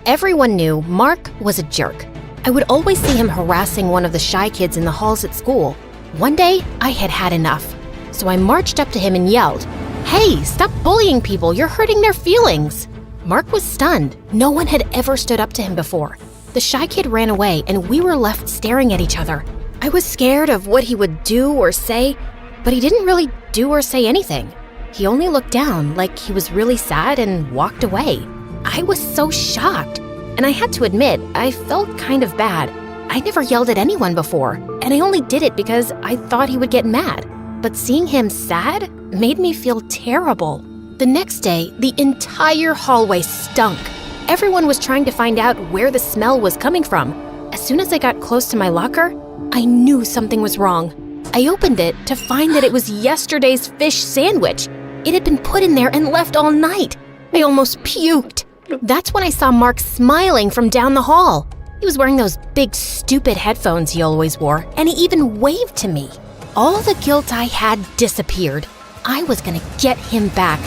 Everyone knew Mark was a jerk. I would always see him harassing one of the shy kids in the halls at school. One day, I had had enough. So I marched up to him and yelled, "Hey, stop bullying people, you're hurting their feelings." Mark was stunned. No one had ever stood up to him before. The shy kid ran away and we were left staring at each other. I was scared of what he would do or say, but he didn't really do or say anything. He only looked down like he was really sad and walked away. I was so shocked, and I had to admit, I felt kind of bad. I never yelled at anyone before, and I only did it because I thought he would get mad. But seeing him sad made me feel terrible. The next day, the entire hallway stunk. Everyone was trying to find out where the smell was coming from. As soon as I got close to my locker, I knew something was wrong. I opened it to find that it was yesterday's fish sandwich. It had been put in there and left all night. I almost puked. That's when I saw Mark smiling from down the hall. He was wearing those big, stupid headphones he always wore, and he even waved to me. All the guilt I had disappeared. I was gonna get him back.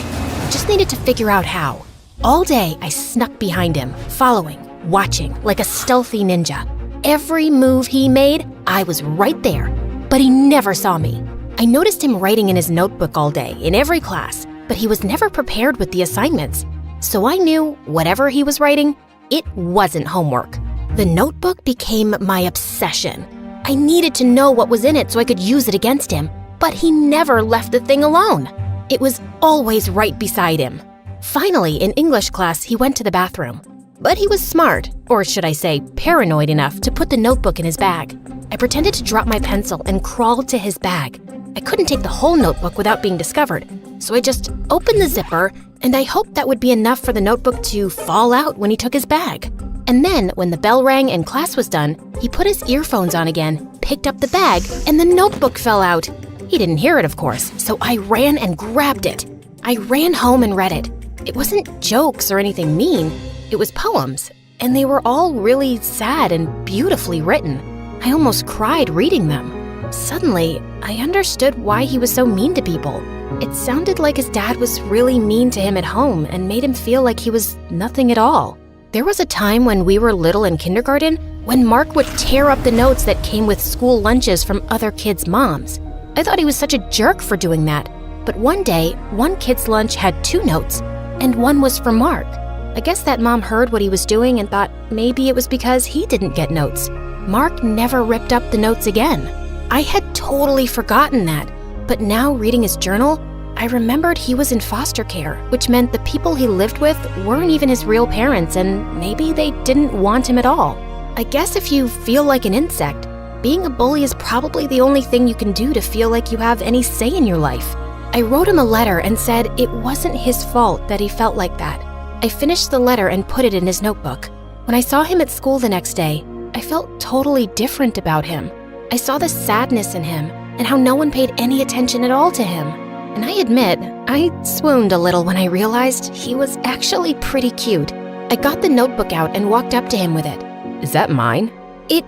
Just needed to figure out how. All day, I snuck behind him, following, watching, like a stealthy ninja. Every move he made, I was right there, but he never saw me. I noticed him writing in his notebook all day, in every class, but he was never prepared with the assignments. So I knew whatever he was writing, it wasn't homework. The notebook became my obsession. I needed to know what was in it so I could use it against him, but he never left the thing alone. It was always right beside him. Finally, in English class, he went to the bathroom. But he was smart, or should I say paranoid enough, to put the notebook in his bag. I pretended to drop my pencil and crawled to his bag. I couldn't take the whole notebook without being discovered, so I just opened the zipper and I hoped that would be enough for the notebook to fall out when he took his bag. And then, when the bell rang and class was done, he put his earphones on again, picked up the bag, and the notebook fell out. He didn't hear it, of course, so I ran and grabbed it. I ran home and read it. It wasn't jokes or anything mean. It was poems, and they were all really sad and beautifully written. I almost cried reading them. Suddenly, I understood why he was so mean to people. It sounded like his dad was really mean to him at home and made him feel like he was nothing at all. There was a time when we were little in kindergarten when Mark would tear up the notes that came with school lunches from other kids' moms. I thought he was such a jerk for doing that. But one day, one kid's lunch had 2 notes, and one was for Mark. I guess that mom heard what he was doing and thought maybe it was because he didn't get notes. Mark never ripped up the notes again. I had totally forgotten that, but now reading his journal, I remembered he was in foster care, which meant the people he lived with weren't even his real parents and maybe they didn't want him at all. I guess if you feel like an insect, being a bully is probably the only thing you can do to feel like you have any say in your life. I wrote him a letter and said it wasn't his fault that he felt like that. I finished the letter and put it in his notebook. When I saw him at school the next day, I felt totally different about him. I saw the sadness in him and how no one paid any attention at all to him. And I admit, I swooned a little when I realized he was actually pretty cute. I got the notebook out and walked up to him with it. Is that mine? It,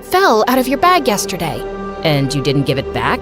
fell out of your bag yesterday. And you didn't give it back?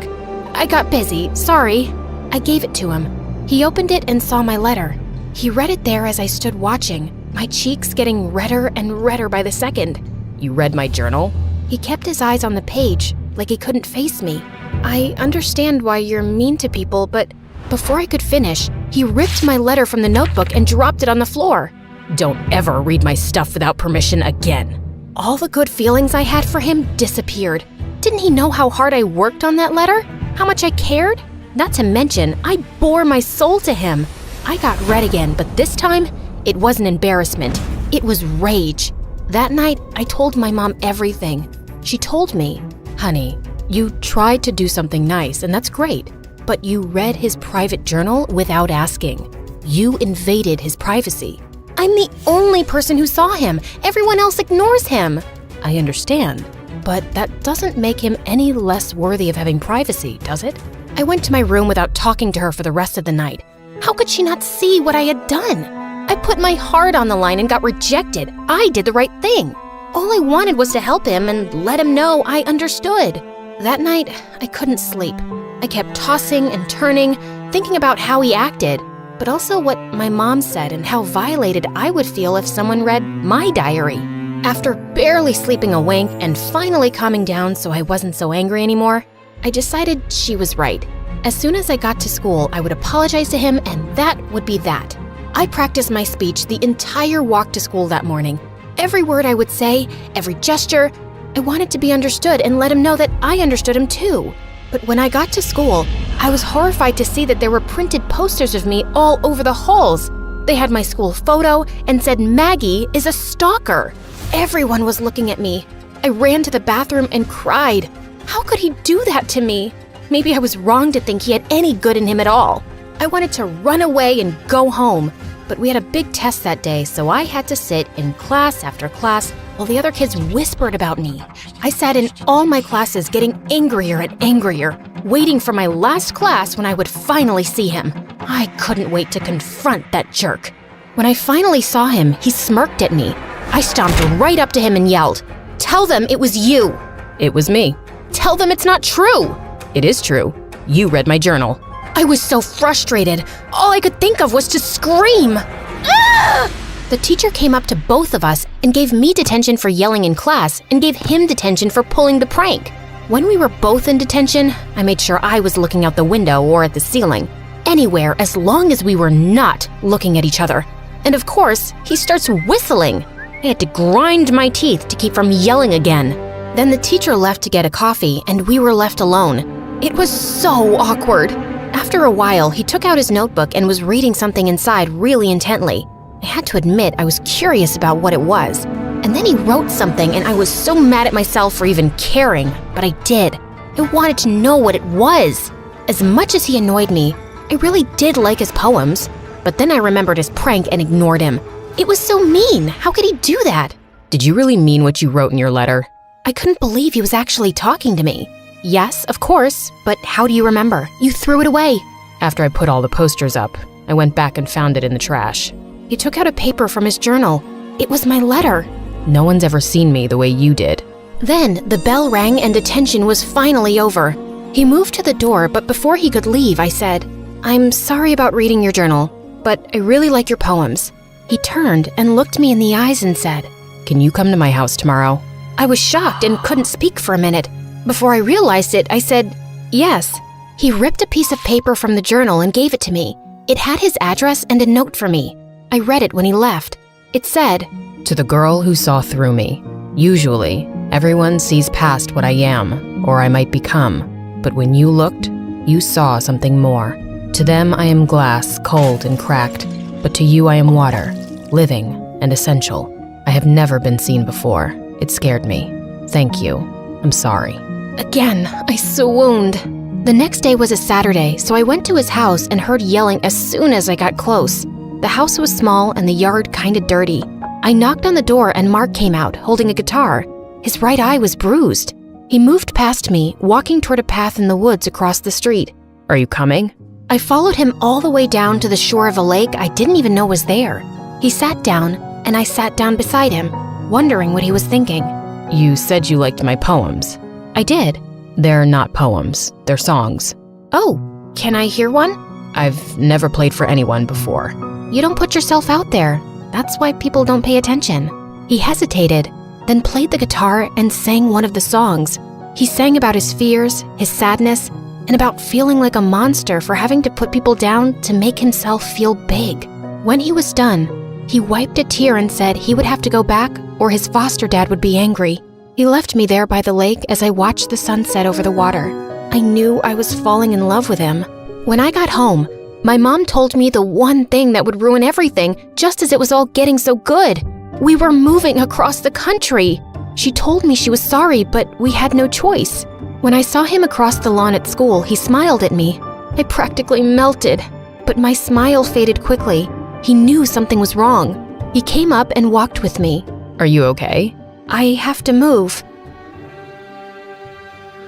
I got busy, sorry. I gave it to him. He opened it and saw my letter. He read it there as I stood watching, my cheeks getting redder and redder by the second. You read my journal? He kept his eyes on the page, like he couldn't face me. I understand why you're mean to people, but before I could finish, he ripped my letter from the notebook and dropped it on the floor. Don't ever read my stuff without permission again. All the good feelings I had for him disappeared. Didn't he know how hard I worked on that letter? How much I cared? Not to mention, I bore my soul to him. I got red again, but this time, it wasn't embarrassment. It was rage. That night, I told my mom everything. She told me, "Honey, you tried to do something nice, and that's great, but you read his private journal without asking. You invaded his privacy." I'm the only person who saw him. Everyone else ignores him. I understand, but that doesn't make him any less worthy of having privacy, does it? I went to my room without talking to her for the rest of the night. How could she not see what I had done? I put my heart on the line and got rejected. I did the right thing. All I wanted was to help him and let him know I understood. That night, I couldn't sleep. I kept tossing and turning, thinking about how he acted. but also what my mom said and how violated I would feel if someone read my diary. After barely sleeping a wink and finally calming down so I wasn't so angry anymore, I decided she was right. As soon as I got to school, I would apologize to him, and that would be that. I practiced my speech the entire walk to school that morning. Every word I would say, every gesture, I wanted to be understood and let him know that I understood him too. But when I got to school, I was horrified to see that there were printed posters of me all over the halls. They had my school photo and said Maggie is a stalker. Everyone was looking at me. I ran to the bathroom and cried. How could he do that to me? Maybe I was wrong to think he had any good in him at all. I wanted to run away and go home, but we had a big test that day, so I had to sit in class after class while the other kids whispered about me. I sat in all my classes getting angrier and angrier, waiting for my last class when I would finally see him. I couldn't wait to confront that jerk. When I finally saw him, he smirked at me. I stomped right up to him and yelled, "Tell them it was you." It was me. "Tell them it's not true." It is true. You read my journal. I was so frustrated. All I could think of was to scream. Ah! The teacher came up to both of us and gave me detention for yelling in class and gave him detention for pulling the prank. When we were both in detention, I made sure I was looking out the window or at the ceiling. Anywhere as long as we were not looking at each other. And of course, he starts whistling. I had to grind my teeth to keep from yelling again. Then the teacher left to get a coffee and we were left alone. It was so awkward. After a while, he took out his notebook and was reading something inside really intently. I had to admit I was curious about what it was. And then he wrote something and I was so mad at myself for even caring, but I did. I wanted to know what it was. As much as he annoyed me, I really did like his poems. But then I remembered his prank and ignored him. It was so mean. How could he do that? Did you really mean what you wrote in your letter? I couldn't believe he was actually talking to me. Yes, of course, but how do you remember? You threw it away. After I put all the posters up, I went back and found it in the trash. He took out a paper from his journal. It was my letter. No one's ever seen me the way you did. Then the bell rang and detention was finally over. He moved to the door, but before he could leave, I said, "I'm sorry about reading your journal, but I really like your poems." He turned and looked me in the eyes and said, "Can you come to my house tomorrow?" I was shocked and couldn't speak for a minute. Before I realized it, I said, "Yes." He ripped a piece of paper from the journal and gave it to me. It had his address and a note for me. I read it when he left. It said, "To the girl who saw through me. Usually, everyone sees past what I am, or I might become. But when you looked, you saw something more. To them I am glass, cold and cracked. But to you I am water, living and essential. I have never been seen before. It scared me. Thank you. I'm sorry." Again, I swooned. The next day was a Saturday, so I went to his house and heard yelling as soon as I got close. The house was small and the yard kinda dirty. I knocked on the door and Mark came out, holding a guitar. His right eye was bruised. He moved past me, walking toward a path in the woods across the street. "Are you coming?" I followed him all the way down to the shore of a lake I didn't even know was there. He sat down, and I sat down beside him, wondering what he was thinking. "You said you liked my poems." I did. "They're not poems, they're songs." "Oh, can I hear one?" "I've never played for anyone before." "You don't put yourself out there. That's why people don't pay attention." He hesitated, then played the guitar and sang one of the songs. He sang about his fears, his sadness, and about feeling like a monster for having to put people down to make himself feel big. When he was done, he wiped a tear and said he would have to go back or his foster dad would be angry. He left me there by the lake as I watched the sunset over the water. I knew I was falling in love with him. When I got home, my mom told me the one thing that would ruin everything just as it was all getting so good. We were moving across the country. She told me she was sorry, but we had no choice. When I saw him across the lawn at school, he smiled at me. I practically melted, but my smile faded quickly. He knew something was wrong. He came up and walked with me. "Are you okay?" "I have to move."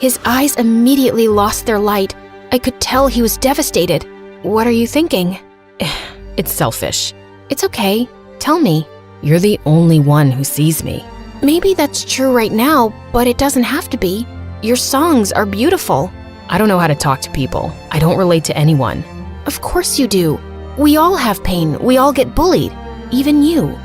His eyes immediately lost their light. I could tell he was devastated. "What are you thinking?" "It's selfish." "It's okay. Tell me." "You're the only one who sees me." "Maybe that's true right now, but it doesn't have to be. Your songs are beautiful." "I don't know how to talk to people. I don't relate to anyone." "Of course you do. We all have pain. We all get bullied. Even you."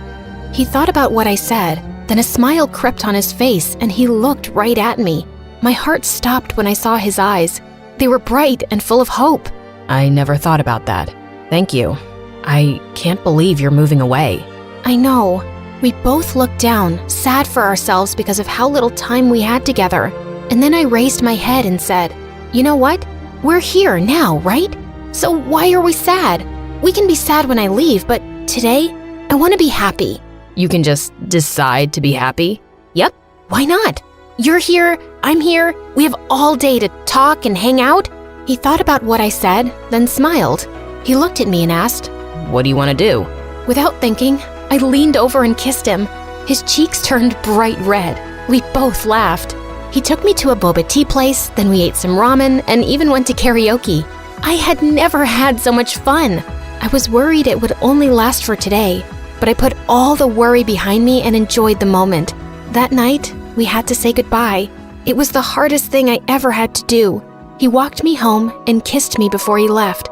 He thought about what I said, then a smile crept on his face and he looked right at me. My heart stopped when I saw his eyes. They were bright and full of hope. I never thought about that. Thank you. I can't believe you're moving away. I know. We both looked down, sad for ourselves because of how little time we had together. And then I raised my head and said, "You know what? We're here now, right? So why are we sad? We can be sad when I leave, but today, I want to be happy." You can just decide to be happy? Yep, why not? You're here, I'm here, we have all day to talk and hang out. He thought about what I said, then smiled. He looked at me and asked, "What do you want to do?" Without thinking, I leaned over and kissed him. His cheeks turned bright red. We both laughed. He took me to a boba tea place, then we ate some ramen and even went to karaoke. I had never had so much fun. I was worried it would only last for today, but I put all the worry behind me and enjoyed the moment. That night, we had to say goodbye. It was the hardest thing I ever had to do. He walked me home and kissed me before he left.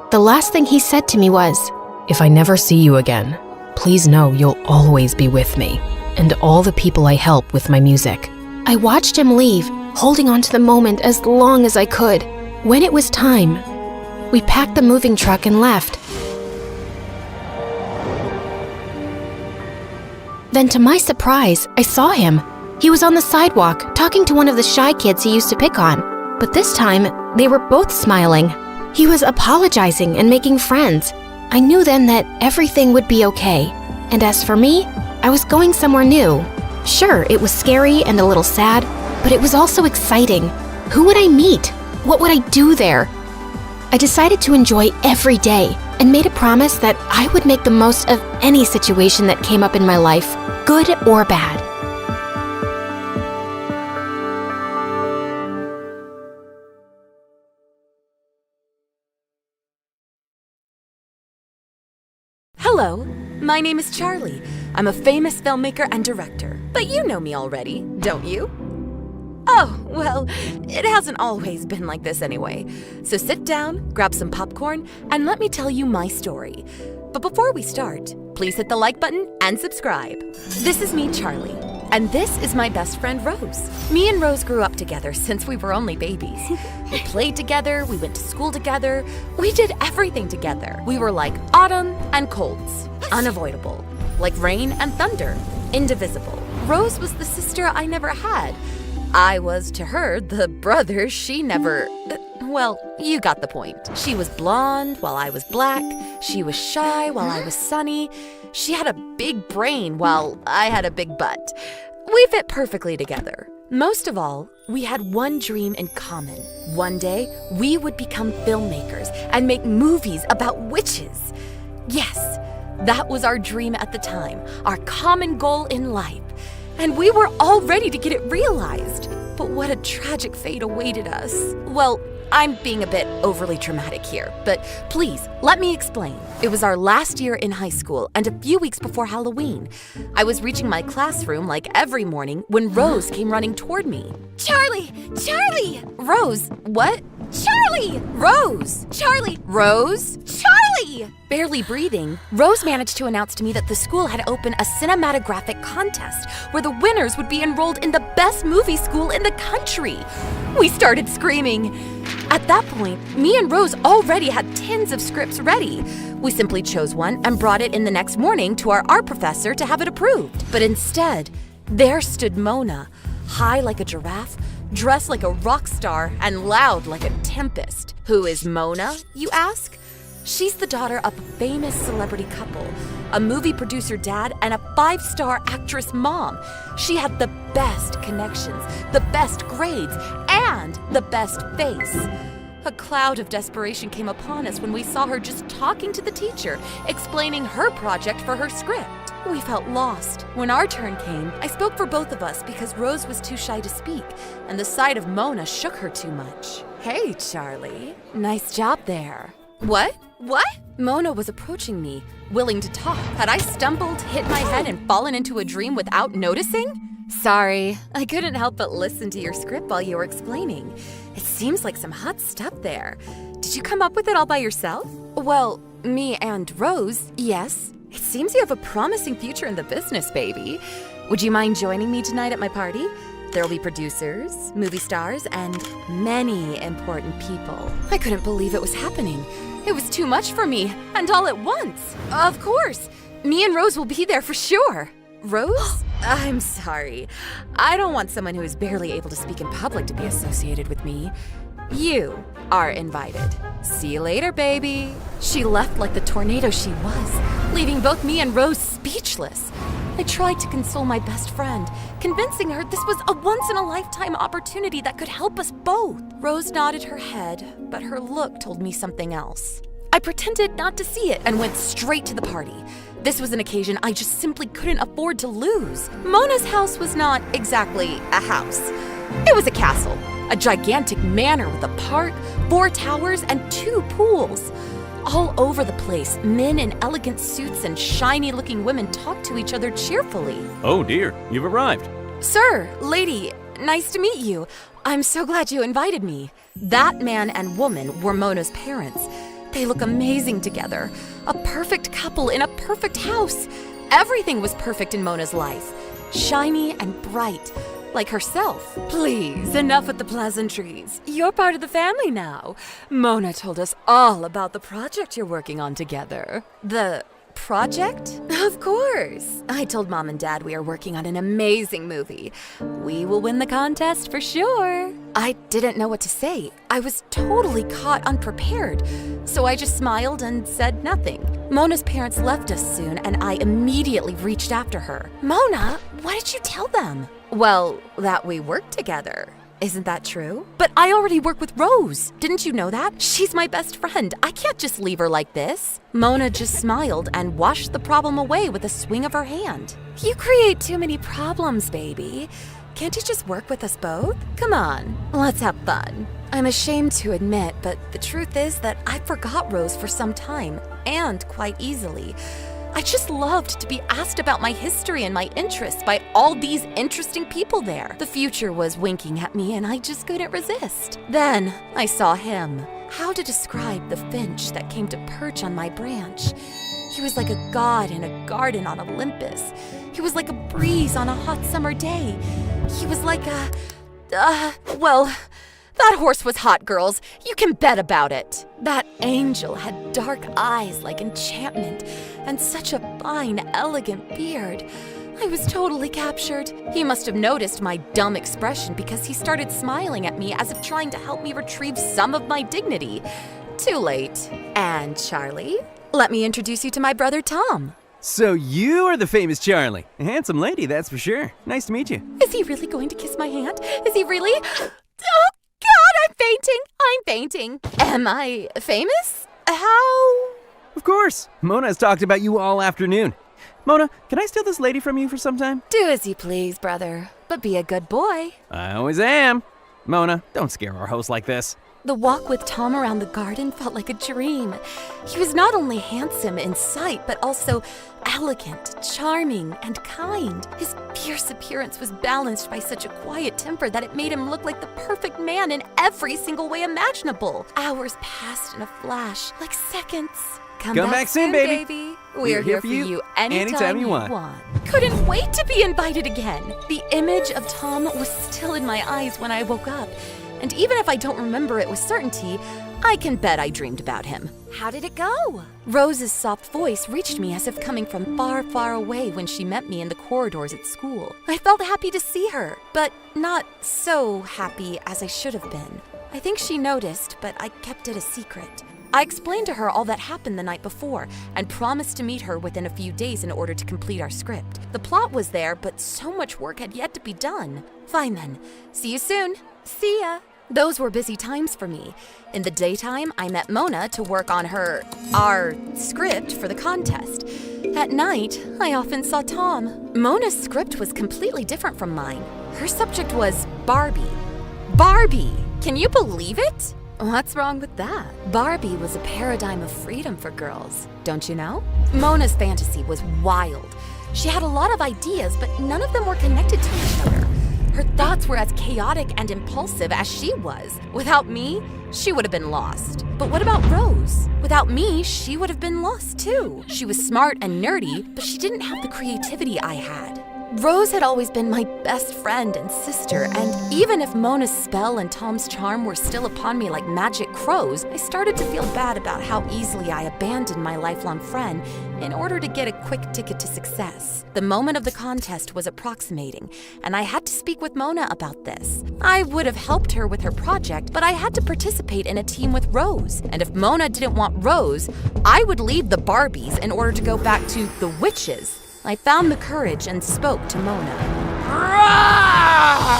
The last thing he said to me was, "If I never see you again, please know you'll always be with me and all the people I help with my music." I watched him leave, holding on to the moment as long as I could. When it was time, we packed the moving truck and left. Then to my surprise, I saw him. He was on the sidewalk, talking to one of the shy kids he used to pick on. But this time, they were both smiling. He was apologizing and making friends. I knew then that everything would be okay. And as for me, I was going somewhere new. Sure, it was scary and a little sad, but it was also exciting. Who would I meet? What would I do there? I decided to enjoy every day and made a promise that I would make the most of any situation that came up in my life, good or bad. Hello, my name is Charlie. I'm a famous filmmaker and director, but you know me already, don't you? Oh, well, it hasn't always been like this anyway. So sit down, grab some popcorn, and let me tell you my story. But before we start, please hit the like button and subscribe. This is me, Charlie, and this is my best friend, Rose. Me and Rose grew up together since we were only babies. We played together, we went to school together, we did everything together. We were like autumn and colds, unavoidable. Like rain and thunder, indivisible. Rose was the sister I never had. I was to her the brother she never... Well, you got the point. She was blonde while I was black. She was shy while I was sunny. She had a big brain while I had a big butt. We fit perfectly together. Most of all, we had one dream in common. One day, we would become filmmakers and make movies about witches. Yes, that was our dream at the time, our common goal in life. And we were all ready to get it realized. But what a tragic fate awaited us. Well, I'm being a bit overly dramatic here, but please, let me explain. It was our last year in high school and a few weeks before Halloween. I was reaching my classroom like every morning when Rose came running toward me. Charlie! Charlie! Rose, what? Charlie! Rose! Charlie! Rose! Charlie! Barely breathing, Rose managed to announce to me that the school had opened a cinematographic contest where the winners would be enrolled in the best movie school in the country. We started screaming. At that point, me and Rose already had tons of scripts ready. We simply chose one and brought it in the next morning to our art professor to have it approved. But instead, there stood Mona, high like a giraffe, dressed like a rock star, and loud like a tempest. Who is Mona, you ask? She's the daughter of a famous celebrity couple, a movie producer dad, and a 5-star actress mom. She had the best connections, the best grades, and the best face. A cloud of desperation came upon us when we saw her just talking to the teacher, explaining her project for her script. We felt lost. When our turn came, I spoke for both of us because Rose was too shy to speak, and the sight of Mona shook her too much. Hey, Charlie. Nice job there. What? What? Mona was approaching me, willing to talk. Had I stumbled, hit my head, and fallen into a dream without noticing? Sorry, I couldn't help but listen to your script while you were explaining. It seems like some hot stuff there. did you come up with it all by yourself? Well, me and Rose, yes. It seems you have a promising future in the business, baby. Would you mind joining me tonight at my party? There'll be producers, movie stars, and many important people. I couldn't believe it was happening. It was too much for me, and all at once. Of course, me and Rose will be there for sure. Rose? I'm sorry. I don't want someone who is barely able to speak in public to be associated with me. You are invited. See you later, baby. She left like the tornado she was, leaving both me and Rose speechless. I tried to console my best friend, convincing her this was a once-in-a-lifetime opportunity that could help us both. Rose nodded her head, but her look told me something else. I pretended not to see it and went straight to the party. This was an occasion I just simply couldn't afford to lose. Mona's house was not exactly a house. It was a castle, a gigantic manor with a park, 4 towers, and 2 pools. All over the place, men in elegant suits and shiny-looking women talked to each other cheerfully. Oh dear, you've arrived. Sir, lady, nice to meet you. I'm so glad you invited me. That man and woman were Mona's parents. They look amazing together. A perfect couple in a perfect house. Everything was perfect in Mona's life. Shiny and bright, like herself. Please, enough with the pleasantries. You're part of the family now. Mona told us all about the project you're working on together. The project? Of course. I told Mom and Dad we are working on an amazing movie. We will win the contest for sure. I didn't know what to say. I was totally caught unprepared. So I just smiled and said nothing. Mona's parents left us soon, and I immediately reached after her. Mona, what did you tell them? Well, that we work together. Isn't that true? But I already work with Rose. Didn't you know that? She's my best friend. I can't just leave her like this. Mona just smiled and washed the problem away with a swing of her hand. You create too many problems, baby. Can't you just work with us both? Come on, let's have fun. I'm ashamed to admit, but the truth is that I forgot Rose for some time, and quite easily. I just loved to be asked about my history and my interests by all these interesting people there. The future was winking at me and I just couldn't resist. Then I saw him. How to describe the finch that came to perch on my branch? He was like a god in a garden on Olympus. He was like a breeze on a hot summer day. He was like well, that horse was hot, girls. You can bet about it. That angel had dark eyes like enchantment and such a fine, elegant beard. I was totally captured. He must have noticed my dumb expression because he started smiling at me as if trying to help me retrieve some of my dignity. Too late. And Charlie, let me introduce you to my brother Tom. So you are the famous Charlie. A handsome lady, that's for sure. Nice to meet you. Is he really going to kiss my hand? Is he really? Oh, God, I'm fainting. I'm fainting. Am I famous? How? Of course. Mona has talked about you all afternoon. Mona, can I steal this lady from you for some time? Do as you please, brother. But be a good boy. I always am. Mona, don't scare our host like this. The walk with Tom around the garden felt like a dream. He was not only handsome in sight, but also elegant, charming, and kind. His fierce appearance was balanced by such a quiet temper that it made him look like the perfect man in every single way imaginable. Hours passed in a flash, like seconds. Come back soon, baby. We're here for you anytime you want. Couldn't wait to be invited again. The image of Tom was still in my eyes when I woke up. And even if I don't remember it with certainty, I can bet I dreamed about him. How did it go? Rose's soft voice reached me as if coming from far, far away when she met me in the corridors at school. I felt happy to see her, but not so happy as I should have been. I think she noticed, but I kept it a secret. I explained to her all that happened the night before and promised to meet her within a few days in order to complete our script. The plot was there, but so much work had yet to be done. Fine then. See you soon. See ya. Those were busy times for me. In the daytime, I met Mona to work on our script for the contest. At night, I often saw Tom. Mona's script was completely different from mine. Her subject was Barbie. Barbie! Can you believe it? What's wrong with that? Barbie was a paradigm of freedom for girls, don't you know? Mona's fantasy was wild. She had a lot of ideas, but none of them were connected to each other. Her thoughts were as chaotic and impulsive as she was. Without me, she would have been lost. But what about Rose? Without me, she would have been lost too. She was smart and nerdy, but she didn't have the creativity I had. Rose had always been my best friend and sister, and even if Mona's spell and Tom's charm were still upon me like magic crows, I started to feel bad about how easily I abandoned my lifelong friend in order to get a quick ticket to success. The moment of the contest was approximating, and I had to speak with Mona about this. I would have helped her with her project, but I had to participate in a team with Rose, and if Mona didn't want Rose, I would leave the Barbies in order to go back to the witches. I found the courage and spoke to Mona. Roar!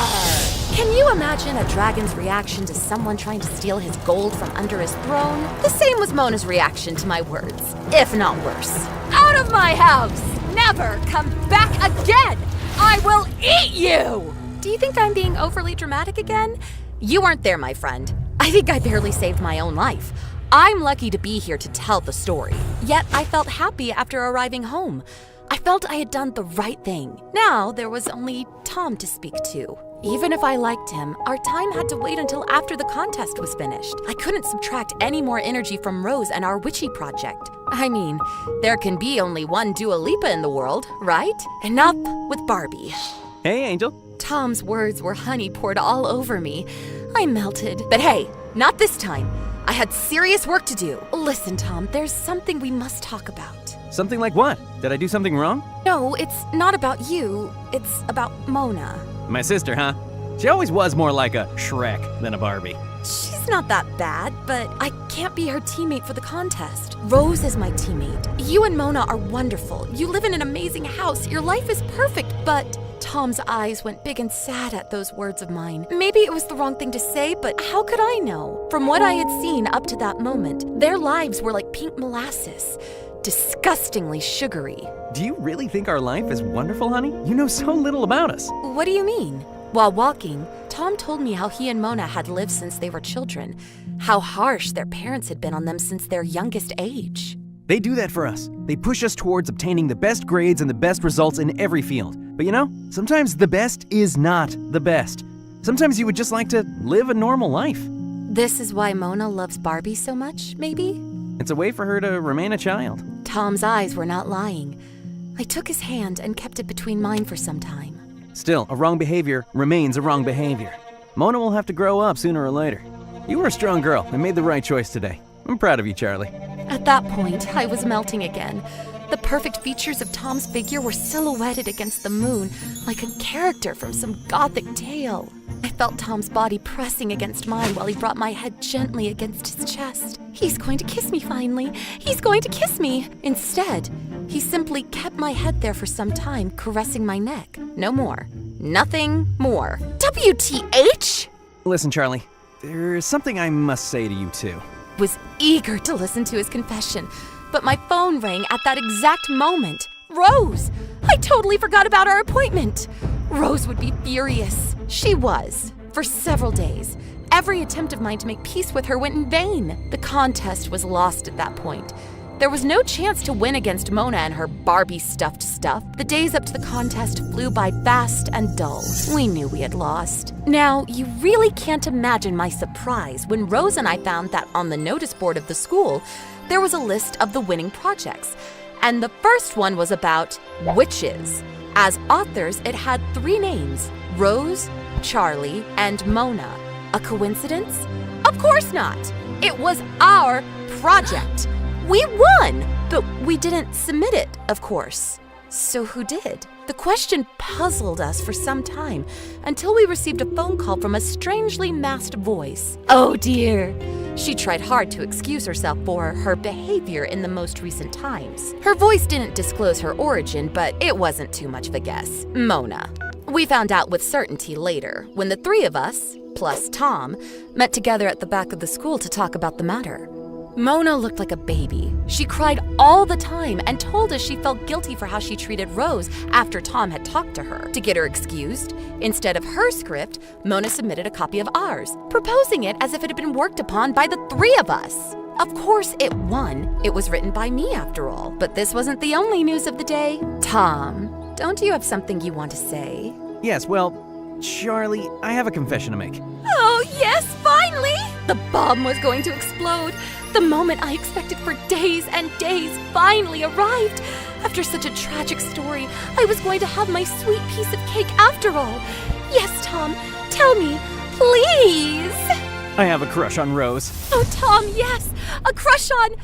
Can you imagine a dragon's reaction to someone trying to steal his gold from under his throne? The same was Mona's reaction to my words, if not worse. Out of my house! Never come back again! I will eat you! Do you think I'm being overly dramatic again? You weren't there, my friend. I think I barely saved my own life. I'm lucky to be here to tell the story. Yet I felt happy after arriving home. I felt I had done the right thing. Now there was only Tom to speak to. Even if I liked him, our time had to wait until after the contest was finished. I couldn't subtract any more energy from Rose and our witchy project. I mean, there can be only one Dua Lipa in the world, right? Enough with Barbie. Hey, Angel. Tom's words were honey poured all over me. I melted. But hey, not this time. I had serious work to do. Listen, Tom, there's something we must talk about. Something like what? Did I do something wrong? No, it's not about you. It's about Mona. My sister, huh? She always was more like a Shrek than a Barbie. She's not that bad, but I can't be her teammate for the contest. Rose is my teammate. You and Mona are wonderful. You live in an amazing house. Your life is perfect, but... Tom's eyes went big and sad at those words of mine. Maybe it was the wrong thing to say, but how could I know? From what I had seen up to that moment, their lives were like pink molasses. Disgustingly sugary. Do you really think our life is wonderful, honey? You know so little about us. What do you mean? While walking, Tom told me how he and Mona had lived since they were children, how harsh their parents had been on them since their youngest age. They do that for us. They push us towards obtaining the best grades and the best results in every field. But you know, sometimes the best is not the best. Sometimes you would just like to live a normal life. This is why Mona loves Barbie so much, maybe? It's a way for her to remain a child. Tom's eyes were not lying. I took his hand and kept it between mine for some time. Still, a wrong behavior remains a wrong behavior. Mona will have to grow up sooner or later. You were a strong girl and made the right choice today. I'm proud of you, Charlie. At that point, I was melting again. The perfect features of Tom's figure were silhouetted against the moon, like a character from some gothic tale. I felt Tom's body pressing against mine while he brought my head gently against his chest. He's going to kiss me finally. He's going to kiss me. Instead, he simply kept my head there for some time, caressing my neck. No more. Nothing more. WTH? Listen, Charlie, there's something I must say to you too. Was eager to listen to his confession, but my phone rang at that exact moment. Rose! I totally forgot about our appointment. Rose would be furious. She was. For several days, every attempt of mine to make peace with her went in vain. The contest was lost at that point. There was no chance to win against Mona and her Barbie-stuffed stuff. The days up to the contest flew by fast and dull. We knew we had lost. Now, you really can't imagine my surprise when Rose and I found that on the notice board of the school, there was a list of the winning projects. And the first one was about witches. As authors, it had 3 names: Rose, Charlie, and Mona. A coincidence? Of course not. It was our project. We won, but we didn't submit it, of course. So who did? The question puzzled us for some time until we received a phone call from a strangely masked voice. Oh dear. She tried hard to excuse herself for her behavior in the most recent times. Her voice didn't disclose her origin, but it wasn't too much of a guess. Mona. We found out with certainty later, when the 3 of us, plus Tom, met together at the back of the school to talk about the matter. Mona looked like a baby. She cried all the time and told us she felt guilty for how she treated Rose after Tom had talked to her. To get her excused, instead of her script, Mona submitted a copy of ours, proposing it as if it had been worked upon by the 3 of us. Of course it won. It was written by me after all. But this wasn't the only news of the day. Tom, don't you have something you want to say? Yes, well, Charlie, I have a confession to make. Oh, yes, finally! The bomb was going to explode. The moment I expected for days and days finally arrived. After such a tragic story, I was going to have my sweet piece of cake after all. Yes, Tom, tell me, please. I have a crush on Rose. Oh, Tom, yes, a crush on...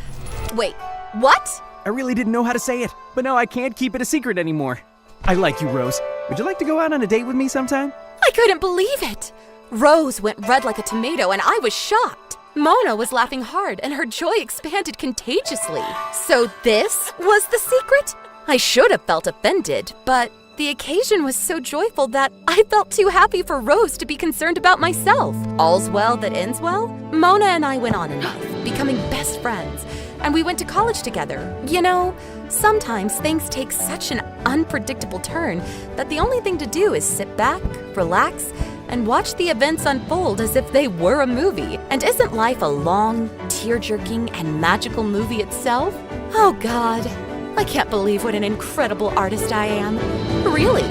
Wait, what? I really didn't know how to say it, but now I can't keep it a secret anymore. I like you, Rose. Would you like to go out on a date with me sometime? I couldn't believe it. Rose went red like a tomato and I was shocked. Mona was laughing hard and her joy expanded contagiously. So this was the secret? I should have felt offended, but the occasion was so joyful that I felt too happy for Rose to be concerned about myself. All's well that ends well? Mona and I went on in life, becoming best friends, and we went to college together. You know, sometimes things take such an unpredictable turn that the only thing to do is sit back, relax, and watch the events unfold as if they were a movie. And isn't life a long, tear-jerking, and magical movie itself? Oh God, I can't believe what an incredible artist I am. Really.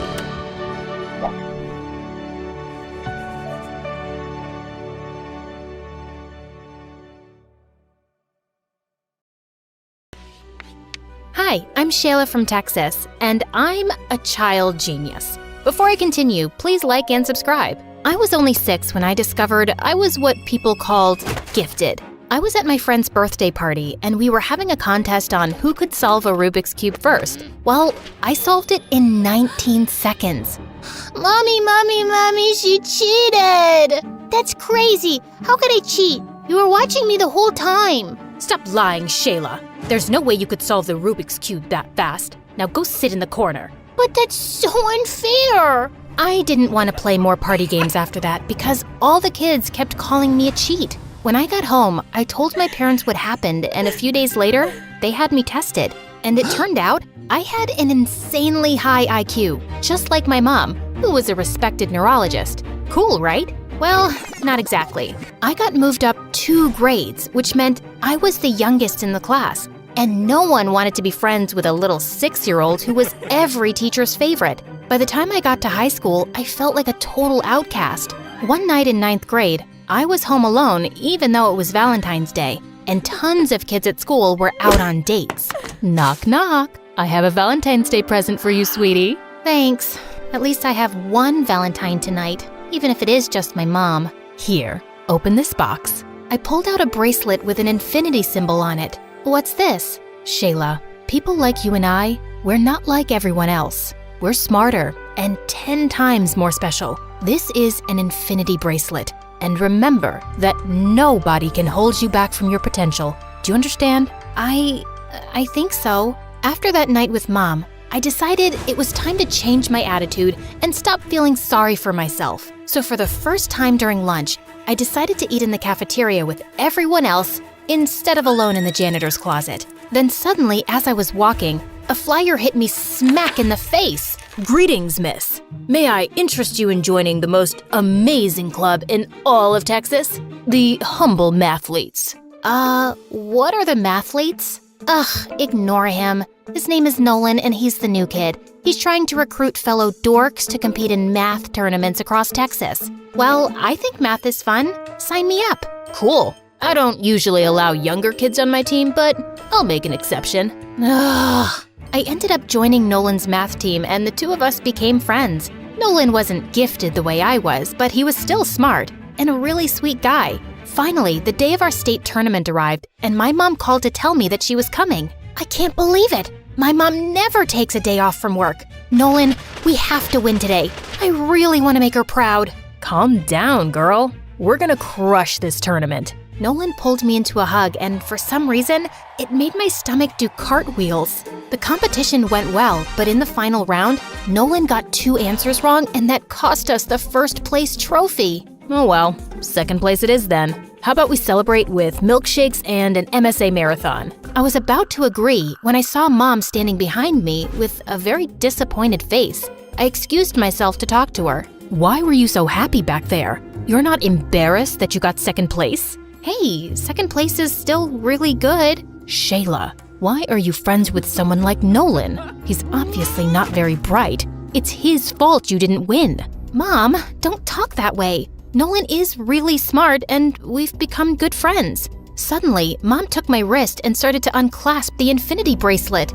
Hi, I'm Shayla from Texas, and I'm a child genius. Before I continue, please like and subscribe. I was only 6 when I discovered I was what people called gifted. I was at my friend's birthday party, and we were having a contest on who could solve a Rubik's Cube first. Well, I solved it in 19 seconds. Mommy, she cheated! That's crazy. How could I cheat? You were watching me the whole time. Stop lying, Shayla. There's no way you could solve the Rubik's Cube that fast. Now go sit in the corner. But that's so unfair. I didn't want to play more party games after that because all the kids kept calling me a cheat. When I got home, I told my parents what happened, and a few days later, they had me tested. And it turned out I had an insanely high IQ, just like my mom, who was a respected neurologist. Cool, right? Well, not exactly. I got moved up 2 grades, which meant I was the youngest in the class. And no one wanted to be friends with a little 6-year-old who was every teacher's favorite. By the time I got to high school, I felt like a total outcast. One night in 9th grade, I was home alone even though it was Valentine's Day, and tons of kids at school were out on dates. Knock, knock. I have a Valentine's Day present for you, sweetie. Thanks. At least I have one Valentine tonight, even if it is just my mom. Here, open this box. I pulled out a bracelet with an infinity symbol on it. What's this? Shayla, people like you and I, we're not like everyone else. We're smarter and 10 times more special. This is an infinity bracelet. And remember that nobody can hold you back from your potential. Do you understand? I think so. After that night with Mom, I decided it was time to change my attitude and stop feeling sorry for myself. So for the first time during lunch, I decided to eat in the cafeteria with everyone else instead of alone in the janitor's closet. Then suddenly, as I was walking, a flyer hit me smack in the face. Greetings, miss. May I interest you in joining the most amazing club in all of Texas? The Humble Mathletes. What are the mathletes? Ugh, ignore him. His name is Nolan and he's the new kid. He's trying to recruit fellow dorks to compete in math tournaments across Texas. Well, I think math is fun. Sign me up. Cool. I don't usually allow younger kids on my team, but I'll make an exception. Ugh. I ended up joining Nolan's math team and the 2 of us became friends. Nolan wasn't gifted the way I was, but he was still smart and a really sweet guy. Finally, the day of our state tournament arrived and my mom called to tell me that she was coming. I can't believe it. My mom never takes a day off from work. Nolan, we have to win today. I really want to make her proud. Calm down, girl. We're gonna crush this tournament. Nolan pulled me into a hug, and for some reason, it made my stomach do cartwheels. The competition went well, but in the final round, Nolan got 2 answers wrong, and that cost us the 1st place trophy. Oh well, 2nd place it is then. How about we celebrate with milkshakes and an MSA marathon? I was about to agree when I saw Mom standing behind me with a very disappointed face. I excused myself to talk to her. Why were you so happy back there? You're not embarrassed that you got 2nd place? Hey, 2nd place is still really good. Shayla, why are you friends with someone like Nolan? He's obviously not very bright. It's his fault you didn't win. Mom, don't talk that way. Nolan is really smart and we've become good friends. Suddenly, Mom took my wrist and started to unclasp the infinity bracelet.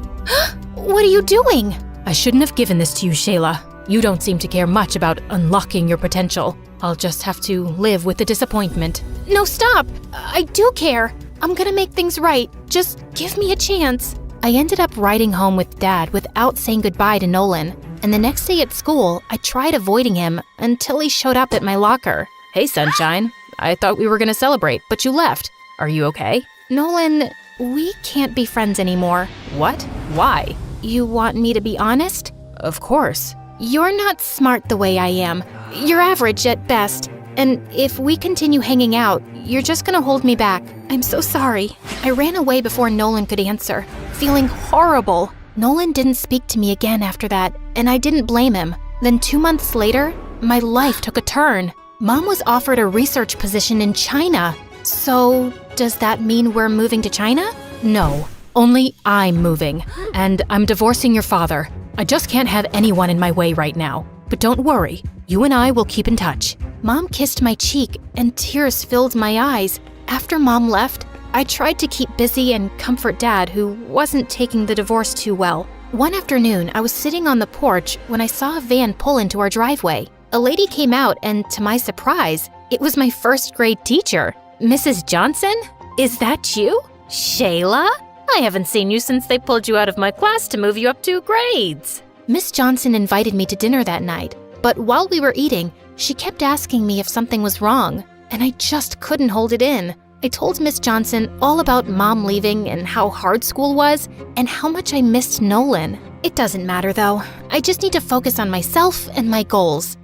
What are you doing? I shouldn't have given this to you, Shayla. You don't seem to care much about unlocking your potential. I'll just have to live with the disappointment. No, stop. I do care. I'm gonna make things right. Just give me a chance. I ended up riding home with Dad without saying goodbye to Nolan. And the next day at school, I tried avoiding him until he showed up at my locker. Hey, sunshine. I thought we were gonna celebrate, but you left. Are you okay? Nolan, we can't be friends anymore. What? Why? You want me to be honest? Of course. You're not smart the way I am. You're average at best. And if we continue hanging out, you're just gonna hold me back. I'm so sorry. I ran away before Nolan could answer, feeling horrible. Nolan didn't speak to me again after that, and I didn't blame him. Then 2 months later, my life took a turn. Mom was offered a research position in China. So, does that mean we're moving to China? No, only I'm moving. And I'm divorcing your father. I just can't have anyone in my way right now. But don't worry, you and I will keep in touch. Mom kissed my cheek and tears filled my eyes. After Mom left, I tried to keep busy and comfort Dad, who wasn't taking the divorce too well. One afternoon, I was sitting on the porch when I saw a van pull into our driveway. A lady came out and, to my surprise, it was my first grade teacher. Mrs. Johnson? Is that you? Shayla? I haven't seen you since they pulled you out of my class to move you up 2 grades. Miss Johnson invited me to dinner that night, but while we were eating, she kept asking me if something was wrong, and I just couldn't hold it in. I told Miss Johnson all about Mom leaving and how hard school was and how much I missed Nolan. It doesn't matter though. I just need to focus on myself and my goals.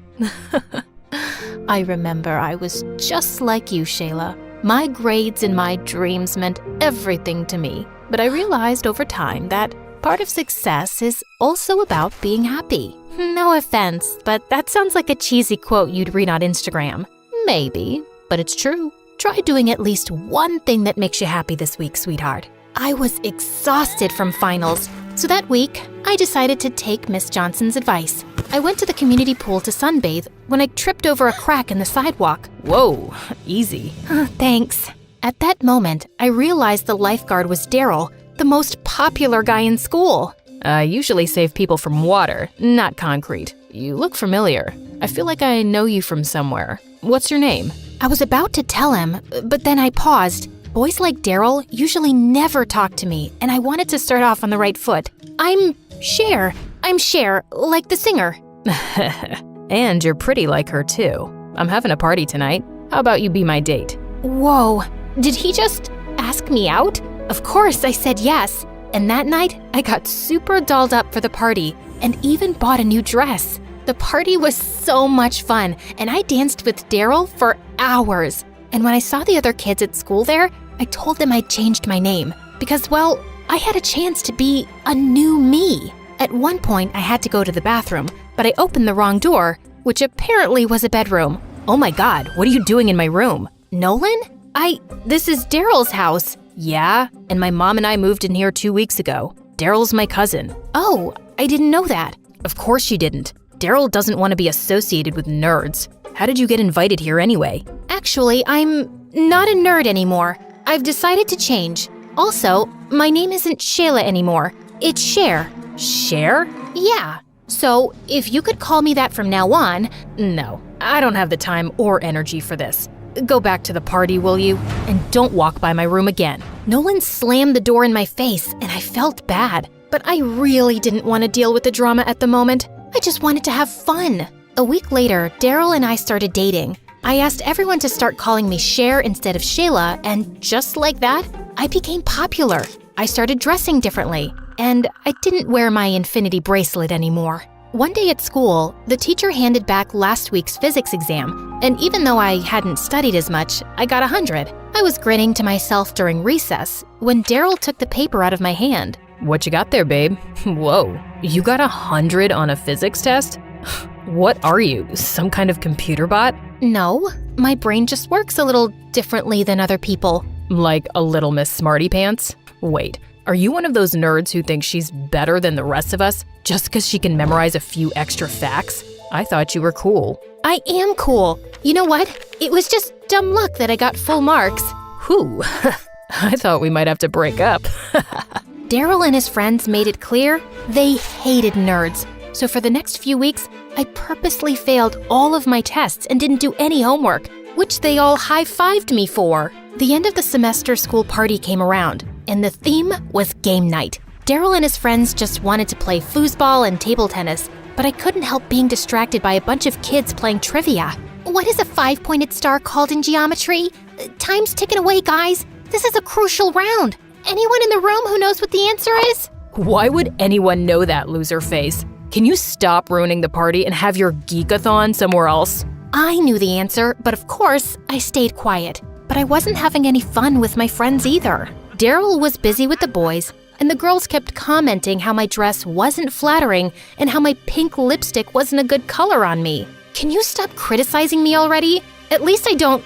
I remember I was just like you, Shayla. My grades and my dreams meant everything to me, but I realized over time that part of success is also about being happy. No offense, but that sounds like a cheesy quote you'd read on Instagram. Maybe, but it's true. Try doing at least one thing that makes you happy this week, sweetheart. I was exhausted from finals, so that week, I decided to take Miss Johnson's advice. I went to the community pool to sunbathe when I tripped over a crack in the sidewalk. Whoa, easy. Thanks. At that moment, I realized the lifeguard was Daryl, the most popular guy in school. I usually save people from water, not concrete. You look familiar. I feel like I know you from somewhere. What's your name? I was about to tell him, but then I paused. Boys like Daryl usually never talk to me, and I wanted to start off on the right foot. I'm Cher, like the singer. And you're pretty like her too. I'm having a party tonight. How about you be my date? Whoa, did he just ask me out? Of course I said yes. And that night, I got super dolled up for the party and even bought a new dress. The party was so much fun, and I danced with Daryl for hours. And when I saw the other kids at school there, I told them I'd changed my name because, well, I had a chance to be a new me. At one point, I had to go to the bathroom, but I opened the wrong door, which apparently was a bedroom. Oh my God, what are you doing in my room? Nolan? This is Daryl's house. Yeah, and my mom and I moved in here 2 weeks ago. Daryl's my cousin. Oh, I didn't know that. Of course you didn't. Daryl doesn't want to be associated with nerds. How did you get invited here anyway? Actually, I'm not a nerd anymore. I've decided to change. Also, my name isn't Shayla anymore. It's Cher. Cher? Yeah. So, if you could call me that from now on. No, I don't have the time or energy for this. Go back to the party, will you? And don't walk by my room again. Nolan slammed the door in my face, and I felt bad. But I really didn't want to deal with the drama at the moment. I just wanted to have fun. A week later, Daryl and I started dating. I asked everyone to start calling me Cher instead of Shayla, and just like that, I became popular. I started dressing differently, and I didn't wear my infinity bracelet anymore. One day at school, the teacher handed back last week's physics exam, and even though I hadn't studied as much, I got 100. I was grinning to myself during recess when Daryl took the paper out of my hand. What you got there, babe? Whoa, you got 100 on a physics test? What are you, some kind of computer bot? No, my brain just works a little differently than other people. Like a little Miss Smarty Pants? Wait, are you one of those nerds who thinks she's better than the rest of us just because she can memorize a few extra facts? I thought you were cool. I am cool. You know what? It was just dumb luck that I got full marks. Whew. I thought we might have to break up. Daryl and his friends made it clear they hated nerds. So for the next few weeks, I purposely failed all of my tests and didn't do any homework, which they all high-fived me for. The end of the semester school party came around, and the theme was game night. Daryl and his friends just wanted to play foosball and table tennis, but I couldn't help being distracted by a bunch of kids playing trivia. What is a 5-pointed star called in geometry? Time's ticking away, guys. This is a crucial round. Anyone in the room who knows what the answer is? Why would anyone know that, loser face? Can you stop ruining the party and have your geekathon somewhere else? I knew the answer, but of course, I stayed quiet. But I wasn't having any fun with my friends either. Daryl was busy with the boys, and the girls kept commenting how my dress wasn't flattering and how my pink lipstick wasn't a good color on me. Can you stop criticizing me already? At least I don't,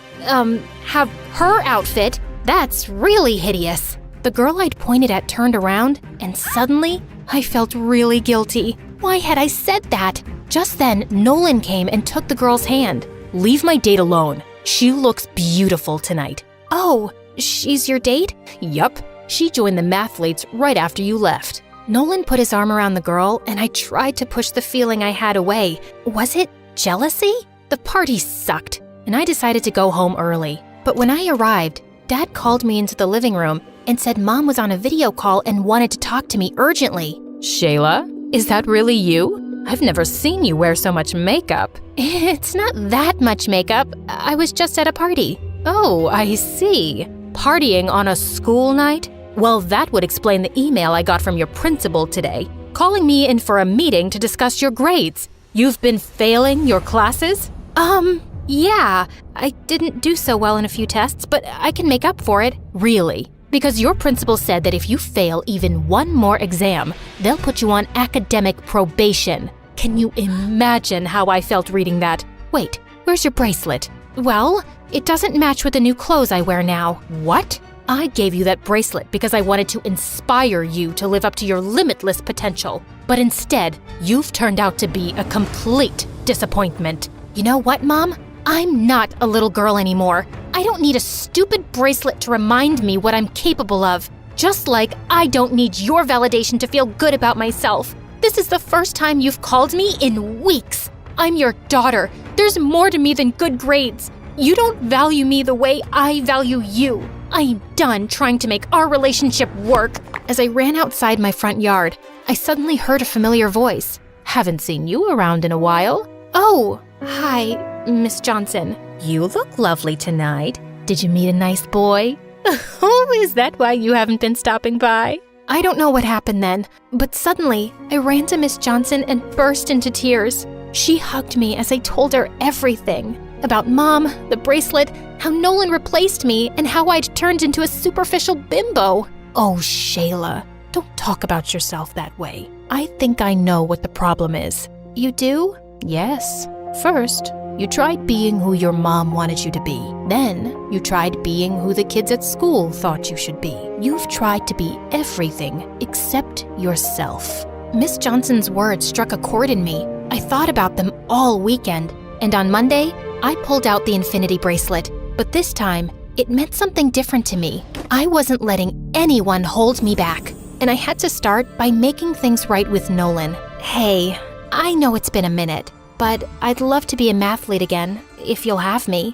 have her outfit. That's really hideous. The girl I'd pointed at turned around, and suddenly, I felt really guilty. Why had I said that? Just then, Nolan came and took the girl's hand. Leave my date alone. She looks beautiful tonight. Oh, she's your date? Yup. She joined the mathletes right after you left. Nolan put his arm around the girl, and I tried to push the feeling I had away. Was it jealousy? The party sucked, and I decided to go home early. But when I arrived, Dad called me into the living room and said Mom was on a video call and wanted to talk to me urgently. Shayla, is that really you? I've never seen you wear so much makeup. It's not that much makeup. I was just at a party. Oh, I see. Partying on a school night? Well, that would explain the email I got from your principal today, calling me in for a meeting to discuss your grades. You've been failing your classes? Yeah. I didn't do so well in a few tests, but I can make up for it. Really? Because your principal said that if you fail even one more exam, they'll put you on academic probation. Can you imagine how I felt reading that? Wait, where's your bracelet? Well, it doesn't match with the new clothes I wear now. What? I gave you that bracelet because I wanted to inspire you to live up to your limitless potential. But instead, you've turned out to be a complete disappointment. You know what, Mom? I'm not a little girl anymore. I don't need a stupid bracelet to remind me what I'm capable of. Just like I don't need your validation to feel good about myself. This is the first time you've called me in weeks. I'm your daughter. There's more to me than good grades. You don't value me the way I value you. I'm done trying to make our relationship work. As I ran outside my front yard, I suddenly heard a familiar voice. Haven't seen you around in a while. Oh, hi, Miss Johnson. You look lovely tonight. Did you meet a nice boy? Oh, is that why you haven't been stopping by? I don't know what happened then, but suddenly I ran to Miss Johnson and burst into tears. She hugged me as I told her everything. About Mom, the bracelet, how Nolan replaced me, and how I'd turned into a superficial bimbo. Oh, Shayla, don't talk about yourself that way. I think I know what the problem is. You do? Yes. First, you tried being who your mom wanted you to be. Then, you tried being who the kids at school thought you should be. You've tried to be everything except yourself. Miss Johnson's words struck a chord in me. I thought about them all weekend, and on Monday, I pulled out the infinity bracelet. But this time, it meant something different to me. I wasn't letting anyone hold me back, and I had to start by making things right with Nolan. Hey, I know it's been a minute, but I'd love to be a mathlete again, if you'll have me.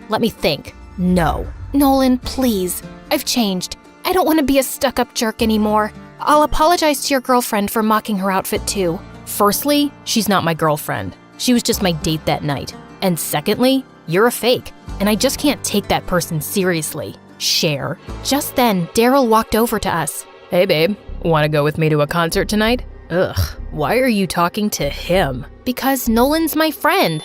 Let me think. No. Nolan, please. I've changed. I don't want to be a stuck-up jerk anymore. I'll apologize to your girlfriend for mocking her outfit too. Firstly, she's not my girlfriend. She was just my date that night. And secondly, you're a fake, and I just can't take that person seriously. Share. Just then, Daryl walked over to us. Hey babe, wanna go with me to a concert tonight? Ugh, why are you talking to him? Because Nolan's my friend.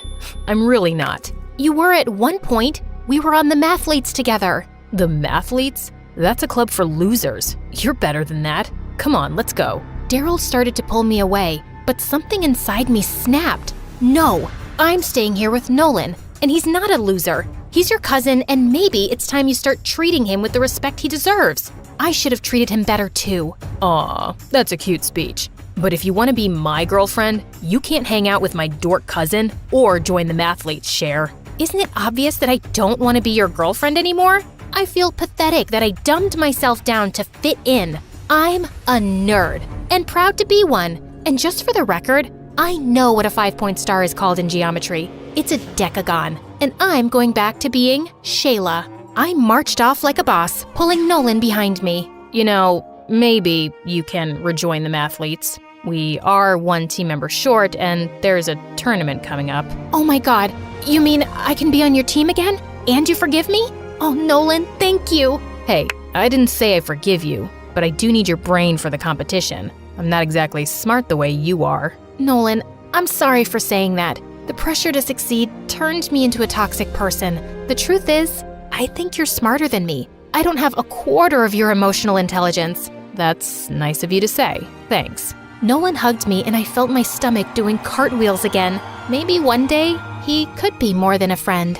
I'm really not. You were at one point. We were on the mathletes together. The mathletes? That's a club for losers. You're better than that. Come on, let's go. Daryl started to pull me away, but something inside me snapped. No, I'm staying here with Nolan, and he's not a loser. He's your cousin, and maybe it's time you start treating him with the respect he deserves. I should have treated him better too. Aw, that's a cute speech. But if you want to be my girlfriend, you can't hang out with my dork cousin or join the mathletes, Cher. Isn't it obvious that I don't want to be your girlfriend anymore? I feel pathetic that I dumbed myself down to fit in. I'm a nerd and proud to be one. And just for the record, I know what a 5-point star is called in geometry. It's a decagon, and I'm going back to being Shayla. I marched off like a boss, pulling Nolan behind me. You know, maybe you can rejoin the mathletes. We are one team member short, and there's a tournament coming up. Oh my god, you mean I can be on your team again? And you forgive me? Oh, Nolan, thank you. Hey, I didn't say I forgive you, but I do need your brain for the competition. I'm not exactly smart the way you are. Nolan, I'm sorry for saying that. The pressure to succeed turned me into a toxic person. The truth is, I think you're smarter than me. I don't have a quarter of your emotional intelligence. That's nice of you to say. Thanks. Nolan hugged me and I felt my stomach doing cartwheels again. Maybe one day, he could be more than a friend.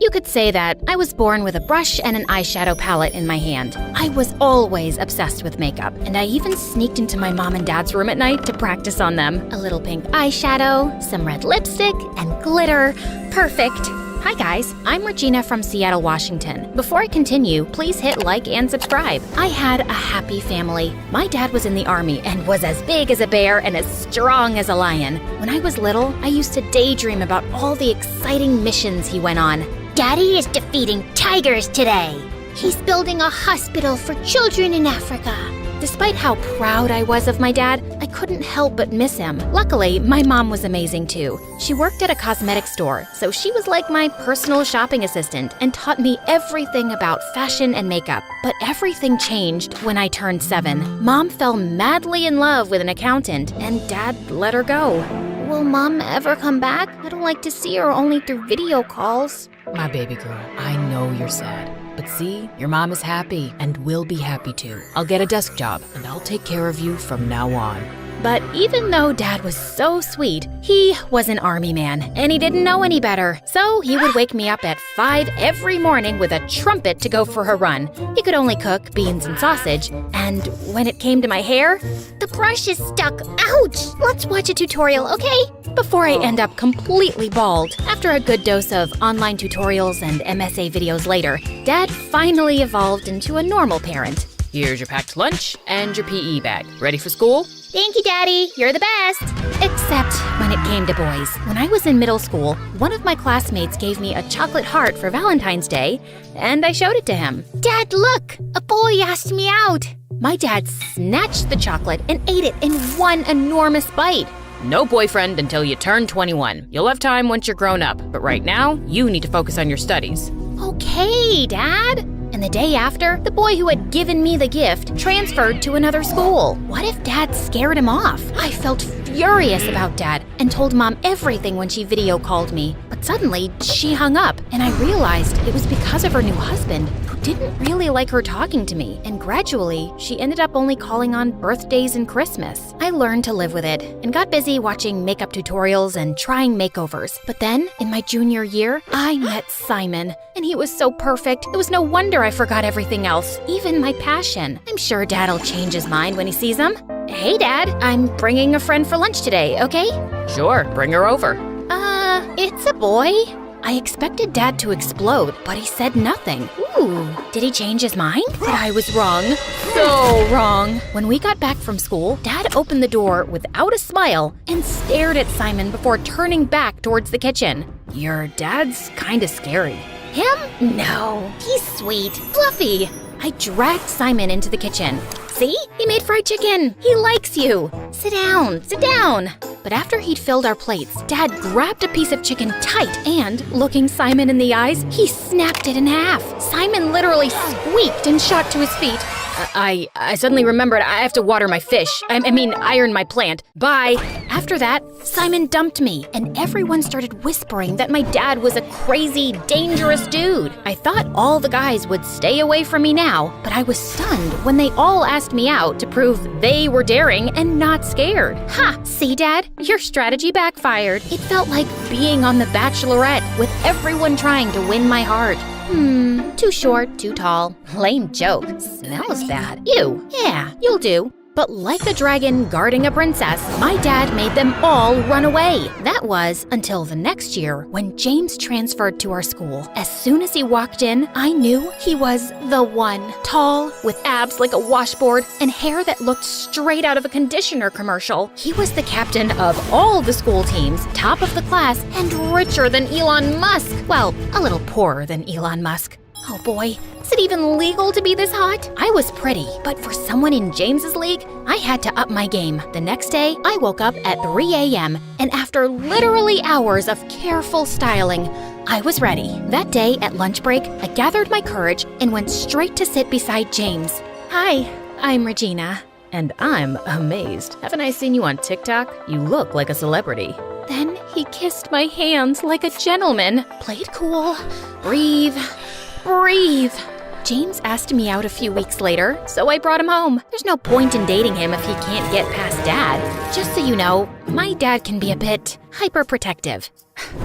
You could say that I was born with a brush and an eyeshadow palette in my hand. I was always obsessed with makeup, and I even sneaked into my mom and dad's room at night to practice on them. A little pink eyeshadow, some red lipstick, and glitter. Perfect. Hi guys, I'm Regina from Seattle, Washington. Before I continue, please hit like and subscribe. I had a happy family. My dad was in the army and was as big as a bear and as strong as a lion. When I was little, I used to daydream about all the exciting missions he went on. Daddy is defeating tigers today. He's building a hospital for children in Africa. Despite how proud I was of my dad, I couldn't help but miss him. Luckily, my mom was amazing too. She worked at a cosmetic store, so she was like my personal shopping assistant and taught me everything about fashion and makeup. But everything changed when I turned 7. Mom fell madly in love with an accountant, and Dad let her go. Will Mom ever come back? I don't like to see her only through video calls. My baby girl, I know you're sad. But see, your mom is happy and will be happy too. I'll get a desk job and I'll take care of you from now on. But even though Dad was so sweet, he was an army man, and he didn't know any better. So he would wake me up at 5 every morning with a trumpet to go for a run. He could only cook beans and sausage, and when it came to my hair, the brush is stuck. Ouch! Let's watch a tutorial, okay? Before I end up completely bald. After a good dose of online tutorials and MSA videos later, Dad finally evolved into a normal parent. Here's your packed lunch and your PE bag. Ready for school? Thank you, Daddy. You're the best. Except when it came to boys. When I was in middle school, one of my classmates gave me a chocolate heart for Valentine's Day, and I showed it to him. Dad, look! A boy asked me out. My dad snatched the chocolate and ate it in one enormous bite. No boyfriend until you turn 21. You'll have time once you're grown up, but right now, you need to focus on your studies. Okay, Dad. And the day after, the boy who had given me the gift transferred to another school. What if Dad scared him off? I felt furious about Dad and told Mom everything when she video called me. But suddenly, she hung up, and I realized it was because of her new husband, who didn't really like her talking to me. And gradually, she ended up only calling on birthdays and Christmas. I learned to live with it and got busy watching makeup tutorials and trying makeovers. But then, in my junior year, I met Simon, and he was so perfect. It was no wonder I forgot everything else, even my passion. I'm sure Dad'll change his mind when he sees him. Hey, Dad, I'm bringing a friend for lunch today, okay? Sure, bring her over. It's a boy. I expected Dad to explode, but he said nothing. Ooh, did he change his mind? But I was wrong. So wrong. When we got back from school, Dad opened the door without a smile and stared at Simon before turning back towards the kitchen. Your dad's kinda scary. Him? No, he's sweet, fluffy. I dragged Simon into the kitchen. See? He made fried chicken. He likes you. Sit down, sit down. But after he'd filled our plates, Dad grabbed a piece of chicken tight and, looking Simon in the eyes, he snapped it in half. Simon literally squeaked and shot to his feet. I suddenly remembered I have to water my fish. I mean, iron my plant. Bye. After that, Simon dumped me, and everyone started whispering that my dad was a crazy, dangerous dude. I thought all the guys would stay away from me now, but I was stunned when they all asked me out to prove they were daring and not scared. Ha! See, Dad? Your strategy backfired. It felt like being on The Bachelorette with everyone trying to win my heart. Too short, too tall. Lame joke. Smells bad. Ew. Yeah, you'll do. But like a dragon guarding a princess, my dad made them all run away. That was until the next year when James transferred to our school. As soon as he walked in, I knew he was the one. Tall, with abs like a washboard, and hair that looked straight out of a conditioner commercial. He was the captain of all the school teams, top of the class, and richer than Elon Musk. Well, a little poorer than Elon Musk. Oh boy, is it even legal to be this hot? I was pretty, but for someone in James's league, I had to up my game. The next day, I woke up at 3 a.m., and after literally hours of careful styling, I was ready. That day at lunch break, I gathered my courage and went straight to sit beside James. Hi, I'm Regina. And I'm amazed. Haven't I seen you on TikTok? You look like a celebrity. Then he kissed my hands like a gentleman. Played cool. Breathe. James asked me out a few weeks later, so I brought him home. There's no point in dating him if he can't get past Dad. Just so you know, my dad can be a bit hyperprotective.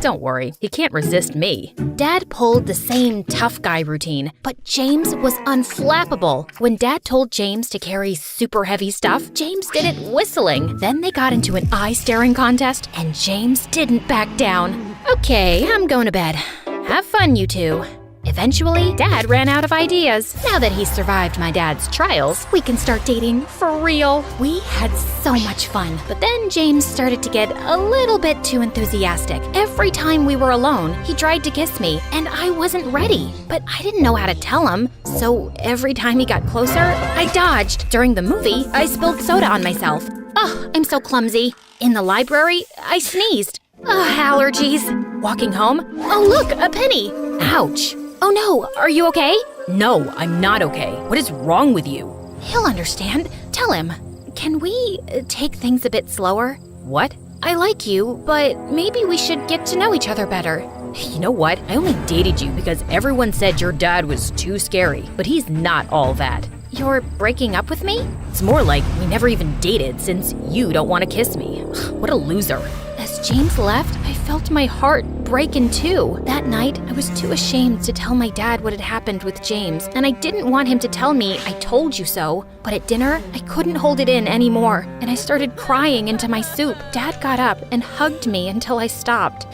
Don't worry, he can't resist me. Dad pulled the same tough guy routine, but James was unflappable. When Dad told James to carry super heavy stuff, James did it whistling. Then they got into an eye-staring contest, and James didn't back down. Okay, I'm going to bed. Have fun, you two. Eventually, Dad ran out of ideas. Now that he's survived my dad's trials, we can start dating for real. We had so much fun, but then James started to get a little bit too enthusiastic. Every time we were alone, he tried to kiss me, and I wasn't ready. But I didn't know how to tell him, so every time he got closer, I dodged. During the movie, I spilled soda on myself. Oh, I'm so clumsy. In the library, I sneezed. Oh, allergies. Walking home, oh look, a penny. Ouch. Oh no, are you okay? No, I'm not okay. What is wrong with you? He'll understand. Tell him. Can we take things a bit slower? What? I like you, but maybe we should get to know each other better. You know what? I only dated you because everyone said your dad was too scary, but he's not all that. You're breaking up with me? It's more like we never even dated since you don't want to kiss me. What a loser. As James left, I felt my heart break in two. That night, I was too ashamed to tell my dad what had happened with James, and I didn't want him to tell me I told you so. But at dinner, I couldn't hold it in anymore, and I started crying into my soup. Dad got up and hugged me until I stopped.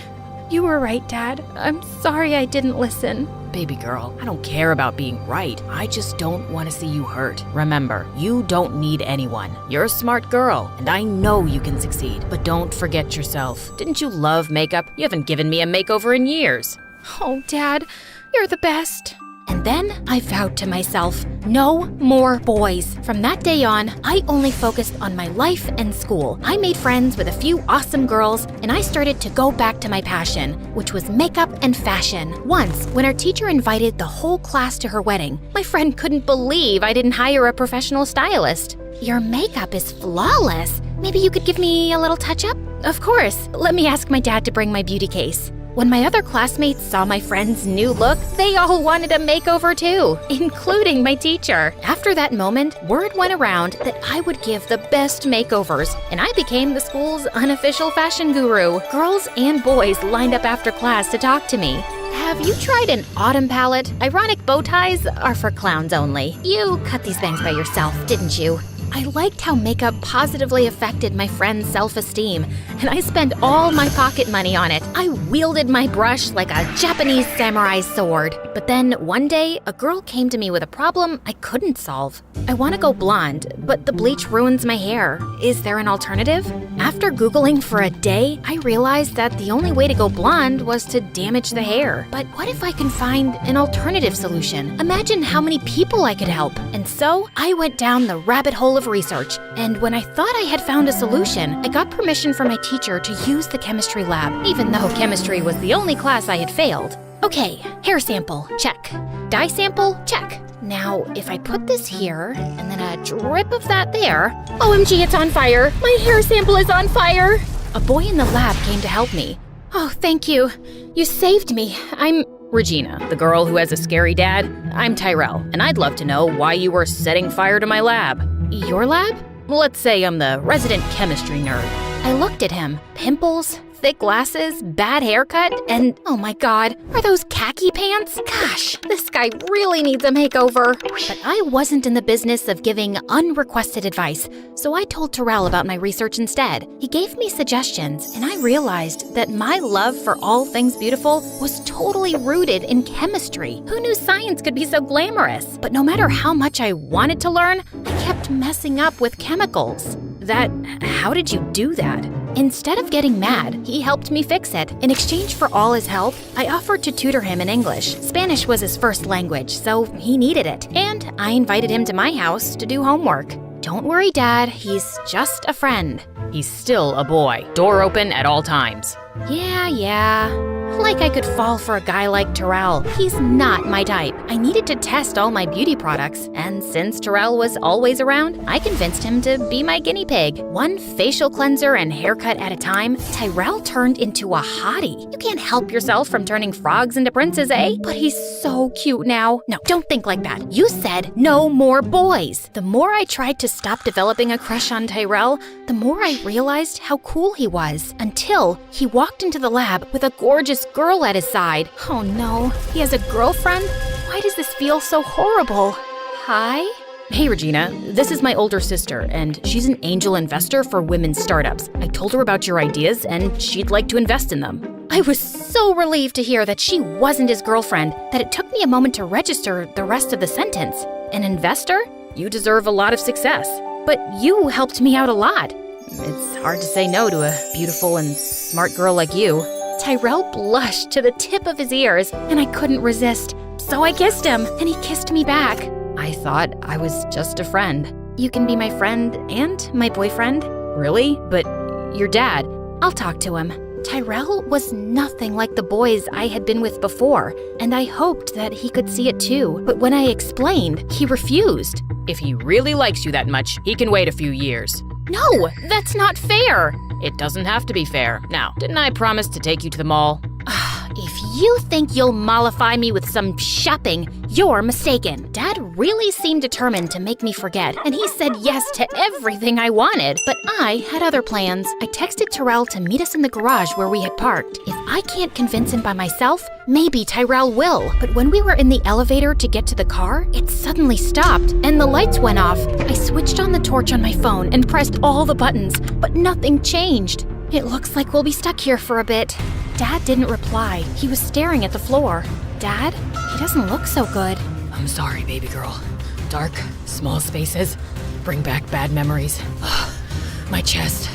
You were right, Dad. I'm sorry I didn't listen. Baby girl, I don't care about being right. I just don't want to see you hurt. Remember, you don't need anyone. You're a smart girl, and I know you can succeed. But don't forget yourself. Didn't you love makeup? You haven't given me a makeover in years. Oh, Dad, you're the best. And then I vowed to myself, no more boys. From that day on, I only focused on my life and school. I made friends with a few awesome girls, and I started to go back to my passion, which was makeup and fashion. Once, when our teacher invited the whole class to her wedding, my friend couldn't believe I didn't hire a professional stylist. Your makeup is flawless. Maybe you could give me a little touch-up? Of course. Let me ask my dad to bring my beauty case. When my other classmates saw my friend's new look, they all wanted a makeover too, including my teacher. After that moment, word went around that I would give the best makeovers, and I became the school's unofficial fashion guru. Girls and boys lined up after class to talk to me. Have you tried an autumn palette? Ironic bow ties are for clowns only. You cut these bangs by yourself, didn't you? I liked how makeup positively affected my friend's self-esteem, and I spent all my pocket money on it. I wielded my brush like a Japanese samurai's sword. But then one day, a girl came to me with a problem I couldn't solve. I want to go blonde, but the bleach ruins my hair. Is there an alternative? After Googling for a day, I realized that the only way to go blonde was to damage the hair. But what if I can find an alternative solution? Imagine how many people I could help. And so, I went down the rabbit hole of research, and when I thought I had found a solution, I got permission from my teacher to use the chemistry lab, even though chemistry was the only class I had failed. Okay, hair sample, check. Dye sample, check. Now, if I put this here, and then a drip of that there, OMG, it's on fire! My hair sample is on fire! A boy in the lab came to help me. Oh, thank you. You saved me. I'm Regina, the girl who has a scary dad. I'm Tyrell, and I'd love to know why you were setting fire to my lab. Your lab? Let's say I'm the resident chemistry nerd. I looked at him. Pimples, thick glasses, bad haircut, and oh my god, are those khaki pants? Gosh, this guy really needs a makeover. But I wasn't in the business of giving unrequested advice, so I told Terrell about my research instead. He gave me suggestions, and I realized that my love for all things beautiful was totally rooted in chemistry. Who knew science could be so glamorous? But no matter how much I wanted to learn, I kept messing up with chemicals. How did you do that? Instead of getting mad, he helped me fix it. In exchange for all his help, I offered to tutor him in English. Spanish was his first language, so he needed it. And I invited him to my house to do homework. Don't worry, Dad, he's just a friend. He's still a boy. Door open at all times. Yeah. Like I could fall for a guy like Terrell. He's not my type. I needed to test all my beauty products, and since Terrell was always around, I convinced him to be my guinea pig. One facial cleanser and haircut at a time, Tyrell turned into a hottie. You can't help yourself from turning frogs into princes, eh? But he's so cute now. No, don't think like that. You said no more boys. The more I tried to stop developing a crush on Tyrell, the more I realized how cool he was, until he walked into the lab with a gorgeous girl at his side. Oh no, he has a girlfriend? Why does this feel so horrible? Hi? Hey Regina, this is my older sister, and she's an angel investor for women's startups. I told her about your ideas, and she'd like to invest in them. I was so relieved to hear that she wasn't his girlfriend that it took me a moment to register the rest of the sentence. An investor? You deserve a lot of success. But you helped me out a lot. It's hard to say no to a beautiful and smart girl like you. Tyrell blushed to the tip of his ears, and I couldn't resist. So I kissed him, and he kissed me back. I thought I was just a friend. You can be my friend and my boyfriend. Really? But your dad. I'll talk to him. Tyrell was nothing like the boys I had been with before, and I hoped that he could see it too. But when I explained, he refused. If he really likes you that much, he can wait a few years. No, that's not fair. It doesn't have to be fair. Now, didn't I promise to take you to the mall? If you think you'll mollify me with some shopping, you're mistaken. Dad really seemed determined to make me forget, and he said yes to everything I wanted. But I had other plans. I texted Tyrell to meet us in the garage where we had parked. If I can't convince him by myself, maybe Tyrell will. But when we were in the elevator to get to the car, it suddenly stopped, and the lights went off. I switched on the torch on my phone and pressed all the buttons, but nothing changed. It looks like we'll be stuck here for a bit. Dad didn't reply. He was staring at the floor. Dad? He doesn't look so good. I'm sorry, baby girl. Dark, small spaces bring back bad memories. My chest.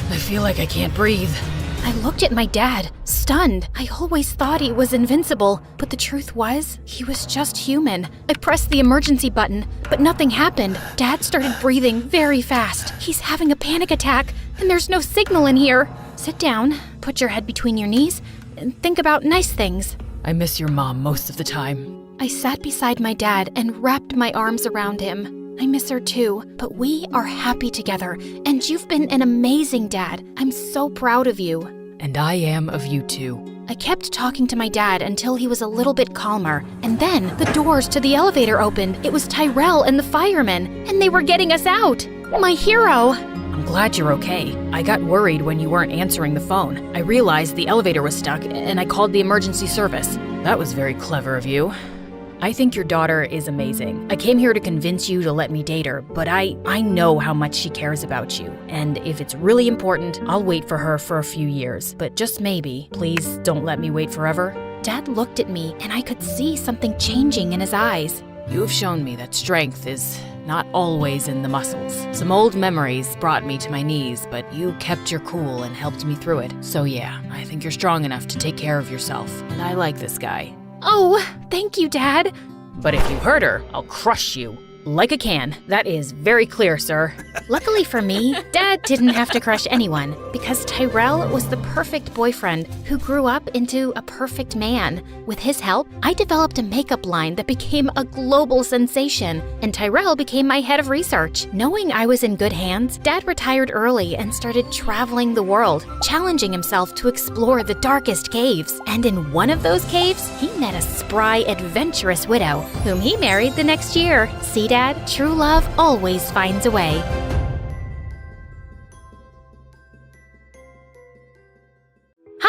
I feel like I can't breathe. I looked at my dad, stunned. I always thought he was invincible, but the truth was, he was just human. I pressed the emergency button, but nothing happened. Dad started breathing very fast. He's having a panic attack, and there's no signal in here. Sit down, put your head between your knees, and think about nice things. I miss your mom most of the time. I sat beside my dad and wrapped my arms around him. I miss her too, but we are happy together, and you've been an amazing dad. I'm so proud of you. And I am of you too. I kept talking to my dad until he was a little bit calmer, and then the doors to the elevator opened. It was Tyrell and the firemen, and they were getting us out. My hero! I'm glad you're okay. I got worried when you weren't answering the phone. I realized the elevator was stuck, and I called the emergency service. That was very clever of you. I think your daughter is amazing. I came here to convince you to let me date her, but I know how much she cares about you. And if it's really important, I'll wait for her for a few years. But just maybe, please don't let me wait forever. Dad looked at me, and I could see something changing in his eyes. You have shown me that strength is not always in the muscles. Some old memories brought me to my knees, but you kept your cool and helped me through it. So yeah, I think you're strong enough to take care of yourself. And I like this guy. Oh, thank you, Dad. But if you hurt her, I'll crush you. Like a can. That is very clear, sir. Luckily for me, Dad didn't have to crush anyone because Tyrell was the perfect boyfriend who grew up into a perfect man. With his help, I developed a makeup line that became a global sensation, and Tyrell became my head of research. Knowing I was in good hands, Dad retired early and started traveling the world, challenging himself to explore the darkest caves. And in one of those caves, he met a spry, adventurous widow, whom he married the next year. See, Dad, true love always finds a way.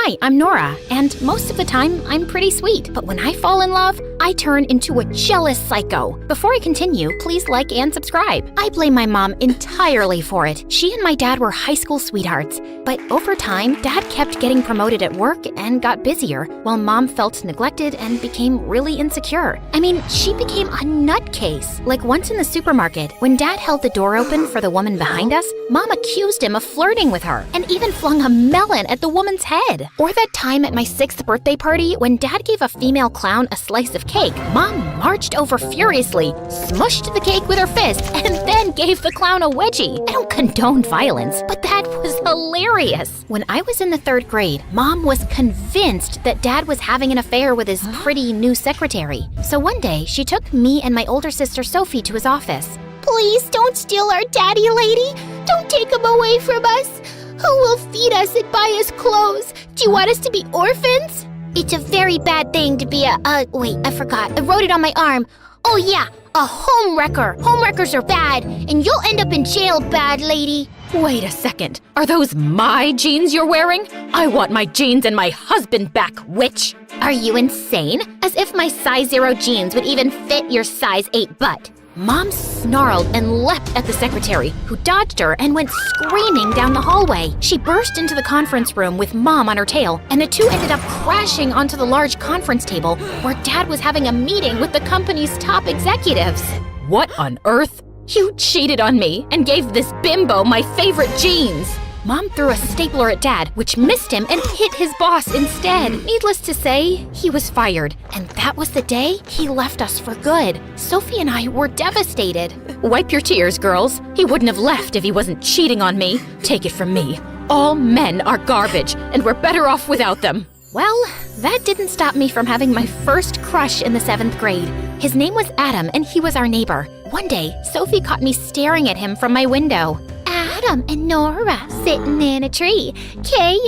Hi, I'm Nora, and most of the time, I'm pretty sweet. But when I fall in love, I turn into a jealous psycho. Before I continue, please like and subscribe. I blame my mom entirely for it. She and my dad were high school sweethearts. But over time, Dad kept getting promoted at work and got busier, while Mom felt neglected and became really insecure. I mean, she became a nutcase. Like once in the supermarket, when Dad held the door open for the woman behind us, Mom accused him of flirting with her and even flung a melon at the woman's head. Or that time at my 6th birthday party when Dad gave a female clown a slice of cake, Mom marched over furiously, smushed the cake with her fist, and then gave the clown a wedgie. I don't condone violence, but that was hilarious. When I was in the 3rd grade, Mom was convinced that Dad was having an affair with his pretty new secretary. So one day, she took me and my older sister Sophie to his office. Please don't steal our daddy, lady. Don't take him away from us. Who will feed us and buy us clothes? Do you want us to be orphans? It's a very bad thing to be wait, I forgot. I wrote it on my arm. Oh yeah, a homewrecker. Homewreckers are bad, and you'll end up in jail, bad lady. Wait a second. Are those my jeans you're wearing? I want my jeans and my husband back, witch. Are you insane? As if my size 0 jeans would even fit your size 8 butt. Mom snarled and leapt at the secretary, who dodged her and went screaming down the hallway. She burst into the conference room with Mom on her tail, and the two ended up crashing onto the large conference table where Dad was having a meeting with the company's top executives. What on earth? You cheated on me and gave this bimbo my favorite jeans. Mom threw a stapler at Dad, which missed him and hit his boss instead. Needless to say, he was fired. And that was the day he left us for good. Sophie and I were devastated. Wipe your tears, girls. He wouldn't have left if he wasn't cheating on me. Take it from me. All men are garbage, and we're better off without them. Well, that didn't stop me from having my first crush in the 7th grade. His name was Adam, and he was our neighbor. One day, Sophie caught me staring at him from my window. Adam and Nora sitting in a tree. Kissing.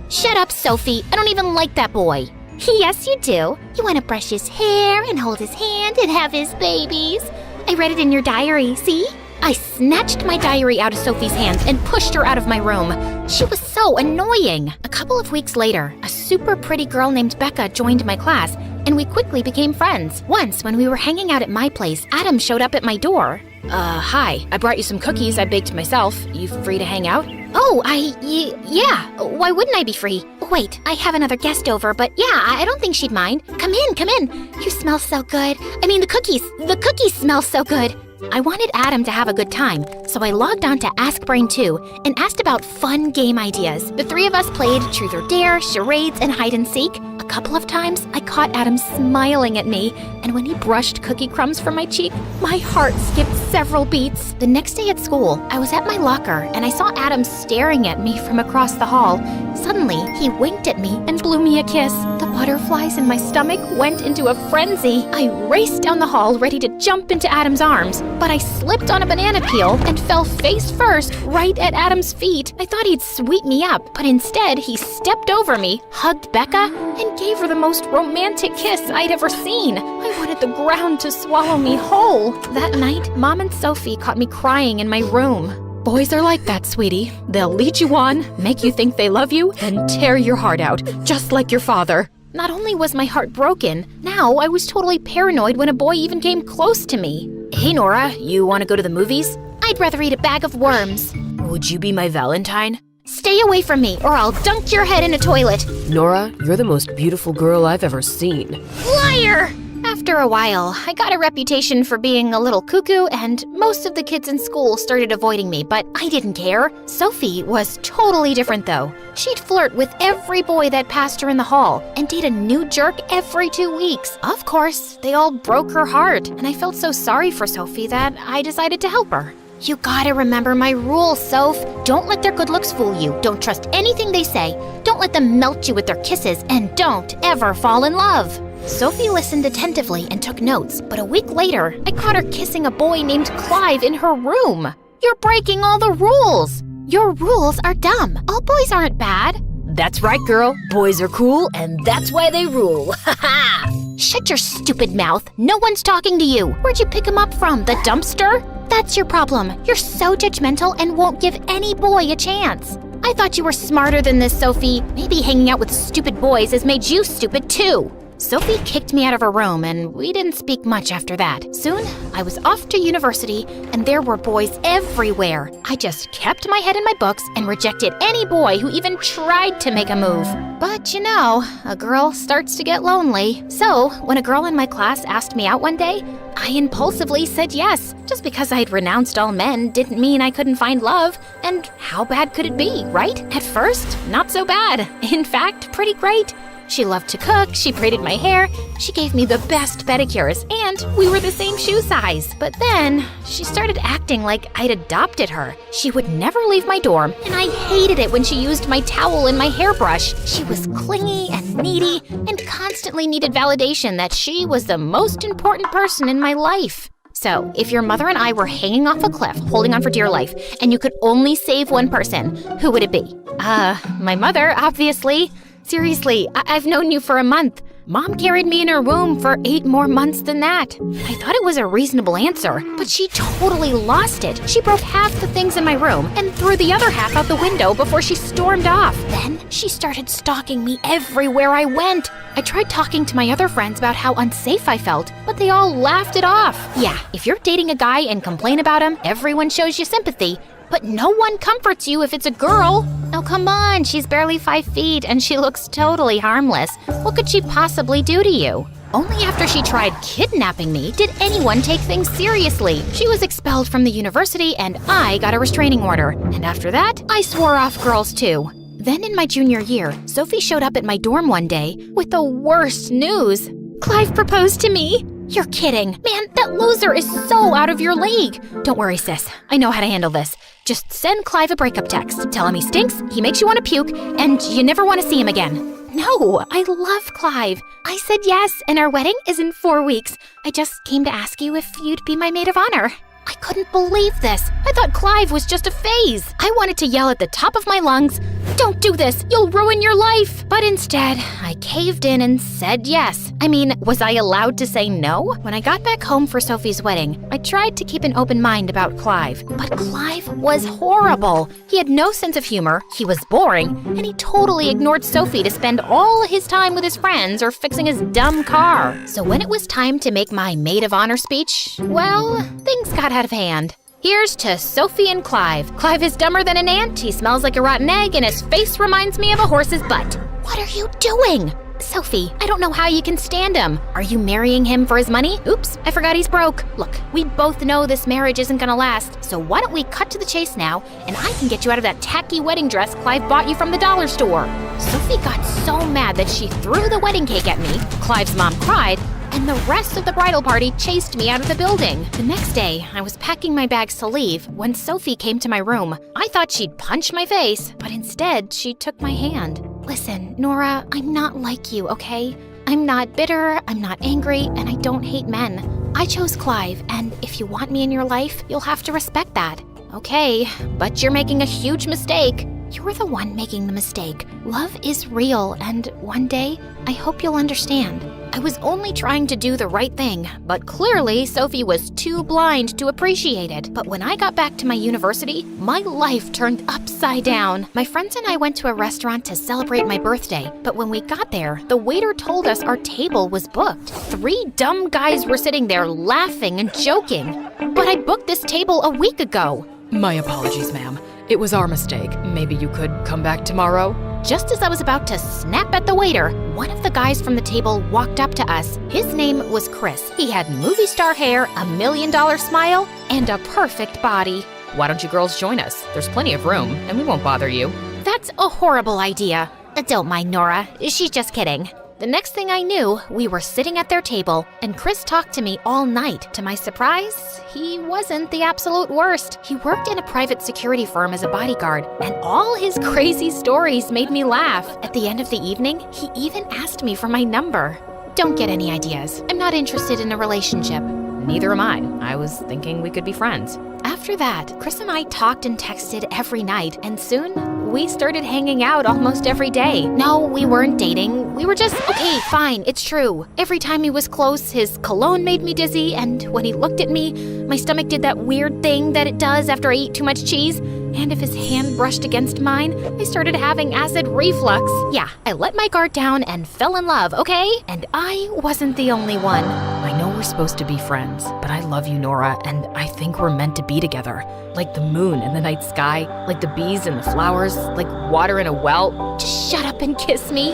Shut up, Sophie. I don't even like that boy. Yes, you do. You want to brush his hair and hold his hand and have his babies. I read it in your diary, see? I snatched my diary out of Sophie's hands and pushed her out of my room. She was so annoying. A couple of weeks later, a super pretty girl named Becca joined my class, and we quickly became friends. Once, when we were hanging out at my place, Adam showed up at my door. Hi. I brought you some cookies I baked myself. You free to hang out? Oh, yeah. Why wouldn't I be free? Wait, I have another guest over, but yeah, I don't think she'd mind. Come in. You smell so good. I mean, the cookies smell so good. I wanted Adam to have a good time, so I logged on to Ask Brain 2 and asked about fun game ideas. The 3 of us played Truth or Dare, charades, and hide and seek. A couple of times, I caught Adam smiling at me, and when he brushed cookie crumbs from my cheek, my heart skipped several beats. The next day at school, I was at my locker, and I saw Adam staring at me from across the hall. Suddenly, he winked at me and blew me a kiss. The butterflies in my stomach went into a frenzy. I raced down the hall, ready to jump into Adam's arms, but I slipped on a banana peel and fell face first right at Adam's feet. I thought he'd sweep me up, but instead he stepped over me, hugged Becca, and gave her the most romantic kiss I'd ever seen. I wanted the ground to swallow me whole. That night, Mom and Sophie caught me crying in my room. Boys are like that, sweetie. They'll lead you on, make you think they love you, then tear your heart out, just like your father. Not only was my heart broken, now I was totally paranoid when a boy even came close to me. Hey, Nora, you want to go to the movies? I'd rather eat a bag of worms. Would you be my Valentine? Stay away from me, or I'll dunk your head in a toilet. Nora, you're the most beautiful girl I've ever seen. Liar! After a while, I got a reputation for being a little cuckoo, and most of the kids in school started avoiding me, but I didn't care. Sophie was totally different, though. She'd flirt with every boy that passed her in the hall and date a new jerk every 2 weeks. Of course, they all broke her heart, and I felt so sorry for Sophie that I decided to help her. You gotta remember my rules, Soph. Don't let their good looks fool you. Don't trust anything they say. Don't let them melt you with their kisses, and don't ever fall in love. Sophie listened attentively and took notes, but a week later, I caught her kissing a boy named Clive in her room. You're breaking all the rules. Your rules are dumb. All boys aren't bad. That's right, girl. Boys are cool, and that's why they rule. Ha ha! Shut your stupid mouth. No one's talking to you. Where'd you pick him up from? The dumpster? That's your problem. You're so judgmental and won't give any boy a chance. I thought you were smarter than this, Sophie. Maybe hanging out with stupid boys has made you stupid too. Sophie kicked me out of her room, and we didn't speak much after that. Soon, I was off to university, and there were boys everywhere. I just kept my head in my books and rejected any boy who even tried to make a move. But you know, a girl starts to get lonely. So, when a girl in my class asked me out one day, I impulsively said yes. Just because I'd renounced all men didn't mean I couldn't find love. And how bad could it be, right? At first, not so bad. In fact, pretty great. She loved to cook, she braided my hair, she gave me the best pedicures, and we were the same shoe size. But then, she started acting like I'd adopted her. She would never leave my dorm, and I hated it when she used my towel and my hairbrush. She was clingy and needy, and constantly needed validation that she was the most important person in my life. So, if your mother and I were hanging off a cliff, holding on for dear life, and you could only save one person, who would it be? My mother, obviously. Seriously, I've known you for a month. Mom carried me in her womb for 8 more months than that. I thought it was a reasonable answer, but she totally lost it. She broke half the things in my room and threw the other half out the window before she stormed off. Then she started stalking me everywhere I went. I tried talking to my other friends about how unsafe I felt, but they all laughed it off. Yeah, if you're dating a guy and complain about him, everyone shows you sympathy. But no one comforts you if it's a girl. Oh, come on, she's barely 5 feet and she looks totally harmless. What could she possibly do to you? Only after she tried kidnapping me did anyone take things seriously. She was expelled from the university and I got a restraining order. And after that, I swore off girls too. Then in my junior year, Sophie showed up at my dorm one day with the worst news. Clive proposed to me. You're kidding. Man, that loser is so out of your league. Don't worry, sis. I know how to handle this. Just send Clive a breakup text. Tell him he stinks, he makes you want to puke, and you never want to see him again. No, I love Clive. I said yes, and our wedding is in 4 weeks. I just came to ask you if you'd be my maid of honor. I couldn't believe this. I thought Clive was just a phase. I wanted to yell at the top of my lungs, "Don't do this, you'll ruin your life." But instead, I caved in and said yes. I mean, was I allowed to say no? When I got back home for Sophie's wedding, I tried to keep an open mind about Clive. But Clive was horrible. He had no sense of humor, he was boring, and he totally ignored Sophie to spend all his time with his friends or fixing his dumb car. So when it was time to make my maid of honor speech, well, things got out of hand. Here's to Sophie and Clive. Clive is dumber than an ant, he smells like a rotten egg, and his face reminds me of a horse's butt. What are you doing? Sophie, I don't know how you can stand him. Are you marrying him for his money? Oops, I forgot he's broke. Look, we both know this marriage isn't gonna last, so why don't we cut to the chase now, and I can get you out of that tacky wedding dress Clive bought you from the dollar store. Sophie got so mad that she threw the wedding cake at me. Clive's mom cried, and the rest of the bridal party chased me out of the building. The next day, I was packing my bags to leave when Sophie came to my room. I thought she'd punch my face, but instead, she took my hand. Listen, Nora, I'm not like you, okay? I'm not bitter, I'm not angry, and I don't hate men. I chose Clive, and if you want me in your life, you'll have to respect that. Okay, but you're making a huge mistake. You're the one making the mistake. Love is real, and one day, I hope you'll understand. I was only trying to do the right thing, but clearly Sophie was too blind to appreciate it. But when I got back to my university, my life turned upside down. My friends and I went to a restaurant to celebrate my birthday, but when we got there, the waiter told us our table was booked. 3 dumb guys were sitting there laughing and joking. But I booked this table a week ago. My apologies, ma'am. It was our mistake. Maybe you could come back tomorrow? Just as I was about to snap at the waiter, one of the guys from the table walked up to us. His name was Chris. He had movie star hair, a $1 million smile, and a perfect body. Why don't you girls join us? There's plenty of room, and we won't bother you. That's a horrible idea. Don't mind Nora. She's just kidding. The next thing I knew, we were sitting at their table, and Chris talked to me all night. To my surprise, he wasn't the absolute worst. He worked in a private security firm as a bodyguard, and all his crazy stories made me laugh. At the end of the evening, he even asked me for my number. Don't get any ideas. I'm not interested in a relationship. Neither am I. I was thinking we could be friends. After that, Chris and I talked and texted every night, and soon we started hanging out almost every day. No, we weren't dating. We were just, okay, fine, it's true. Every time he was close, his cologne made me dizzy, and when he looked at me, my stomach did that weird thing that it does after I eat too much cheese. and if his hand brushed against mine, I started having acid reflux. Yeah, I let my guard down and fell in love, okay? And I wasn't the only one. I know we're supposed to be friends, but I love you, Nora, and I think we're meant to be together. Like the moon in the night sky, like the bees and the flowers, like water in a well. Just shut up and kiss me.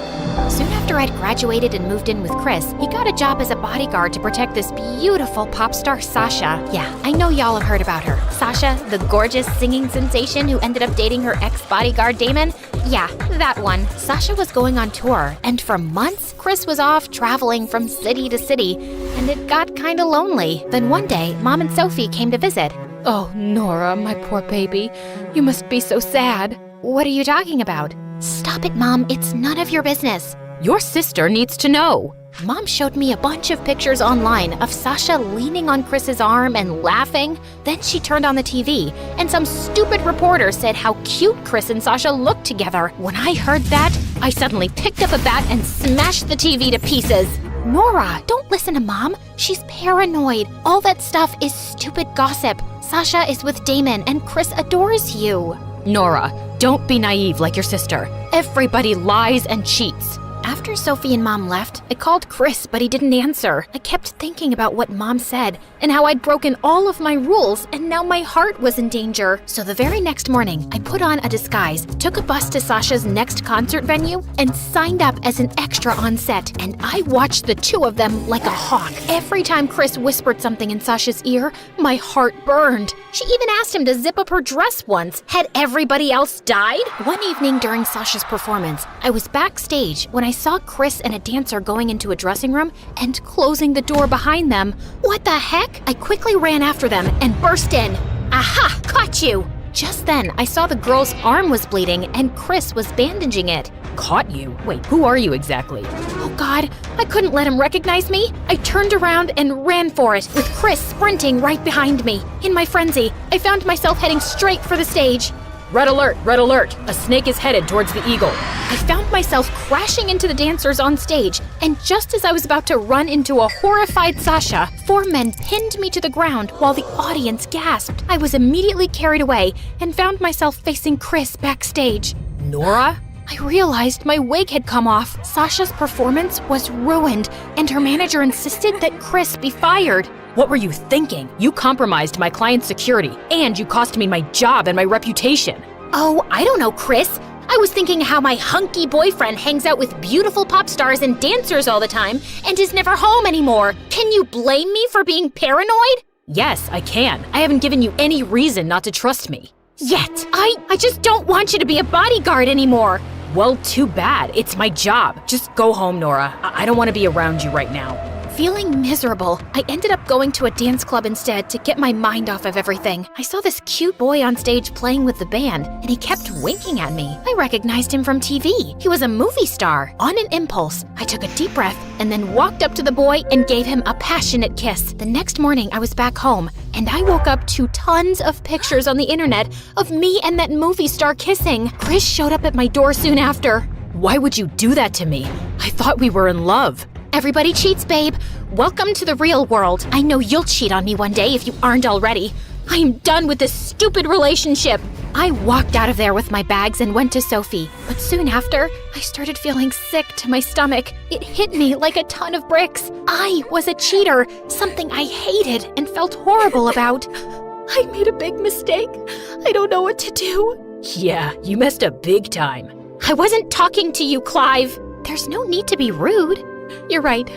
Soon after I'd graduated and moved in with Chris, he got a job as a bodyguard to protect this beautiful pop star Sasha. Yeah, I know y'all have heard about her. Sasha, the gorgeous singing sensation who ended up dating her ex-bodyguard Damon? Yeah, that one. Sasha was going on tour, and for months, Chris was off traveling from city to city, and it got kinda lonely. Then one day, Mom and Sophie came to visit. Oh, Nora, my poor baby. You must be so sad. What are you talking about? Stop it, Mom. It's none of your business. Your sister needs to know. Mom showed me a bunch of pictures online of Sasha leaning on Chris's arm and laughing. Then she turned on the TV, and some stupid reporter said how cute Chris and Sasha looked together. When I heard that, I suddenly picked up a bat and smashed the TV to pieces. Nora, don't listen to Mom. She's paranoid. All that stuff is stupid gossip. Sasha is with Damon, and Chris adores you. Nora, don't be naive like your sister. Everybody lies and cheats. After Sophie and Mom left, I called Chris, but he didn't answer. I kept thinking about what Mom said and how I'd broken all of my rules, and now my heart was in danger. So the very next morning, I put on a disguise, took a bus to Sasha's next concert venue, and signed up as an extra on set. And I watched the two of them like a hawk. Every time Chris whispered something in Sasha's ear, my heart burned. She even asked him to zip up her dress once. Had everybody else died? One evening during Sasha's performance, I was backstage when I saw Chris and a dancer going into a dressing room and closing the door behind them. What the heck? I quickly ran after them and burst in. Aha! Caught you! Just then, I saw the girl's arm was bleeding and Chris was bandaging it. Caught you? Wait, who are you exactly? Oh God, I couldn't let him recognize me. I turned around and ran for it, with Chris sprinting right behind me. In my frenzy, I found myself heading straight for the stage. Red alert, red alert. A snake is headed towards the eagle. I found myself crashing into the dancers on stage, and just as I was about to run into a horrified Sasha, 4 men pinned me to the ground while the audience gasped. I was immediately carried away and found myself facing Chris backstage. Nora? I realized my wig had come off. Sasha's performance was ruined, and her manager insisted that Chris be fired. What were you thinking? You compromised my client's security, and you cost me my job and my reputation. Oh, I don't know, Chris. I was thinking how my hunky boyfriend hangs out with beautiful pop stars and dancers all the time and is never home anymore. Can you blame me for being paranoid? Yes, I can. I haven't given you any reason not to trust me. Yet. I just don't want you to be a bodyguard anymore. Well, too bad. It's my job. Just go home, Nora. I don't want to be around you right now. Feeling miserable, I ended up going to a dance club instead to get my mind off of everything. I saw this cute boy on stage playing with the band, and he kept winking at me. I recognized him from TV. He was a movie star. On an impulse, I took a deep breath and then walked up to the boy and gave him a passionate kiss. The next morning, I was back home, and I woke up to tons of pictures on the internet of me and that movie star kissing. Chris showed up at my door soon after. Why would you do that to me? I thought we were in love. Everybody cheats, babe. Welcome to the real world. I know you'll cheat on me one day if you aren't already. I am done with this stupid relationship. I walked out of there with my bags and went to Sophie. But soon after, I started feeling sick to my stomach. It hit me like a ton of bricks. I was a cheater, something I hated and felt horrible about. I made a big mistake. I don't know what to do. Yeah, you messed up big time. I wasn't talking to you, Clive. There's no need to be rude. You're right.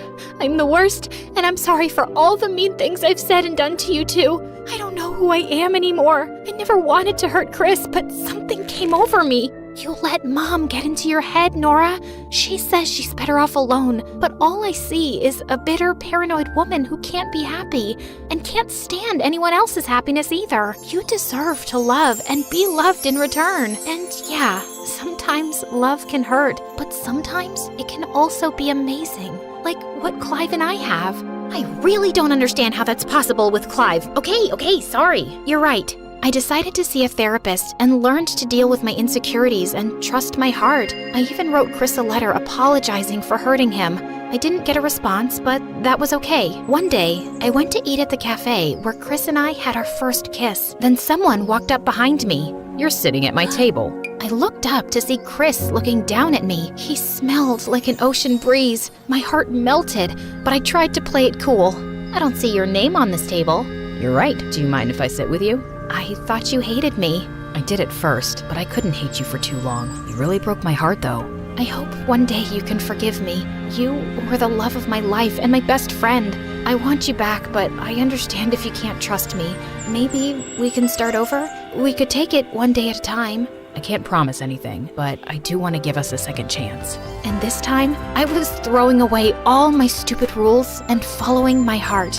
I'm the worst, and I'm sorry for all the mean things I've said and done to you too. I don't know who I am anymore. I never wanted to hurt Chris, but something came over me. You let Mom get into your head, Nora. She says she's better off alone, but all I see is a bitter, paranoid woman who can't be happy and can't stand anyone else's happiness either. You deserve to love and be loved in return. And yeah, sometimes love can hurt, but sometimes it can also be amazing, like what Clive and I have. I really don't understand how that's possible with Clive. Okay, sorry. You're right. I decided to see a therapist and learned to deal with my insecurities and trust my heart. I even wrote Chris a letter apologizing for hurting him. I didn't get a response, but that was okay. One day, I went to eat at the cafe where Chris and I had our first kiss. Then someone walked up behind me. You're sitting at my table. I looked up to see Chris looking down at me. He smelled like an ocean breeze. My heart melted, but I tried to play it cool. I don't see your name on this table. You're right. Do you mind if I sit with you? I thought you hated me. I did at first, but I couldn't hate you for too long. You really broke my heart, though. I hope one day you can forgive me. You were the love of my life and my best friend. I want you back, but I understand if you can't trust me. Maybe we can start over? We could take it one day at a time. I can't promise anything, but I do want to give us a second chance. And this time, I was throwing away all my stupid rules and following my heart.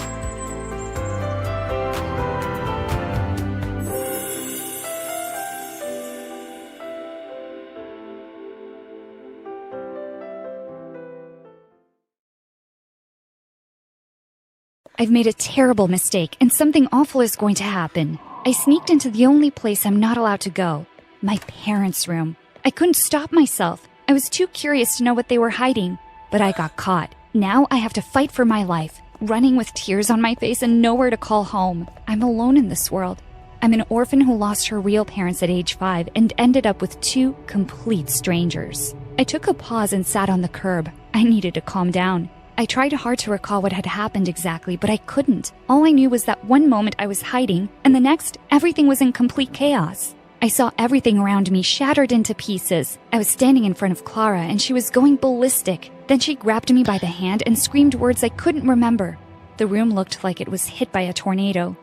I've made a terrible mistake, and something awful is going to happen. I sneaked into the only place I'm not allowed to go. My parents' room. I couldn't stop myself. I was too curious to know what they were hiding. But I got caught. Now I have to fight for my life, running with tears on my face and nowhere to call home. I'm alone in this world. I'm an orphan who lost her real parents at age 5 and ended up with 2 complete strangers. I took a pause and sat on the curb. I needed to calm down. I tried hard to recall what had happened exactly, but I couldn't. All I knew was that one moment I was hiding, and the next, everything was in complete chaos. I saw everything around me shattered into pieces. I was standing in front of Clara, and she was going ballistic. Then she grabbed me by the hand and screamed words I couldn't remember. The room looked like it was hit by a tornado.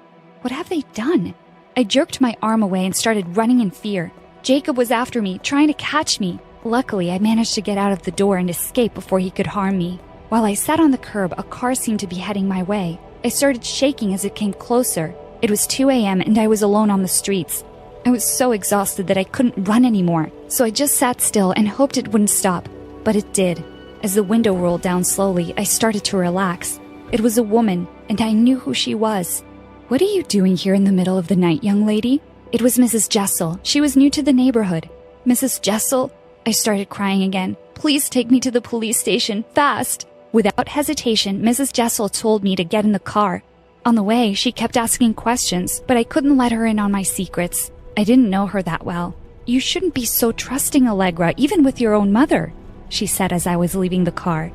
What have they done? I jerked my arm away and started running in fear. Jacob was after me, trying to catch me. Luckily, I managed to get out of the door and escape before he could harm me. While I sat on the curb, a car seemed to be heading my way. I started shaking as it came closer. It was 2 a.m. and I was alone on the streets. I was so exhausted that I couldn't run anymore, so I just sat still and hoped it wouldn't stop. But it did. As the window rolled down slowly, I started to relax. It was a woman, and I knew who she was. "What are you doing here in the middle of the night, young lady?" It was Mrs. Jessel. She was new to the neighborhood. "Mrs. Jessel?" I started crying again. "Please take me to the police station, fast!" Without hesitation, Mrs. Jessel told me to get in the car. On the way, she kept asking questions, but I couldn't let her in on my secrets. I didn't know her that well. "You shouldn't be so trusting, Allegra, even with your own mother," she said as I was leaving the car.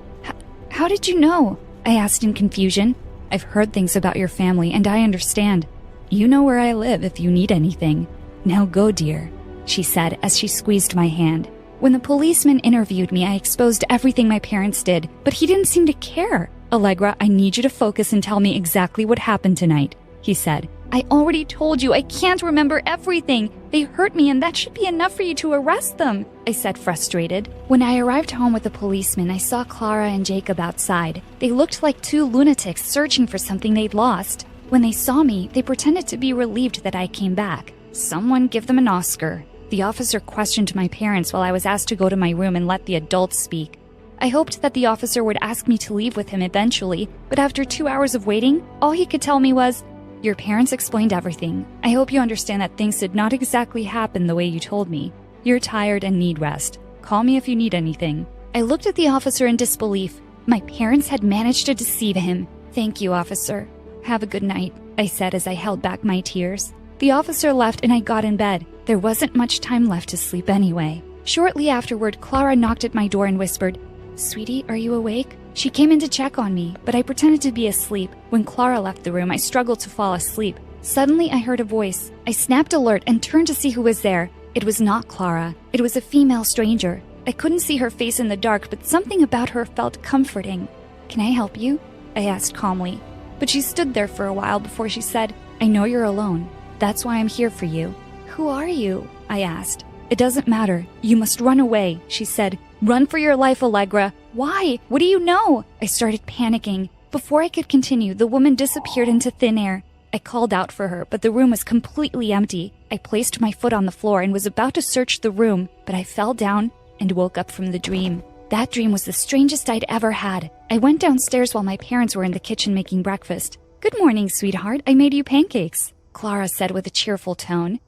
How did you know?" I asked in confusion. "I've heard things about your family, and I understand. You know where I live if you need anything. Now go, dear," she said as she squeezed my hand. When the policeman interviewed me, I exposed everything my parents did, but he didn't seem to care. "Allegra, I need you to focus and tell me exactly what happened tonight," he said. "I already told you I can't remember everything. They hurt me and that should be enough for you to arrest them," I said, frustrated. When I arrived home with the policeman, I saw Clara and Jacob outside. They looked like 2 lunatics searching for something they'd lost. When they saw me, they pretended to be relieved that I came back. Someone give them an Oscar. The officer questioned my parents while I was asked to go to my room and let the adults speak. I hoped that the officer would ask me to leave with him eventually, but after 2 hours of waiting, all he could tell me was, "Your parents explained everything. I hope you understand that things did not exactly happen the way you told me. You're tired and need rest. Call me if you need anything." I looked at the officer in disbelief. My parents had managed to deceive him. "Thank you, officer. Have a good night," I said as I held back my tears. The officer left and I got in bed. There wasn't much time left to sleep anyway. Shortly afterward, Clara knocked at my door and whispered, "Sweetie, are you awake?" She came in to check on me, but I pretended to be asleep. When Clara left the room, I struggled to fall asleep. Suddenly, I heard a voice. I snapped alert and turned to see who was there. It was not Clara. It was a female stranger. I couldn't see her face in the dark, but something about her felt comforting. "Can I help you?" I asked calmly. But she stood there for a while before she said, "I know you're alone. That's why I'm here for you." "Who are you?" I asked. "It doesn't matter. You must run away," she said. "Run for your life, Allegra." "Why? What do you know?" I started panicking. Before I could continue, the woman disappeared into thin air. I called out for her, but the room was completely empty. I placed my foot on the floor and was about to search the room, but I fell down and woke up from the dream. That dream was the strangest I'd ever had. I went downstairs while my parents were in the kitchen making breakfast. "Good morning, sweetheart. I made you pancakes," Clara said with a cheerful tone.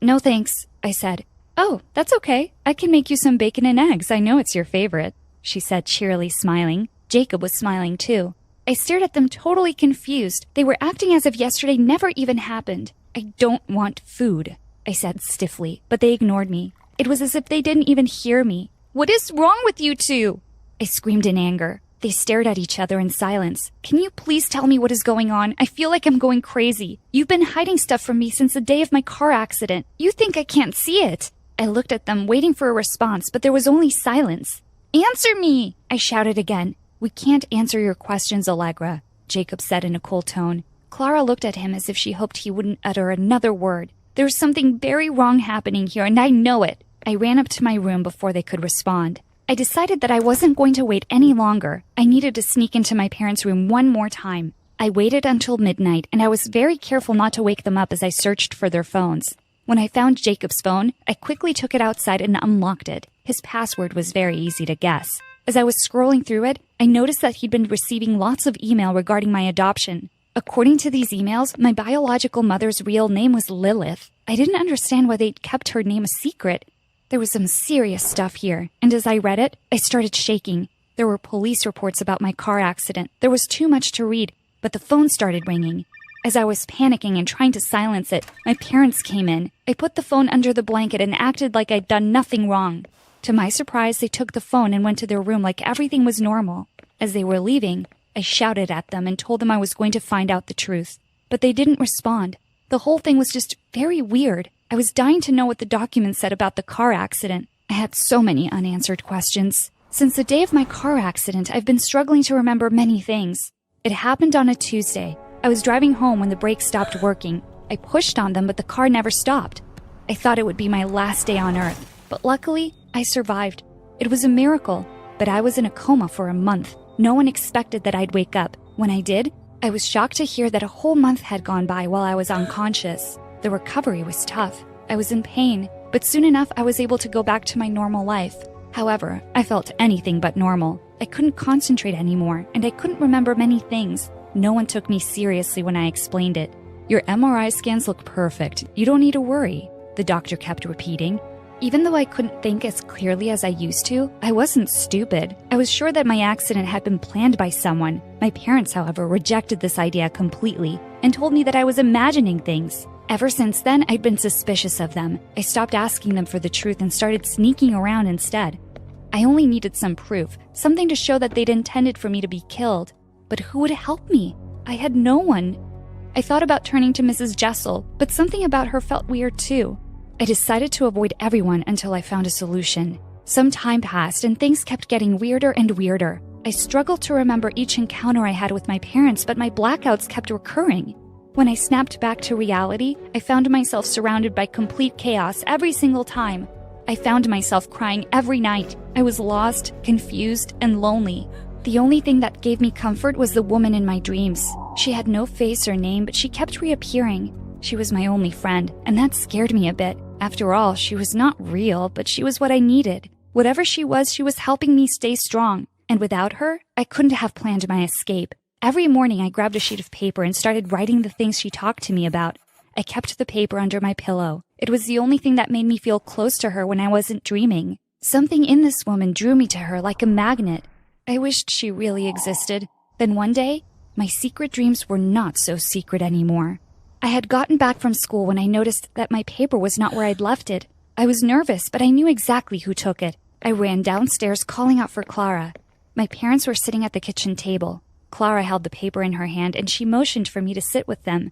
No thanks," I said. "Oh, that's okay. I can make you some bacon and eggs. I know it's your favorite," she said, cheerily smiling. Jacob was smiling too. I stared at them totally confused. They were acting as if yesterday never even happened. "I don't want food," I said stiffly, but they ignored me. It was as if they didn't even hear me. What is wrong with you two? I screamed in anger. They stared at each other in silence. Can you please tell me what is going on? I feel like I'm going crazy. You've been hiding stuff from me since the day of my car accident. You think I can't see it? I looked at them, waiting for a response, but there was only silence. Answer me! I shouted again. We can't answer your questions, Allegra, Jacob said in a cold tone. Clara looked at him as if she hoped he wouldn't utter another word. There's something very wrong happening here, and I know it. I ran up to my room before they could respond. I decided that I wasn't going to wait any longer. I needed to sneak into my parents' room one more time. I waited until midnight, and I was very careful not to wake them up as I searched for their phones. When I found Jacob's phone, I quickly took it outside and unlocked it. His password was very easy to guess. As I was scrolling through it, I noticed that he'd been receiving lots of email regarding my adoption. According to these emails, my biological mother's real name was Lilith. I didn't understand why they'd kept her name a secret. There was some serious stuff here, and as I read it, I started shaking. There were police reports about my car accident. There was too much to read, but the phone started ringing. As I was panicking and trying to silence it, my parents came in. I put the phone under the blanket and acted like I'd done nothing wrong. To my surprise, they took the phone and went to their room like everything was normal. As they were leaving, I shouted at them and told them I was going to find out the truth. But they didn't respond. The whole thing was just very weird. I was dying to know what the documents said about the car accident. I had so many unanswered questions. Since the day of my car accident, I've been struggling to remember many things. It happened on a Tuesday. I was driving home when the brakes stopped working. I pushed on them, but the car never stopped. I thought it would be my last day on Earth, but luckily, I survived. It was a miracle, but I was in a coma for a month. No one expected that I'd wake up. When I did, I was shocked to hear that a whole month had gone by while I was unconscious. The recovery was tough. I was in pain, but soon enough I was able to go back to my normal life. However, I felt anything but normal. I couldn't concentrate anymore, and I couldn't remember many things. No one took me seriously when I explained it. Your MRI scans look perfect. You don't need to worry, the doctor kept repeating. Even though I couldn't think as clearly as I used to, I wasn't stupid. I was sure that my accident had been planned by someone. My parents, however, rejected this idea completely and told me that I was imagining things. Ever since then, I'd been suspicious of them. I stopped asking them for the truth and started sneaking around instead. I only needed some proof, something to show that they'd intended for me to be killed. But who would help me? I had no one. I thought about turning to Mrs. Jessel, but something about her felt weird too. I decided to avoid everyone until I found a solution. Some time passed and things kept getting weirder and weirder. I struggled to remember each encounter I had with my parents, but my blackouts kept recurring. When I snapped back to reality, I found myself surrounded by complete chaos every single time. I found myself crying every night. I was lost, confused, and lonely. The only thing that gave me comfort was the woman in my dreams. She had no face or name, but she kept reappearing. She was my only friend, and that scared me a bit. After all, she was not real, but she was what I needed. Whatever she was helping me stay strong. And without her, I couldn't have planned my escape. Every morning, I grabbed a sheet of paper and started writing the things she talked to me about. I kept the paper under my pillow. It was the only thing that made me feel close to her when I wasn't dreaming. Something in this woman drew me to her like a magnet. I wished she really existed. Then one day, my secret dreams were not so secret anymore. I had gotten back from school when I noticed that my paper was not where I'd left it. I was nervous, but I knew exactly who took it. I ran downstairs calling out for Clara. My parents were sitting at the kitchen table. Clara held the paper in her hand and she motioned for me to sit with them.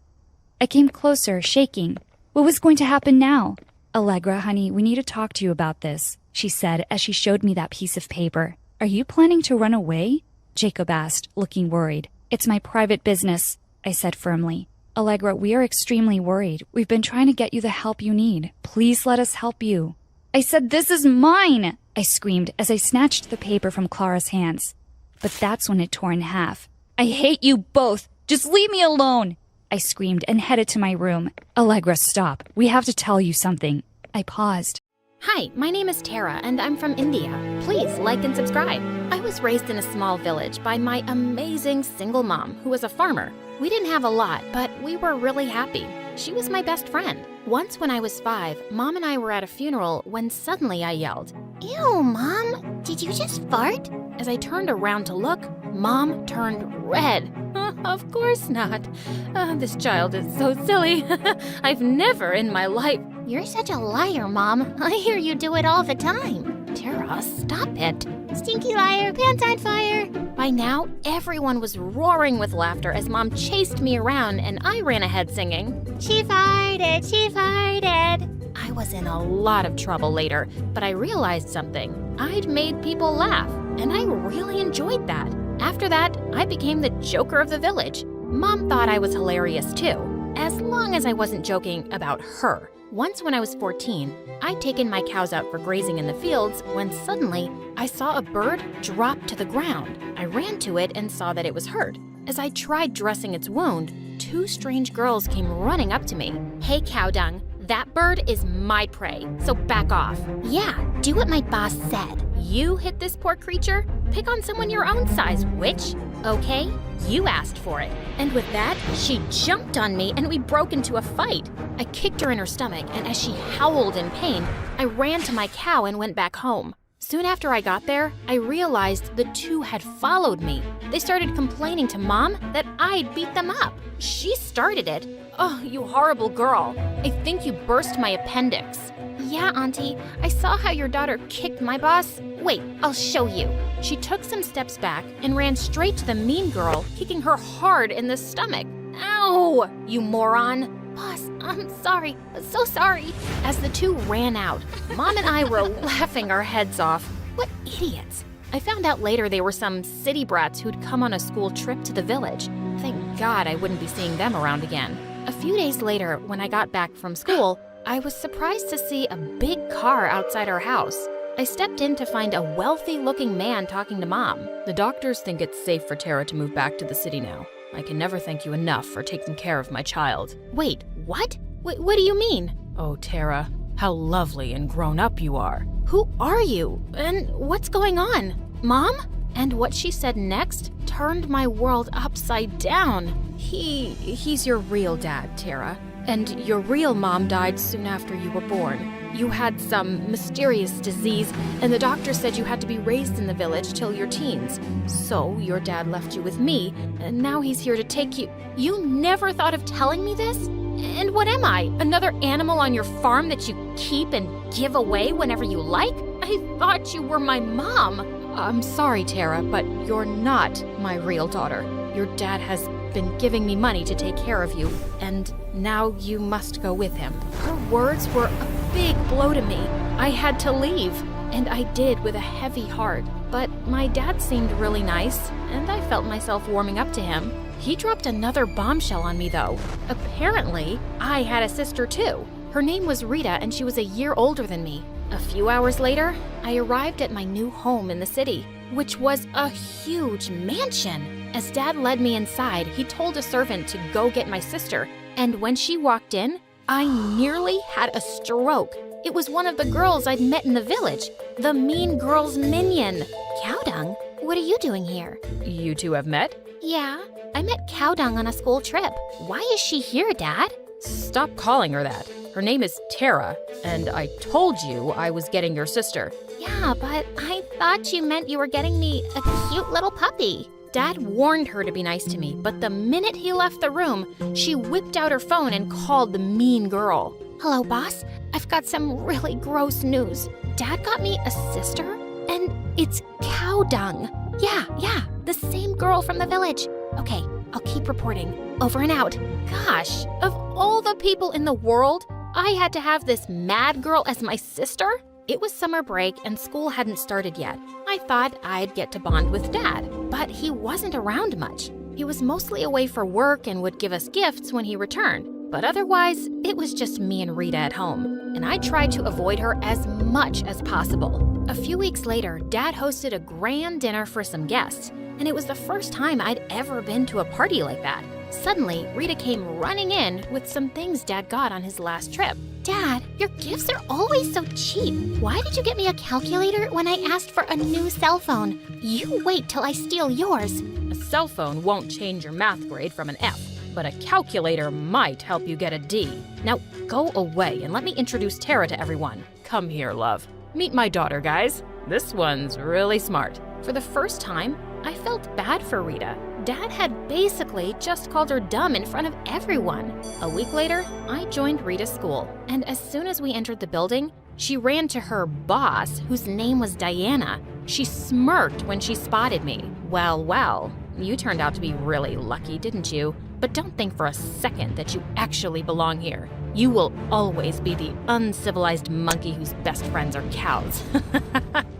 I came closer, shaking. What was going to happen now? Allegra, honey, we need to talk to you about this, she said as she showed me that piece of paper. Are you planning to run away? Jacob asked, looking worried. It's my private business, I said firmly. Allegra, we are extremely worried. We've been trying to get you the help you need. Please let us help you. I said, this is mine, I screamed as I snatched the paper from Clara's hands. But that's when it tore in half. I hate you both. Just leave me alone, I screamed and headed to my room. Allegra, stop. We have to tell you something. I paused. Hi, my name is Tara, and I'm from India. Please like and subscribe. I was raised in a small village by my amazing single mom, who was a farmer. We didn't have a lot, but we were really happy. She was my best friend. Once when I was 5, Mom and I were at a funeral when suddenly I yelled, Ew, Mom, did you just fart? As I turned around to look, Mom turned red. Of course not. This child is so silly. I've never in my life. You're such a liar, Mom. I hear you do it all the time. Tara, stop it. Stinky liar, pants on fire. By now, everyone was roaring with laughter as Mom chased me around and I ran ahead singing. She farted, she farted. I was in a lot of trouble later, but I realized something. I'd made people laugh, and I really enjoyed that. After that, I became the joker of the village. Mom thought I was hilarious too, as long as I wasn't joking about her. Once when I was 14, I'd taken my cows out for grazing in the fields when suddenly I saw a bird drop to the ground. I ran to it and saw that it was hurt. As I tried dressing its wound, two strange girls came running up to me. "Hey, cow dung, that bird is my prey, so back off." Yeah, do what my boss said. "You hit this poor creature? Pick on someone your own size, witch. Okay, you asked for it." And with that, she jumped on me and we broke into a fight. I kicked her in her stomach, and as she howled in pain, I ran to my cow and went back home. Soon after I got there, I realized the two had followed me. They started complaining to Mom that I'd beat them up. She started it. "Oh, you horrible girl. I think you burst my appendix." "Yeah, Auntie, I saw how your daughter kicked my boss. Wait, I'll show you." She took some steps back and ran straight to the mean girl, kicking her hard in the stomach. "Ow, you moron." "Boss, I'm sorry, so sorry." As the two ran out, Mom and I were laughing our heads off. What idiots. I found out later they were some city brats who'd come on a school trip to the village. Thank God I wouldn't be seeing them around again. A few days later, when I got back from school, I was surprised to see a big car outside our house. I stepped in to find a wealthy-looking man talking to Mom. The doctors think it's safe for Tara to move back to the city now. I can never thank you enough for taking care of my child. Wait, what? What do you mean? Oh, Tara, how lovely and grown up you are. Who are you? And what's going on? Mom? And what she said next turned my world upside down. He's your real dad, Tara. And your real mom died soon after you were born. You had some mysterious disease, and the doctor said you had to be raised in the village till your teens. So your dad left you with me, and now he's here to take you. You never thought of telling me this? And what am I? Another animal on your farm that you keep and give away whenever you like? I thought you were my mom. I'm sorry, Tara, but you're not my real daughter. Your dad has been giving me money to take care of you, and now you must go with him. Her words were a big blow to me. I had to leave, and I did with a heavy heart. But my dad seemed really nice, and I felt myself warming up to him. He dropped another bombshell on me, though. Apparently, I had a sister, too. Her name was Rita, and she was a year older than me. A few hours later, I arrived at my new home in the city, which was a huge mansion. As Dad led me inside, he told a servant to go get my sister, and when she walked in, I nearly had a stroke. It was one of the girls I'd met in the village, the mean girl's minion. Cow Dung, what are you doing here? You two have met? Yeah, I met Cow Dung on a school trip. Why is she here, Dad? Stop calling her that. Her name is Tara, and I told you I was getting your sister. Yeah, but I thought you meant you were getting me a cute little puppy. Dad warned her to be nice to me, but the minute he left the room, she whipped out her phone and called the mean girl. Hello, boss. I've got some really gross news. Dad got me a sister, and it's Cow Dung. Yeah, the same girl from the village. Okay, I'll keep reporting. Over and out. Gosh, of all the people in the world, I had to have this mad girl as my sister? It was summer break and school hadn't started yet. I thought I'd get to bond with Dad, but he wasn't around much. He was mostly away for work and would give us gifts when he returned. But otherwise, it was just me and Rita at home, and I tried to avoid her as much as possible. A few weeks later, Dad hosted a grand dinner for some guests, and it was the first time I'd ever been to a party like that. Suddenly, Rita came running in with some things Dad got on his last trip. Dad, your gifts are always so cheap. Why did you get me a calculator when I asked for a new cell phone? You wait till I steal yours. A cell phone won't change your math grade from an F, but a calculator might help you get a D. Now go away and let me introduce Tara to everyone. Come here, love. Meet my daughter, guys. This one's really smart. For the first time, I felt bad for Rita. Dad had basically just called her dumb in front of everyone. A week later, I joined Rita's school, and as soon as we entered the building, she ran to her boss, whose name was Diana. She smirked when she spotted me. Well, you turned out to be really lucky, didn't you? But don't think for a second that you actually belong here. You will always be the uncivilized monkey whose best friends are cows.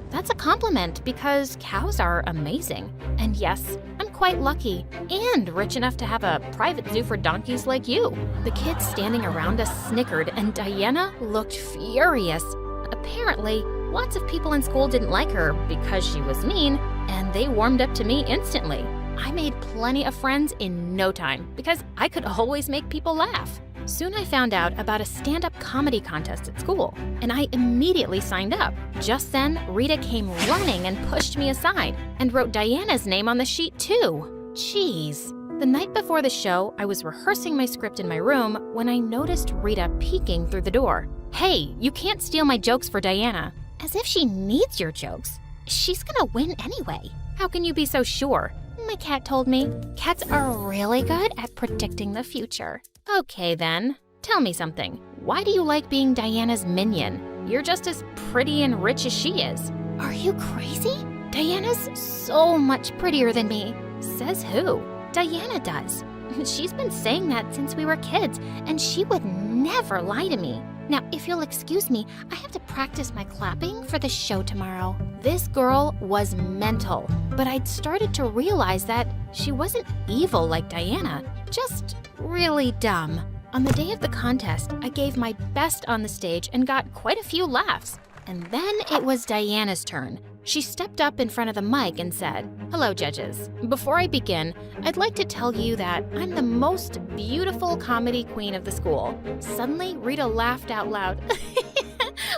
That's a compliment because cows are amazing. And yes, I'm quite lucky and rich enough to have a private zoo for donkeys like you. The kids standing around us snickered and Diana looked furious. Apparently, lots of people in school didn't like her because she was mean, and they warmed up to me instantly. I made plenty of friends in no time because I could always make people laugh. Soon I found out about a stand-up comedy contest at school, and I immediately signed up. Just then, Rita came running and pushed me aside and wrote Diana's name on the sheet too. Jeez. The night before the show, I was rehearsing my script in my room when I noticed Rita peeking through the door. Hey, you can't steal my jokes for Diana. As if she needs your jokes. She's gonna win anyway. How can you be so sure? My cat told me. Cats are really good at predicting the future. Okay then, tell me something. Why do you like being Diana's minion? You're just as pretty and rich as she is. Are you crazy? Diana's so much prettier than me. Says who? Diana does. She's been saying that since we were kids, and she would never lie to me. Now, if you'll excuse me, I have to practice my clapping for the show tomorrow. This girl was mental, but I'd started to realize that she wasn't evil like Diana, just really dumb. On the day of the contest, I gave my best on the stage and got quite a few laughs. And then it was Diana's turn. She stepped up in front of the mic and said, "Hello, judges. Before I begin, I'd like to tell you that I'm the most beautiful comedy queen of the school." Suddenly, Rita laughed out loud.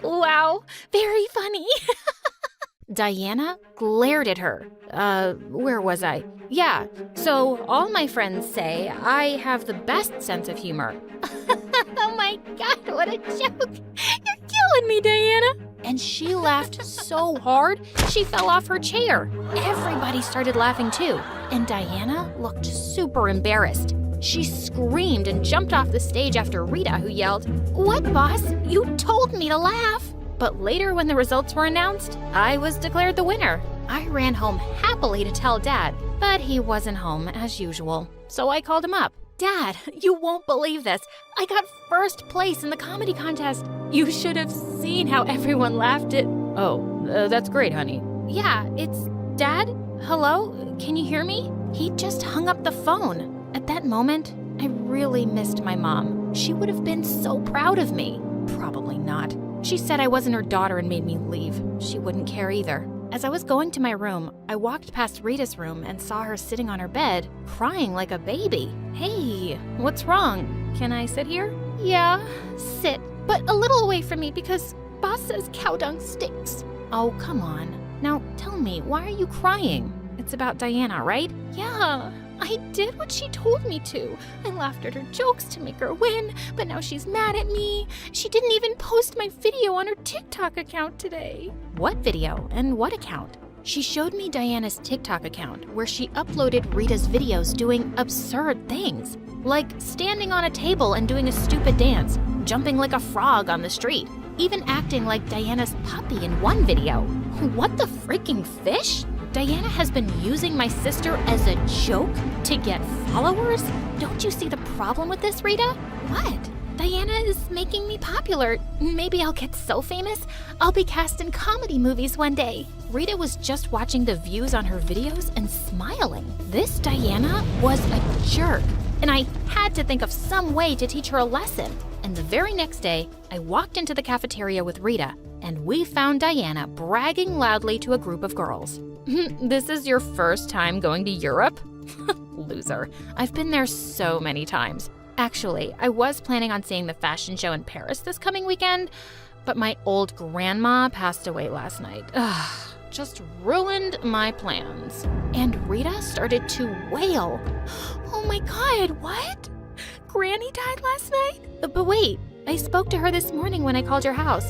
Wow, very funny. Diana glared at her. Where was I? Yeah, so all my friends say I have the best sense of humor. Oh my God, what a joke. You're killing me, Diana. And she laughed so hard, she fell off her chair. Everybody started laughing too, and Diana looked super embarrassed. She screamed and jumped off the stage after Rita, who yelled, "What, boss? You told me to laugh." But later, when the results were announced, I was declared the winner. I ran home happily to tell Dad, but he wasn't home as usual. So I called him up. "Dad, you won't believe this. I got first place in the comedy contest. You should have seen how everyone laughed at..." "Oh, that's great, honey." "Yeah, it's... Dad? Hello? Can you hear me?" He just hung up the phone. At that moment, I really missed my mom. She would have been so proud of me. Probably not. She said I wasn't her daughter and made me leave. She wouldn't care either. As I was going to my room, I walked past Rita's room and saw her sitting on her bed, crying like a baby. "Hey, what's wrong? Can I sit here?" "Yeah, sit, but a little away from me because boss says cow dung stinks." "Oh, come on. Now tell me, why are you crying? It's about Diana, right?" "Yeah, I did what she told me to. I laughed at her jokes to make her win, but now she's mad at me. She didn't even post my video on her TikTok account today." "What video and what account?" She showed me Diana's TikTok account where she uploaded Rita's videos doing absurd things, like standing on a table and doing a stupid dance, jumping like a frog on the street, even acting like Diana's puppy in one video. What the freaking fish? Diana has been using my sister as a joke to get followers? Don't you see the problem with this, Rita? What? Diana is making me popular. Maybe I'll get so famous, I'll be cast in comedy movies one day. Rita was just watching the views on her videos and smiling. This Diana was a jerk, and I had to think of some way to teach her a lesson. And the very next day, I walked into the cafeteria with Rita, and we found Diana bragging loudly to a group of girls. "This is your first time going to Europe?" Loser. I've been there so many times. Actually, I was planning on seeing the fashion show in Paris this coming weekend, but my old grandma passed away last night. Ugh, just ruined my plans. And Rita started to wail. "Oh my God, what? Granny died last night?" But wait, I spoke to her this morning when I called your house.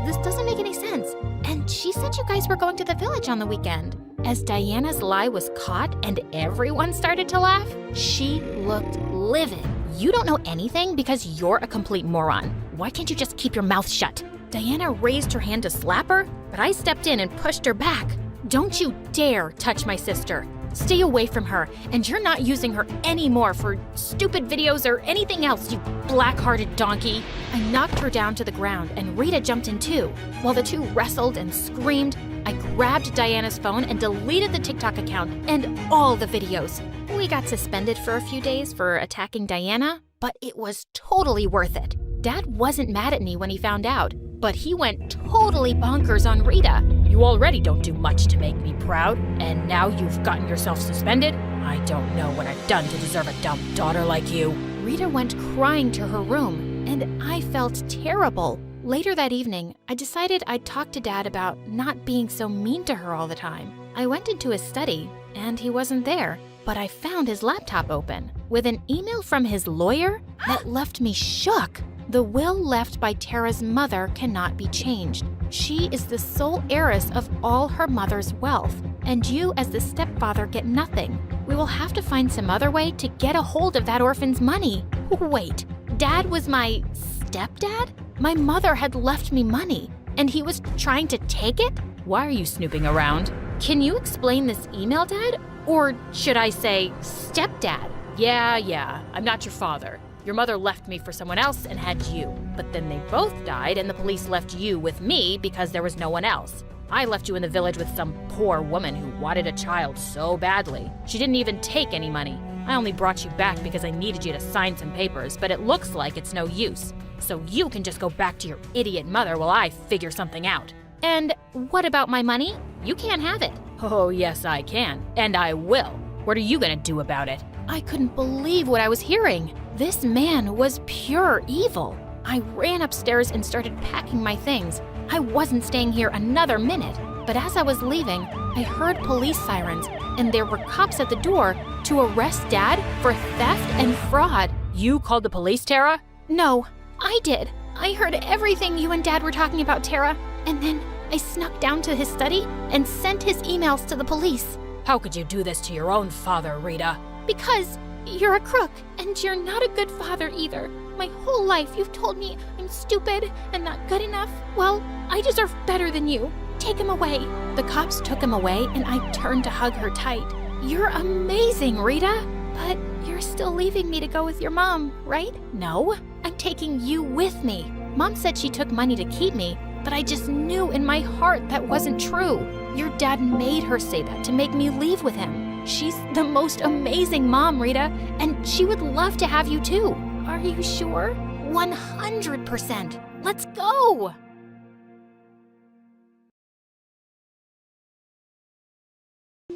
This doesn't make any sense. And she said you guys were going to the village on the weekend. As Diana's lie was caught and everyone started to laugh, she looked livid. You don't know anything because you're a complete moron. Why can't you just keep your mouth shut? Diana raised her hand to slap her, but I stepped in and pushed her back. Don't you dare touch my sister. Stay away from her, and you're not using her anymore for stupid videos or anything else, you black-hearted donkey. I knocked her down to the ground, and Rita jumped in too. While the two wrestled and screamed, I grabbed Diana's phone and deleted the TikTok account and all the videos. We got suspended for a few days for attacking Diana, but it was totally worth it. Dad wasn't mad at me when he found out, but he went totally bonkers on Rita. You already don't do much to make me proud, and now you've gotten yourself suspended? I don't know what I've done to deserve a dumb daughter like you. Rita went crying to her room, and I felt terrible. Later that evening, I decided I'd talk to Dad about not being so mean to her all the time. I went into his study, and he wasn't there, but I found his laptop open with an email from his lawyer that left me shook. The will left by Tara's mother cannot be changed. She is the sole heiress of all her mother's wealth, and you as the stepfather get nothing. We will have to find some other way to get a hold of that orphan's money. Wait, Dad was my stepdad? My mother had left me money, and he was trying to take it? Why are you snooping around? Can you explain this email, Dad? Or should I say stepdad? Yeah, I'm not your father. Your mother left me for someone else and had you. But then they both died and the police left you with me because there was no one else. I left you in the village with some poor woman who wanted a child so badly. She didn't even take any money. I only brought you back because I needed you to sign some papers, but it looks like it's no use. So you can just go back to your idiot mother while I figure something out. And what about my money? You can't have it. Oh, yes, I can. And I will. What are you gonna do about it? I couldn't believe what I was hearing. This man was pure evil. I ran upstairs and started packing my things. I wasn't staying here another minute. But as I was leaving, I heard police sirens, and there were cops at the door to arrest Dad for theft and fraud. You called the police, Tara? No, I did. I heard everything you and Dad were talking about, Tara. And then I snuck down to his study and sent his emails to the police. How could you do this to your own father, Rita? Because you're a crook, and you're not a good father either. My whole life you've told me I'm stupid and not good enough. Well, I deserve better than you. Take him away. The cops took him away, and I turned to hug her tight. You're amazing, Rita. But you're still leaving me to go with your mom, right? No, I'm taking you with me. Mom said she took money to keep me, but I just knew in my heart that wasn't true. Your dad made her say that to make me leave with him. She's the most amazing mom, Rita, and she would love to have you too. Are you sure? 100%. Let's go!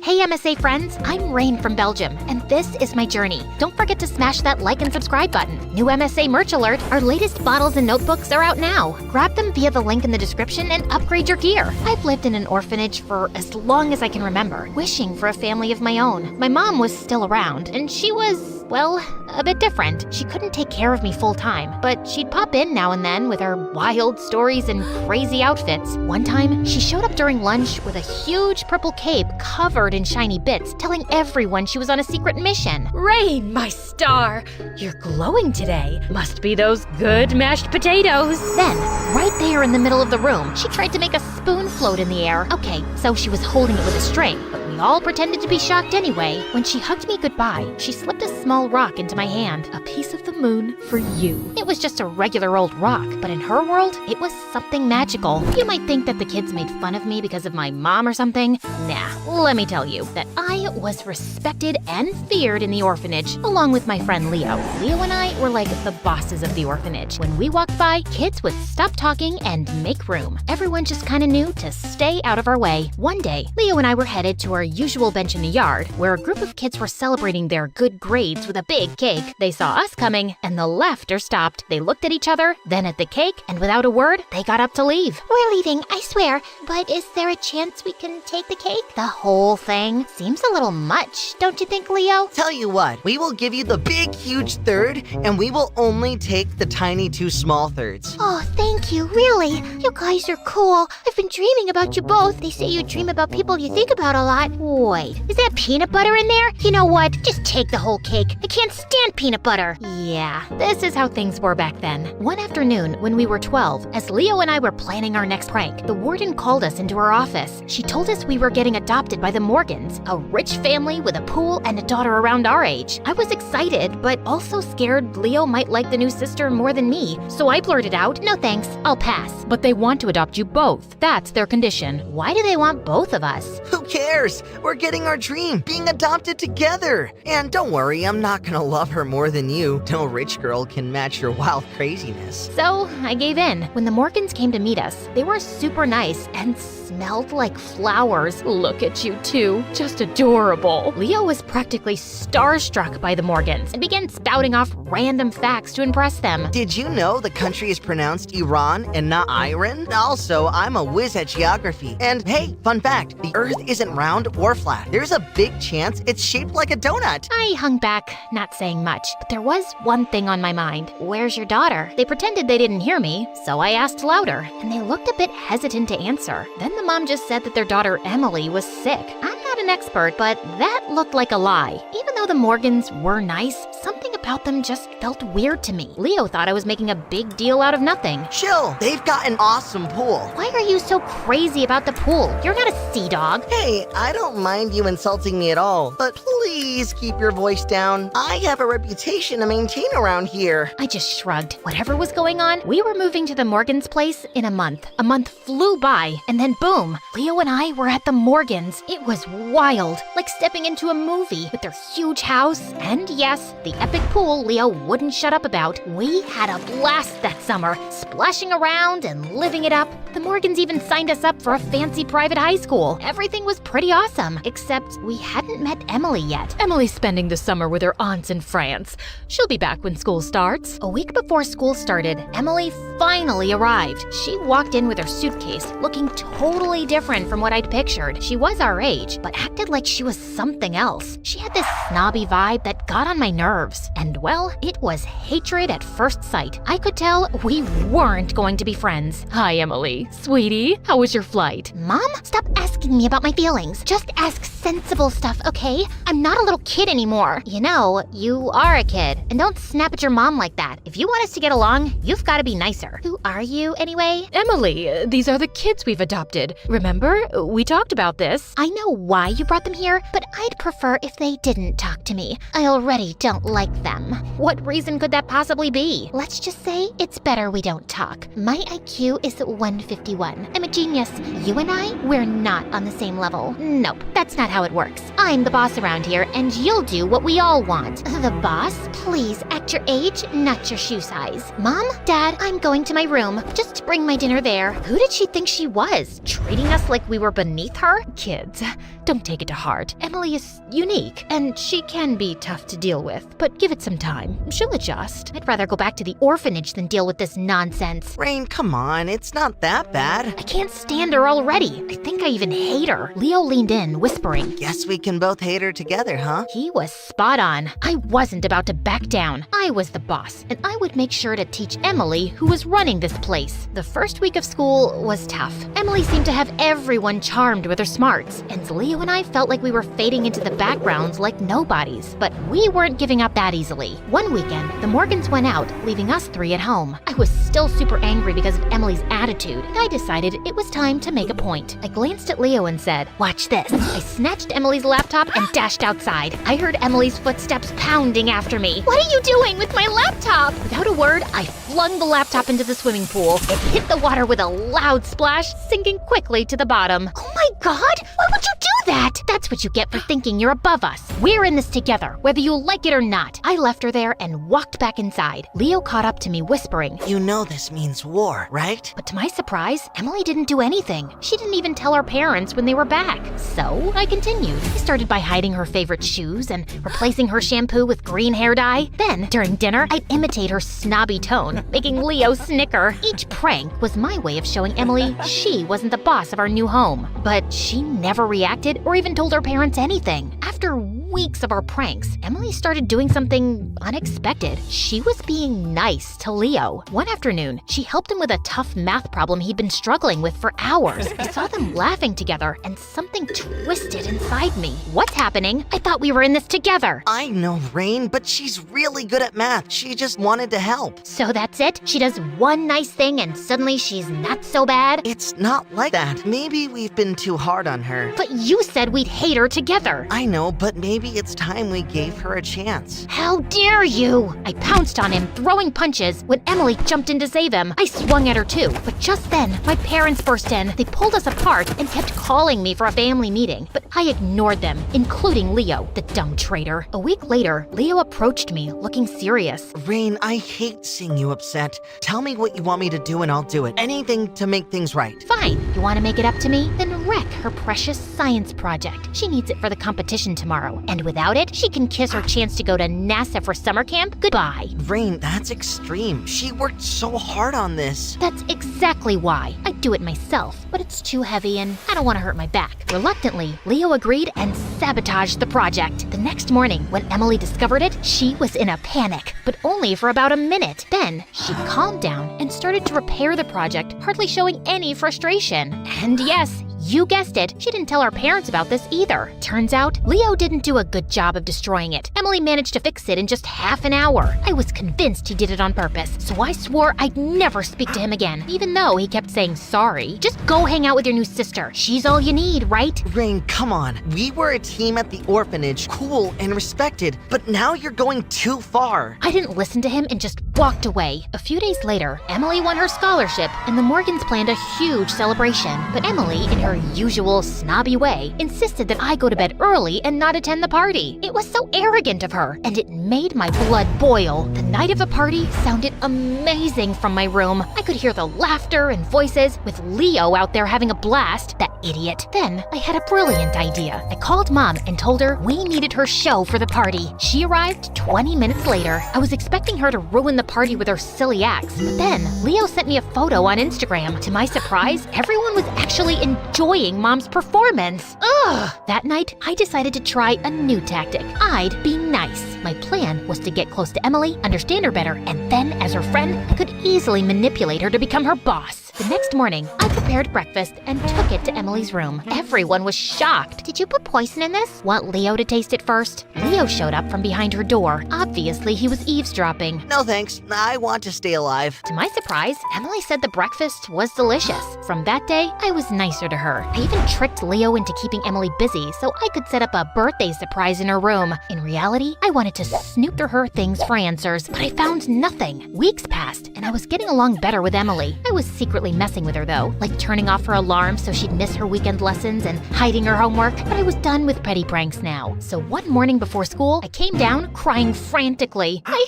Hey MSA friends, I'm Rain from Belgium, and this is my journey. Don't forget to smash that like and subscribe button. New MSA merch alert, our latest bottles and notebooks are out now. Grab them via the link in the description and upgrade your gear. I've lived in an orphanage for as long as I can remember, wishing for a family of my own. My mom was still around, and she was, well, a bit different. She couldn't take care of me full time, but she'd pop in now and then with her wild stories and crazy outfits. One time, she showed up during lunch with a huge purple cape covered in shiny bits, telling everyone she was on a secret mission. Rain, my star! You're glowing today. Must be those good mashed potatoes. Then, right there in the middle of the room, she tried to make a spoon float in the air. Okay, so she was holding it with a string, but we all pretended to be shocked anyway. When she hugged me goodbye, she slipped a small rock into my hand. A piece of the moon for you. It was just a regular old rock, but in her world, it was something magical. You might think that the kids made fun of me because of my mom or something. Nah, let me tell you that I was respected and feared in the orphanage, along with my friend Leo. Leo and I were like the bosses of the orphanage. When we walked by, kids would stop talking and make room. Everyone just kind of knew to stay out of our way. One day, Leo and I were headed to our usual bench in the yard, where a group of kids were celebrating their good grades with a big cake. They saw us coming, and the laughter stopped. They looked at each other, then at the cake, and without a word, they got up to leave. We're leaving, I swear. But is there a chance we can take the cake? The whole thing seems a little much, don't you think, Leo? Tell you what, we will give you the big, huge third, and we will only take the tiny 2 small thirds. Oh, thank Thank you, really. You guys are cool. I've been dreaming about you both. They say you dream about people you think about a lot. Wait, is that peanut butter in there? You know what? Just take the whole cake. I can't stand peanut butter. Yeah, this is how things were back then. One afternoon, when we were 12, as Leo and I were planning our next prank, the warden called us into her office. She told us we were getting adopted by the Morgans, a rich family with a pool and a daughter around our age. I was excited, but also scared Leo might like the new sister more than me, so I blurted out, "No thanks, I'll pass." But they want to adopt you both. That's their condition. Why do they want both of us? Who cares? We're getting our dream, being adopted together. And don't worry, I'm not gonna love her more than you. No rich girl can match your wild craziness. So I gave in. When the Morgans came to meet us, they were super nice and smelled like flowers. Look at you two, just adorable. Leo was practically starstruck by the Morgans and began spouting off random facts to impress them. Did you know the country is pronounced Iran and not Iran? Also, I'm a whiz at geography. And hey, fun fact, the Earth isn't round or flat. There's a big chance it's shaped like a donut. I hung back, not saying much, but there was one thing on my mind. Where's your daughter? They pretended they didn't hear me, so I asked louder, and they looked a bit hesitant to answer. Then the mom just said that their daughter Emily was sick. I'm not an expert, but that looked like a lie. Even though the Morgans were nice, something about them just felt weird to me. Leo thought I was making a big deal out of nothing. Chill, they've got an awesome pool. Why are you so crazy about the pool? You're not a sea dog. Hey, I don't mind you insulting me at all, but please keep your voice down. I have a reputation to maintain around here. I just shrugged. Whatever was going on, we were moving to the Morgans' place in a month. A month flew by, and then boom, Leo and I were at the Morgans. It was wild, like stepping into a movie with their huge house, and yes, the epic pool Leo wouldn't shut up about. We had a blast that summer, splashing around and living it up. The Morgans even signed us up for a fancy private high school. Everything was pretty awesome, except we hadn't met Emily yet. Emily's spending the summer with her aunts in France. She'll be back when school starts. A week before school started, Emily finally arrived. She walked in with her suitcase, looking totally different from what I'd pictured. She was our age, but acted like she was something else. She had this snobby vibe that got on my nerves. And well, it was hatred at first sight. I could tell we weren't going to be friends. Hi, Emily. Sweetie, how was your flight? Mom, stop asking me about my feelings. Just ask sensible stuff, okay? I'm not a little kid anymore. You know, you are a kid, and don't snap at your mom like that. If you want us to get along, you've got to be nicer. Who are you, anyway? Emily, these are the kids we've adopted. Remember? We talked about this. I know why you brought them here, but I'd prefer if they didn't talk to me. I already don't like them. What reason could that possibly be? Let's just say it's better we don't talk. My IQ is 151. I'm a genius. You and I, we're not on the same level. Nope, that's not how it works. I'm the boss around here, and you'll do what we all want. The boss? Please act your age, not your shoe size. Mom, Dad, I'm going to my room. Just bring my dinner there. Who did she think she was? Treating us like we were beneath her? Kids, don't take it to heart. Emily is unique, and she can be tough to deal with, but give it some time. She'll adjust. I'd rather go back to the orphanage than deal with this nonsense. Rain, come on, it's not that bad. I can't stand her already. I think I even hate her. Leo leaned in, whispering. Guess we can both hate her together, huh? He was spot on. I wasn't about to back down. I was the boss, and I would make sure to teach Emily who was running this place. The first week of school was tough. Emily seemed to have everyone charmed with her smarts, and Leo and I felt like we were fading into the backgrounds like nobodies. But we weren't giving up that easily. One weekend, the Morgans went out, leaving us three at home. I was still super angry because of Emily's attitude, and I decided it was time to make a point. I glanced at Leo and said, "Watch this." I snatched Emily's laptop and dashed outside. I heard Emily's footsteps pounding after me. What are you doing with my laptop? Without a word, I flung the laptop into the swimming pool. It hit the water with a loud splash, sinking quickly to the bottom. Oh my God, why would you do that? That's what you get for thinking you're above us. We're in this together, whether you like it or not. I left her there and walked back inside. Leo caught up to me, whispering, You know this means war, right? But to my surprise, Emily didn't do anything. She didn't even tell her parents when they were back. So I continued. I started by hiding her favorite shoes and replacing her shampoo with green hair dye. Then, during dinner, I'd imitate her snobby tone, making Leo snicker. Each prank was my way of showing Emily she wasn't the boss of our new home. But she never reacted it or even told our parents anything. After weeks of our pranks, Emily started doing something unexpected. She was being nice to Leo. One afternoon, she helped him with a tough math problem he'd been struggling with for hours. I saw them laughing together and something twisted inside me. What's happening? I thought we were in this together. I know, Rain, but she's really good at math. She just wanted to help. So that's it? She does one nice thing and suddenly she's not so bad? It's not like that. Maybe we've been too hard on her. But you said we'd hate her together. I know, but maybe it's time we gave her a chance. How dare you! I pounced on him, throwing punches. When Emily jumped in to save him, I swung at her too. But just then, my parents burst in. They pulled us apart and kept calling me for a family meeting. But I ignored them, including Leo, the dumb traitor. A week later, Leo approached me, looking serious. Rain, I hate seeing you upset. Tell me what you want me to do and I'll do it. Anything to make things right. Fine. You want to make it up to me? Then wreck her precious science project. She needs it for the competition tomorrow. And without it, she can kiss her chance to go to NASA for summer camp goodbye. Rain, that's extreme. She worked so hard on this. That's exactly why. I'd do it myself, but it's too heavy and I don't want to hurt my back. Reluctantly, Leo agreed and sabotaged the project. The next morning, when Emily discovered it, she was in a panic, but only for about a minute. Then, she calmed down and started to repair the project, hardly showing any frustration. And yes, you guessed it, she didn't tell our parents about this either. Turns out, Leo didn't do a good job of destroying it. Emily managed to fix it in just half an hour. I was convinced he did it on purpose, so I swore I'd never speak to him again, even though he kept saying sorry. Just go hang out with your new sister. She's all you need, right? Rain, come on. We were a team at the orphanage, cool and respected, but now you're going too far. I didn't listen to him and just walked away. A few days later, Emily won her scholarship and the Morgans planned a huge celebration. But Emily, in her usual snobby way, insisted that I go to bed early and not attend the party. It was so arrogant of her, and it made my blood boil. The night of the party sounded amazing from my room. I could hear the laughter and voices, with Leo out there having a blast, that idiot. Then I had a brilliant idea. I called Mom and told her we needed her show for the party. She arrived 20 minutes later. I was expecting her to ruin the party with her silly acts, but then Leo sent me a photo on Instagram. To my surprise, everyone was actually enjoying Mom's performance. Ugh! That night, I decided to try a new tactic. I'd be nice. My plan was to get close to Emily, understand her better, and then, as her friend, I could easily manipulate her to become her boss. The next morning, I prepared breakfast and took it to Emily's room. Everyone was shocked. Did you put poison in this? Want Leo to taste it first? Leo showed up from behind her door. Obviously, he was eavesdropping. No thanks. I want to stay alive. To my surprise, Emily said the breakfast was delicious. From that day, I was nicer to her. I even tricked Leo into keeping Emily busy so I could set up a birthday surprise in her room. In reality, I wanted to snoop through her things for answers, but I found nothing. Weeks passed, and I was getting along better with Emily. I was secretly messing with her though, like turning off her alarm so she'd miss her weekend lessons and hiding her homework, but I was done with petty pranks now. So one morning before school, I came down crying frantically. I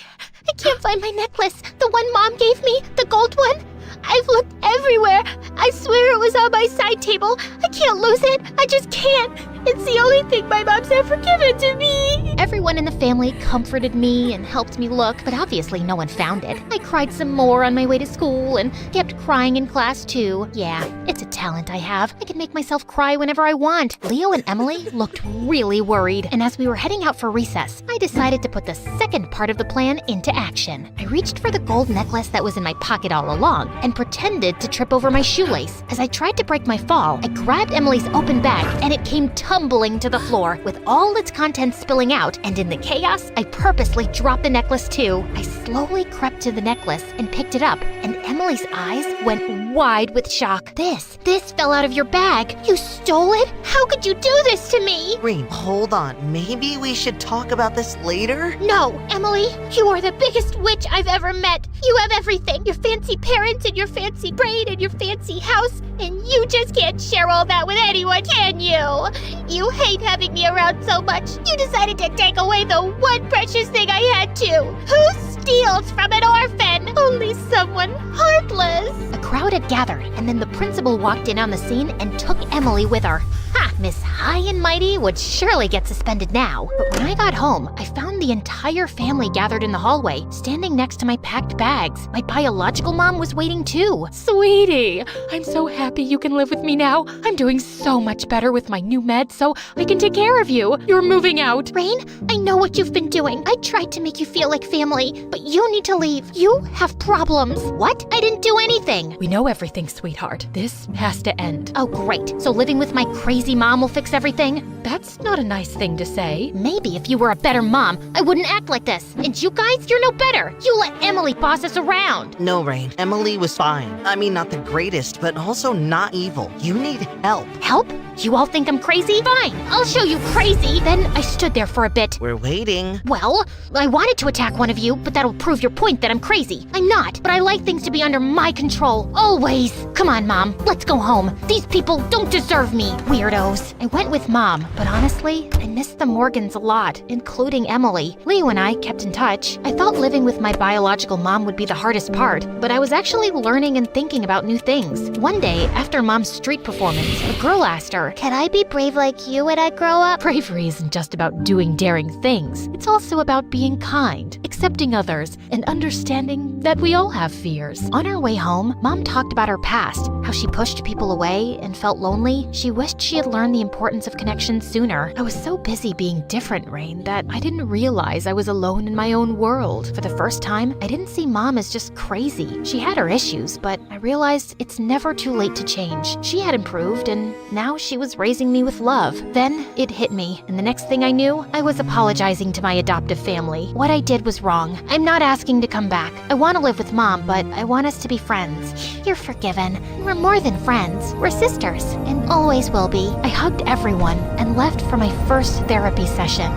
can't find my necklace. The one Mom gave me, the gold one. I've looked everywhere. I swear it was on my side table. I can't lose it. I just can't. It's the only thing my mom's ever given to me. Everyone in the family comforted me and helped me look, but obviously no one found it. I cried some more on my way to school and kept crying in class too. Yeah, it's a talent I have. I can make myself cry whenever I want. Leo and Emily looked really worried, and as we were heading out for recess, I decided to put the second part of the plan into action. I reached for the gold necklace that was in my pocket all along and pretended to trip over my shoelace. As I tried to break my fall, I grabbed Emily's open bag and it came tumbling to the floor with all its contents spilling out, and in the chaos, I purposely dropped the necklace too. I slowly crept to the necklace and picked it up, and Emily's eyes went wide with shock. This fell out of your bag. You stole it? How could you do this to me? Rain, hold on. Maybe we should talk about this later? No, Emily, you are the biggest witch I've ever met. You have everything. Your fancy parents and your fancy braid and your fancy house, and you just can't share all that with anyone, can you? You hate having me around so much. You decided to take away the one precious thing I had too. Who steals from an orphan? Only someone heartless. A crowd had gathered, and then the principal walked in on the scene and took Emily with her. Ha! Miss High and Mighty would surely get suspended now. But when I got home, I found the entire family gathered in the hallway, standing next to my packed bags. My biological mom was waiting too. Sweetie, I'm so happy you can live with me now. I'm doing so much better with my new meds, so I can take care of you. You're moving out. Rain, I know what you've been doing. I tried to make you feel like family, but you need to leave. You have problems. What? I didn't do anything. We know everything, sweetheart. This has to end. Oh, great. So living with my crazy mom will fix everything? That's not a nice thing to say. Maybe if you were a better mom, I wouldn't act like this. And you guys, you're no better. You let Emily boss us around. No, Rain. Emily was fine. I mean, not the greatest, but also not evil. You need help. Help? You all think I'm crazy? Fine, I'll show you crazy. Then I stood there for a bit. We're waiting. Well, I wanted to attack one of you, but that'll prove your point that I'm crazy. I'm not, but I like things to be under my control, always. Come on, Mom, let's go home. These people don't deserve me, weirdos. I went with Mom, but honestly, I missed the Morgans a lot, including Emily. Leo and I kept in touch. I thought living with my biological mom would be the hardest part, but I was actually learning and thinking about new things. One day, after Mom's street performance, a girl asked her, Can I be brave like you when I grow up? Bravery isn't just about doing daring things. It's also about being kind, accepting others, and understanding that we all have fears. On our way home, Mom talked about her past, how she pushed people away and felt lonely. She wished she had learned the importance of connection sooner. I was so busy being different, Rain, that I didn't realize I was alone in my own world. For the first time, I didn't see Mom as just crazy. She had her issues, but I realized it's never too late to change. She had improved, and now she was raising me with love. Then it hit me, and the next thing I knew, I was apologizing to my adoptive family. What I did was wrong. I'm not asking to come back. I want to live with Mom, but I want us to be friends. You're forgiven. We're more than friends. We're sisters, and always will be. I hugged everyone and left for my first therapy session.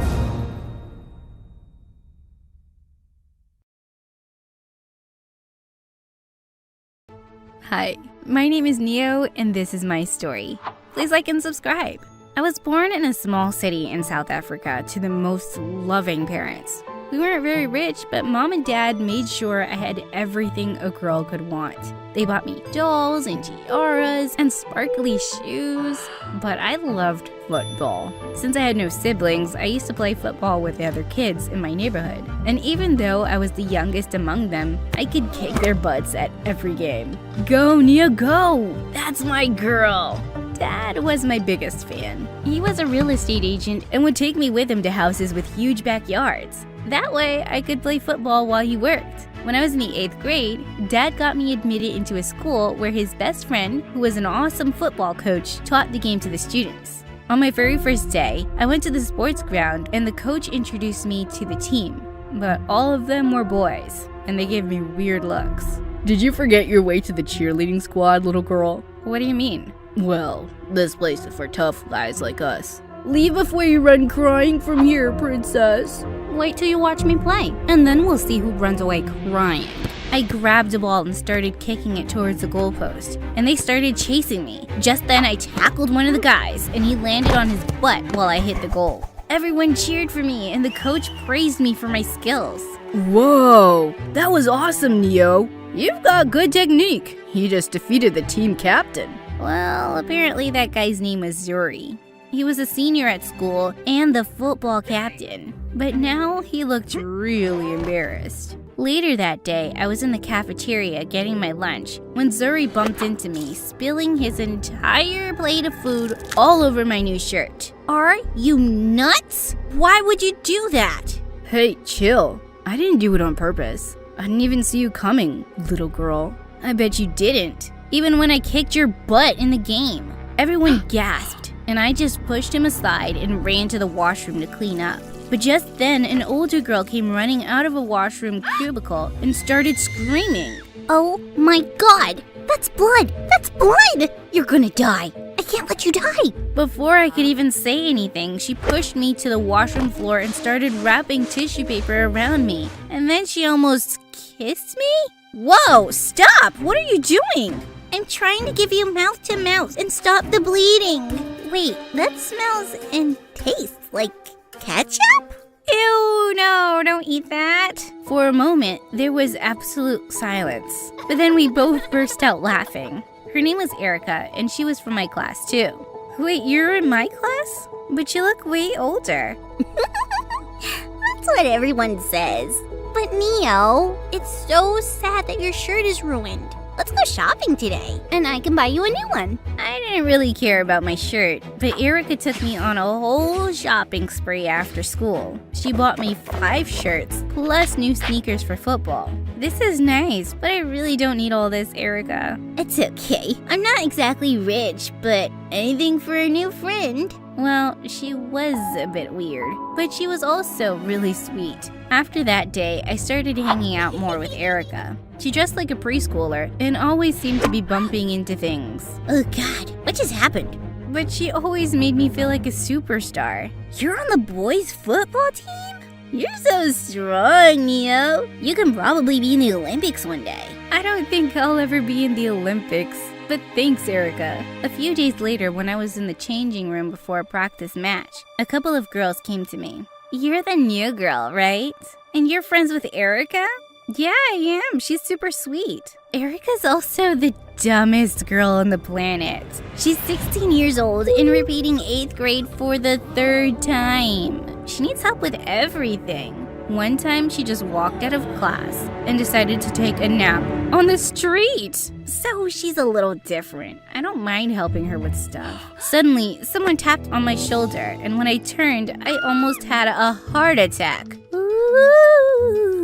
Hi, my name is Neo, and this is my story. Please like and subscribe. I was born in a small city in South Africa to the most loving parents. We weren't very rich, but Mom and Dad made sure I had everything a girl could want. They bought me dolls and tiaras and sparkly shoes, but I loved football. Since I had no siblings, I used to play football with the other kids in my neighborhood. And even though I was the youngest among them, I could kick their butts at every game. Go, Nia, go! That's my girl! Dad was my biggest fan. He was a real estate agent and would take me with him to houses with huge backyards. That way, I could play football while he worked. When I was in the 8th grade, Dad got me admitted into a school where his best friend, who was an awesome football coach, taught the game to the students. On my very first day, I went to the sports ground and the coach introduced me to the team. But all of them were boys, and they gave me weird looks. Did you forget your way to the cheerleading squad, little girl? What do you mean? Well, this place is for tough guys like us. Leave before you run crying from here, princess. Wait till you watch me play, and then we'll see who runs away crying. I grabbed a ball and started kicking it towards the goalpost, and they started chasing me. Just then I tackled one of the guys, and he landed on his butt while I hit the goal. Everyone cheered for me, and the coach praised me for my skills. Whoa, that was awesome, Neo. You've got good technique. You just defeated the team captain. Well, apparently that guy's name was Zuri. He was a senior at school and the football captain, but now he looked really embarrassed. Later that day, I was in the cafeteria getting my lunch when Zuri bumped into me, spilling his entire plate of food all over my new shirt. Are you nuts? Why would you do that? Hey, chill. I didn't do it on purpose. I didn't even see you coming, little girl. I bet you didn't, even when I kicked your butt in the game. Everyone gasped, and I just pushed him aside and ran to the washroom to clean up. But just then, an older girl came running out of a washroom cubicle and started screaming. Oh my god! That's blood! That's blood! You're gonna die! I can't let you die! Before I could even say anything, she pushed me to the washroom floor and started wrapping tissue paper around me. And then she almost kissed me? Whoa! Stop! What are you doing? I'm trying to give you mouth to mouth and stop the bleeding. Wait, that smells and tastes like ketchup? Ew, no, don't eat that. For a moment, there was absolute silence. But then we both burst out laughing. Her name was Erica, and she was from my class too. Wait, you're in my class? But you look way older. That's what everyone says. But Neo, it's so sad that your shirt is ruined. Let's go shopping today, and I can buy you a new one. I didn't really care about my shirt, but Erica took me on a whole shopping spree after school. She bought me 5 shirts, plus new sneakers for football. This is nice, but I really don't need all this, Erica. It's okay. I'm not exactly rich, but anything for a new friend. Well, she was a bit weird, but she was also really sweet. After that day, I started hanging out more with Erica. She dressed like a preschooler and always seemed to be bumping into things. Oh God, what just happened? But she always made me feel like a superstar. You're on the boys' football team? You're so strong, Neo. You can probably be in the Olympics one day. I don't think I'll ever be in the Olympics. But thanks, Erica. A few days later, when I was in the changing room before a practice match, a couple of girls came to me. You're the new girl, right? And you're friends with Erica? Yeah, I am. She's super sweet. Erica's also the dumbest girl on the planet. She's 16 years old and repeating 8th grade for the 3rd time. She needs help with everything. One time, she just walked out of class and decided to take a nap on the street. So she's a little different. I don't mind helping her with stuff. Suddenly, someone tapped on my shoulder, and when I turned, I almost had a heart attack. Ooh,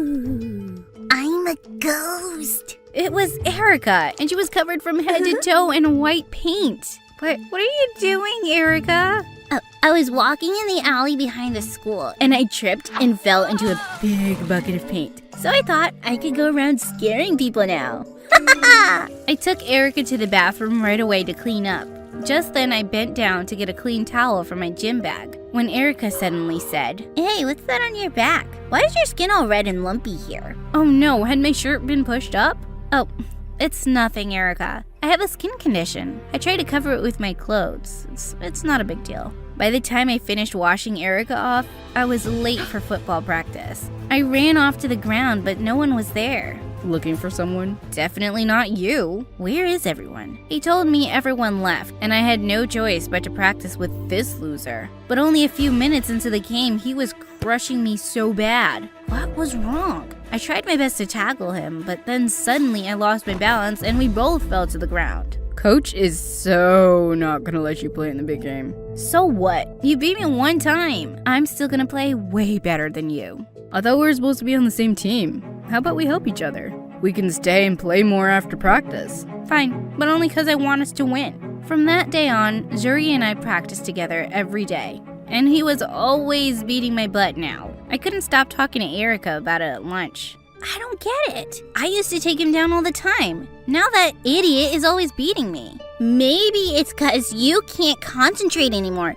I'm a ghost. It was Erica, and she was covered from head to toe in white paint. But what are you doing, Erica? I was walking in the alley behind the school, and I tripped and fell into a big bucket of paint. So I thought I could go around scaring people now. I took Erica to the bathroom right away to clean up. Just then, I bent down to get a clean towel from my gym bag, when Erica suddenly said, Hey, what's that on your back? Why is your skin all red and lumpy here? Oh no, had my shirt been pushed up? Oh, it's nothing, Erica. I have a skin condition. I try to cover it with my clothes. It's not a big deal. By the time I finished washing Erica off, I was late for football practice. I ran off to the ground, but no one was there. Looking for someone? Definitely not you. Where is everyone? He told me everyone left, and I had no choice but to practice with this loser. But only a few minutes into the game, he was crushing me so bad. What was wrong? I tried my best to tackle him, but then suddenly I lost my balance and we both fell to the ground. Coach is so not gonna let you play in the big game. So what? You beat me one time. I'm still gonna play way better than you. I thought we were supposed to be on the same team. How about we help each other? We can stay and play more after practice. Fine, but only because I want us to win. From that day on, Zuri and I practiced together every day. And he was always beating my butt now. I couldn't stop talking to Erica about it at lunch. I don't get it. I used to take him down all the time. Now that idiot is always beating me. Maybe it's cause you can't concentrate anymore.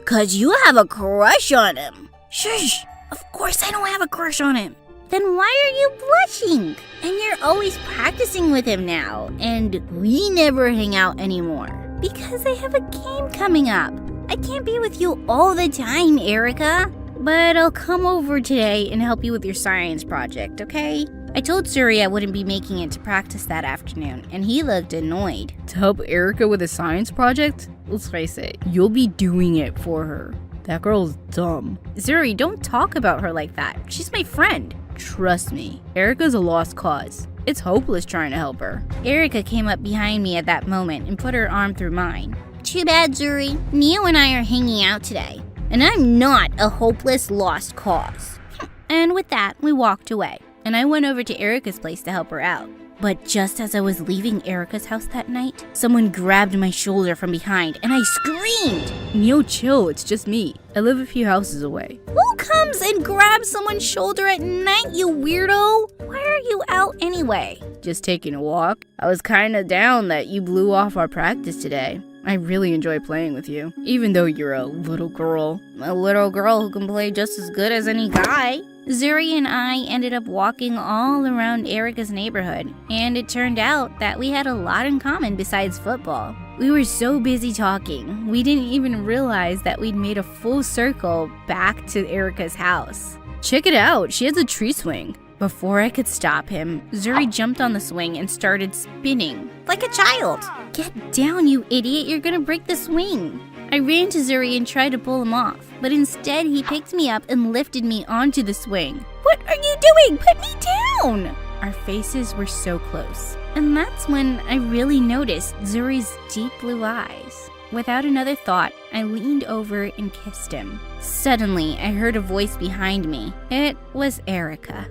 Cause you have a crush on him. Shush! Of course I don't have a crush on him. Then why are you blushing? And you're always practicing with him now. And we never hang out anymore. Because I have a game coming up. I can't be with you all the time, Erica. But I'll come over today and help you with your science project, okay? I told Zuri I wouldn't be making it to practice that afternoon, and he looked annoyed. To help Erica with a science project? Let's face it, you'll be doing it for her. That girl's dumb. Zuri, don't talk about her like that. She's my friend. Trust me, Erica's a lost cause. It's hopeless trying to help her. Erica came up behind me at that moment and put her arm through mine. Too bad, Zuri. Neo and I are hanging out today. And I'm not a hopeless lost cause. And with that, we walked away. And I went over to Erica's place to help her out. But just as I was leaving Erica's house that night, someone grabbed my shoulder from behind and I screamed. Neo, chill, it's just me. I live a few houses away. Who comes and grabs someone's shoulder at night, you weirdo? Why are you out anyway? Just taking a walk. I was kinda down that you blew off our practice today. I really enjoy playing with you, even though you're a little girl. A little girl who can play just as good as any guy. Zuri and I ended up walking all around Erica's neighborhood, and it turned out that we had a lot in common besides football. We were so busy talking, we didn't even realize that we'd made a full circle back to Erica's house. Check it out, she has a tree swing. Before I could stop him, Zuri jumped on the swing and started spinning like a child. Get down, you idiot, you're gonna break the swing. I ran to Zuri and tried to pull him off, but instead he picked me up and lifted me onto the swing. What are you doing? Put me down! Our faces were so close, and that's when I really noticed Zuri's deep blue eyes. Without another thought, I leaned over and kissed him. Suddenly, I heard a voice behind me. It was Erica.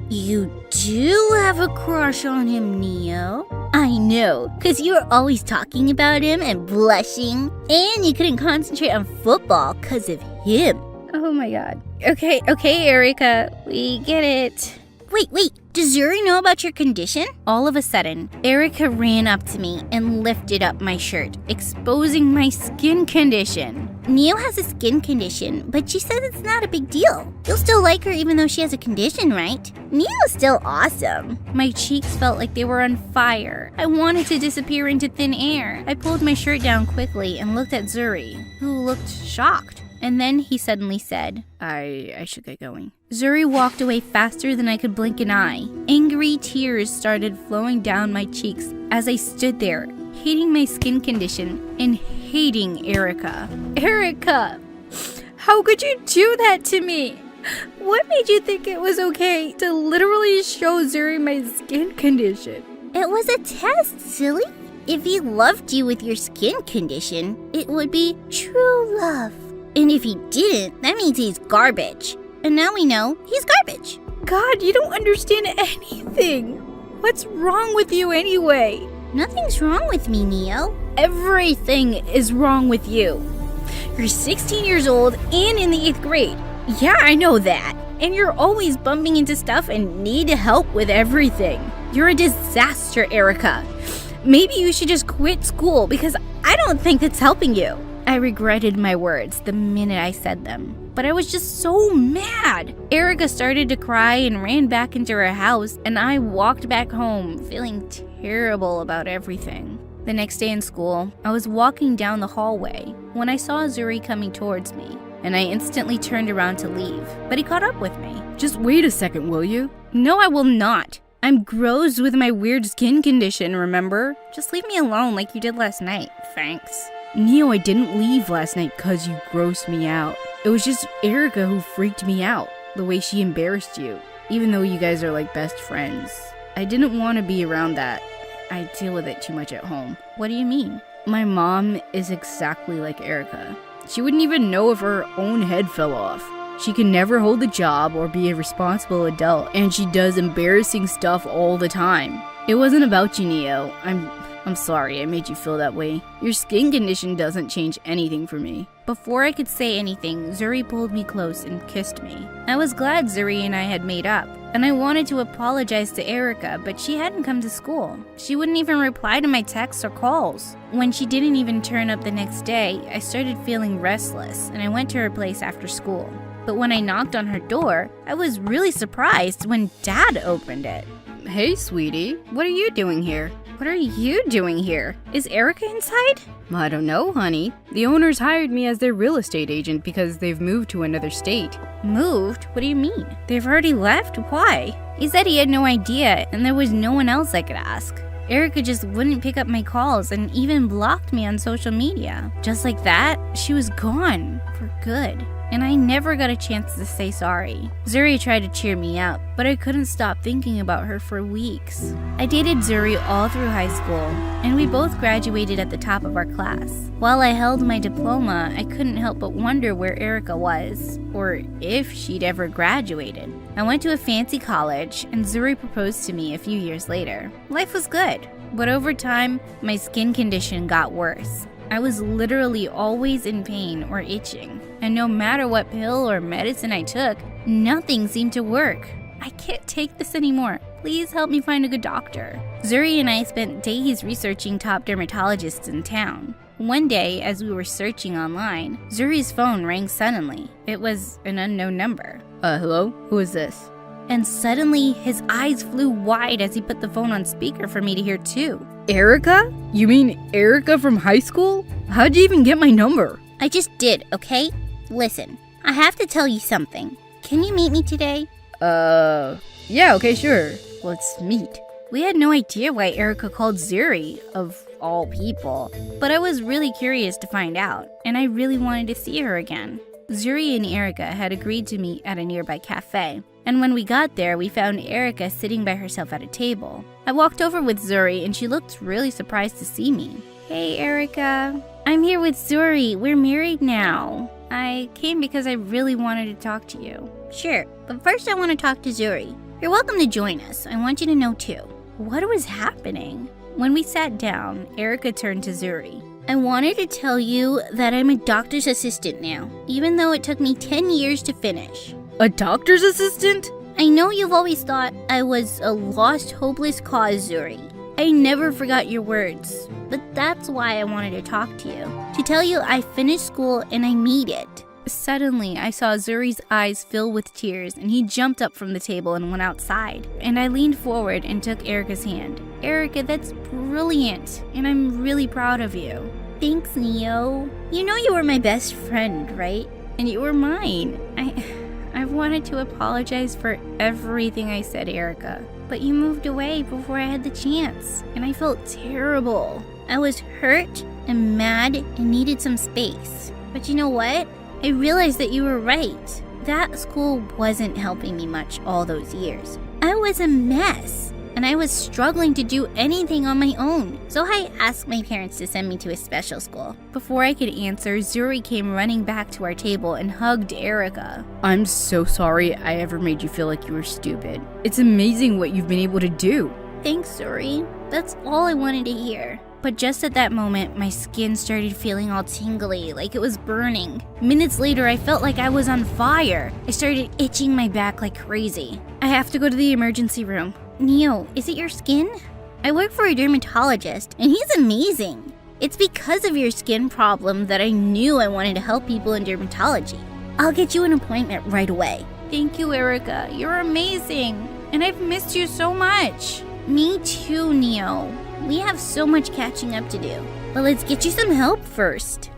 You do have a crush on him, Neo. I know, because you were always talking about him and blushing, and you couldn't concentrate on football because of him. Oh my god. Okay, Erica, we get it. Wait, does Zuri know about your condition? All of a sudden, Erica ran up to me and lifted up my shirt, exposing my skin condition. Neo has a skin condition, but she says it's not a big deal. You'll still like her even though she has a condition, right? Neo's still awesome. My cheeks felt like they were on fire. I wanted to disappear into thin air. I pulled my shirt down quickly and looked at Zuri, who looked shocked. And then he suddenly said, I should get going. Zuri walked away faster than I could blink an eye. Angry tears started flowing down my cheeks as I stood there, hating my skin condition and hating Erica. Erica, how could you do that to me? What made you think it was okay to literally show Zuri my skin condition? It was a test, silly. If he loved you with your skin condition, it would be true love. And if he didn't, that means he's garbage. And now we know he's garbage. God, you don't understand anything. What's wrong with you anyway? Nothing's wrong with me, Neo. Everything is wrong with you. You're 16 years old and in the 8th grade. Yeah, I know that. And you're always bumping into stuff and need help with everything. You're a disaster, Erica. Maybe you should just quit school because I don't think it's helping you. I regretted my words the minute I said them, but I was just so mad. Erica started to cry and ran back into her house, and I walked back home feeling terrible about everything. The next day in school, I was walking down the hallway when I saw Zuri coming towards me, and I instantly turned around to leave, but he caught up with me. Just wait a second, will you? No, I will not. I'm gross with my weird skin condition, remember? Just leave me alone like you did last night, thanks. Neo, I didn't leave last night because you grossed me out. It was just Erica who freaked me out, the way she embarrassed you, even though you guys are like best friends. I didn't want to be around that. I deal with it too much at home. What do you mean? My mom is exactly like Erica. She wouldn't even know if her own head fell off. She can never hold a job or be a responsible adult, and she does embarrassing stuff all the time. It wasn't about you, Neo. I'm sorry I made you feel that way. Your skin condition doesn't change anything for me. Before I could say anything, Zuri pulled me close and kissed me. I was glad Zuri and I had made up, and I wanted to apologize to Erica, but she hadn't come to school. She wouldn't even reply to my texts or calls. When she didn't even turn up the next day, I started feeling restless, and I went to her place after school. But when I knocked on her door, I was really surprised when Dad opened it. Hey, sweetie, what are you doing here? What are you doing here? Is Erica inside? I don't know, honey. The owners hired me as their real estate agent because they've moved to another state. Moved? What do you mean? They've already left? Why? He said he had no idea and there was no one else I could ask. Erica just wouldn't pick up my calls and even blocked me on social media. Just like that, she was gone for good. And I never got a chance to say sorry. Zuri tried to cheer me up, but I couldn't stop thinking about her for weeks. I dated Zuri all through high school, and we both graduated at the top of our class. While I held my diploma, I couldn't help but wonder where Erica was, or if she'd ever graduated. I went to a fancy college, and Zuri proposed to me a few years later. Life was good, but over time, my skin condition got worse. I was literally always in pain or itching, and no matter what pill or medicine I took, nothing seemed to work. I can't take this anymore. Please help me find a good doctor. Zuri and I spent days researching top dermatologists in town. One day, as we were searching online, Zuri's phone rang suddenly. It was an unknown number. Hello? Who is this? And suddenly, his eyes flew wide as he put the phone on speaker for me to hear too. Erica? You mean Erica from high school? How'd you even get my number? I just did, okay? Listen, I have to tell you something. Can you meet me today? Yeah, okay, sure. Let's meet. We had no idea why Erica called Zuri, of all people, but I was really curious to find out, and I really wanted to see her again. Zuri and Erica had agreed to meet at a nearby cafe, and when we got there, we found Erica sitting by herself at a table. I walked over with Zuri, and she looked really surprised to see me. Hey, Erica. I'm here with Zuri. We're married now. I came because I really wanted to talk to you. Sure, but first I want to talk to Zuri. You're welcome to join us. I want you to know too. What was happening? When we sat down, Erica turned to Zuri. I wanted to tell you that I'm a doctor's assistant now, even though it took me 10 years to finish. A doctor's assistant? I know you've always thought I was a lost, hopeless cause, Zuri. I never forgot your words, but that's why I wanted to talk to you. To tell you I finished school and I made it. Suddenly, I saw Zuri's eyes fill with tears and he jumped up from the table and went outside. And I leaned forward and took Erica's hand. Erica, that's brilliant, and I'm really proud of you. Thanks, Neo. You know you were my best friend, right? And you were mine. I've wanted to apologize for everything I said, Erica. But you moved away before I had the chance, and I felt terrible. I was hurt and mad and needed some space. But you know what? I realized that you were right. That school wasn't helping me much all those years. I was a mess, and I was struggling to do anything on my own. So I asked my parents to send me to a special school. Before I could answer, Zuri came running back to our table and hugged Erica. I'm so sorry I ever made you feel like you were stupid. It's amazing what you've been able to do. Thanks, Zuri. That's all I wanted to hear. But just at that moment, my skin started feeling all tingly, like it was burning. Minutes later, I felt like I was on fire. I started itching my back like crazy. I have to go to the emergency room. Neo, is it your skin? I work for a dermatologist, and he's amazing. It's because of your skin problem that I knew I wanted to help people in dermatology. I'll get you an appointment right away. Thank you, Erica. You're amazing. And I've missed you so much. Me too, Neo. We have so much catching up to do. But let's get you some help first.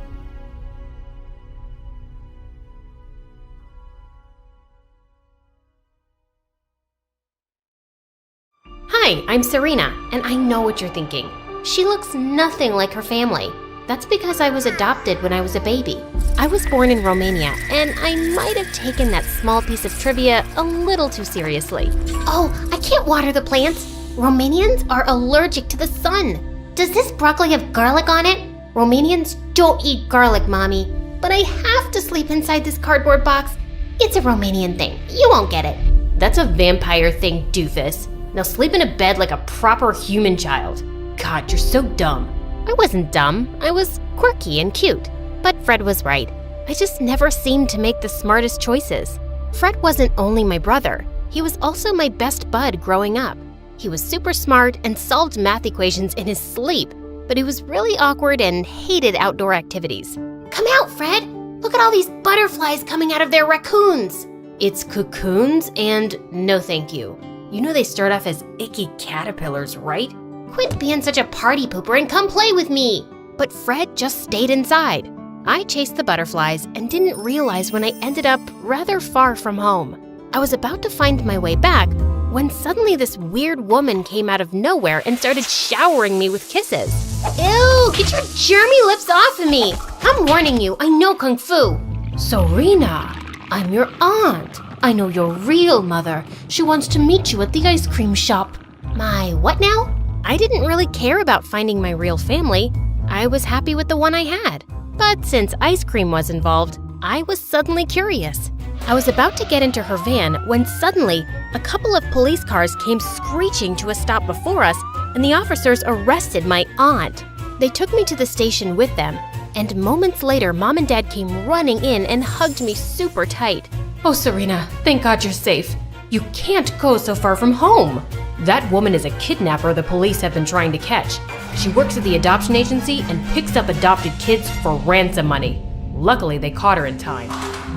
Hi, I'm Serena, and I know what you're thinking. She looks nothing like her family. That's because I was adopted when I was a baby. I was born in Romania, and I might have taken that small piece of trivia a little too seriously. Oh, I can't water the plants. Romanians are allergic to the sun. Does this broccoli have garlic on it? Romanians don't eat garlic, Mommy. But I have to sleep inside this cardboard box. It's a Romanian thing. You won't get it. That's a vampire thing, doofus. Now sleep in a bed like a proper human child. God, you're so dumb. I wasn't dumb. I was quirky and cute. But Fred was right. I just never seemed to make the smartest choices. Fred wasn't only my brother. He was also my best bud growing up. He was super smart and solved math equations in his sleep, but he was really awkward and hated outdoor activities. Come out, Fred! Look at all these butterflies coming out of their raccoons! It's cocoons and no thank you. You know they start off as icky caterpillars, right? Quit being such a party pooper and come play with me! But Fred just stayed inside. I chased the butterflies and didn't realize when I ended up rather far from home. I was about to find my way back when suddenly this weird woman came out of nowhere and started showering me with kisses. Ew, get your germy lips off of me! I'm warning you, I know Kung Fu. Serena, I'm your aunt. I know your real mother. She wants to meet you at the ice cream shop. My what now? I didn't really care about finding my real family. I was happy with the one I had. But since ice cream was involved, I was suddenly curious. I was about to get into her van when suddenly a couple of police cars came screeching to a stop before us, and the officers arrested my aunt. They took me to the station with them, and moments later, Mom and Dad came running in and hugged me super tight. Oh, Serena, thank God you're safe. You can't go so far from home. That woman is a kidnapper the police have been trying to catch. She works at the adoption agency and picks up adopted kids for ransom money. Luckily, they caught her in time.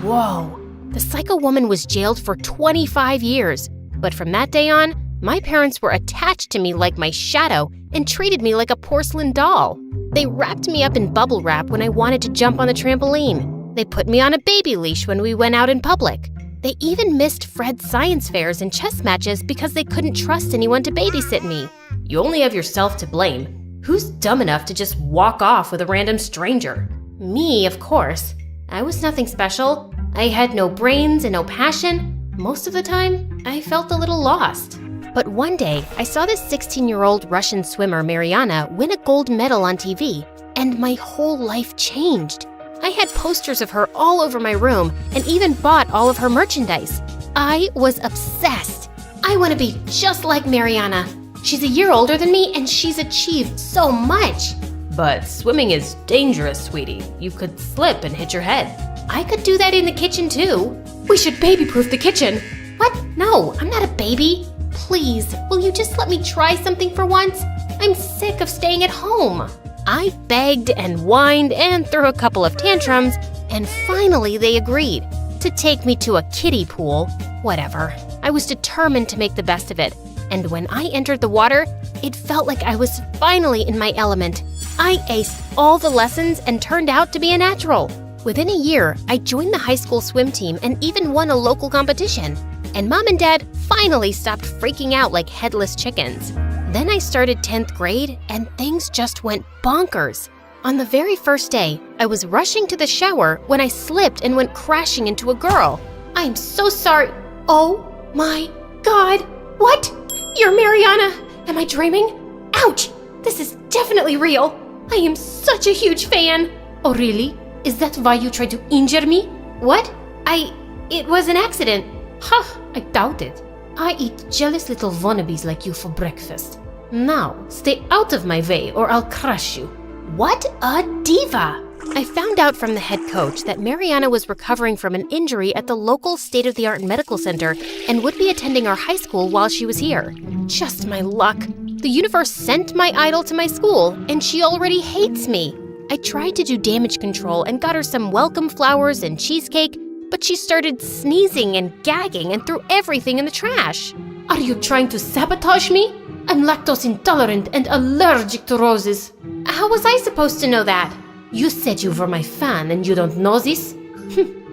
Whoa. The psycho woman was jailed for 25 years. But from that day on, my parents were attached to me like my shadow and treated me like a porcelain doll. They wrapped me up in bubble wrap when I wanted to jump on the trampoline. They put me on a baby leash when we went out in public. They even missed Fred's science fairs and chess matches because they couldn't trust anyone to babysit me. You only have yourself to blame. Who's dumb enough to just walk off with a random stranger? Me, of course. I was nothing special. I had no brains and no passion. Most of the time, I felt a little lost. But one day, I saw this 16-year-old Russian swimmer, Mariana, win a gold medal on TV, and my whole life changed. I had posters of her all over my room and even bought all of her merchandise. I was obsessed. I want to be just like Mariana. She's a year older than me and she's achieved so much. But swimming is dangerous, sweetie. You could slip and hit your head. I could do that in the kitchen too. We should baby-proof the kitchen. What? No, I'm not a baby. Please, will you just let me try something for once? I'm sick of staying at home. I begged and whined and threw a couple of tantrums, and finally they agreed to take me to a kiddie pool. Whatever. I was determined to make the best of it, and when I entered the water, it felt like I was finally in my element. I aced all the lessons and turned out to be a natural. Within a year, I joined the high school swim team and even won a local competition. And Mom and Dad finally stopped freaking out like headless chickens. Then I started 10th grade and things just went bonkers. On the very first day, I was rushing to the shower when I slipped and went crashing into a girl. I'm so sorry. Oh my God. What? You're Mariana. Am I dreaming? Ouch. This is definitely real. I am such a huge fan. Oh really? Is that why you tried to injure me? What? It was an accident. Huh, I doubt it. I eat jealous little wannabes like you for breakfast. Now, stay out of my way or I'll crush you. What a diva! I found out from the head coach that Mariana was recovering from an injury at the local state-of-the-art medical center and would be attending our high school while she was here. Just my luck. The universe sent my idol to my school, and she already hates me. I tried to do damage control and got her some welcome flowers and cheesecake, but she started sneezing and gagging and threw everything in the trash. Are you trying to sabotage me? I'm lactose intolerant and allergic to roses. How was I supposed to know that? You said you were my fan and you don't know this?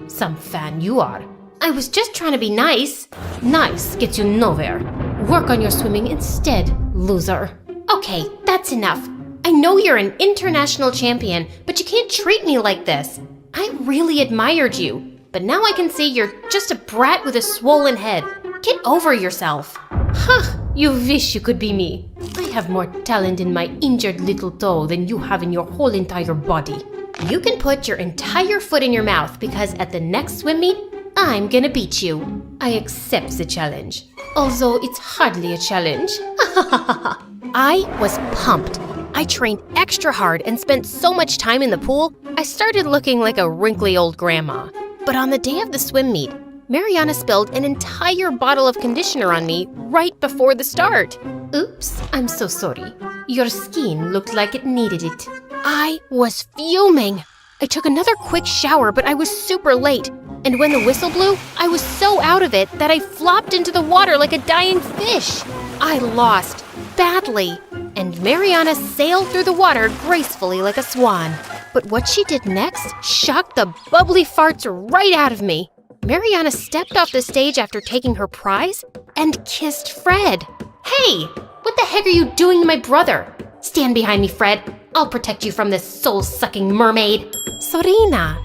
Some fan you are. I was just trying to be nice. Nice gets you nowhere. Work on your swimming instead, loser. Okay, that's enough. I know you're an international champion, but you can't treat me like this. I really admired you, but now I can see you're just a brat with a swollen head. Get over yourself. Huh, you wish you could be me. I have more talent in my injured little toe than you have in your whole entire body. You can put your entire foot in your mouth because at the next swim meet, I'm gonna beat you. I accept the challenge, although it's hardly a challenge. I was pumped. I trained extra hard and spent so much time in the pool, I started looking like a wrinkly old grandma. But on the day of the swim meet, Mariana spilled an entire bottle of conditioner on me right before the start. Oops, I'm so sorry. Your skin looked like it needed it. I was fuming. I took another quick shower, but I was super late. And when the whistle blew, I was so out of it that I flopped into the water like a dying fish. I lost badly, and Mariana sailed through the water gracefully like a swan. But what she did next shocked the bubbly farts right out of me. Mariana stepped off the stage after taking her prize and kissed Fred. Hey, what the heck are you doing to my brother? Stand behind me, Fred. I'll protect you from this soul-sucking mermaid. Sorina,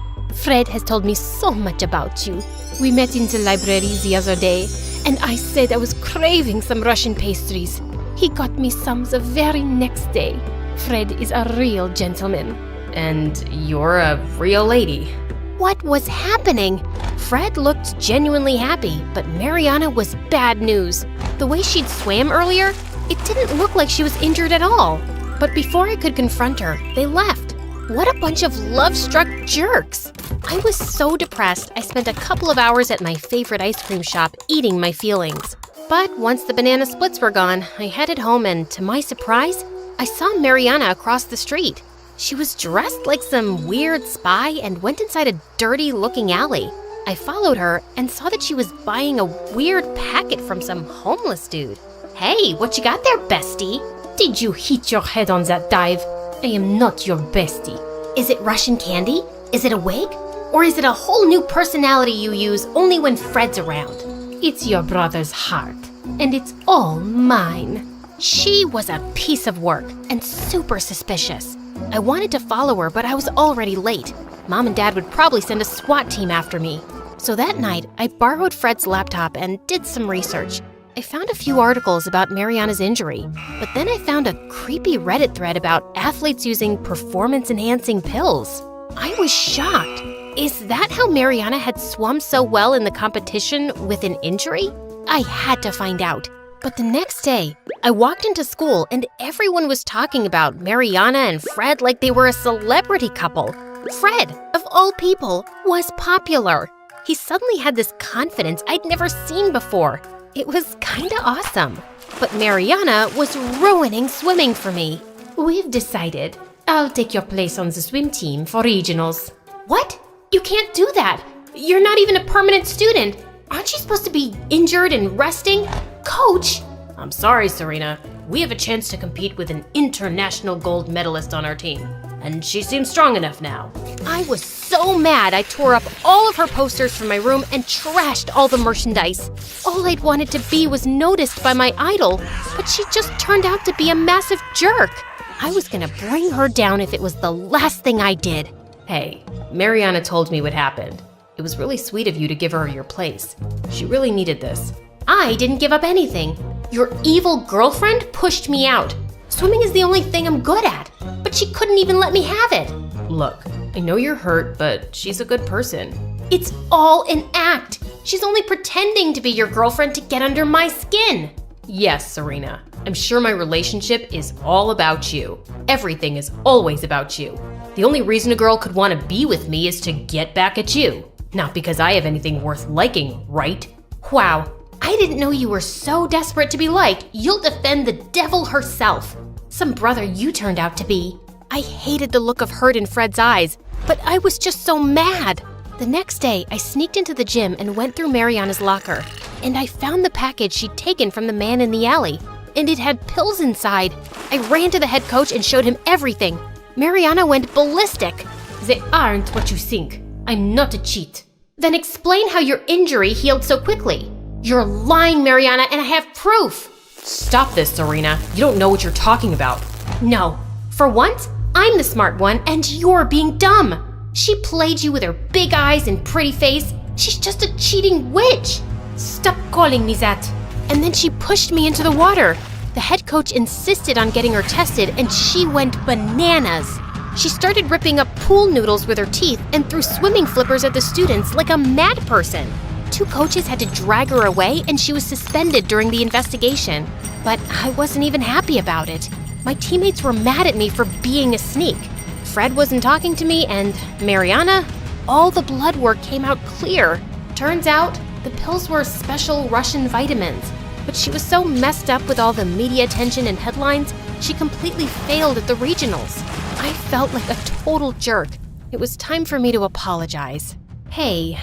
Fred has told me so much about you. We met in the library the other day, and I said I was craving some Russian pastries. He got me some the very next day. Fred is a real gentleman. And you're a real lady. What was happening? Fred looked genuinely happy, but Mariana was bad news. The way she'd swam earlier, it didn't look like she was injured at all. But before I could confront her, they left. What a bunch of love-struck jerks! I was so depressed, I spent a couple of hours at my favorite ice cream shop eating my feelings. But once the banana splits were gone, I headed home and, to my surprise, I saw Mariana across the street. She was dressed like some weird spy and went inside a dirty-looking alley. I followed her and saw that she was buying a weird packet from some homeless dude. Hey, what you got there, bestie? Did you hit your head on that dive? I am not your bestie. Is it Russian candy? Is it a wig? Or is it a whole new personality you use only when Fred's around? It's your brother's heart, and it's all mine. She was a piece of work and super suspicious. I wanted to follow her, but I was already late. Mom and Dad would probably send a SWAT team after me. So that night, I borrowed Fred's laptop and did some research. I found a few articles about Mariana's injury, but then I found a creepy Reddit thread about athletes using performance-enhancing pills. I was shocked. Is that how Mariana had swum so well in the competition with an injury? I had to find out. But the next day, I walked into school and everyone was talking about Mariana and Fred like they were a celebrity couple. Fred, of all people, was popular. He suddenly had this confidence I'd never seen before. It was kinda awesome. But Mariana was ruining swimming for me. We've decided I'll take your place on the swim team for regionals. What? You can't do that. You're not even a permanent student. Aren't you supposed to be injured and resting? Coach! I'm sorry, Serena. We have a chance to compete with an international gold medalist on our team, and she seems strong enough now. I was so mad I tore up all of her posters from my room and trashed all the merchandise. All I'd wanted to be was noticed by my idol, but she just turned out to be a massive jerk. I was gonna bring her down if it was the last thing I did. Hey, Mariana told me what happened. It was really sweet of you to give her your place. She really needed this. I didn't give up anything. Your evil girlfriend pushed me out. Swimming is the only thing I'm good at, but she couldn't even let me have it. Look, I know you're hurt, but she's a good person. It's all an act. She's only pretending to be your girlfriend to get under my skin. Yes, Serena. I'm sure my relationship is all about you. Everything is always about you. The only reason a girl could want to be with me is to get back at you. Not because I have anything worth liking, right? Wow, I didn't know you were so desperate to be liked, you'll defend the devil herself. Some brother you turned out to be. I hated the look of hurt in Fred's eyes, but I was just so mad. The next day, I sneaked into the gym and went through Mariana's locker, and I found the package she'd taken from the man in the alley, and it had pills inside. I ran to the head coach and showed him everything. Mariana went ballistic. They aren't what you think. I'm not a cheat. Then explain how your injury healed so quickly. You're lying, Mariana, and I have proof. Stop this, Serena. You don't know what you're talking about. No. For once, I'm the smart one, and you're being dumb. She played you with her big eyes and pretty face. She's just a cheating witch. Stop calling me that. And then she pushed me into the water. The head coach insisted on getting her tested, and she went bananas. She started ripping up pool noodles with her teeth and threw swimming flippers at the students like a mad person. 2 coaches had to drag her away, and she was suspended during the investigation. But I wasn't even happy about it. My teammates were mad at me for being a sneak. Fred wasn't talking to me, and Mariana, all the blood work came out clear. Turns out, the pills were special Russian vitamins. But she was so messed up with all the media attention and headlines, she completely failed at the regionals. I felt like a total jerk. It was time for me to apologize. Hey,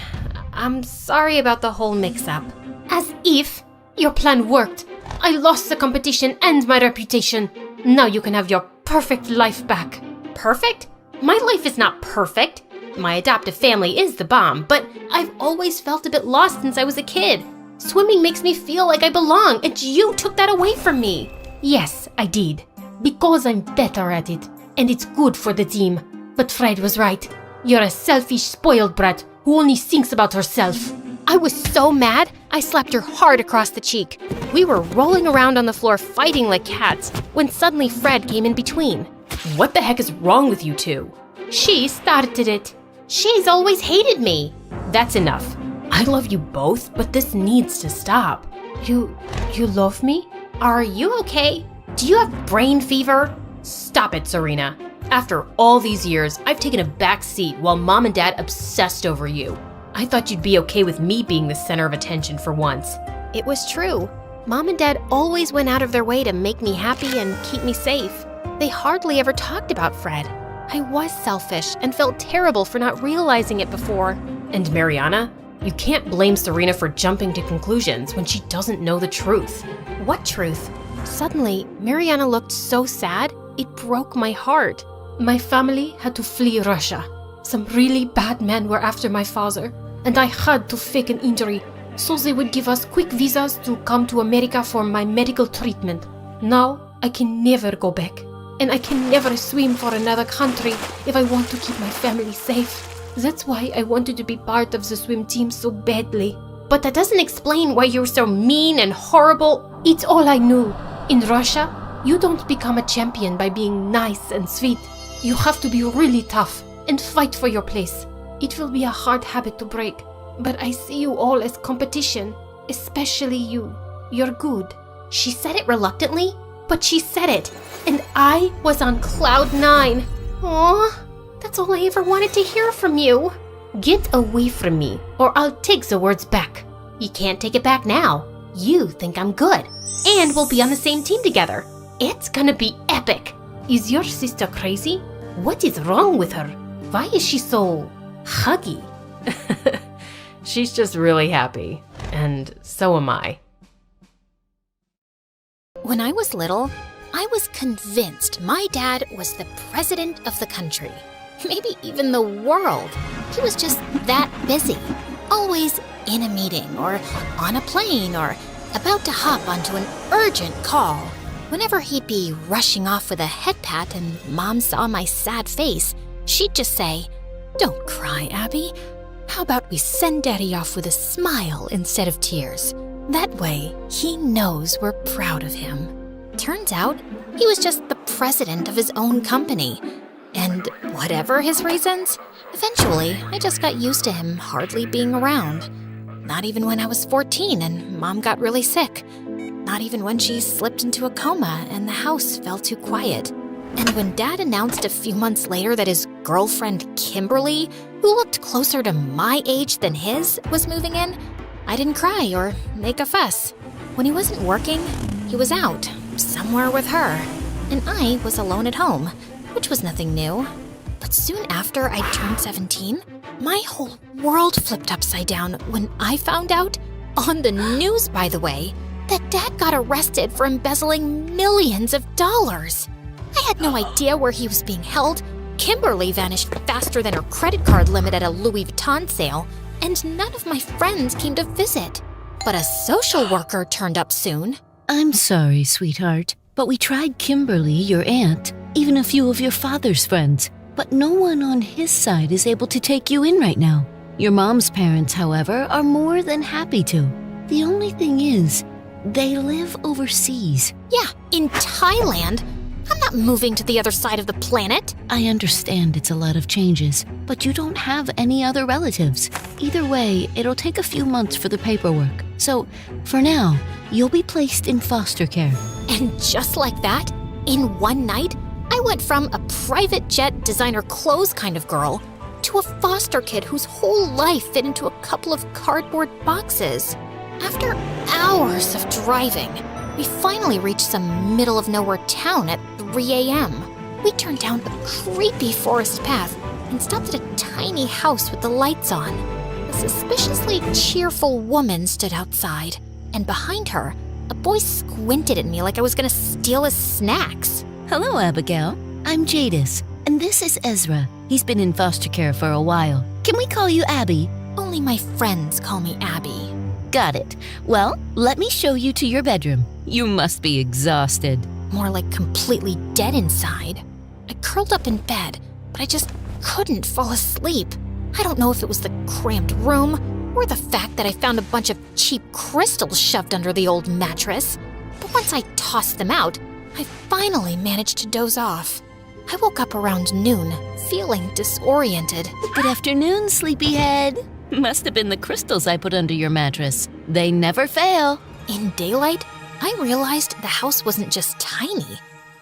I'm sorry about the whole mix-up. As if your plan worked. I lost the competition and my reputation. Now you can have your perfect life back. Perfect? My life is not perfect. My adoptive family is the bomb, but I've always felt a bit lost since I was a kid. Swimming makes me feel like I belong, and you took that away from me. Yes, I did. Because I'm better at it, and it's good for the team. But Fred was right. You're a selfish, spoiled brat who only thinks about herself. I was so mad, I slapped her hard across the cheek. We were rolling around on the floor fighting like cats when suddenly Fred came in between. What the heck is wrong with you two? She started it. She's always hated me. That's enough. I love you both, but this needs to stop. You love me? Are you okay? Do you have brain fever? Stop it, Serena. After all these years, I've taken a back seat while Mom and Dad obsessed over you. I thought you'd be okay with me being the center of attention for once. It was true. Mom and Dad always went out of their way to make me happy and keep me safe. They hardly ever talked about Fred. I was selfish and felt terrible for not realizing it before. And Mariana? You can't blame Serena for jumping to conclusions when she doesn't know the truth. What truth? Suddenly, Mariana looked so sad, it broke my heart. My family had to flee Russia. Some really bad men were after my father, and I had to fake an injury so they would give us quick visas to come to America for my medical treatment. Now I can never go back, and I can never swim for another country if I want to keep my family safe. That's why I wanted to be part of the swim team so badly. But that doesn't explain why you're so mean and horrible. It's all I knew. In Russia, you don't become a champion by being nice and sweet. You have to be really tough and fight for your place. It will be a hard habit to break, but I see you all as competition, especially you. You're good. She said it reluctantly, but she said it, and I was on cloud 9. Aw, that's all I ever wanted to hear from you. Get away from me, or I'll take the words back. You can't take it back now. You think I'm good, and we'll be on the same team together. It's gonna be epic. Is your sister crazy? What is wrong with her? Why is she so huggy? She's just really happy, and so am I. When I was little, I was convinced my dad was the president of the country. Maybe even the world. He was just that busy. Always in a meeting, or on a plane, or about to hop onto an urgent call. Whenever he'd be rushing off with a head pat and Mom saw my sad face, she'd just say, "Don't cry, Abby. How about we send Daddy off with a smile instead of tears? That way, he knows we're proud of him." Turns out, he was just the president of his own company. And whatever his reasons, eventually I just got used to him hardly being around. Not even when I was 14 and Mom got really sick. Not even when she slipped into a coma and the house fell too quiet. And when Dad announced a few months later that his girlfriend Kimberly, who looked closer to my age than his, was moving in, I didn't cry or make a fuss. When he wasn't working, he was out, somewhere with her. And I was alone at home, which was nothing new. But soon after I turned 17, my whole world flipped upside down when I found out, on the news by the way, that Dad got arrested for embezzling millions of dollars. I had no idea where he was being held. Kimberly vanished faster than her credit card limit at a Louis Vuitton sale, and none of my friends came to visit. But a social worker turned up soon. I'm sorry, sweetheart, but we tried Kimberly, your aunt, even a few of your father's friends, but no one on his side is able to take you in right now. Your mom's parents, however, are more than happy to. The only thing is, they live overseas. Yeah, in Thailand. I'm not moving to the other side of the planet. I understand it's a lot of changes, but you don't have any other relatives. Either way, it'll take a few months for the paperwork. So, for now, you'll be placed in foster care. And just like that, in one night, I went from a private jet designer clothes kind of girl to a foster kid whose whole life fit into a couple of cardboard boxes. After hours of driving, we finally reached some middle-of-nowhere town at 3 a.m. We turned down a creepy forest path and stopped at a tiny house with the lights on. A suspiciously cheerful woman stood outside, and behind her, a boy squinted at me like I was gonna steal his snacks. Hello, Abigail. I'm Jadis, and this is Ezra. He's been in foster care for a while. Can we call you Abby? Only my friends call me Abby. Got it. Well, let me show you to your bedroom. You must be exhausted. More like completely dead inside. I curled up in bed, but I just couldn't fall asleep. I don't know if it was the cramped room or the fact that I found a bunch of cheap crystals shoved under the old mattress. But once I tossed them out, I finally managed to doze off. I woke up around noon, feeling disoriented. Good afternoon, sleepyhead. Must have been the crystals I put under your mattress. They never fail. In daylight, I realized the house wasn't just tiny.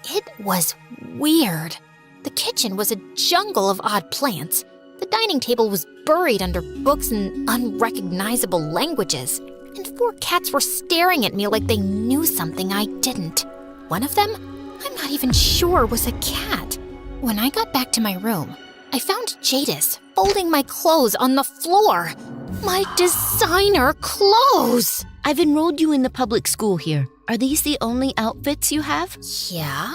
It was weird. The kitchen was a jungle of odd plants. The dining table was buried under books in unrecognizable languages. And 4 cats were staring at me like they knew something I didn't. One of them, I'm not even sure was a cat. When I got back to my room, I found Jadis folding my clothes on the floor. My designer clothes! I've enrolled you in the public school here. Are these the only outfits you have? Yeah?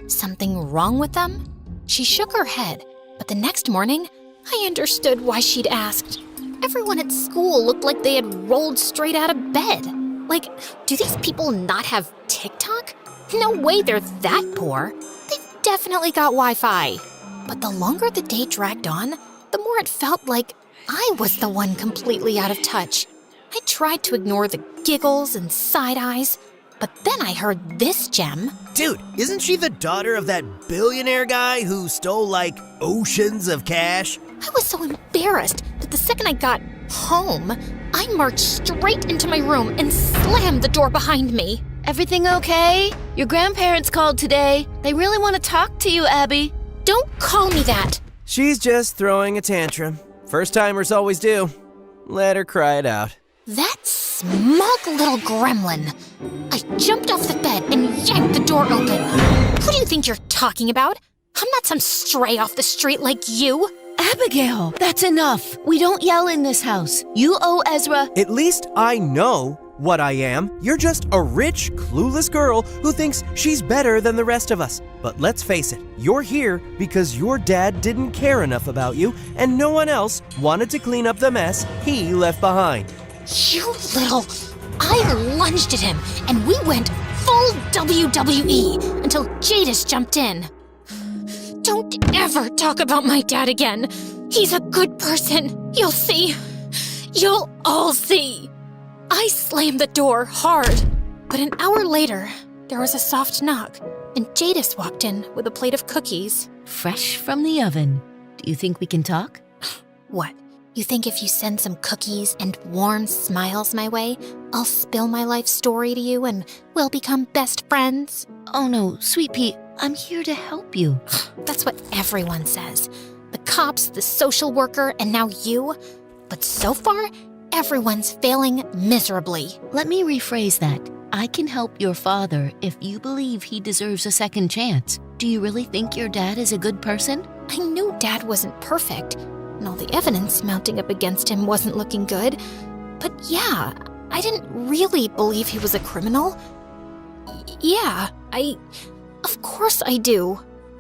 Something wrong with them? She shook her head, but the next morning, I understood why she'd asked. Everyone at school looked like they had rolled straight out of bed. Like, do these people not have TikTok? No way they're that poor. They've definitely got Wi-Fi. But the longer the day dragged on, the more it felt like I was the one completely out of touch. I tried to ignore the giggles and side eyes, but then I heard this gem. Dude, isn't she the daughter of that billionaire guy who stole, like, oceans of cash? I was so embarrassed that the second I got home, I marched straight into my room and slammed the door behind me. Everything okay? Your grandparents called today. They really want to talk to you, Abby. Don't call me that. She's just throwing a tantrum. First-timers always do. Let her cry it out. That smug little gremlin. I jumped off the bed and yanked the door open. Who do you think you're talking about? I'm not some stray off the street like you. Abigail, that's enough. We don't yell in this house. You owe Ezra. At least I know what I am. You're just a rich, clueless girl who thinks she's better than the rest of us. But let's face it, you're here because your dad didn't care enough about you and no one else wanted to clean up the mess he left behind. You little... I lunged at him and we went full WWE until Jadis jumped in. Don't ever talk about my dad again. He's a good person. You'll see. You'll all see. I slammed the door hard, but an hour later, there was a soft knock, and Jadis walked in with a plate of cookies. Fresh from the oven. Do you think we can talk? What? You think if you send some cookies and warm smiles my way, I'll spill my life story to you and we'll become best friends? Oh no, Sweet Pea, I'm here to help you. That's what everyone says. The cops, the social worker, and now you. But so far, everyone's failing miserably. Let me rephrase that. I can help your father if you believe he deserves a second chance. Do you really think your dad is a good person? I knew Dad wasn't perfect, and all the evidence mounting up against him wasn't looking good. But yeah, I didn't really believe he was a criminal. Of course I do.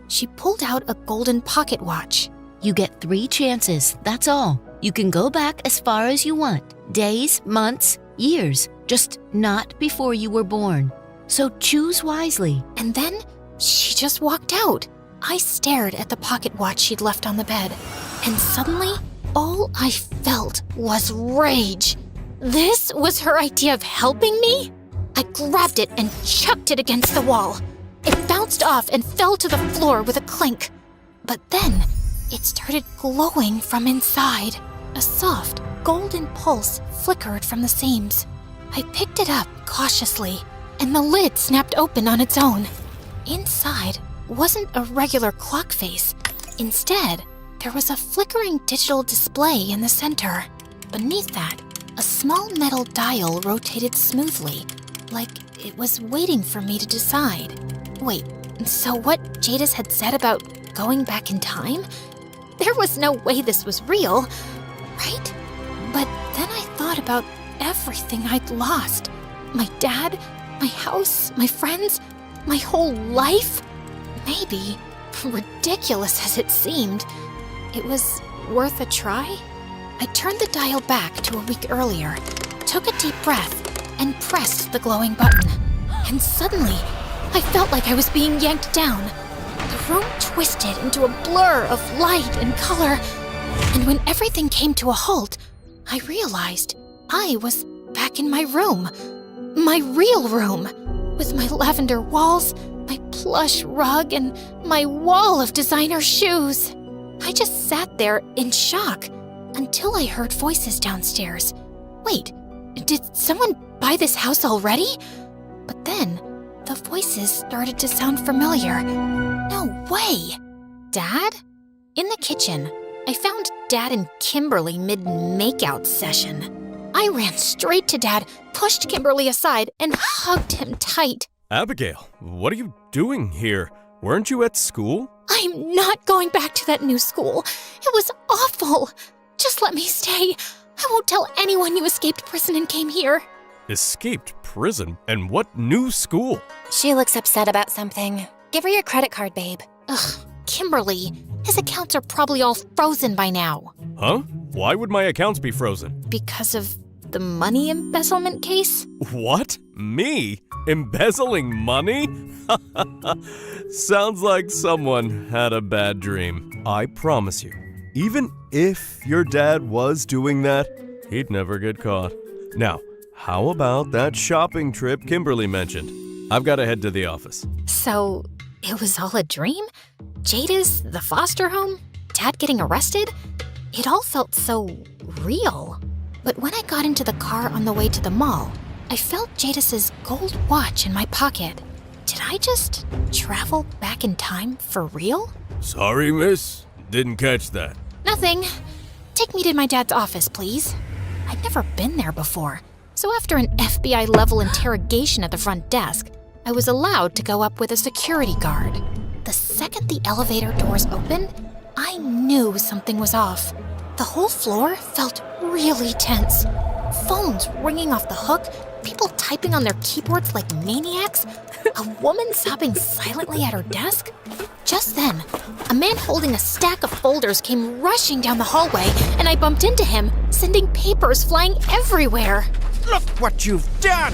She pulled out a golden pocket watch. You get 3 chances, that's all. You can go back as far as you want. Days, months, years. Just not before you were born. So choose wisely. And then she just walked out. I stared at the pocket watch she'd left on the bed, and suddenly, all I felt was rage. This was her idea of helping me? I grabbed it and chucked it against the wall. It bounced off and fell to the floor with a clink. But then, it started glowing from inside. A soft, golden pulse flickered from the seams. I picked it up cautiously, and the lid snapped open on its own. Inside wasn't a regular clock face. Instead, there was a flickering digital display in the center. Beneath that, a small metal dial rotated smoothly, like it was waiting for me to decide. Wait, so what Jadis had said about going back in time? There was no way this was real, right? But then I thought about everything I'd lost. My dad, my house, my friends, my whole life. Maybe, ridiculous as it seemed, it was worth a try? I turned the dial back to a week earlier, took a deep breath, and pressed the glowing button. And suddenly, I felt like I was being yanked down. The room twisted into a blur of light and color, and when everything came to a halt, I realized I was back in my room. My real room, with my lavender walls, my plush rug, and my wall of designer shoes. I just sat there in shock until I heard voices downstairs. Wait, did someone buy this house already? But then, the voices started to sound familiar. No way! Dad? In the kitchen, I found Dad and Kimberly mid-makeout session. I ran straight to Dad, pushed Kimberly aside, and hugged him tight. Abigail, what are you doing here? Weren't you at school? I'm not going back to that new school. It was awful. Just let me stay. I won't tell anyone you escaped prison and came here. Escaped prison? And what new school? She looks upset about something. Give her your credit card, babe. Ugh, Kimberly, His accounts are probably all frozen by now. Huh? Why would my accounts be frozen? Because of the money embezzlement case? What? Me? Embezzling money? Sounds like someone had a bad dream. I promise you, even if your dad was doing that, he'd never get caught. Now, how about that shopping trip Kimberly mentioned? I've got to head to the office. So, it was all a dream? Jada's, the foster home, Dad getting arrested? It all felt so real. But when I got into the car on the way to the mall, I felt Jadas's gold watch in my pocket. Did I just travel back in time for real? Sorry, miss. Didn't catch that. Nothing. Take me to my dad's office, please. I'd never been there before, so after an FBI-level interrogation at the front desk, I was allowed to go up with a security guard. The second the elevator doors opened, I knew something was off. The whole floor felt really tense. Phones ringing off the hook, people typing on their keyboards like maniacs, a woman sobbing silently at her desk. Just then, a man holding a stack of folders came rushing down the hallway, and I bumped into him, sending papers flying everywhere. Look what you've done!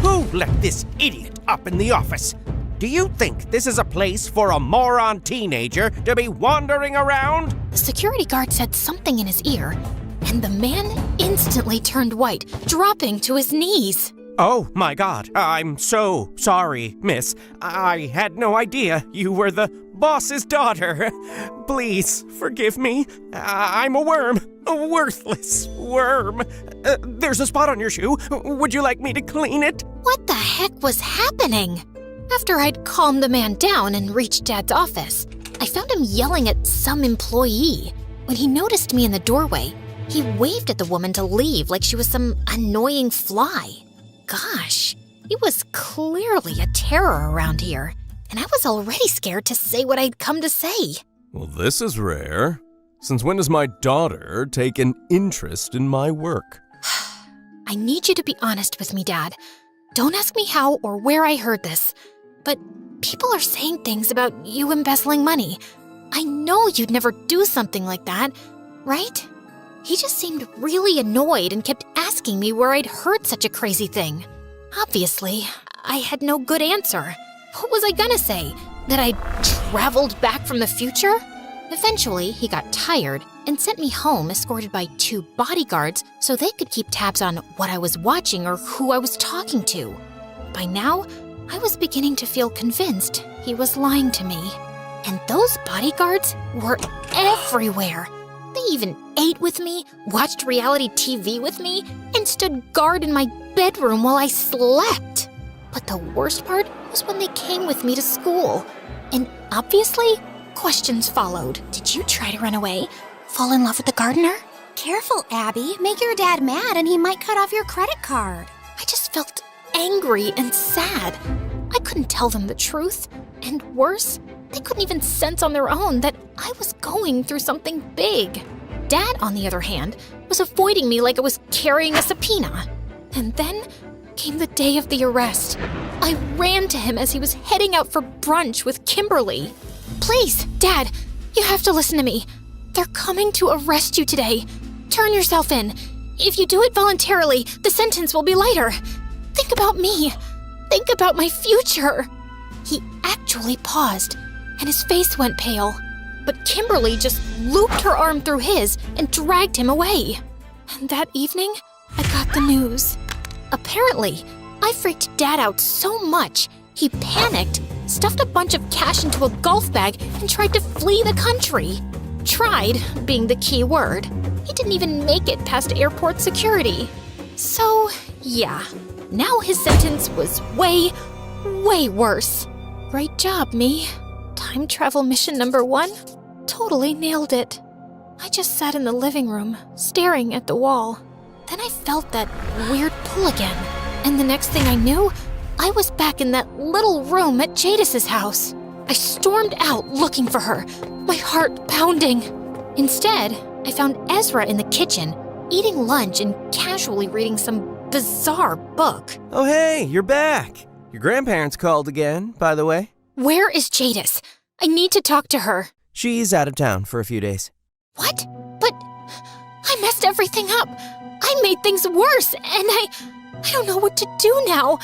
Who let this idiot up in the office? Do you think this is a place for a moron teenager to be wandering around? The security guard said something in his ear, and the man instantly turned white, dropping to his knees. Oh my God, I'm so sorry, miss. I had no idea you were the boss's daughter. Please forgive me. I'm a worm, a worthless worm. There's a spot on your shoe. Would you like me to clean it? What the heck was happening? After I'd calmed the man down and reached Dad's office, I found him yelling at some employee. When he noticed me in the doorway, he waved at the woman to leave like she was some annoying fly. Gosh, he was clearly a terror around here, and I was already scared to say what I'd come to say. Well, this is rare. Since when does my daughter take an interest in my work? I need you to be honest with me, Dad. Don't ask me how or where I heard this, but people are saying things about you embezzling money. I know you'd never do something like that, right? He just seemed really annoyed and kept asking me where I'd heard such a crazy thing. Obviously, I had no good answer. What was I gonna say? That I'd traveled back from the future? Eventually, he got tired and sent me home escorted by 2 bodyguards so they could keep tabs on what I was watching or who I was talking to. By now, I was beginning to feel convinced he was lying to me. And those bodyguards were everywhere. They even ate with me, watched reality TV with me, and stood guard in my bedroom while I slept. But the worst part was when they came with me to school. And obviously, questions followed. Did you try to run away? Fall in love with the gardener? Careful, Abby. Make your dad mad and he might cut off your credit card. I just felt angry and sad. I couldn't tell them the truth. And worse, they couldn't even sense on their own that I was going through something big. Dad, on the other hand, was avoiding me like I was carrying a subpoena. And then came the day of the arrest. I ran to him as he was heading out for brunch with Kimberly. Please, Dad, you have to listen to me. They're coming to arrest you today. Turn yourself in. If you do it voluntarily, the sentence will be lighter. Think about me. Think about my future. He actually paused, and his face went pale. But Kimberly just looped her arm through his and dragged him away. And that evening, I got the news. Apparently, I freaked Dad out so much, he panicked, stuffed a bunch of cash into a golf bag, and tried to flee the country. Tried being the key word. He didn't even make it past airport security. So, yeah, now his sentence was way, way worse. Great job, me. Time travel mission number 1? Totally nailed it. I just sat in the living room, staring at the wall. Then I felt that weird pull again, and the next thing I knew, I was back in that little room at Jadis's house. I stormed out looking for her, my heart pounding. Instead, I found Ezra in the kitchen, eating lunch and casually reading some bizarre book. Oh hey, you're back. Your grandparents called again, by the way. Where is Jadis? I need to talk to her. She's out of town for a few days. What? But I messed everything up. I made things worse, and I don't know what to do now.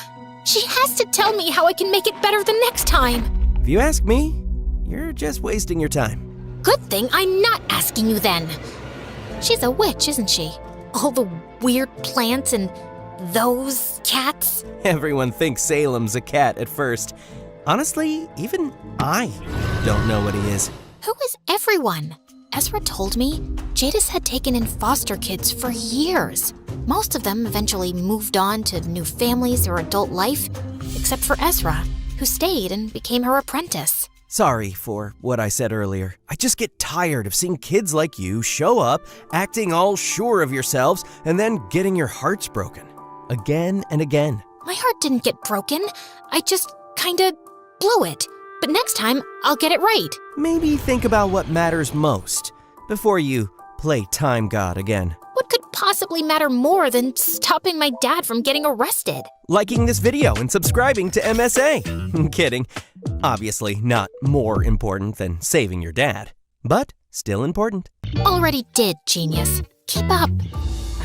She has to tell me how I can make it better the next time. If you ask me, you're just wasting your time. Good thing I'm not asking you then. She's a witch, isn't she? All the weird plants and those cats. Everyone thinks Salem's a cat at first. Honestly, even I don't know what he is. Who is everyone? Ezra told me Jadis had taken in foster kids for years. Most of them eventually moved on to new families or adult life, except for Ezra, who stayed and became her apprentice. Sorry for what I said earlier. I just get tired of seeing kids like you show up, acting all sure of yourselves, and then getting your hearts broken. Again and again. My heart didn't get broken. I just kinda blew it. But next time, I'll get it right. Maybe think about what matters most before you play time god again. What could possibly matter more than stopping my dad from getting arrested? Liking this video and subscribing to MSA. Kidding. Obviously not more important than saving your dad, but still important. Already did, genius. Keep up.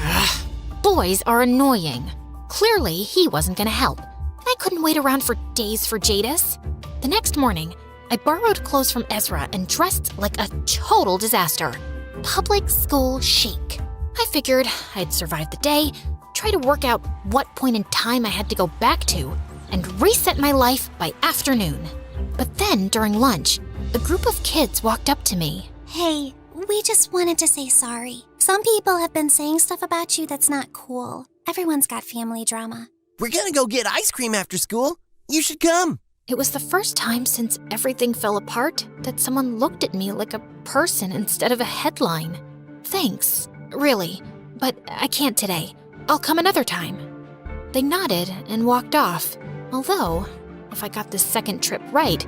Ugh. Boys are annoying. Clearly, he wasn't gonna help. And I couldn't wait around for days for Jadis. The next morning, I borrowed clothes from Ezra and dressed like a total disaster. Public school chic. I figured I'd survive the day, try to work out what point in time I had to go back to, and reset my life by afternoon. But then, during lunch, a group of kids walked up to me. Hey, we just wanted to say sorry. Some people have been saying stuff about you that's not cool. Everyone's got family drama. We're gonna go get ice cream after school. You should come. It was the first time since everything fell apart that someone looked at me like a person instead of a headline. Thanks, really, but I can't today. I'll come another time. They nodded and walked off, although, if I got this second trip right,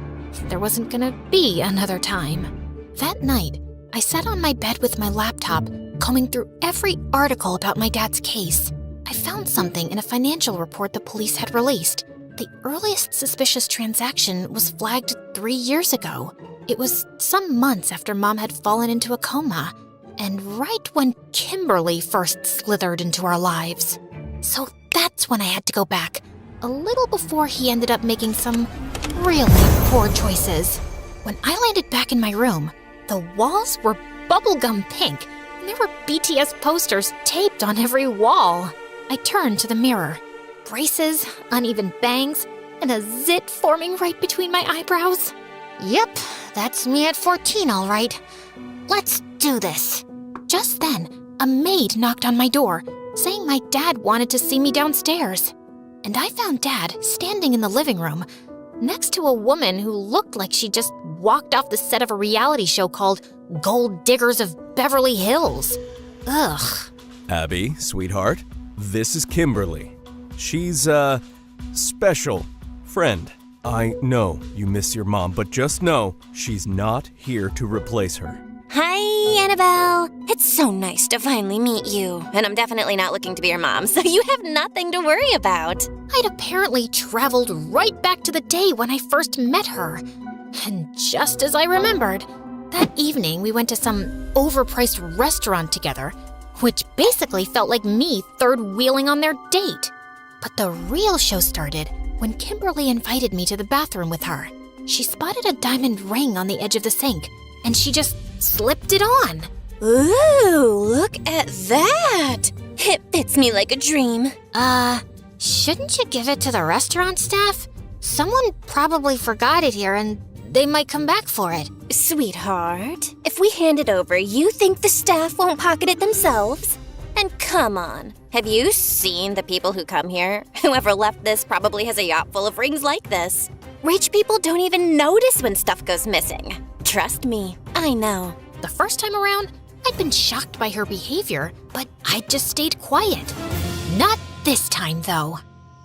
there wasn't gonna be another time. That night, I sat on my bed with my laptop, combing through every article about my dad's case. I found something in a financial report the police had released. The earliest suspicious transaction was flagged 3 years ago. It was some months after Mom had fallen into a coma, and right when Kimberly first slithered into our lives. So that's when I had to go back, a little before he ended up making some really poor choices. When I landed back in my room, the walls were bubblegum pink, and there were BTS posters taped on every wall. I turned to the mirror. Braces, uneven bangs, and a zit forming right between my eyebrows. Yep, that's me at 14, all right. Let's do this. Just then, a maid knocked on my door, saying my dad wanted to see me downstairs. And I found Dad standing in the living room, next to a woman who looked like she just walked off the set of a reality show called Gold Diggers of Beverly Hills. Ugh. Abby, sweetheart, this is Kimberly. She's a special friend. I know you miss your mom, but just know she's not here to replace her. Hi, Annabelle. It's so nice to finally meet you. And I'm definitely not looking to be your mom, so you have nothing to worry about. I'd apparently traveled right back to the day when I first met her. And just as I remembered, that evening we went to some overpriced restaurant together, which basically felt like me third-wheeling on their date. But the real show started when Kimberly invited me to the bathroom with her. She spotted a diamond ring on the edge of the sink, and she just slipped it on. Ooh, look at that! It fits me like a dream. Shouldn't you give it to the restaurant staff? Someone probably forgot it here and they might come back for it. Sweetheart, if we hand it over, you think the staff won't pocket it themselves? And come on, have you seen the people who come here? Whoever left this probably has a yacht full of rings like this. Rich people don't even notice when stuff goes missing. Trust me, I know. The first time around, I'd been shocked by her behavior, but I just stayed quiet. Not this time, though.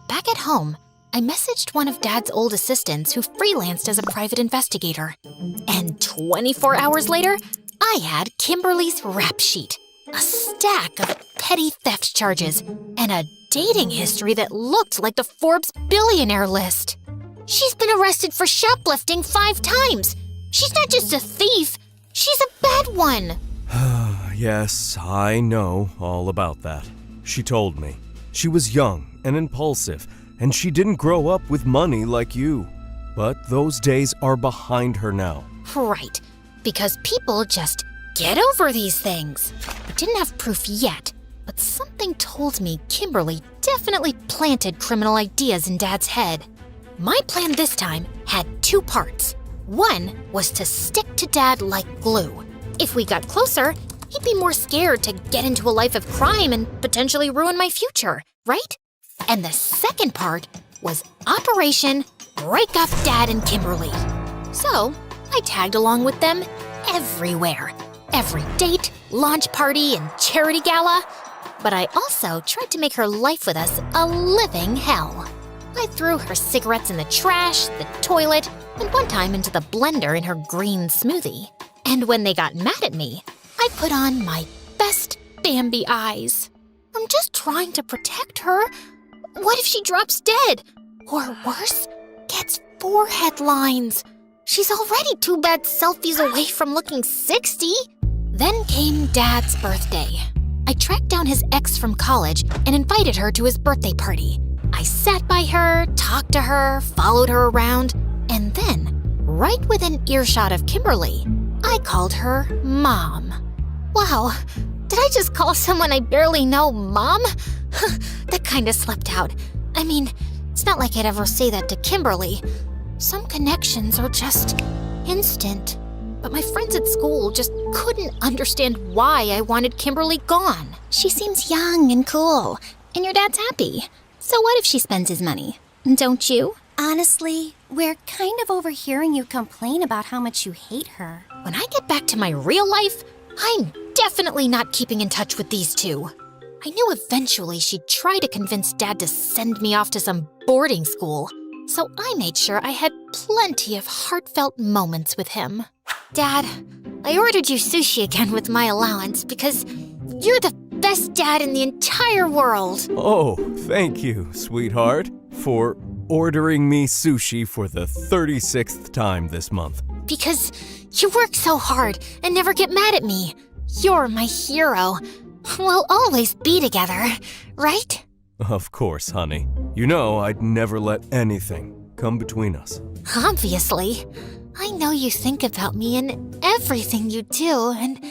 Back at home, I messaged one of Dad's old assistants who freelanced as a private investigator. And 24 hours later, I had Kimberly's rap sheet. A stack of petty theft charges, and a dating history that looked like the Forbes billionaire list. She's been arrested for shoplifting 5 times. She's not just a thief. She's a bad one. Yes, I know all about that. She told me. She was young and impulsive, and she didn't grow up with money like you. But those days are behind her now. Right, because people just get over these things. I didn't have proof yet, but something told me Kimberly definitely planted criminal ideas in Dad's head. My plan this time had 2 parts. One was to stick to Dad like glue. If we got closer, he'd be more scared to get into a life of crime and potentially ruin my future, right? And the second part was Operation Break Up Dad and Kimberly. So, I tagged along with them everywhere. Every date, launch party, and charity gala. But I also tried to make her life with us a living hell. I threw her cigarettes in the trash, the toilet, and one time into the blender in her green smoothie. And when they got mad at me, I put on my best Bambi eyes. I'm just trying to protect her. What if she drops dead? Or worse, gets forehead lines? She's already 2 bad selfies away from looking 60. Then came Dad's birthday. I tracked down his ex from college and invited her to his birthday party. I sat by her, talked to her, followed her around, and then, right within earshot of Kimberly, I called her Mom. Wow, did I just call someone I barely know Mom? That kinda slipped out. I mean, it's not like I'd ever say that to Kimberly. Some connections are just instant. But my friends at school just couldn't understand why I wanted Kimberly gone. She seems young and cool, and your dad's happy. So what if she spends his money? Don't you? Honestly, we're kind of overhearing you complain about how much you hate her. When I get back to my real life, I'm definitely not keeping in touch with these 2. I knew eventually she'd try to convince Dad to send me off to some boarding school, so I made sure I had plenty of heartfelt moments with him. Dad, I ordered you sushi again with my allowance because you're the best dad in the entire world. Oh, thank you, sweetheart, for ordering me sushi for the 36th time this month. Because you work so hard and never get mad at me. You're my hero. We'll always be together, right? Of course, honey. You know I'd never let anything come between us. Obviously. I know you think about me in everything you do and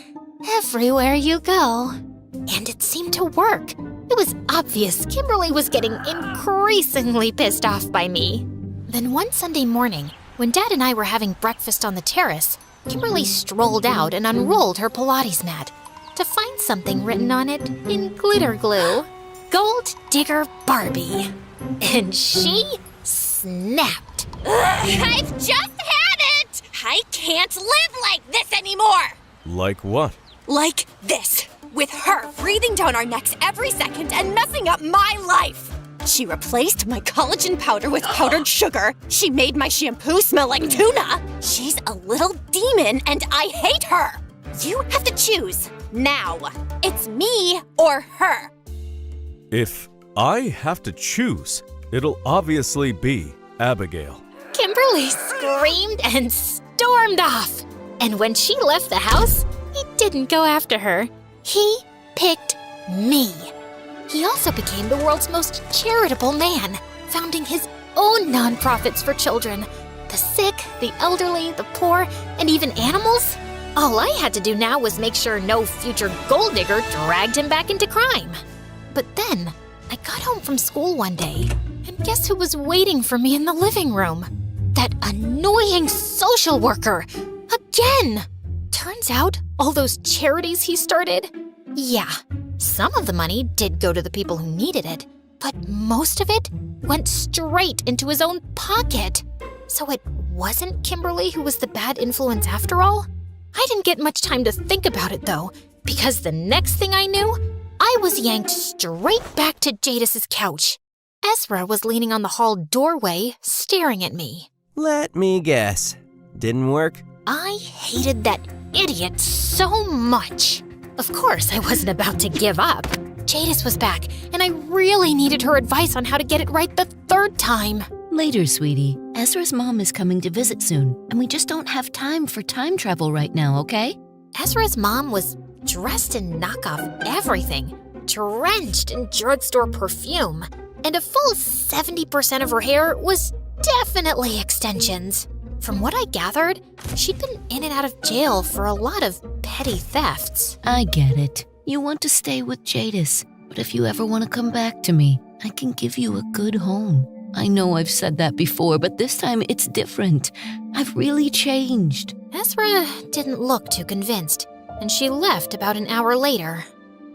everywhere you go. And it seemed to work. It was obvious Kimberly was getting increasingly pissed off by me. Then one Sunday morning, when Dad and I were having breakfast on the terrace, Kimberly strolled out and unrolled her Pilates mat to find something written on it in glitter glue. Gold Digger Barbie. And she snapped. I've just had it! I can't live like this anymore! Like what? Like this, with her breathing down our necks every second and messing up my life. She replaced my collagen powder with powdered sugar. She made my shampoo smell like tuna. She's a little demon and I hate her. You have to choose now. It's me or her. If I have to choose, it'll obviously be Abigail. Kimberly screamed and stormed off. And when she left the house, he didn't go after her. He picked me. He also became the world's most charitable man, founding his own nonprofits for children. The sick, the elderly, the poor, and even animals. All I had to do now was make sure no future gold digger dragged him back into crime. But then, I got home from school one day, and guess who was waiting for me in the living room? That annoying social worker! Again! Turns out, all those charities he started? Yeah, some of the money did go to the people who needed it, but most of it went straight into his own pocket. So it wasn't Kimberly who was the bad influence after all? I didn't get much time to think about it though, because the next thing I knew, I was yanked straight back to Jadis's couch. Ezra was leaning on the hall doorway, staring at me. Let me guess. Didn't work? I hated that idiot so much. Of course, I wasn't about to give up. Jadis was back, and I really needed her advice on how to get it right the third time. Later, sweetie. Ezra's mom is coming to visit soon, and we just don't have time for time travel right now, okay? Ezra's mom was dressed in knockoff everything, drenched in drugstore perfume, and a full 70% of her hair was definitely extensions. From what I gathered, she'd been in and out of jail for a lot of petty thefts. I get it. You want to stay with Jadis, but if you ever want to come back to me, I can give you a good home. I know I've said that before, but this time it's different. I've really changed. Ezra didn't look too convinced, and she left about an hour later.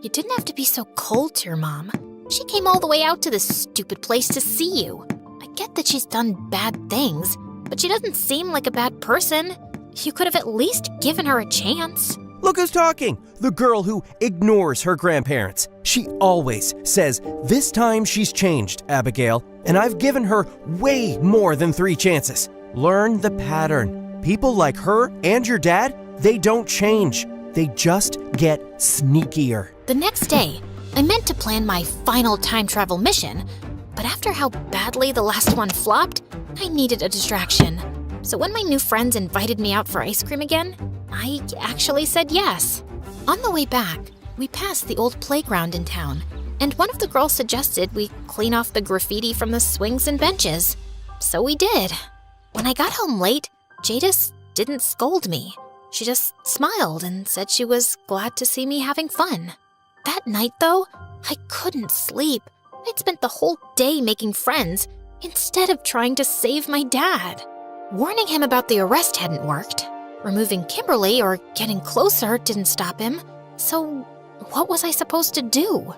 You didn't have to be so cold to your mom. She came all the way out to this stupid place to see you. I get that she's done bad things, but she doesn't seem like a bad person. You could have at least given her a chance. Look who's talking! The girl who ignores her grandparents. She always says, this time she's changed, Abigail, and I've given her way more than 3 chances. Learn the pattern. People like her and your dad, they don't change. They just get sneakier. The next day, I meant to plan my final time travel mission, but after how badly the last one flopped, I needed a distraction. So when my new friends invited me out for ice cream again, I actually said yes. On the way back, we passed the old playground in town, and one of the girls suggested we clean off the graffiti from the swings and benches. So we did. When I got home late, Jadis didn't scold me. She just smiled and said she was glad to see me having fun. That night, though, I couldn't sleep. I'd spent the whole day making friends instead of trying to save my dad. Warning him about the arrest hadn't worked. Removing Kimberly or getting closer didn't stop him. So what was I supposed to do?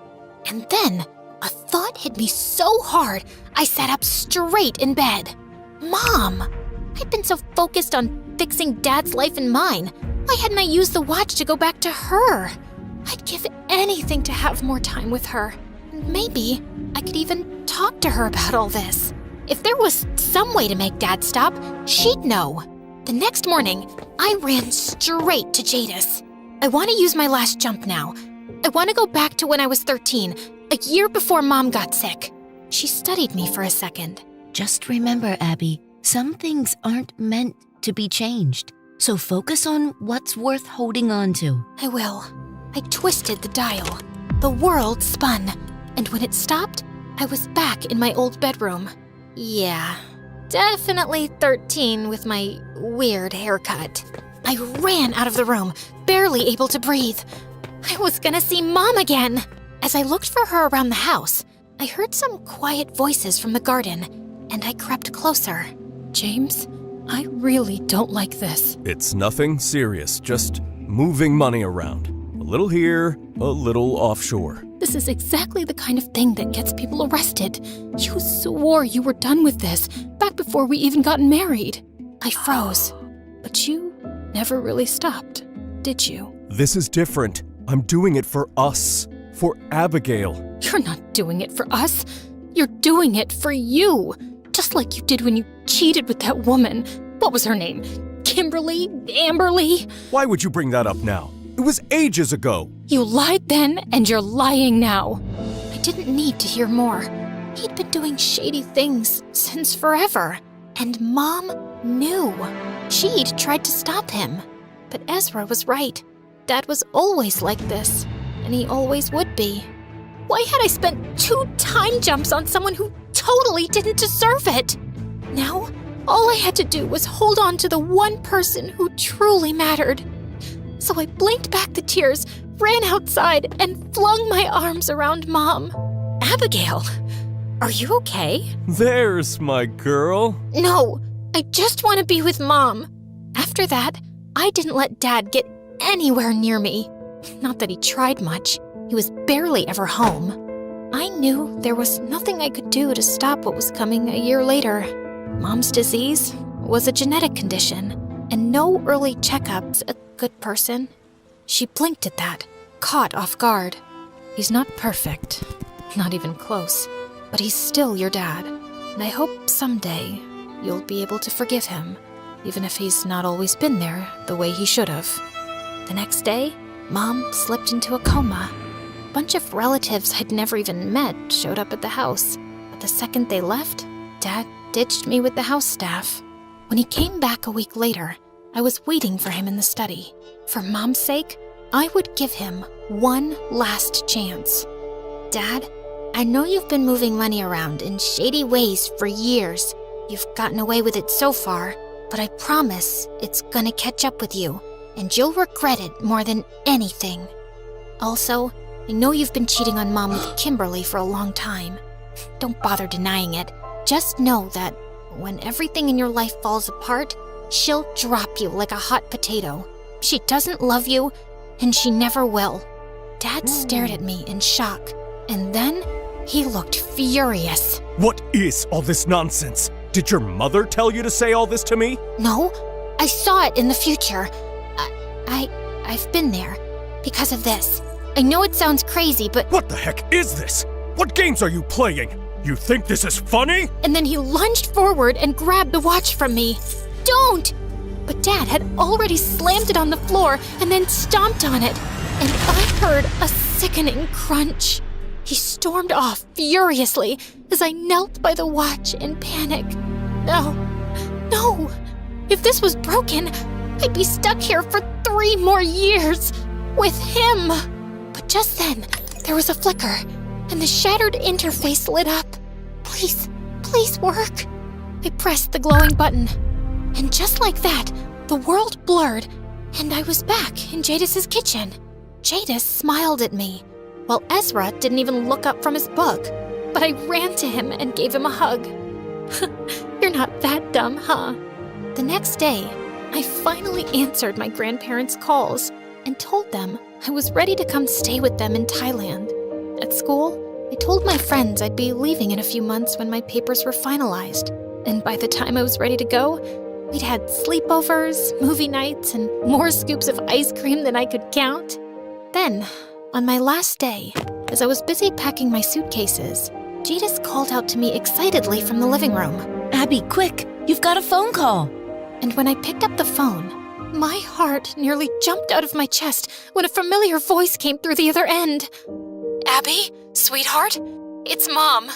And then a thought hit me so hard, I sat up straight in bed. Mom! I'd been so focused on fixing Dad's life and mine. Why hadn't I used the watch to go back to her? I'd give anything to have more time with her. Maybe I could even talk to her about all this. If there was some way to make Dad stop, she'd know. The next morning, I ran straight to Jadis. I want to use my last jump now. I want to go back to when I was 13, a year before Mom got sick. She studied me for a second. Just remember, Abby, some things aren't meant to be changed. So focus on what's worth holding on to. I will. I twisted the dial. The world spun. And when it stopped, I was back in my old bedroom. Yeah, definitely 13 with my weird haircut. I ran out of the room, barely able to breathe. I was gonna see Mom again. As I looked for her around the house, I heard some quiet voices from the garden, and I crept closer. James, I really don't like this. It's nothing serious, just moving money around. A little here, a little offshore. This is exactly the kind of thing that gets people arrested. You swore you were done with this back before we even got married. I froze, but you never really stopped, did you? This is different. I'm doing it for us, for Abigail. You're not doing it for us. You're doing it for you. Just like you did when you cheated with that woman. What was her name? Kimberly? Amberly? Why would you bring that up now? It was ages ago. You lied then, and you're lying now. I didn't need to hear more. He'd been doing shady things since forever. And Mom knew. She'd tried to stop him. But Ezra was right. Dad was always like this, and he always would be. Why had I spent 2 time jumps on someone who totally didn't deserve it? Now, all I had to do was hold on to the one person who truly mattered. So I blinked back the tears, ran outside, and flung my arms around Mom. Abigail, are you okay? There's my girl. No, I just want to be with Mom. After that, I didn't let Dad get anywhere near me. Not that he tried much. He was barely ever home. I knew there was nothing I could do to stop what was coming a year later. Mom's disease was a genetic condition, and no early checkups a good person. She blinked at that, caught off guard. He's not perfect, not even close, but he's still your dad, and I hope someday you'll be able to forgive him, even if he's not always been there the way he should have. The next day, Mom slipped into a coma. A bunch of relatives I'd never even met showed up at the house, but the second they left, Dad ditched me with the house staff. When he came back a week later, I was waiting for him in the study. For Mom's sake, I would give him one last chance. Dad, I know you've been moving money around in shady ways for years. You've gotten away with it so far, but I promise it's gonna catch up with you, and you'll regret it more than anything. Also, I know you've been cheating on Mom with Kimberly for a long time. Don't bother denying it. Just know that when everything in your life falls apart, she'll drop you like a hot potato. She doesn't love you, and she never will. Dad stared at me in shock, and then he looked furious. What is all this nonsense? Did your mother tell you to say all this to me? No, I saw it in the future. I've been there because of this. I know it sounds crazy, but... What the heck is this? What games are you playing? You think this is funny? And then he lunged forward and grabbed the watch from me. Don't! But Dad had already slammed it on the floor and then stomped on it, and I heard a sickening crunch. He stormed off furiously as I knelt by the watch in panic. No. If this was broken, I'd be stuck here for 3 more years with him. But just then, there was a flicker, and the shattered interface lit up. Please work. I pressed the glowing button, and just like that, the world blurred, and I was back in Jadis's kitchen. Jadis smiled at me, while Ezra didn't even look up from his book, but I ran to him and gave him a hug. You're not that dumb, huh? The next day, I finally answered my grandparents' calls and told them I was ready to come stay with them in Thailand. At school, I told my friends I'd be leaving in a few months when my papers were finalized, and by the time I was ready to go, we'd had sleepovers, movie nights, and more scoops of ice cream than I could count. Then, on my last day, as I was busy packing my suitcases, Jadis called out to me excitedly from the living room. Abby, quick! You've got a phone call! And when I picked up the phone, my heart nearly jumped out of my chest when a familiar voice came through the other end. Abby, sweetheart, it's Mom.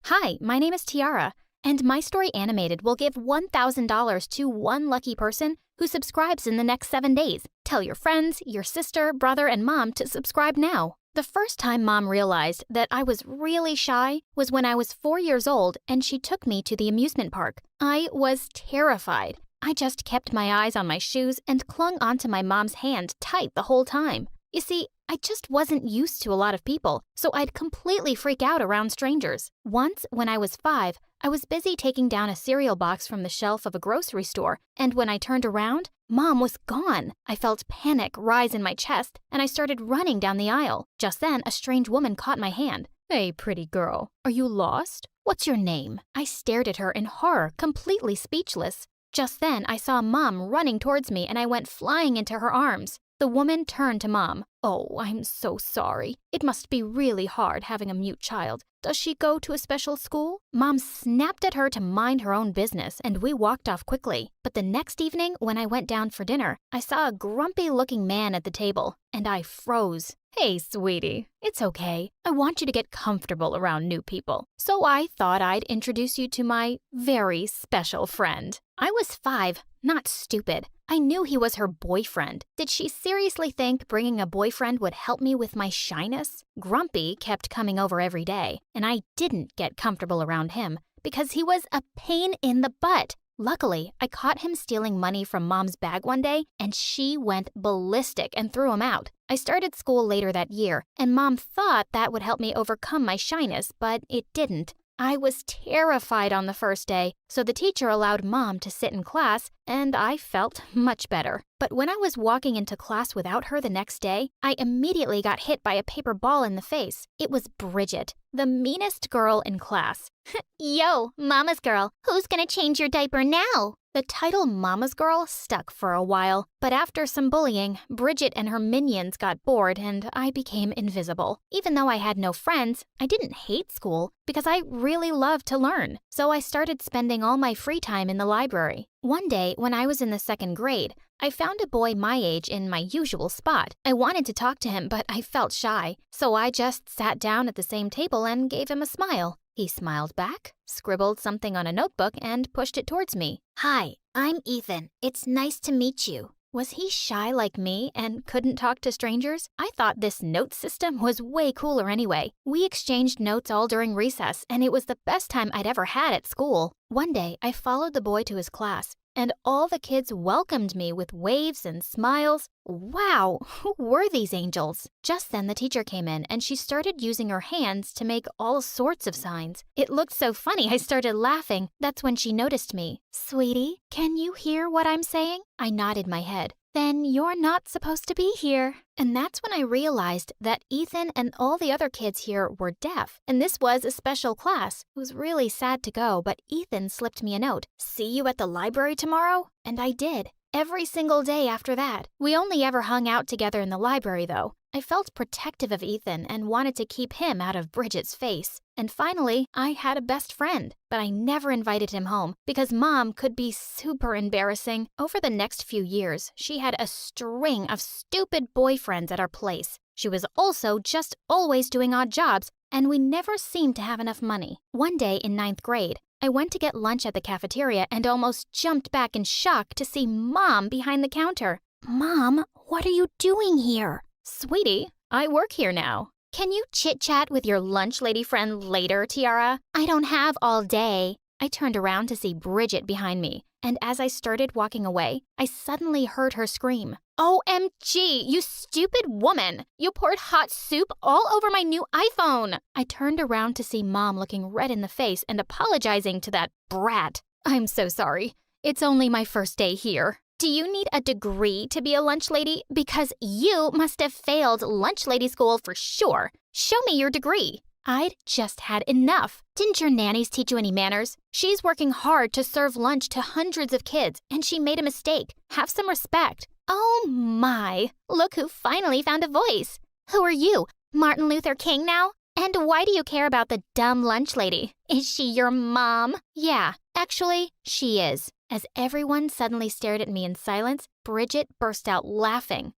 Hi, my name is Tiara, and My Story Animated will give $1,000 to one lucky person who subscribes in the next 7 days. Tell your friends, your sister, brother, and mom to subscribe now. The first time Mom realized that I was really shy was when I was 4 years old and she took me to the amusement park. I was terrified. I just kept my eyes on my shoes and clung onto my mom's hand tight the whole time. You see, I just wasn't used to a lot of people, so I'd completely freak out around strangers. Once, when I was 5, I was busy taking down a cereal box from the shelf of a grocery store, and when I turned around, Mom was gone. I felt panic rise in my chest, and I started running down the aisle. Just then, a strange woman caught my hand. "Hey, pretty girl, are you lost? What's your name?" I stared at her in horror, completely speechless. Just then, I saw Mom running towards me, and I went flying into her arms. The woman turned to Mom. "Oh, I'm so sorry. It must be really hard having a mute child. Does she go to a special school?" Mom snapped at her to mind her own business, and we walked off quickly. But the next evening, when I went down for dinner, I saw a grumpy-looking man at the table, and I froze. "Hey, sweetie, it's okay. I want you to get comfortable around new people. So I thought I'd introduce you to my very special friend." I was 5, not stupid. I knew he was her boyfriend. Did she seriously think bringing a boyfriend would help me with my shyness? Grumpy kept coming over every day, and I didn't get comfortable around him because he was a pain in the butt. Luckily, I caught him stealing money from Mom's bag one day, and she went ballistic and threw him out. I started school later that year, and Mom thought that would help me overcome my shyness, but it didn't. I was terrified on the first day, so the teacher allowed Mom to sit in class, and I felt much better. But But when I was walking into class without her the next day, I immediately got hit by a paper ball in the face. It was Bridget, the meanest girl in class. Yo, Mama's girl, who's gonna change your diaper now? The title Mama's Girl stuck for a while, but after some bullying, Bridget and her minions got bored and I became invisible. Even though I had no friends, I didn't hate school because I really loved to learn. So I started spending all my free time in the library. One day, when I was in the 2nd grade, I found a boy my age in my usual spot. I wanted to talk to him, but I felt shy, so I just sat down at the same table and gave him a smile. He smiled back, scribbled something on a notebook, and pushed it towards me. Hi, I'm Ethan. It's nice to meet you. Was he shy like me and couldn't talk to strangers? I thought this note system was way cooler anyway. We exchanged notes all during recess, and it was the best time I'd ever had at school. One day, I followed the boy to his class, and all the kids welcomed me with waves and smiles. Wow, who were these angels? Just then the teacher came in and she started using her hands to make all sorts of signs. It looked so funny I started laughing. That's when she noticed me. Sweetie, can you hear what I'm saying? I nodded my head. Then you're not supposed to be here. And that's when I realized that Ethan and all the other kids here were deaf, and this was a special class. It was really sad to go, but Ethan slipped me a note. See you at the library tomorrow? And I did. Every single day after that. We only ever hung out together in the library, though. I felt protective of Ethan and wanted to keep him out of Bridget's face. And finally, I had a best friend, but I never invited him home because Mom could be super embarrassing. Over the next few years, she had a string of stupid boyfriends at our place. She was also just always doing odd jobs, and we never seemed to have enough money. One day in 9th grade, I went to get lunch at the cafeteria and almost jumped back in shock to see Mom behind the counter. Mom, what are you doing here? Sweetie, I work here now. Can you chit-chat with your lunch lady friend later, Tiara? I don't have all day. I turned around to see Bridget behind me, and as I started walking away, I suddenly heard her scream. OMG, you stupid woman! You poured hot soup all over my new iPhone! I turned around to see Mom looking red in the face and apologizing to that brat. I'm so sorry. It's only my first day here. Do you need a degree to be a lunch lady? Because you must have failed lunch lady school for sure. Show me your degree. I'd just had enough. Didn't your nannies teach you any manners? She's working hard to serve lunch to hundreds of kids, and she made a mistake. Have some respect. Oh my, look who finally found a voice. Who are you, Martin Luther King now? And why do you care about the dumb lunch lady? Is she your mom? Yeah, actually, she is. As everyone suddenly stared at me in silence, Bridget burst out laughing.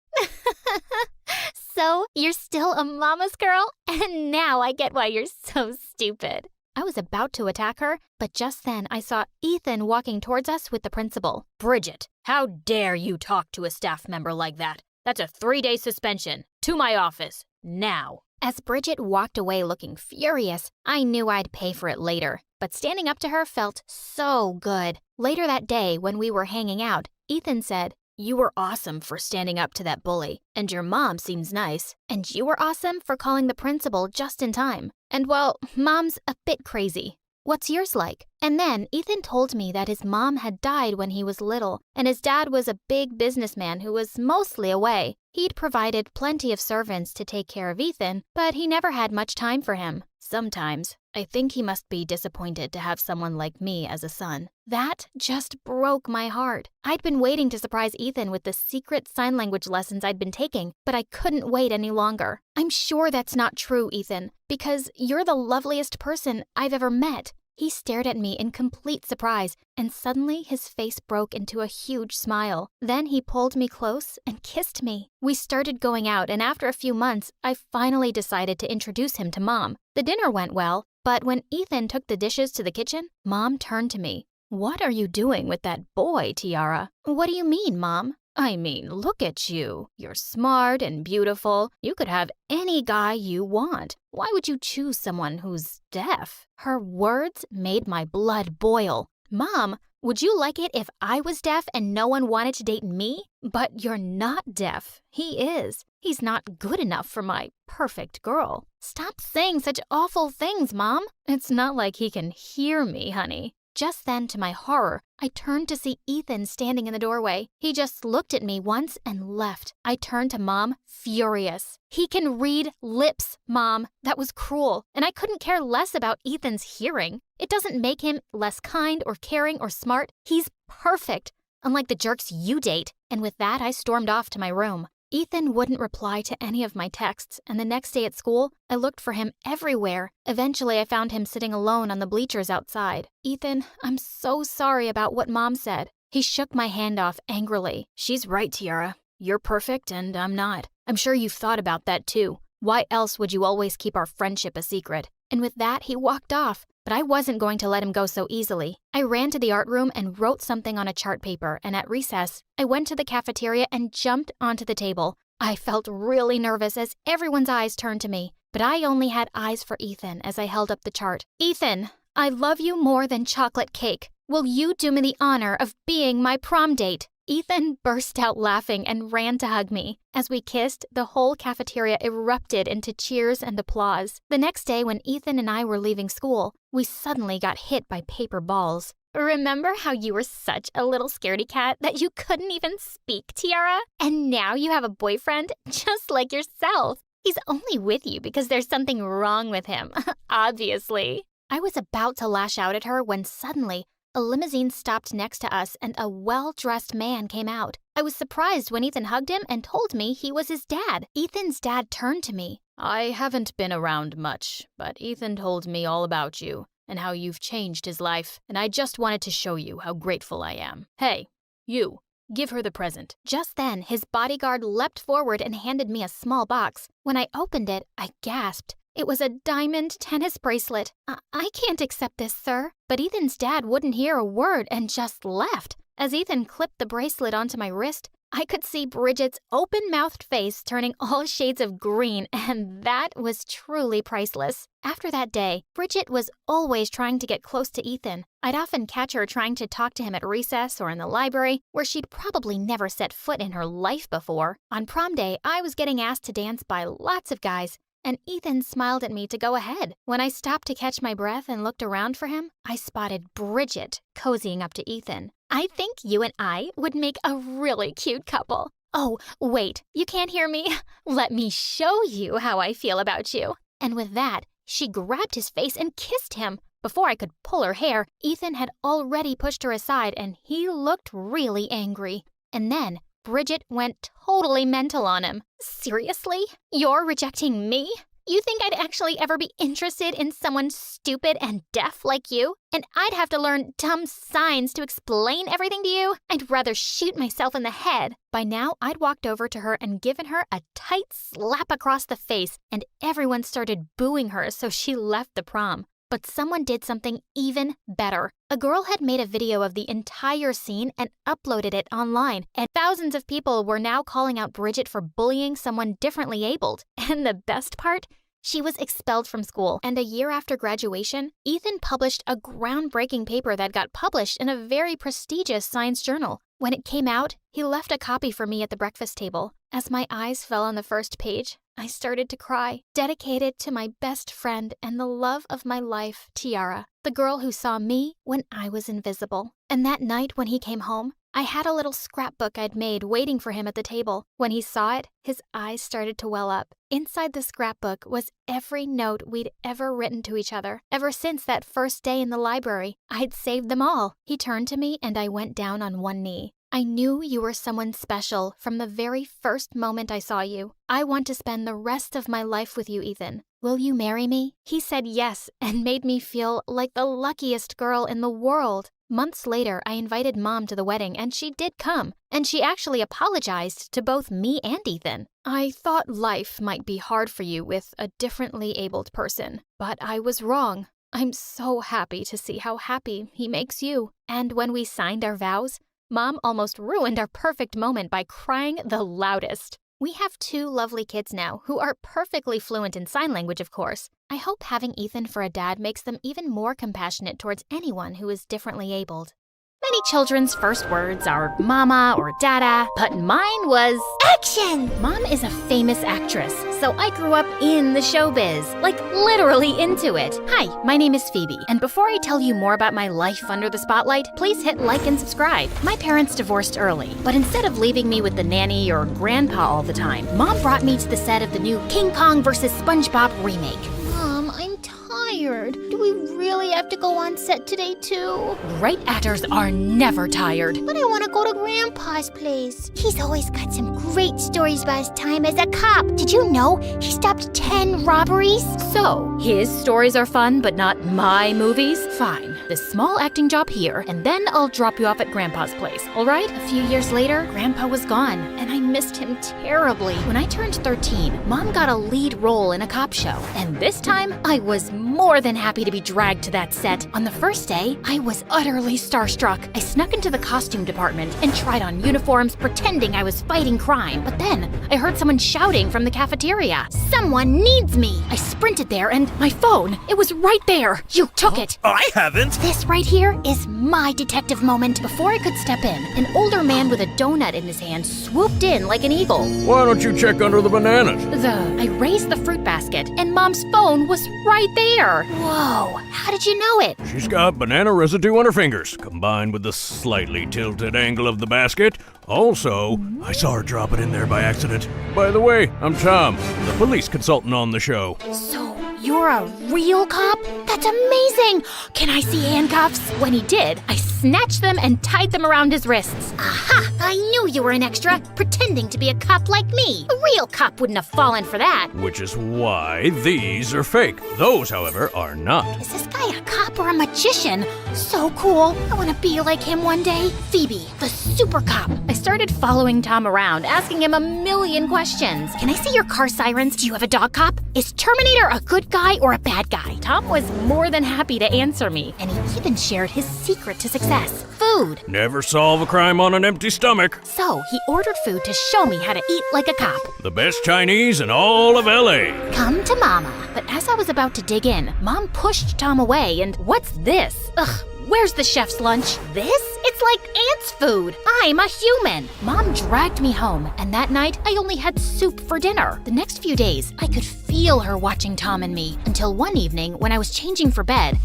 So, you're still a mama's girl? And now I get why you're so stupid. I was about to attack her, but just then I saw Ethan walking towards us with the principal. Bridget, how dare you talk to a staff member like that? That's a 3-day suspension. To my office, now. As Bridget walked away looking furious, I knew I'd pay for it later. But standing up to her felt so good. Later that day, when we were hanging out, Ethan said, You were awesome for standing up to that bully, and your mom seems nice. And you were awesome for calling the principal just in time. And well, Mom's a bit crazy. What's yours like? And then Ethan told me that his mom had died when he was little, and his dad was a big businessman who was mostly away. He'd provided plenty of servants to take care of Ethan, but he never had much time for him. Sometimes, I think he must be disappointed to have someone like me as a son. That just broke my heart. I'd been waiting to surprise Ethan with the secret sign language lessons I'd been taking, but I couldn't wait any longer. I'm sure that's not true, Ethan, because you're the loveliest person I've ever met. He stared at me in complete surprise, and suddenly his face broke into a huge smile. Then he pulled me close and kissed me. We started going out, and after a few months, I finally decided to introduce him to Mom. The dinner went well, but when Ethan took the dishes to the kitchen, Mom turned to me. What are you doing with that boy, Tiara? What do you mean, Mom? I mean, look at you. You're smart and beautiful. You could have any guy you want. Why would you choose someone who's deaf? Her words made my blood boil. Mom, would you like it if I was deaf and no one wanted to date me? But you're not deaf. He is. He's not good enough for my perfect girl. Stop saying such awful things, Mom. It's not like he can hear me, honey. Just then, to my horror, I turned to see Ethan standing in the doorway. He just looked at me once and left. I turned to Mom, furious. He can read lips, Mom. That was cruel, and I couldn't care less about Ethan's hearing. It doesn't make him less kind or caring or smart. He's perfect, unlike the jerks you date. And with that, I stormed off to my room. Ethan wouldn't reply to any of my texts, and the next day at school, I looked for him everywhere. Eventually, I found him sitting alone on the bleachers outside. Ethan, I'm so sorry about what Mom said. He shook my hand off angrily. She's right, Tiara. You're perfect, and I'm not. I'm sure you've thought about that too. Why else would you always keep our friendship a secret? And with that, he walked off. But I wasn't going to let him go so easily. I ran to the art room and wrote something on a chart paper, and at recess, I went to the cafeteria and jumped onto the table. I felt really nervous as everyone's eyes turned to me, but I only had eyes for Ethan as I held up the chart. Ethan, I love you more than chocolate cake. Will you do me the honor of being my prom date? Ethan burst out laughing and ran to hug me. As we kissed, the whole cafeteria erupted into cheers and applause. The next day, when Ethan and I were leaving school, we suddenly got hit by paper balls. Remember how you were such a little scaredy cat that you couldn't even speak, Tiara? And now you have a boyfriend just like yourself. He's only with you because there's something wrong with him, obviously. I was about to lash out at her when suddenly, a limousine stopped next to us and a well-dressed man came out. I was surprised when Ethan hugged him and told me he was his dad. Ethan's dad turned to me. I haven't been around much, but Ethan told me all about you and how you've changed his life, and I just wanted to show you how grateful I am. Hey, you, give her the present. Just then, his bodyguard leapt forward and handed me a small box. When I opened it, I gasped. It was a diamond tennis bracelet. I can't accept this, sir. But Ethan's dad wouldn't hear a word and just left. As Ethan clipped the bracelet onto my wrist, I could see Bridget's open-mouthed face turning all shades of green, and that was truly priceless. After that day, Bridget was always trying to get close to Ethan. I'd often catch her trying to talk to him at recess or in the library, where she'd probably never set foot in her life before. On prom day, I was getting asked to dance by lots of guys, and Ethan smiled at me to go ahead. When I stopped to catch my breath and looked around for him, I spotted Bridget cozying up to Ethan. I think you and I would make a really cute couple. Oh, wait, you can't hear me? Let me show you how I feel about you. And with that, she grabbed his face and kissed him. Before I could pull her hair, Ethan had already pushed her aside and he looked really angry. And then Bridget went totally mental on him. Seriously? You're rejecting me? You think I'd actually ever be interested in someone stupid and deaf like you? And I'd have to learn dumb signs to explain everything to you? I'd rather shoot myself in the head. By now, I'd walked over to her and given her a tight slap across the face, and everyone started booing her, so she left the prom. But someone did something even better. A girl had made a video of the entire scene and uploaded it online, and thousands of people were now calling out Bridget for bullying someone differently abled. And the best part? She was expelled from school, and a year after graduation, Ethan published a groundbreaking paper that got published in a very prestigious science journal. When it came out, he left a copy for me at the breakfast table. As my eyes fell on the first page, I started to cry. Dedicated to my best friend and the love of my life, Tiara, the girl who saw me when I was invisible. And that night when he came home, I had a little scrapbook I'd made waiting for him at the table. When he saw it, his eyes started to well up. Inside the scrapbook was every note we'd ever written to each other. Ever since that first day in the library, I'd saved them all. He turned to me and I went down on one knee. I knew you were someone special from the very first moment I saw you. I want to spend the rest of my life with you, Ethan. Will you marry me? He said yes and made me feel like the luckiest girl in the world. Months later, I invited Mom to the wedding and she did come. And she actually apologized to both me and Ethan. I thought life might be hard for you with a differently abled person, but I was wrong. I'm so happy to see how happy he makes you. And when we signed our vows, Mom almost ruined our perfect moment by crying the loudest. We have 2 lovely kids now who are perfectly fluent in sign language, of course. I hope having Ethan for a dad makes them even more compassionate towards anyone who is differently abled. Many children's first words are mama or dada, but mine was Action! Mom is a famous actress, so I grew up in the showbiz, like literally into it. Hi, my name is Phoebe, and before I tell you more about my life under the spotlight, please hit like and subscribe. My parents divorced early, but instead of leaving me with the nanny or grandpa all the time, Mom brought me to the set of the new King Kong vs. SpongeBob remake. Mom, I'm tired. Do we really have to go on set today too? Great actors are never tired. But I want to go to Grandpa's place. He's always got some great stories about his time as a cop. Did you know he stopped 10 robberies? So, his stories are fun, but not my movies? Fine. This small acting job here, and then I'll drop you off at Grandpa's place, alright? A few years later, Grandpa was gone, and I missed him terribly. When I turned 13, Mom got a lead role in a cop show, and this time, I was more than happy to be dragged to that set. On the first day, I was utterly starstruck. I snuck into the costume department and tried on uniforms, pretending I was fighting crime. But then, I heard someone shouting from the cafeteria. Someone needs me. I sprinted there, and my phone, it was right there. You took it. I haven't. This right here is my detective moment. Before I could step in, an older man with a donut in his hand swooped in like an eagle. Why don't you check under the bananas? I raised the fruit basket, and Mom's phone was right there. Whoa, how did you know it? She's got banana residue on her fingers, combined with the slightly tilted angle of the basket. Also, I saw her drop it in there by accident. By the way, I'm Tom, the police consultant on the show. So, you're a real cop? That's amazing! Can I see handcuffs? When he did, I snatched them and tied them around his wrists. Aha! I knew you were an extra, pretending to be a cop like me. A real cop wouldn't have fallen for that. Which is why these are fake. Those, however, are not. Is this guy a cop or a magician? So cool. I want to be like him one day. Phoebe, the super cop. I started following Tom around, asking him a million questions. Can I see your car sirens? Do you have a dog cop? Is Terminator a good guy or a bad guy? Tom was more than happy to answer me. And he even shared his secret to success. Food. Never solve a crime on an empty stomach. So he ordered food to show me how to eat like a cop. The best Chinese in all of LA. Come to Mama. But as I was about to dig in, Mom pushed Tom away and what's this? Ugh, where's the chef's lunch? This? It's like ants' food. I'm a human. Mom dragged me home, and that night I only had soup for dinner. The next few days, I could feel her watching Tom and me, until one evening when I was changing for bed.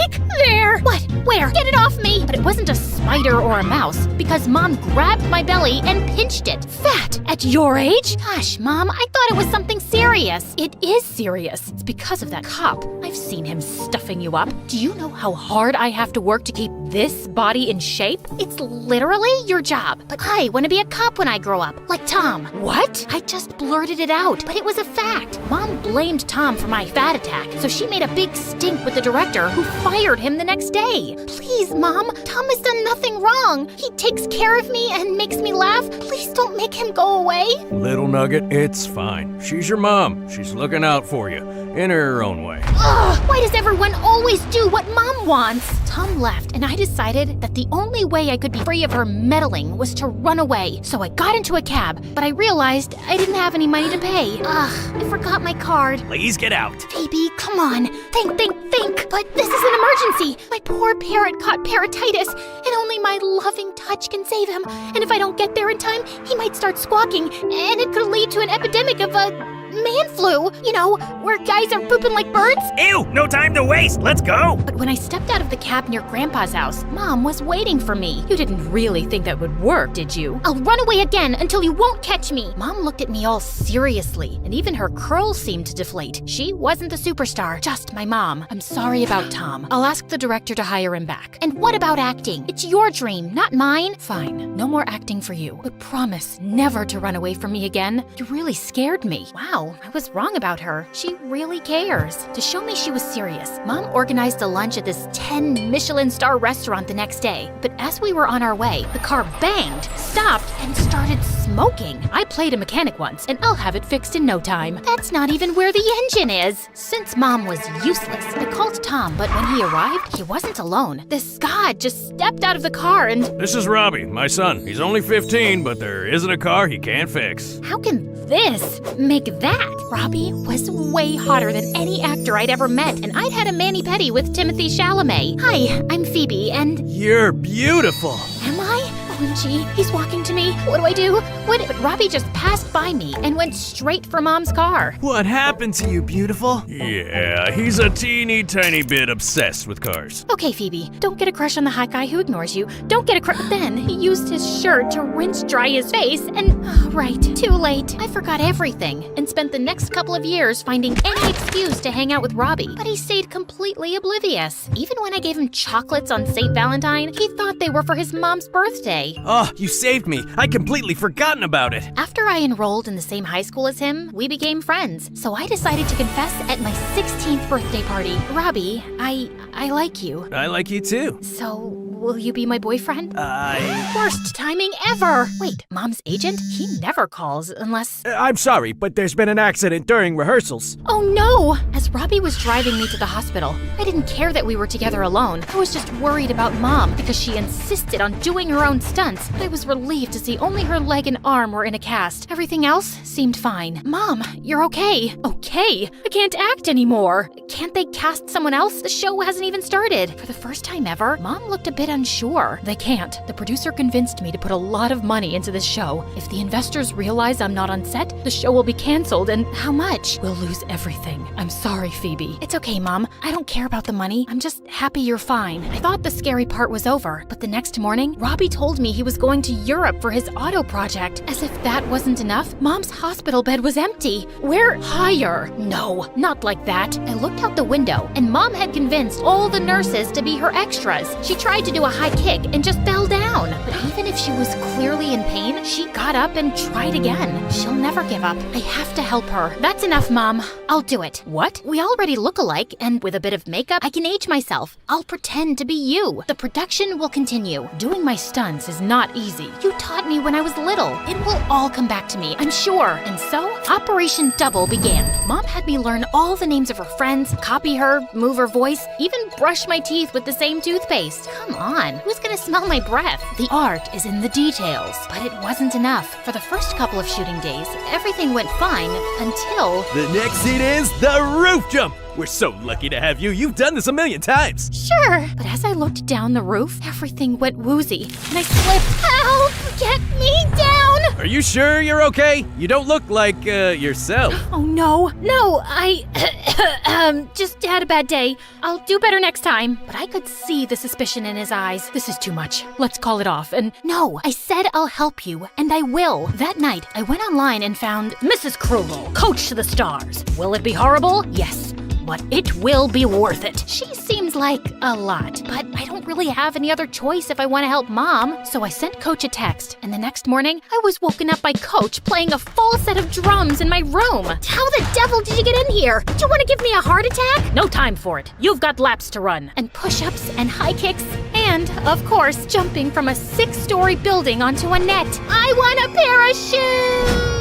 Eek! There! What? Where? Get it off me! But it wasn't a spider or a mouse, because Mom grabbed my belly and pinched it. Fat! At your age? Gosh, Mom, I thought it was something serious. It is serious. It's because of that cop. I've seen him stuffing you up. Do you know how hard I have to work to keep this body in shape? It's literally your job. But I want to be a cop when I grow up, like Tom. What? I just blurted it out, but it was a fact. Mom blamed Tom for my fat attack, so she made a big stink with the director who fired him the next day. Please, Mom, Tom has done nothing wrong. He takes care of me and makes me laugh. Please don't make him go away. Little Nugget, it's fine. She's your mom. She's looking out for you, in her own way. Ugh, why does everyone always do what Mom wants? Tom left, and I decided that the only way I could be free of her meddling was to run away. So I got into a cab, but I realized I didn't have any money to pay. Ugh, I forgot my card. Please get out. Phoebe, come on. Think. But this is an emergency. My poor parrot caught parrotitis, and only my loving touch can save him. And if I don't get there in time, he might start squawking, and it could lead to an epidemic of man flu, you know, where guys are pooping like birds. Ew, no time to waste. Let's go. But when I stepped out of the cab near Grandpa's house, Mom was waiting for me. You didn't really think that would work, did you? I'll run away again until you won't catch me. Mom looked at me all seriously, and even her curls seemed to deflate. She wasn't the superstar, just my mom. I'm sorry about Tom. I'll ask the director to hire him back. And what about acting? It's your dream, not mine. Fine, no more acting for you. But promise never to run away from me again. You really scared me. Wow, I was wrong about her. She really cares. To show me she was serious, Mom organized a lunch at this 10 Michelin star restaurant the next day. But as we were on our way, the car banged, stopped, and started smoking. I played a mechanic once, and I'll have it fixed in no time. That's not even where the engine is. Since Mom was useless, I called Tom, but when he arrived, he wasn't alone. This god just stepped out of the car and... This is Robbie, my son. He's only 15, but there isn't a car he can't fix. How can this, make that. Robbie was way hotter than any actor I'd ever met, and I'd had a mani-pedi with Timothée Chalamet. Hi, I'm Phoebe, and... You're beautiful. Am I? OMG, he's walking to me. What do I do? But Robbie just passed by me and went straight for Mom's car. What happened to you, beautiful? Yeah, he's a teeny tiny bit obsessed with cars. Okay, Phoebe, don't get a crush on the hot guy who ignores you. Don't get a crush. Then he used his shirt to rinse dry his face and... Oh, right, too late. I forgot everything and spent the next couple of years finding any excuse to hang out with Robbie. But he stayed completely oblivious. Even when I gave him chocolates on St. Valentine, he thought they were for his mom's birthday. Oh, you saved me. I'd completely forgotten about it. After I enrolled in the same high school as him, we became friends. So I decided to confess at my 16th birthday party. Robbie, I like you. I like you too. So, will you be my boyfriend? Worst timing ever! Wait, Mom's agent? He never calls unless... I'm sorry, but there's been an accident during rehearsals. Oh no! As Robbie was driving me to the hospital, I didn't care that we were together alone. I was just worried about Mom because she insisted on doing her own stunts. But I was relieved to see only her leg and arm were in a cast. Everything else seemed fine. Mom, you're okay. Okay? I can't act anymore. Can't they cast someone else? The show hasn't even started. For the first time ever, Mom looked a bit unsure. They can't. The producer convinced me to put a lot of money into this show. If the investors realize I'm not on set, the show will be canceled, and how much? We'll lose everything. I'm sorry, Phoebe. It's okay, Mom. I don't care about the money. I'm just happy you're fine. I thought the scary part was over, but the next morning, Robbie told me he was going to Europe for his auto project. As if that wasn't enough, Mom's hospital bed was empty. We're higher. No, not like that. I looked out the window, and Mom had convinced all the nurses to be her extras. She tried to do a high kick and just fell down. But even if she was clearly in pain, she got up and tried again. She'll never give up. I have to help her. That's enough, Mom. I'll do it. What? We already look alike, and with a bit of makeup, I can age myself. I'll pretend to be you. The production will continue. Doing my stunts is not easy. You taught me when I was little. It will all come back to me, I'm sure. And so, Operation Double began. Mom had me learn all the names of her friends, copy her, move her voice, even brush my teeth with the same toothpaste. Come on, who's gonna smell my breath? The art is in the details. But it wasn't enough. For the first couple of shooting days, everything went fine until... The next scene is the roof jump. We're so lucky to have you. You've done this a million times. Sure. But as I looked down the roof, everything went woozy, and I slipped. Help! Get me down! Are you sure you're okay? You don't look like, yourself. Oh, no. No, I just had a bad day. I'll do better next time. But I could see the suspicion in his eyes. This is too much. Let's call it off. And no, I said I'll help you, and I will. That night, I went online and found Mrs. Krugel, Coach to the Stars. Will it be horrible? Yes. But it will be worth it. She seems like a lot, but I don't really have any other choice if I want to help Mom. So I sent Coach a text, and the next morning, I was woken up by Coach playing a full set of drums in my room. How the devil did you get in here? Do you want to give me a heart attack? No time for it. You've got laps to run. And push-ups and high kicks, and, of course, jumping from a 6-story building onto a net. I want a parachute!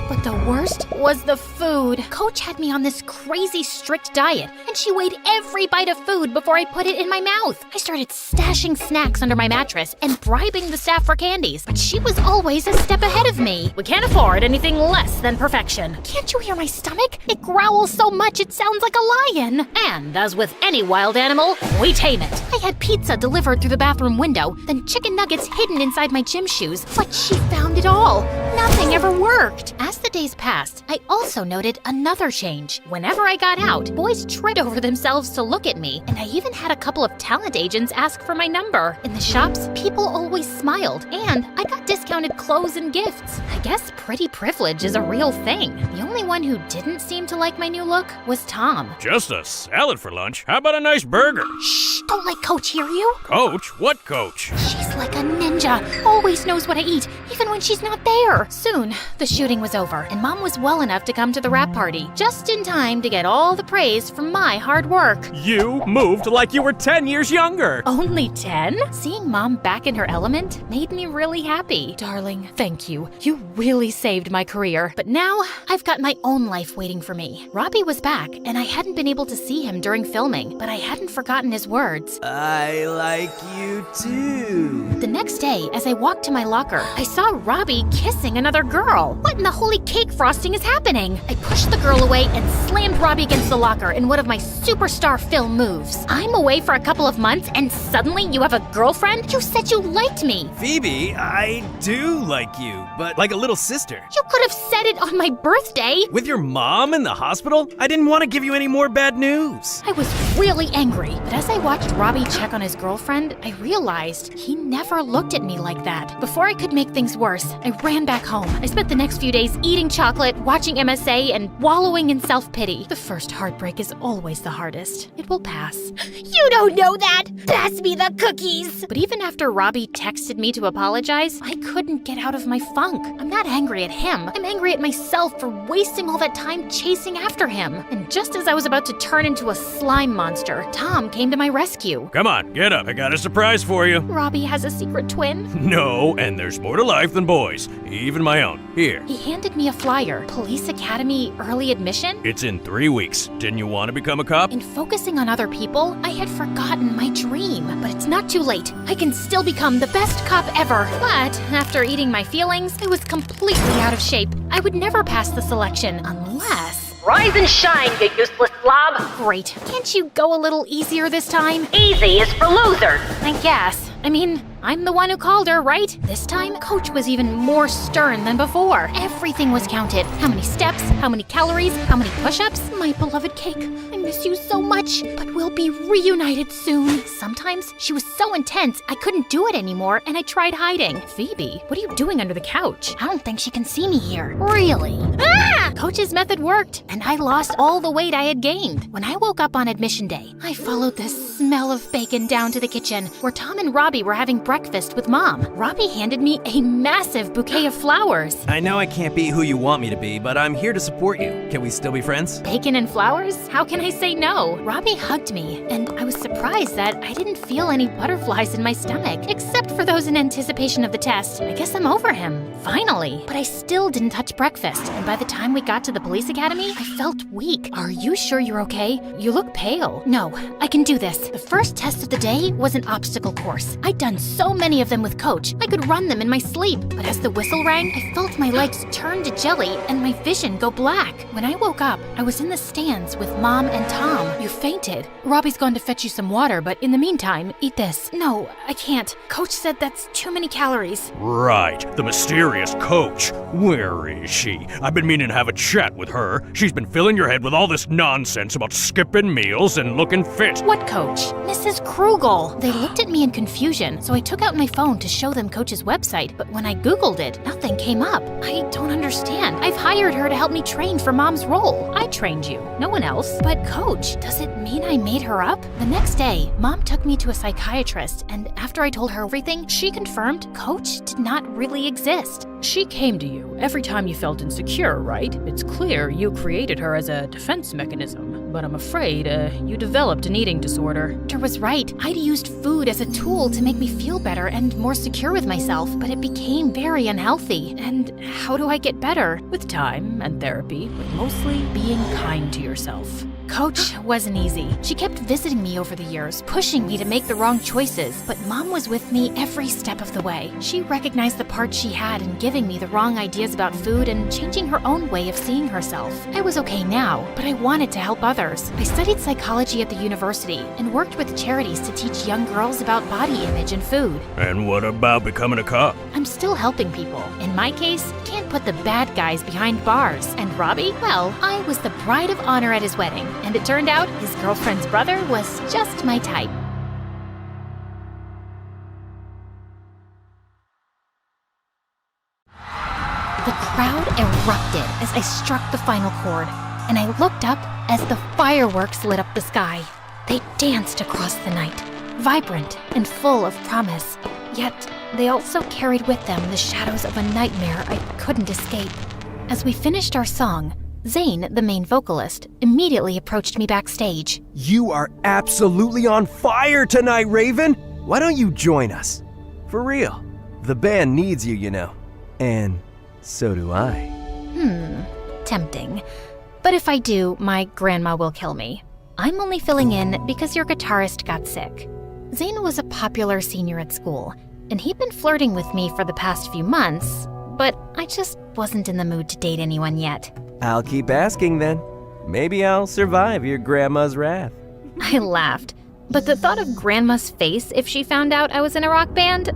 But the worst was the food. Coach had me on this crazy strict diet, and she weighed every bite of food before I put it in my mouth. I started stashing snacks under my mattress and bribing the staff for candies, but she was always a step ahead of me. We can't afford anything less than perfection. Can't you hear my stomach? It growls so much it sounds like a lion. And as with any wild animal, we tame it. I had pizza delivered through the bathroom window, then chicken nuggets hidden inside my gym shoes, but she found it all. Nothing ever worked. As the days passed, I also noted another change. Whenever I got out, boys tripped over themselves to look at me, and I even had a couple of talent agents ask for my number. In the shops, people always smiled, and I got discounted clothes and gifts. I guess pretty privilege is a real thing. The only one who didn't seem to like my new look was Tom. Just a salad for lunch? How about a nice burger? Shh! Don't let Coach hear you. Coach? What coach? She's like a ninja. Always knows what I eat, even when she's not there. Soon, the shooting was over, and Mom was well enough to come to the wrap party, just in time to get all the praise from my hard work. You moved like you were 10 years younger. Only 10? Seeing Mom back in her element made me really happy. Darling, thank you. You really saved my career. But now, I've got my own life waiting for me. Robbie was back, and I hadn't been able to see him during filming, but I hadn't forgotten his words. I like you too. The next day, as I walked to my locker, I saw Robbie kissing another girl. What in the holy cake frosting is happening? I pushed the girl away and slammed Robbie against the locker in one of my superstar film moves. I'm away for a couple of months and suddenly you have a girlfriend? You said you liked me. Phoebe, I do like you, but like a little sister. You could have said it on my birthday. With your mom in the hospital? I didn't want to give you any more bad news. I was really angry, but as I watched Robbie check on his girlfriend, I realized he never looked at me like that. Before I could make things worse, I ran back home. I spent the next few days eating chocolate, watching MSA, and wallowing in self-pity. The first heartbreak is always the hardest. It will pass. You don't know that! Pass me the cookies! But even after Robbie texted me to apologize, I couldn't get out of my funk. I'm not angry at him. I'm angry at myself for wasting all that time chasing after him. And just as I was about to turn into a slime monster, Tom came to my rescue. Come on, get up. I got a surprise for you. Robbie has a secret twin? No, and there's more to life than boys. Even my own. Here. He handed me a flyer. Police Academy early admission? It's in 3 weeks. Didn't you want to become a cop? In focusing on other people, I had forgotten my dream. But it's not too late. I can still become the best cop ever. But after eating my feelings, I was completely out of shape. I would never pass the selection unless... Rise and shine, you useless slob! Great. Can't you go a little easier this time? Easy is for losers! I guess. I mean, I'm the one who called her, right? This time, Coach was even more stern than before. Everything was counted. How many steps, how many calories, how many push-ups. My beloved cake, I miss you so much, but we'll be reunited soon. Sometimes she was so intense, I couldn't do it anymore, and I tried hiding. Phoebe, what are you doing under the couch? I don't think she can see me here. Really? Ah! Coach's method worked, and I lost all the weight I had gained. When I woke up on admission day, I followed the smell of bacon down to the kitchen, where Tom and Robbie were having breakfast with Mom. Robbie handed me a massive bouquet of flowers. I know I can't be who you want me to be, but I'm here to support you. Can we still be friends? Bacon and flowers? How can I say no? Robbie hugged me, and I was surprised that I didn't feel any butterflies in my stomach, except for those in anticipation of the test. I guess I'm over him, finally. But I still didn't touch breakfast, and by the time we got to the police academy, I felt weak. Are you sure you're okay? You look pale. No, I can do this. The first test of the day was an obstacle course. I'd done so many of them with Coach, I could run them in my sleep. But as the whistle rang, I felt my legs turn to jelly and my vision go black. When I woke up, I was in the stands with Mom and Tom. You fainted. Robbie's gone to fetch you some water, but in the meantime, eat this. No, I can't. Coach said that's too many calories. Right, the mysterious Coach. Where is she? I've been meaning to have a chat with her. She's been filling your head with all this nonsense about skipping meals and looking fit. What Coach? Mrs. Krugel. They looked at me in confusion, so I took out my phone to show them Coach's website, but when I Googled it, nothing came up. I don't understand. I've hired her to help me train for Mom's role. I trained you, no one else. But Coach, does it mean I made her up? The next day, Mom took me to a psychiatrist, and after I told her everything, she confirmed Coach did not really exist. She came to you every time you felt insecure, right? It's clear you created her as a defense mechanism, but I'm afraid you developed an eating disorder. Doctor was right. I'd used food as a tool to make me feel better and more secure with myself, but it became very unhealthy. And how do I get better? With time and therapy, but mostly being kind to yourself. Coach wasn't easy. She kept visiting me over the years, pushing me to make the wrong choices, but Mom was with me every step of the way. She recognized the part she had in giving me the wrong ideas about food and changing her own way of seeing herself. I was okay now, but I wanted to help others. I studied psychology at the university and worked with charities to teach young girls about body image and food. And what about becoming a cop? I'm still helping people. In my case, can't put the bad guys behind bars. And Robbie? Well, I was the bride of honor at his wedding. And it turned out his girlfriend's brother was just my type. The crowd erupted as I struck the final chord, and I looked up as the fireworks lit up the sky. They danced across the night, vibrant and full of promise, yet they also carried with them the shadows of a nightmare I couldn't escape. As we finished our song, Zane, the main vocalist, immediately approached me backstage. You are absolutely on fire tonight, Raven! Why don't you join us? For real. The band needs you, you know. And so do I. Tempting. But if I do, my grandma will kill me. I'm only filling in because your guitarist got sick. Zane was a popular senior at school. and he'd been flirting with me for the past few months, but I just wasn't in the mood to date anyone yet. I'll keep asking then. Maybe I'll survive your grandma's wrath. I laughed, but the thought of Grandma's face if she found out I was in a rock band?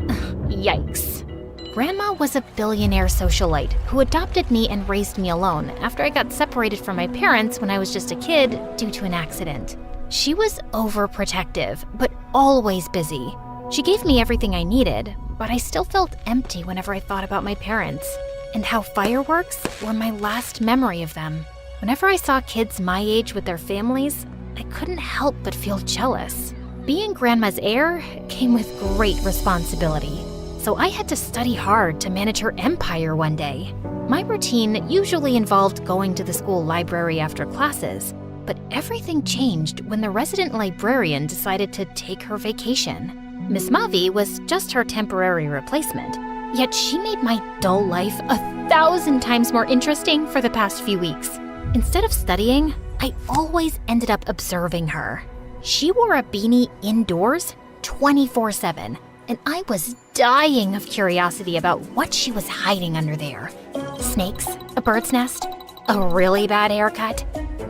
Yikes. Grandma was a billionaire socialite who adopted me and raised me alone after I got separated from my parents when I was just a kid due to an accident. She was overprotective, but always busy. She gave me everything I needed, but I still felt empty whenever I thought about my parents and how fireworks were my last memory of them. Whenever I saw kids my age with their families, I couldn't help but feel jealous. Being Grandma's heir came with great responsibility, so I had to study hard to manage her empire one day. My routine usually involved going to the school library after classes, but everything changed when the resident librarian decided to take her vacation. Miss Mavi was just her temporary replacement, yet she made my dull life 1,000 times more interesting for the past few weeks. Instead of studying, I always ended up observing her. She wore a beanie indoors 24/7, and I was dying of curiosity about what she was hiding under there. Snakes, a bird's nest, a really bad haircut,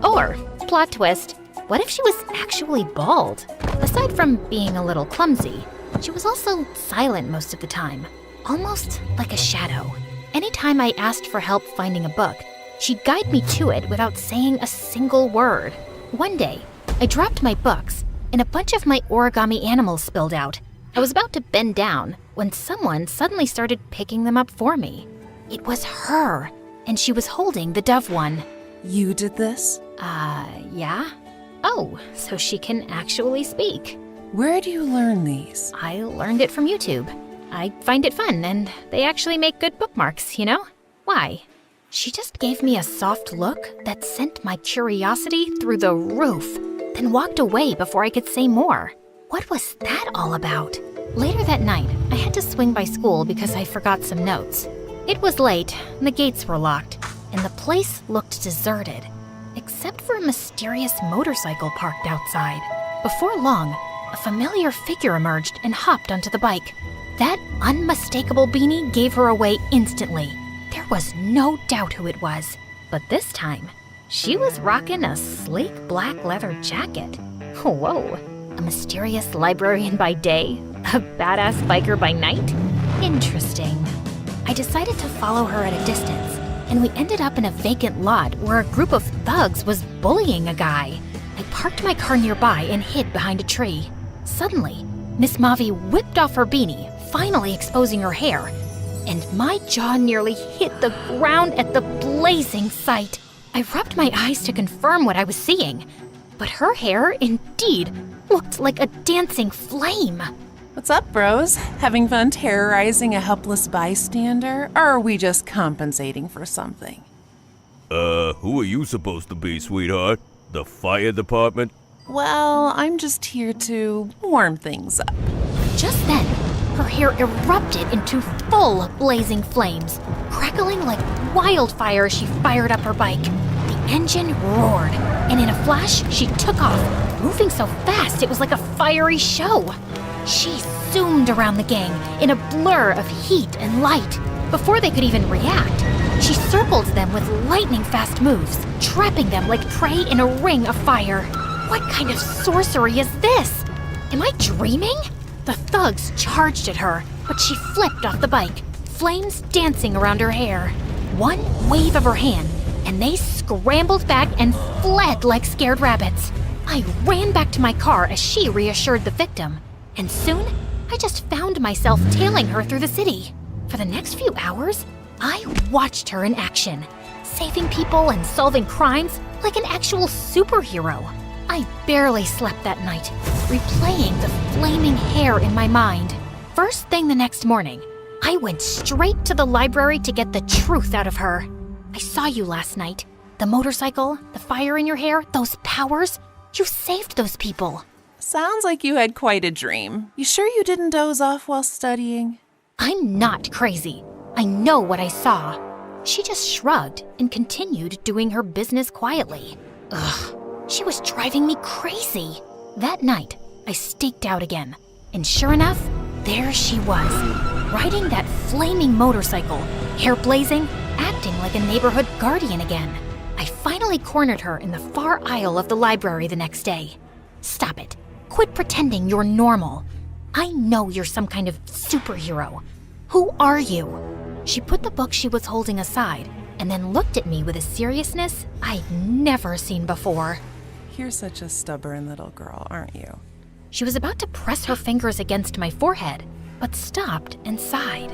or, plot twist, what if she was actually bald? Aside from being a little clumsy, she was also silent most of the time, almost like a shadow. Anytime I asked for help finding a book, she'd guide me to it without saying a single word. One day, I dropped my books, and a bunch of my origami animals spilled out. I was about to bend down when someone suddenly started picking them up for me. It was her, and she was holding the dove one. You did this? Yeah? Oh, so she can actually speak. Where do you learn these? I learned it from YouTube. I find it fun, and they actually make good bookmarks, you know? Why? She just gave me a soft look that sent my curiosity through the roof, then walked away before I could say more. What was that all about? Later that night, I had to swing by school because I forgot some notes. It was late, and the gates were locked, and the place looked deserted, except for a mysterious motorcycle parked outside. Before long, a familiar figure emerged and hopped onto the bike. That unmistakable beanie gave her away instantly. There was no doubt who it was, but this time, she was rocking a sleek black leather jacket. Whoa. A mysterious librarian by day, a badass biker by night? Interesting. I decided to follow her at a distance, and we ended up in a vacant lot where a group of thugs was bullying a guy. I parked my car nearby and hid behind a tree. Suddenly, Miss Mavi whipped off her beanie, finally exposing her hair, and my jaw nearly hit the ground at the blazing sight. I rubbed my eyes to confirm what I was seeing, but her hair indeed looked like a dancing flame. What's up, bros? Having fun terrorizing a helpless bystander? Or are we just compensating for something? Who are you supposed to be, sweetheart? The fire department? Well, I'm just here to warm things up. Just then, her hair erupted into full blazing flames, crackling like wildfire as she fired up her bike. The engine roared, and in a flash, she took off, moving so fast it was like a fiery show. She zoomed around the gang in a blur of heat and light. Before they could even react, she circled them with lightning-fast moves, trapping them like prey in a ring of fire. What kind of sorcery is this? Am I dreaming? The thugs charged at her, but she flipped off the bike, flames dancing around her hair. One wave of her hand, and they scrambled back and fled like scared rabbits. I ran back to my car as she reassured the victim, and soon I just found myself tailing her through the city. For the next few hours, I watched her in action, saving people and solving crimes like an actual superhero. I barely slept that night, replaying the flaming hair in my mind. First thing the next morning, I went straight to the library to get the truth out of her. I saw you last night. The motorcycle, the fire in your hair, those powers. You saved those people. Sounds like you had quite a dream. You sure you didn't doze off while studying? I'm not crazy. I know what I saw. She just shrugged and continued doing her business quietly. Ugh, she was driving me crazy. That night, I staked out again. And sure enough, There she was, riding that flaming motorcycle, hair blazing, acting like a neighborhood guardian again. I finally cornered her in the far aisle of the library the next day. Stop it. Quit pretending you're normal. I know you're some kind of superhero. Who are you? She put the book she was holding aside and then looked at me with a seriousness I'd never seen before. You're such a stubborn little girl, aren't you? She was about to press her fingers against my forehead, but stopped and sighed.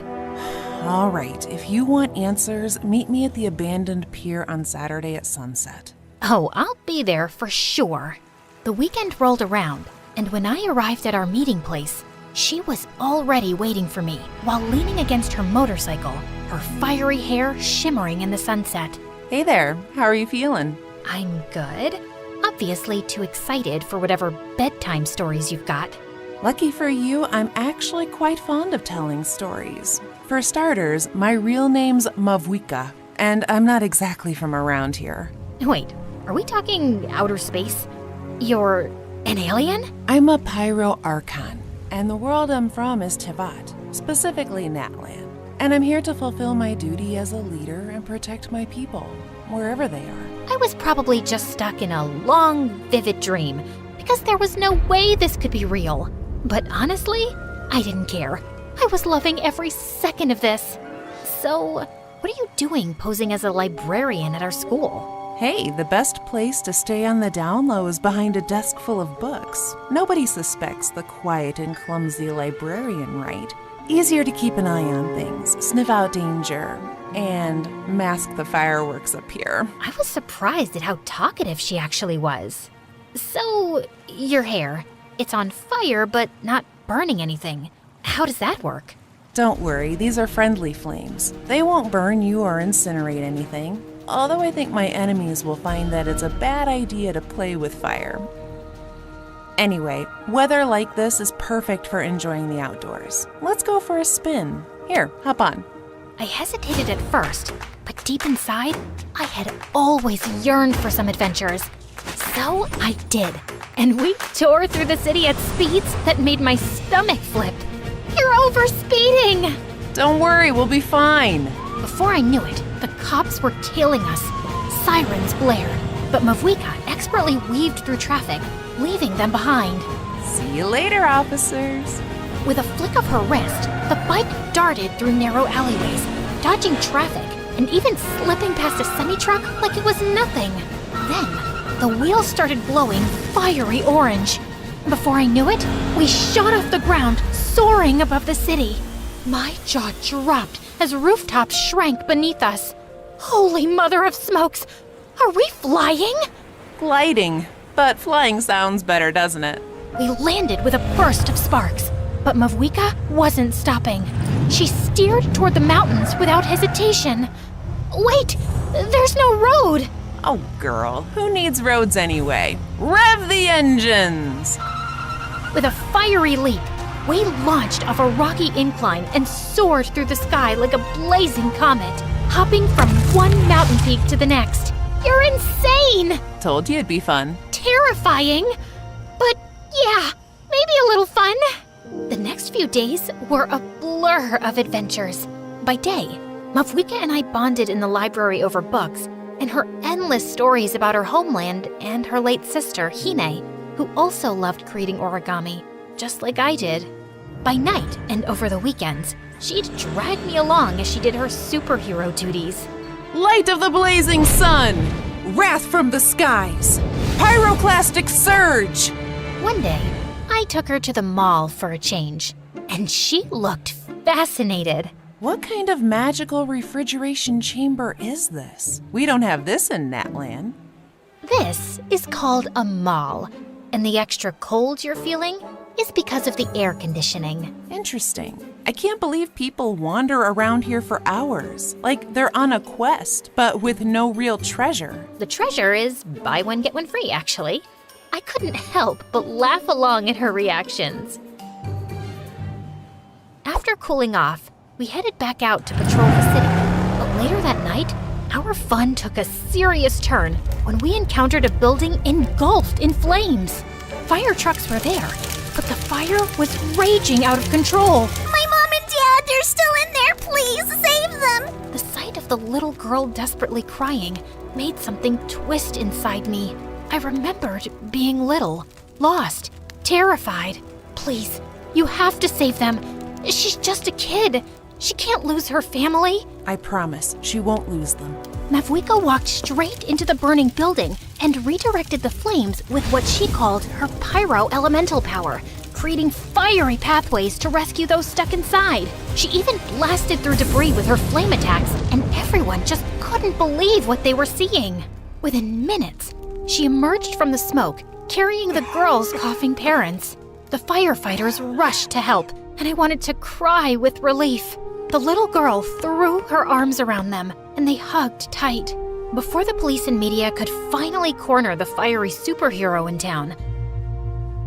All right, if you want answers, meet me at the abandoned pier on Saturday at sunset. Oh, I'll be there for sure. The weekend rolled around, and when I arrived at our meeting place, she was already waiting for me while leaning against her motorcycle, her fiery hair shimmering in the sunset. Hey there, how are you feeling? I'm good. Obviously too excited for whatever bedtime stories you've got. Lucky for you, I'm actually quite fond of telling stories. For starters, my real name's Mavwika, and I'm not exactly from around here. Wait, are we talking outer space? You're an alien? I'm a Pyro Archon, and the world I'm from is Tivat, specifically Natlan. And I'm here to fulfill my duty as a leader and protect my people, wherever they are. I was probably just stuck in a long, vivid dream, because there was no way this could be real. But honestly, I didn't care. I was loving every second of this. So, what are you doing posing as a librarian at our school? Hey, the best place to stay on the down low is behind a desk full of books. Nobody suspects the quiet and clumsy librarian, right? Easier to keep an eye on things, sniff out danger, and mask the fireworks up here. I was surprised at how talkative she actually was. So, your hair, it's on fire but not burning anything. How does that work? Don't worry, these are friendly flames. They won't burn you or incinerate anything. Although I think my enemies will find that it's a bad idea to play with fire. Anyway, weather like this is perfect for enjoying the outdoors. Let's go for a spin. Here, hop on. I hesitated at first, but deep inside, I had always yearned for some adventures. So I did, and we tore through the city at speeds that made my stomach flip. You're overspeeding! Don't worry, we'll be fine. Before I knew it, the cops were tailing us. Sirens blared, but Mavwika expertly weaved through traffic, leaving them behind. See you later, officers. With a flick of her wrist, the bike darted through narrow alleyways, dodging traffic and even slipping past a semi-truck like it was nothing. Then, the wheels started glowing fiery orange. Before I knew it, we shot off the ground, soaring above the city. My jaw dropped as rooftops shrank beneath us. Holy mother of smokes! Are we flying? Gliding. But flying sounds better, doesn't it? We landed with a burst of sparks, but Mavwika wasn't stopping. She steered toward the mountains without hesitation. Wait, there's no road! Oh, girl, who needs roads anyway? Rev the engines! With a fiery leap, we launched off a rocky incline and soared through the sky like a blazing comet, hopping from one mountain peak to the next. You're insane! Told you it'd be fun. Terrifying, but yeah, maybe a little fun. The next few days were a blur of adventures. By day, Mavwika and I bonded in the library over books and her endless stories about her homeland and her late sister, Hine, who also loved creating origami, just like I did. By night and over the weekends, she'd drag me along as she did her superhero duties. Light of the blazing sun! Wrath from the skies! Pyroclastic surge! One day, I took her to the mall for a change, and she looked fascinated. What kind of magical refrigeration chamber is this? We don't have this in Natlan. This is called a mall, and the extra cold you're feeling is because of the air conditioning. Interesting. I can't believe people wander around here for hours, like they're on a quest, but with no real treasure. The treasure is buy one, get one free, actually. I couldn't help but laugh along at her reactions. After cooling off, we headed back out to patrol the city, but later that night, our fun took a serious turn when we encountered a building engulfed in flames. Fire trucks were there, but the fire was raging out of control. My mom and dad, they're still in there. Please save them. The sight of the little girl desperately crying made something twist inside me. I remembered being little, lost, terrified. Please, you have to save them. She's just a kid. She can't lose her family. I promise, she won't lose them. Mavwika walked straight into the burning building and redirected the flames with what she called her pyro elemental power, creating fiery pathways to rescue those stuck inside. She even blasted through debris with her flame attacks, and everyone just couldn't believe what they were seeing. Within minutes, she emerged from the smoke, carrying the girls' coughing parents. The firefighters rushed to help, and I wanted to cry with relief. The little girl threw her arms around them, and they hugged tight. Before the police and media could finally corner the fiery superhero in town,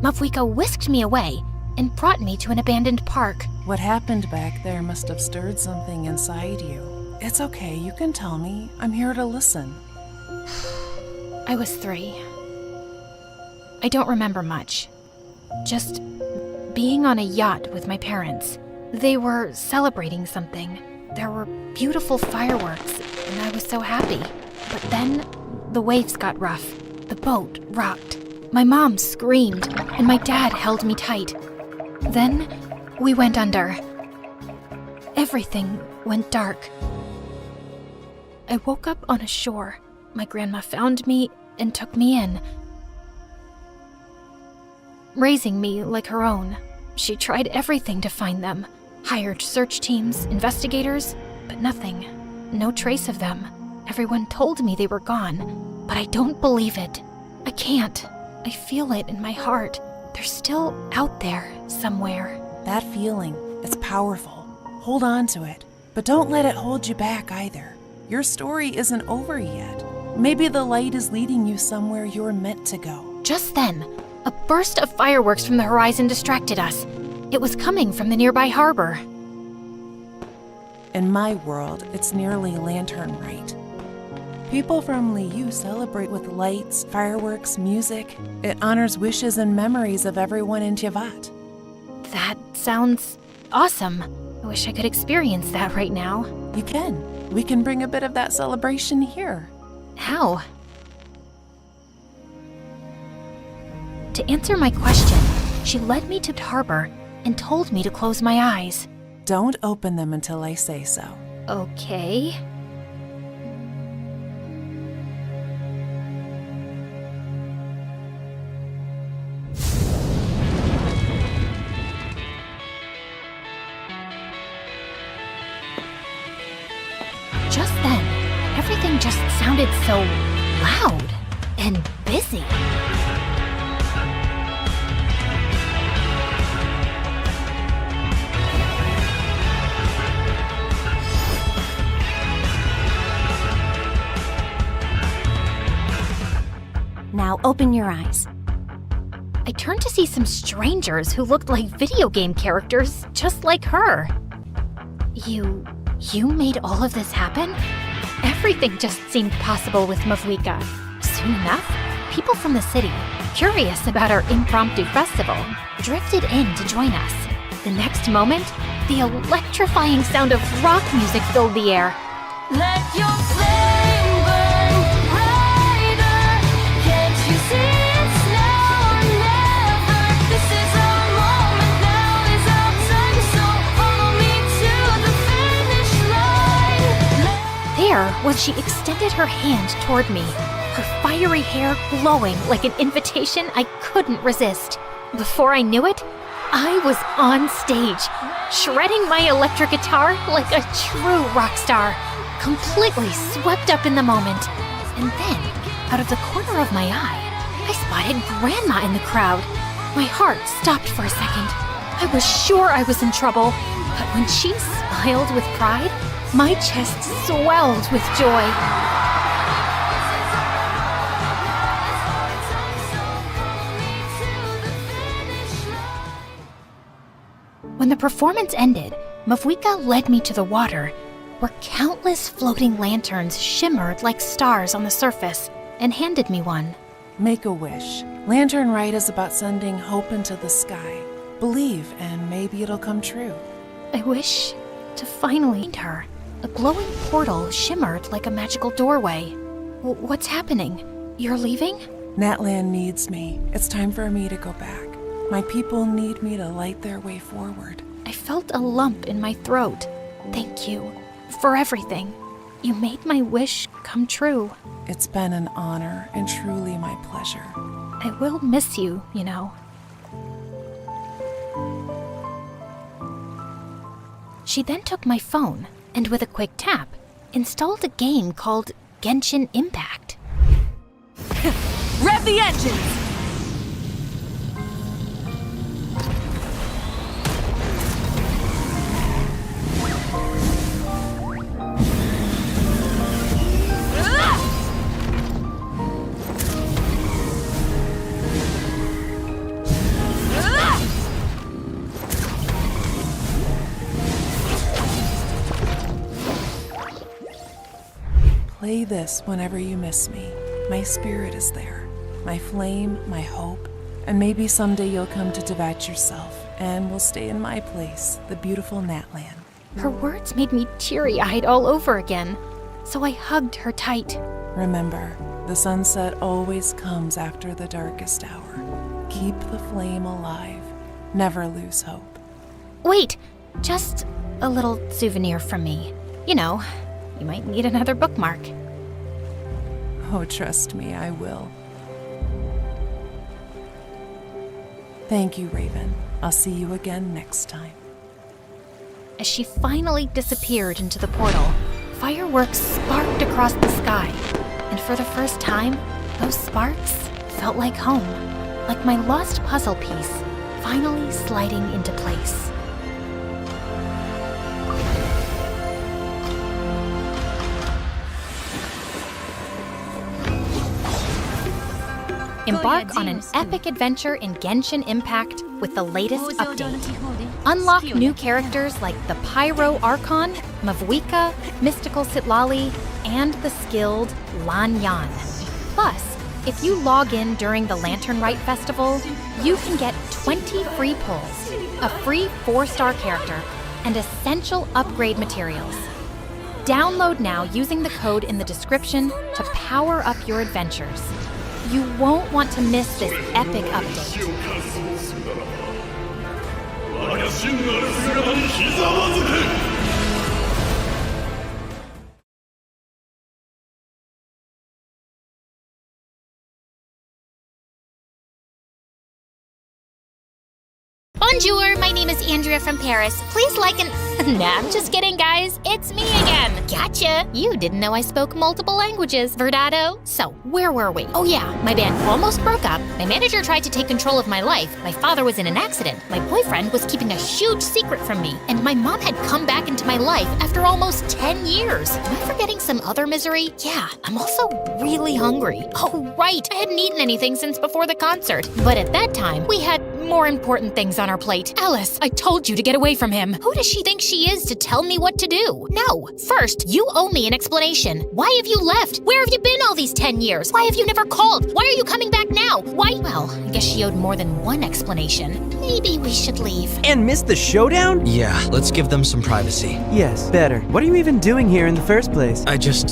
Mavwika whisked me away and brought me to an abandoned park. What happened back there must have stirred something inside you. It's okay, you can tell me. I'm here to listen. I was 3. I don't remember much. Just being on a yacht with my parents. They were celebrating something. There were beautiful fireworks, and I was so happy. But then, the waves got rough. The boat rocked. My mom screamed, and my dad held me tight. Then, we went under. Everything went dark. I woke up on a shore. My grandma found me and took me in, raising me like her own. She tried everything to find them. Hired search teams, investigators, but nothing. No trace of them. Everyone told me they were gone, but I don't believe it. I can't. I feel it in my heart. They're still out there somewhere. That feeling, it's powerful. Hold on to it, but don't let it hold you back either. Your story isn't over yet. Maybe the light is leading you somewhere you're meant to go. Just then, a burst of fireworks from the horizon distracted us. It was coming from the nearby harbor. In my world, it's nearly lantern night. People from Liu celebrate with lights, fireworks, music. It honors wishes and memories of everyone in Tiavat. That sounds awesome. I wish I could experience that right now. You can. We can bring a bit of that celebration here. How? To answer my question, she led me to the harbor and told me to close my eyes. Don't open them until I say so. Okay. Just then, everything just sounded so loud and busy. Now open your eyes. I turned to see some strangers who looked like video game characters, just like her. You made all of this happen? Everything just seemed possible with Mavwika. Soon enough, people from the city, curious about our impromptu festival, drifted in to join us. The next moment, the electrifying sound of rock music filled the air. Let your flame burn brighter. Can't you see it's now or never? This is our moment, now is our time. So follow me to the finish line. There was she extended her hand toward me, her fiery hair glowing like an invitation I couldn't resist. Before I knew it, I was on stage, shredding my electric guitar like a true rock star, completely swept up in the moment. And then, out of the corner of my eye, I spotted Grandma in the crowd. My heart stopped for a second. I was sure I was in trouble, but when she smiled with pride, my chest swelled with joy. When the performance ended, Mavwika led me to the water, where countless floating lanterns shimmered like stars on the surface, and handed me one. Make a wish. Lantern Rite is about sending hope into the sky. Believe, and maybe it'll come true. I wish to finally find her. A glowing portal shimmered like a magical doorway. What's happening? You're leaving? Natlan needs me. It's time for me to go back. My people need me to light their way forward. I felt a lump in my throat. Thank you for everything. You made my wish come true. It's been an honor and truly my pleasure. I will miss you, you know. She then took my phone and with a quick tap, installed a game called Genshin Impact. Rev the engines! Play this whenever you miss me. My spirit is there. My flame, my hope, and maybe someday you'll come to Tevat yourself, and we'll stay in my place, the beautiful Natlan. Her words made me teary-eyed all over again, so I hugged her tight. Remember, the sunset always comes after the darkest hour. Keep the flame alive. Never lose hope. Wait, just a little souvenir from me. You know, you might need another bookmark. Oh, trust me, I will. Thank you, Raven. I'll see you again next time. As she finally disappeared into the portal, fireworks sparked across the sky. And for the first time, those sparks felt like home, like my lost puzzle piece finally sliding into place. Embark on an epic adventure in Genshin Impact with the latest update. Unlock new characters like the Pyro Archon, Mavuika, Mystical Sitlali, and the skilled Lan Yan. Plus, if you log in during the Lantern Rite Festival, you can get 20 free pulls, a free 4-star character, and essential upgrade materials. Download now using the code in the description to power up your adventures. You won't want to miss this epic update. Bonjour, my name is Andrea from Paris. Please like and... Nah, I'm just kidding, guys. It's me again. Gotcha. You didn't know I spoke multiple languages, Verdado. So, where were we? Oh yeah, my band almost broke up. My manager tried to take control of my life. My father was in an accident. My boyfriend was keeping a huge secret from me. And my mom had come back into my life after almost 10 years. Am I forgetting some other misery? Yeah, I'm also really hungry. Oh right, I hadn't eaten anything since before the concert. But at that time, we had more important things on our plate. Alice, I told you to get away from him. Who does she think she is to tell me what to do? No. First, you owe me an explanation. Why have you left? Where have you been all these 10 years? Why have you never called? Why are you coming back now? Why? Well, I guess she owed more than one explanation. Maybe we should leave. And miss the showdown? Yeah, let's give them some privacy. Yes, better. What are you even doing here in the first place?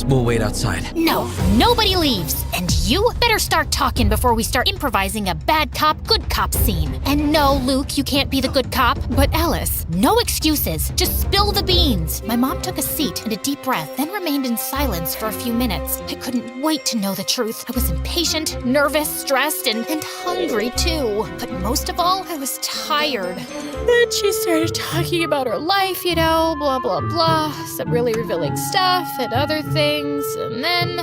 We'll wait outside. No, nobody leaves. And you better start talking before we start improvising a bad cop, good cop scene. And no, Luke, you can't be the good cop. But Alice, no excuses. Just spill the beans. My mom took a seat and a deep breath, then remained in silence for a few minutes. I couldn't wait to know the truth. I was impatient, nervous, stressed, and hungry too. But most of all, I was tired. Then she started talking about her life, you know, blah, blah, blah. Some really revealing stuff and other things. And then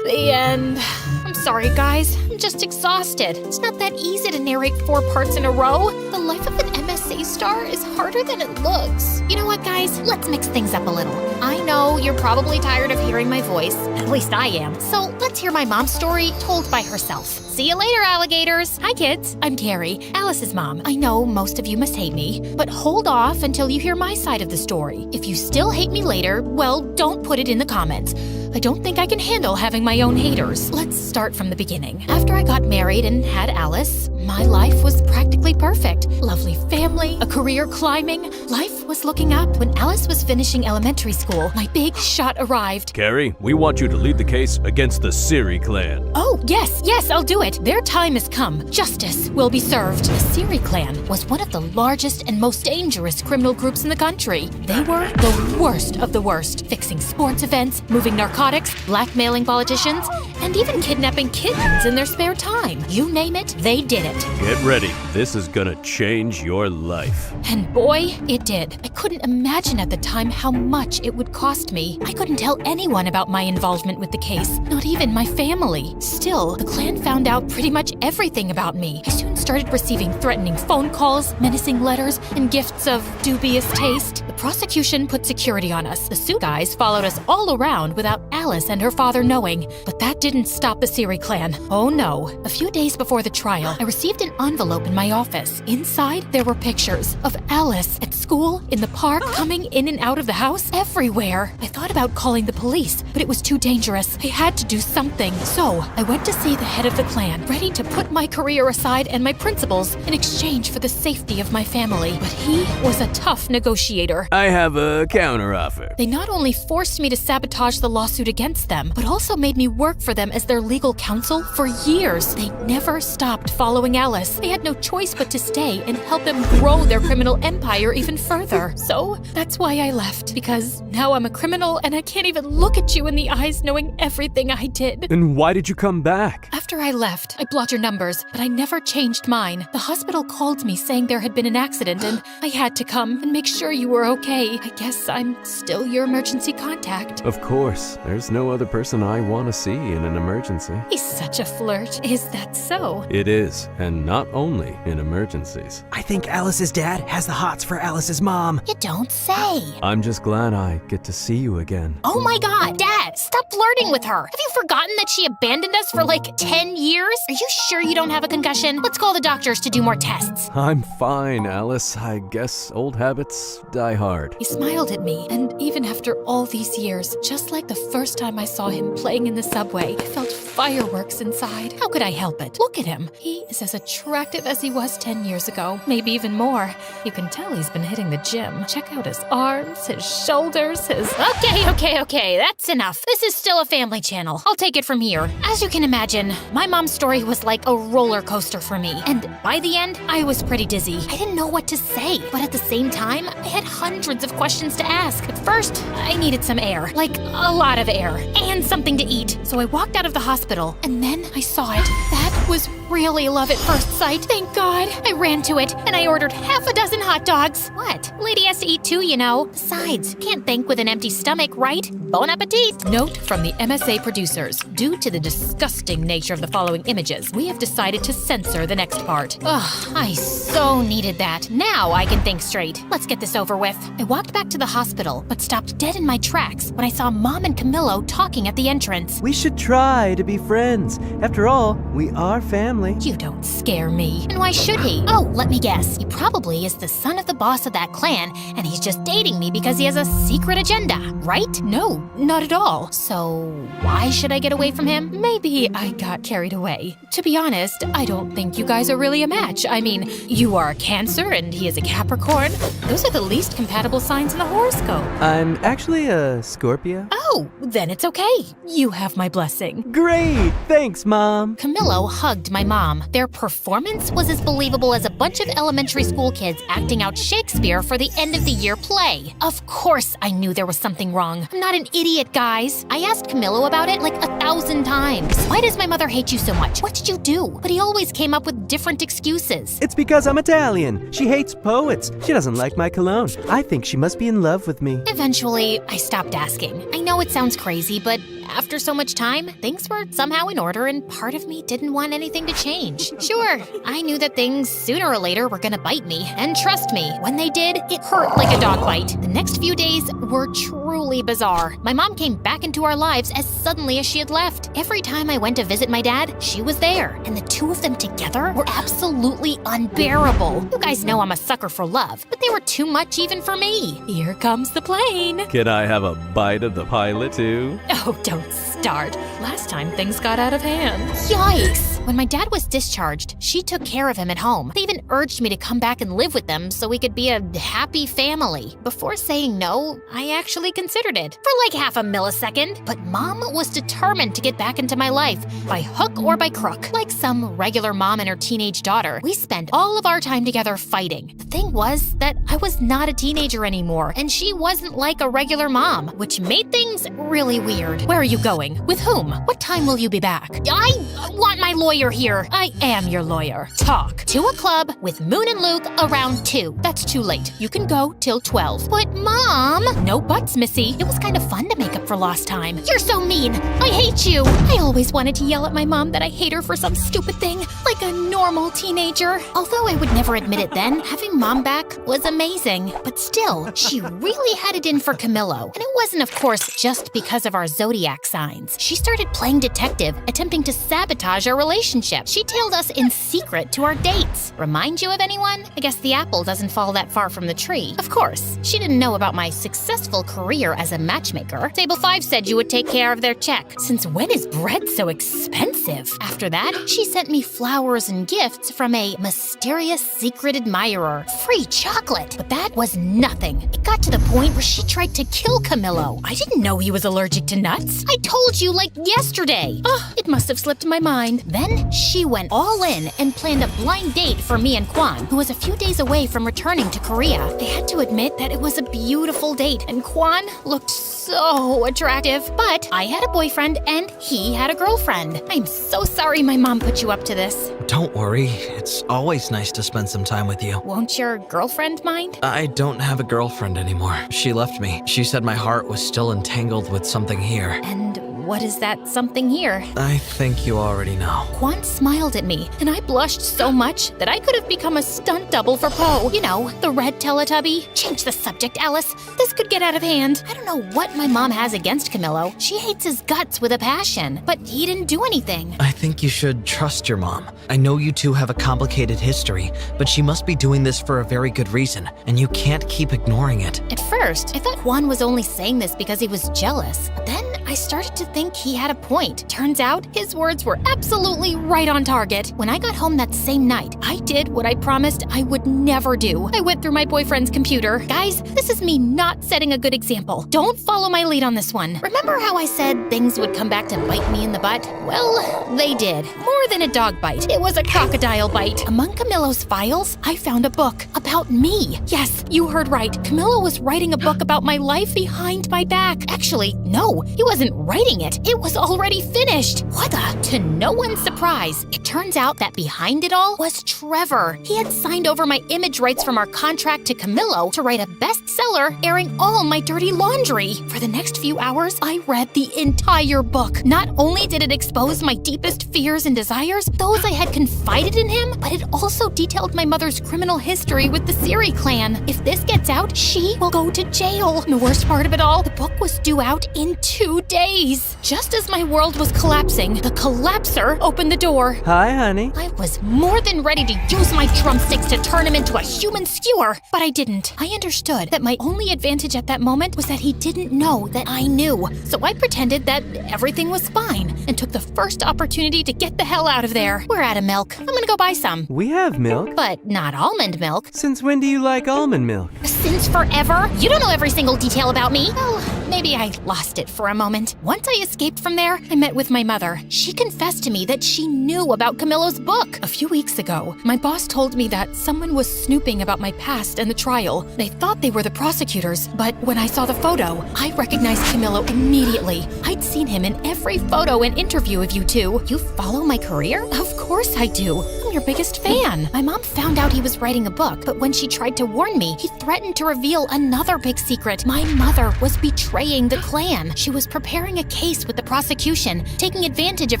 the end. I'm sorry, guys. I'm just exhausted. It's not that easy to narrate 4 parts in a row. The life of an MSA star is harder than it looks. You know what, guys? Let's mix things up a little. I know you're probably tired of hearing my voice. At least I am. So let's hear my mom's story told by herself. See you later, alligators. Hi, kids. I'm Carrie, Alice's mom. I know most of you must hate me, but hold off until you hear my side of the story. If you still hate me later, well, don't put it in the comments. I don't think I can handle having my own haters. Let's start start from the beginning. After I got married and had Alice, my life was practically perfect. Lovely family, a career climbing. Life was looking up. When Alice was finishing elementary school, my big shot arrived. Carrie, we want you to lead the case against the Siri clan. Oh, yes, I'll do it. Their time has come. Justice will be served. The Siri clan was one of the largest and most dangerous criminal groups in the country. They were the worst of the worst, fixing sports events, moving narcotics, blackmailing politicians, and even kidnapping kittens in their spare time. You name it, they did it. Get ready. This is gonna change your life. And boy, it did. I couldn't imagine at the time how much it would cost me. I couldn't tell anyone about my involvement with the case, not even my family. Still, the clan found out pretty much everything about me. I soon started receiving threatening phone calls, menacing letters, and gifts of dubious taste. The prosecution put security on us. The suit guys followed us all around without Alice and her father knowing. But that didn't stop the Siri clan. Oh no. A few days before the trial, I received an envelope in my office. Inside, there were pictures of Alice at school, in the park, coming in and out of the house, everywhere. I thought about calling the police, but it was too dangerous. I had to do something. So, I went to see the head of the clan, ready to put my career aside and my principles in exchange for the safety of my family. But he was a tough negotiator. I have a counteroffer. They not only forced me to sabotage the lawsuit against them, but also made me work for them as their legal counsel for years. They never stopped following Alice. They had no choice but to stay and help them grow their criminal empire even further. So that's why I left, because now I'm a criminal and I can't even look at you in the eyes knowing everything I did. And why did you come back? After I left, I blocked your numbers, but I never changed mine. The hospital called me saying there had been an accident and I had to come and make sure you were okay. I guess I'm still your emergency contact. Of course. There's no other person I want to see in an emergency. He's such a flirt. Is that so? It is, and not only in emergencies. I think Alice's dad has the hots for Alice's mom. You don't say. I'm just glad I get to see you again. Oh my god, Dad, stop flirting with her. Have you forgotten that she abandoned us for like 10 years? Are you sure you don't have a concussion? Let's call the doctors to do more tests. I'm fine, Alice. I guess old habits die hard. He smiled at me, and even after all these years, just like the first time I saw him playing in the subway, I felt fireworks inside. How could I help it? Look at him. He is as attractive as he was 10 years ago, maybe even more. You can tell he's been hitting the gym. Check out his arms, his shoulders, his... Okay, that's enough. This is still a family channel. I'll take it from here. As you can imagine, my mom's story was like a roller coaster for me. And by the end, I was pretty dizzy. I didn't know what to say, but at the same time, I had hundreds of questions to ask. At first, I needed some air, like a lot of air, and something to eat. So I walked out of the hospital, and then I saw it. That was really love at first sight. Thank God. I ran to it, and I ordered half a dozen hot dogs. What? Lady has to eat too, you know. Besides, can't think with an empty stomach, right? Bon appetit. Note from the MSA producers. Due to the disgusting nature of the following images, we have decided to censor the next part. Ugh, I so needed that. Now I can think straight. Let's get this over with. I walked back to the hospital, but stopped dead in my tracks when I saw Mom and Camillo talking at the entrance. We should try to be friends. After all, we are family. You don't scare me. And why should he? Oh, let me guess. He probably is the son of the boss of that clan, and he's just dating me because he has a secret agenda, right? No, not at all. So why should I get away from him? Maybe I got carried away. To be honest, I don't think you guys are really a match. I mean, you are a Cancer and he is a Capricorn. Those are the least compatible signs in the horoscope. I'm actually a Scorpio. Oh, then it's okay. You have my blessing. Great! Thanks, Mom. Camillo hugged my mom. Their performance was as believable as a bunch of elementary school kids acting out Shakespeare for the end of the year play. Of course I knew there was something wrong. I'm not an idiot, guys. I asked Camillo about it like 1,000 times. Why does my mother hate you so much? What did you do? But he always came up with different excuses. It's because I'm Italian. She hates poets. She doesn't like my cologne. I think she must be in love with me. Eventually, I stopped asking. I know it sounds crazy, but after so much time, things were somehow in order and part of me didn't want anything to change. Sure, I knew that things sooner or later were gonna bite me, and trust me, when they did, it hurt like a dog bite. The next few days were truly bizarre. My mom came back into our lives as suddenly as she had left. Every time I went to visit my dad, she was there, and the two of them together were absolutely unbearable. You guys know I'm a sucker for love, but they were too much even for me. Here comes the plane. Can I have a bite of the pilot too? Oh, don't stop. start. Last time things got out of hand. Yikes! When my dad was discharged, she took care of him at home. They even urged me to come back and live with them so we could be a happy family. Before saying no, I actually considered it for like half a millisecond. But Mom was determined to get back into my life by hook or by crook. Like some regular mom and her teenage daughter, we spent all of our time together fighting. The thing was that I was not a teenager anymore, and she wasn't like a regular mom, which made things really weird. Where are you going? With whom? What time will you be back? I want my lawyer here. I am your lawyer. Talk. To a club with Moon and Luke around 2. That's too late. You can go till 12. But Mom! No buts, Missy. It was kind of fun to make up for lost time. You're so mean. I hate you. I always wanted to yell at my mom that I hate her for some stupid thing, like a normal teenager. Although I would never admit it then, having Mom back was amazing. But still, she really had it in for Camillo. And it wasn't, of course, just because of our zodiac signs. She started playing detective, attempting to sabotage our relationship. She tailed us in secret to our dates. Remind you of anyone? I guess the apple doesn't fall that far from the tree. Of course, she didn't know about my successful career as a matchmaker. Table 5 said you would take care of their check. Since when is bread so expensive? After that, she sent me flowers and gifts from a mysterious secret admirer. Free chocolate. But that was nothing. It got to the point where she tried to kill Camillo. I didn't know he was allergic to nuts. I told you like yesterday. It must have slipped my mind. Then she went all in and planned a blind date for me and Kwan, who was a few days away from returning to Korea. I had to admit that it was a beautiful date, and Kwan looked so attractive. But I had a boyfriend and he had a girlfriend. I'm so sorry my mom put you up to this. Don't worry, it's always nice to spend some time with you. Won't your girlfriend mind? I don't have a girlfriend anymore. She left me. She said my heart was still entangled with something here. And what is that something here? I think you already know. Kwan smiled at me, and I blushed so much that I could have become a stunt double for Poe. You know, the red Teletubby. Change the subject, Alice. This could get out of hand. I don't know what my mom has against Camillo. She hates his guts with a passion, but he didn't do anything. I think you should trust your mom. I know you two have a complicated history, but she must be doing this for a very good reason, and you can't keep ignoring it. At first, I thought Kwan was only saying this because he was jealous. But then I started to think he had a point. Turns out, his words were absolutely right on target. When I got home that same night, I did what I promised I would never do. I went through my boyfriend's computer. Guys, this is me not setting a good example. Don't follow my lead on this one. Remember how I said things would come back to bite me in the butt? Well, they did. More than a dog bite. It was a crocodile bite. Among Camillo's files, I found a book about me. Yes, you heard right. Camillo was writing a book about my life behind my back. Actually, no, he wasn't writing it. It was already finished. What the? To no one's surprise, it turns out that behind it all was Trevor. He had signed over my image rights from our contract to Camillo to write a bestseller airing all my dirty laundry. For the next few hours, I read the entire book. Not only did it expose my deepest fears and desires, those I had confided in him, but it also detailed my mother's criminal history with the Siri clan. If this gets out, she will go to jail. And the worst part of it all, the book was due out in 2 days. Just as my world was collapsing, the collapser opened the door. Hi, honey. I was more than ready to use my drumsticks to turn him into a human skewer, but I didn't. I understood that my only advantage at that moment was that he didn't know that I knew. So I pretended that everything was fine and took the first opportunity to get the hell out of there. We're out of milk. I'm gonna go buy some. We have milk. But not almond milk. Since when do you like almond milk? Since forever? You don't know every single detail about me. Well, maybe I lost it for a moment. Once I escaped from there, I met with my mother. She confessed to me that she knew about Camillo's book. A few weeks ago, my boss told me that someone was snooping about my past and the trial. They thought they were the prosecutors, but when I saw the photo, I recognized Camillo immediately. I'd seen him in every photo and interview of you two. You follow my career? Of course I do. I'm your biggest fan. My mom found out he was writing a book, but when she tried to warn me, he threatened to reveal another big secret. My mother was betraying the clan. She was preparing a case with the prosecution, taking advantage of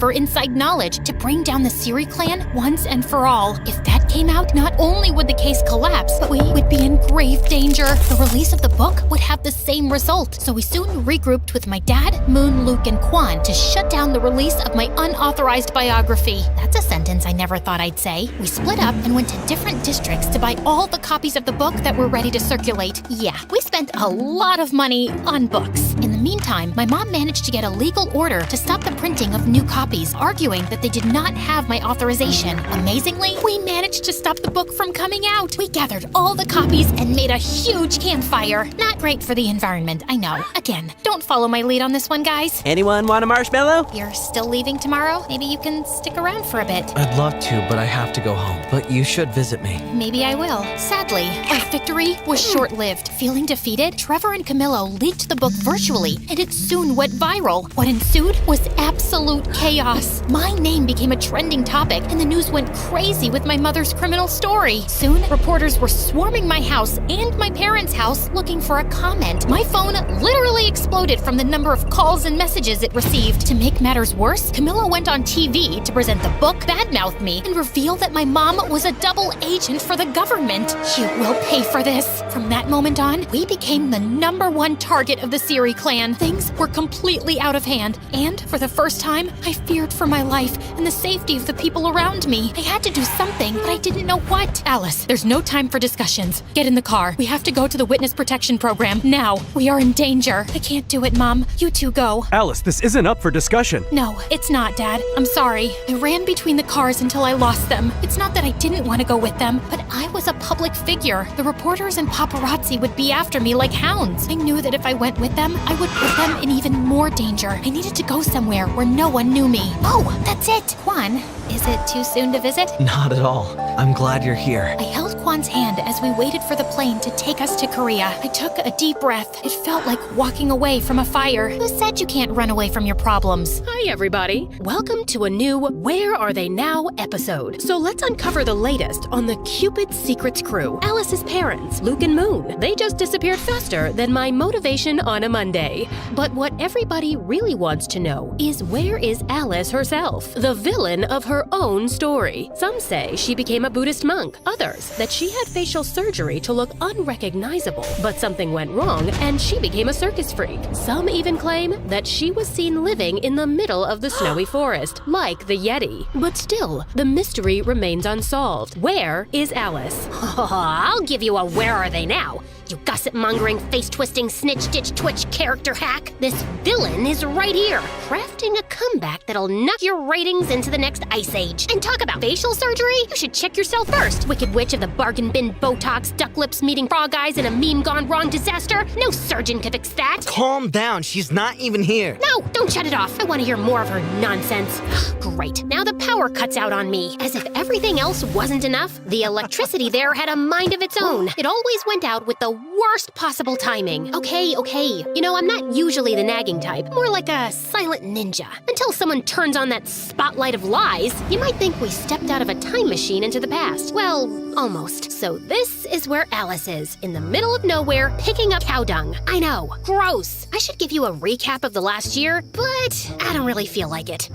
her inside knowledge to bring down the Siri clan once and for all. If that came out, not only would the case collapse, but we would be in grave danger. The release of the book would have the same result, so we soon regrouped with my dad, Moon, Luke, and Quan to shut down the release of my unauthorized biography. That's a sentence I never thought I'd say. We split up and went to different districts to buy all the copies of the book that were ready to circulate. Yeah, we spent a lot of money on books. In the meantime, my mom managed to get a legal order to stop the printing of new copies, arguing that they did not have my authorization. Amazingly, we managed to stop the book from coming out. We gathered all the copies and made a huge campfire. Not great for the environment, I know. Again, don't follow my lead on this one, guys. Anyone want a marshmallow? You're still leaving tomorrow? Maybe you can stick around for a bit. I'd love to, but I have to go home. But you should visit me. Maybe I will. Sadly, our victory was short-lived. Feeling defeated, Trevor and Camillo leaked the book virtually, and it soon went viral. What ensued was absolute chaos. My name became a trending topic, and the news went crazy with my mother's criminal story. Soon, reporters were swarming my house and my parents' house looking for a comment. My phone literally exploded from the number of calls and messages it received. To make matters worse, Camillo went on TV to present the book, badmouth me, and reveal that my mom was a double agent for the government. You will pay for this. From that moment on, we became the #1 target of the Siri clan. Things were completely out of hand, and for the first time, I feared for my life and the safety of the people around me. I had to do something, but I didn't know what. Alice, there's no time for discussions. Get in the car. We have to go to the witness protection program now. We are in danger. I can't do it, Mom. You two go. Alice, this isn't up for discussion. No, it's not, Dad. I'm sorry. I ran between the cars until I lost them. It's not that I didn't want to go with them, but I was a public figure. The reporters and paparazzi would be after me like hounds. I knew that if I went with them, I would put them in even more danger. I needed to go somewhere where no one knew me. Oh, that's it. Quan, is it too soon to visit? Not at all. I'm glad you're here. I held Quan's hand as we waited for the plane to take us to Korea. I took a deep breath. It felt like walking away from a fire. Who said you can't run away from your problems? Hi, everybody. Welcome to a new Where Are They Now episode. So let's uncover the latest on the Cupid Secrets crew. Alice's parents, Luke and Moon. They just disappeared faster than my motivation on a Monday. But what everybody really wants to know is where is Alice herself, the villain of her own story? Some say she became a Buddhist monk. Others that she had facial surgery to look unrecognizable, but something went wrong and she became a circus freak. Some even claim that she was seen living in the middle of the snowy forest, like the Yeti. But still, the mystery remains unsolved. Where is Alice? I'll give you a where are they now, you gossip-mongering, face-twisting, snitch-ditch-twitch character hack. This villain is right here, crafting a comeback that'll knock your ratings into the next ice age. And talk about facial surgery? You should check yourself first, wicked witch of the bargain bin Botox, duck lips meeting frog eyes, and a meme gone wrong disaster. No surgeon could fix that. Calm down, she's not even here. No, don't shut it off. I want to hear more of her nonsense. Great, now the power cuts out on me. As if everything else wasn't enough, the electricity there had a mind of its own. It always went out with the worst possible timing. Okay. You know, I'm not usually the nagging type, more like a silent ninja. Until someone turns on that spotlight of lies, you might think we stepped out of a time machine into the past. Well, almost. So this is where Alice is, in the middle of nowhere, picking up cow dung. I know, gross. I should give you a recap of the last year, but I don't really feel like it.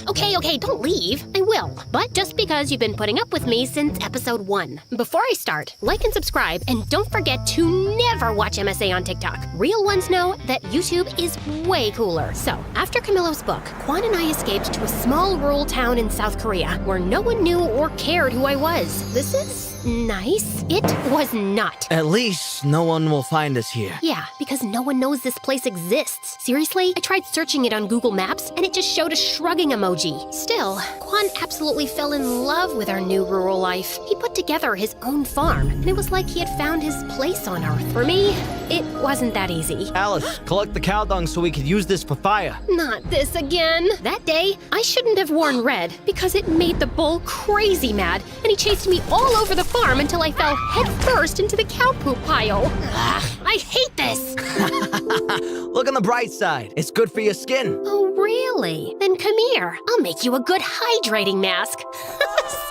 Okay, don't leave. I will. But just because you've been putting up with me since episode 1. Before I start, like and subscribe, and don't forget to never watch MSA on TikTok. Real ones know that YouTube is way cooler. So, after Camillo's book, Quan and I escaped to a small rural town in South Korea where no one knew or cared who I was. This is nice. It was not. At least no one will find us here. Yeah, because no one knows this place exists. Seriously, I tried searching it on Google Maps and it just showed a shrugging emoji. Still, Quan absolutely fell in love with our new rural life. He put together his own farm, and it was like he had found his place on Earth. For me, it wasn't that easy. Alice, collect the cow dung so we could use this for fire. Not this again. That day, I shouldn't have worn red because it made the bull crazy mad, and he chased me all over the farm until I fell headfirst into the cow poop pile. Ugh, I hate this. Look on the bright side. It's good for your skin. Oh, really? Then come here. I'll make you a good hydrating mask.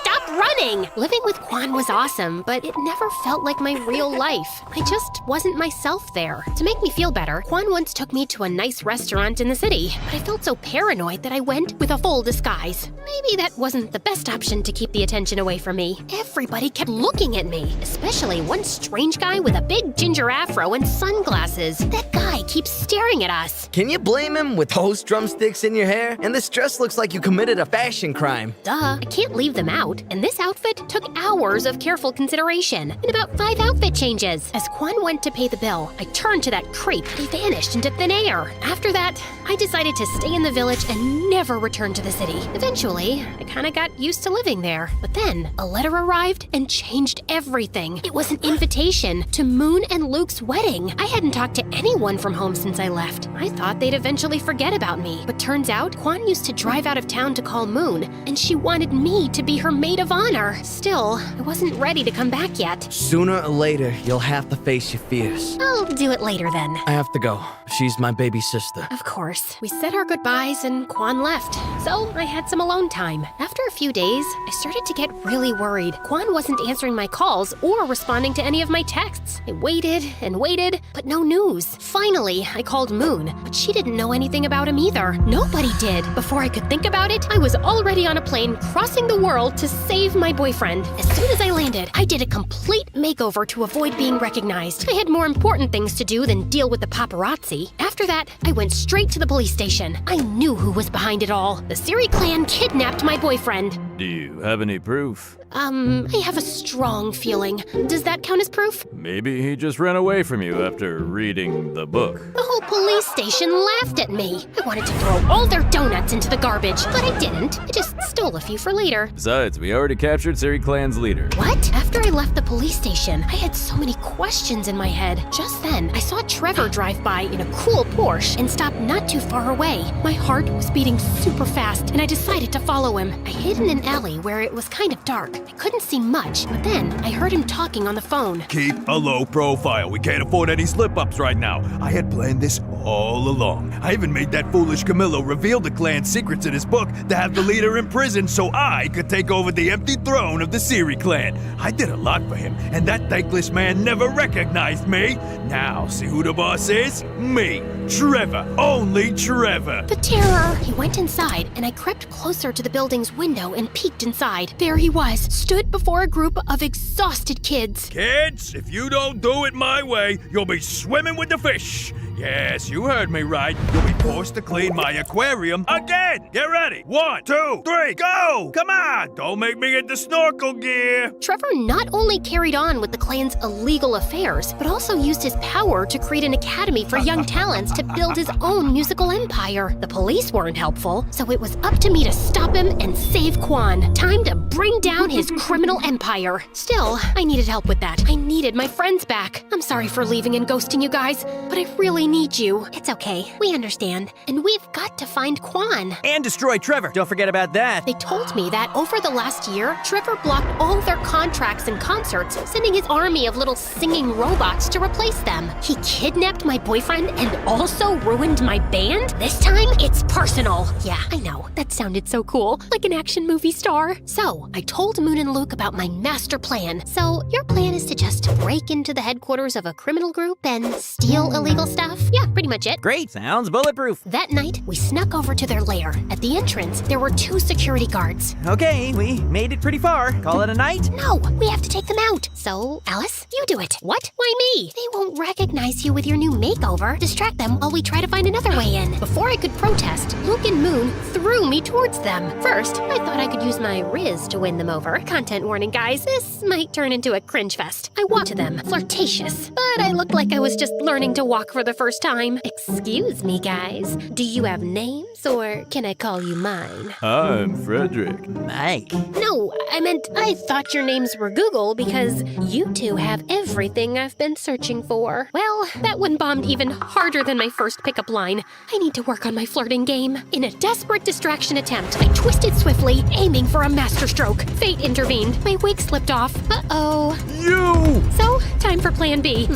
Stop running! kidding! Living with Quan was awesome, but it never felt like my real life. I just wasn't myself there. To make me feel better, Quan once took me to a nice restaurant in the city, but I felt so paranoid that I went with a full disguise. Maybe that wasn't the best option to keep the attention away from me. Everybody kept looking at me, especially one strange guy with a big ginger afro and sunglasses. That guy keeps staring at us. Can you blame him with those drumsticks in your hair? And this dress looks like you committed a fashion crime. Duh, I can't leave them out. And this outfit took hours of careful consideration and about 5 outfit changes. As Quan went to pay the bill, I turned to that creep, but he vanished into thin air. After that, I decided to stay in the village and never return to the city. Eventually, I kinda got used to living there. But then, a letter arrived and changed everything. It was an invitation to Moon and Luke's wedding. I hadn't talked to anyone from home since I left. I thought they'd eventually forget about me. But turns out, Quan used to drive out of town to call Moon, and she wanted me to be her maid of honor. Still, I wasn't ready to come back yet. Sooner or later, you'll have to face your fears. I'll do it later then. I have to go. She's my baby sister. Of course. We said our goodbyes and Quan left, so I had some alone time. After a few days, I started to get really worried. Quan wasn't answering my calls or responding to any of my texts. I waited and waited, but no news. Finally, I called Moon, but she didn't know anything about him either. Nobody did. Before I could think about it, I was already on a plane crossing the world to save my boyfriend. As soon as I landed, I did a complete makeover to avoid being recognized. I had more important things to do than deal with the paparazzi. After that, I went straight to the police station. I knew who was behind it all. The Siri clan kidnapped my boyfriend. Do you have any proof? I have a strong feeling. Does that count as proof? Maybe he just ran away from you after reading the book. The whole police station laughed at me. I wanted to throw all their donuts into the garbage, but I didn't. I just stole a few for later. Besides, we already captured Siri Clan's leader. What? After I left the police station, I had so many questions in my head. Just then, I saw Trevor drive by in a cool Porsche and stop not too far away. My heart was beating super fast, and I decided to follow him. I hid in an alley where it was kind of dark. I couldn't see much, but then I heard him talking on the phone. Keep a low profile. We can't afford any slip-ups right now. I had planned this all along. I even made that foolish Camillo reveal the clan's secrets in his book to have the leader in prison so I could take over the empty throne of the Siri clan. I did a lot for him, and that thankless man never recognized me. Now, see who the boss is? Me, Trevor, only Trevor. The terror! He went inside, and I crept closer to the building's window and peeked inside. There he was, stood before a group of exhausted kids. Kids, if you don't do it my way, you'll be swimming with the fish. Yes, you heard me right. You'll be forced to clean my aquarium again. Get ready. 1, 2, 3, go! Come on, don't make me get the snorkel gear. Trevor not only carried on with the clan's illegal affairs, but also used his power to create an academy for young talents to build his own musical empire. The police weren't helpful, so it was up to me to stop him and save Quan. Time to bring down his criminal empire. Still, I needed help with that. I needed my friends back. I'm sorry for leaving and ghosting you guys, but I really need you. It's okay. We understand. And we've got to find Quan. And destroy Trevor. Don't forget about that. They told me that over the last year, Trevor blocked all their contracts and concerts, sending his army of little singing robots to replace them. He kidnapped my boyfriend and also ruined my band? This time, it's personal. Yeah, I know. That sounded so cool. Like an action movie star. So, I told Moon and Luke about my master plan. So, your plan is to just break into the headquarters of a criminal group and steal illegal stuff? Yeah, pretty much it. Great, sounds bulletproof. That night, we snuck over to their lair. At the entrance, there were 2 security guards. Okay, we made it pretty far. Call it a night? No, we have to take them out. So, Alice, you do it. What? Why me? They won't recognize you with your new makeover. Distract them while we try to find another way in. Before I could protest, Luke and Moon threw me towards them. First, I thought I could use my Riz to win them over. Content warning, guys. This might turn into a cringe fest. I walked to them, flirtatious, but I looked like I was just learning to walk for the first time. Excuse me, guys. Do you have names, or can I call you mine? I'm Frederick. Mike. No, I meant I thought your names were Google because you two have everything I've been searching for. Well, that one bombed even harder than my first pickup line. I need to work on my flirting game. In a desperate distraction attempt, I twisted swiftly, aiming for a masterstroke. Fate intervened. My wig slipped off. Uh-oh. You! So, time for plan B.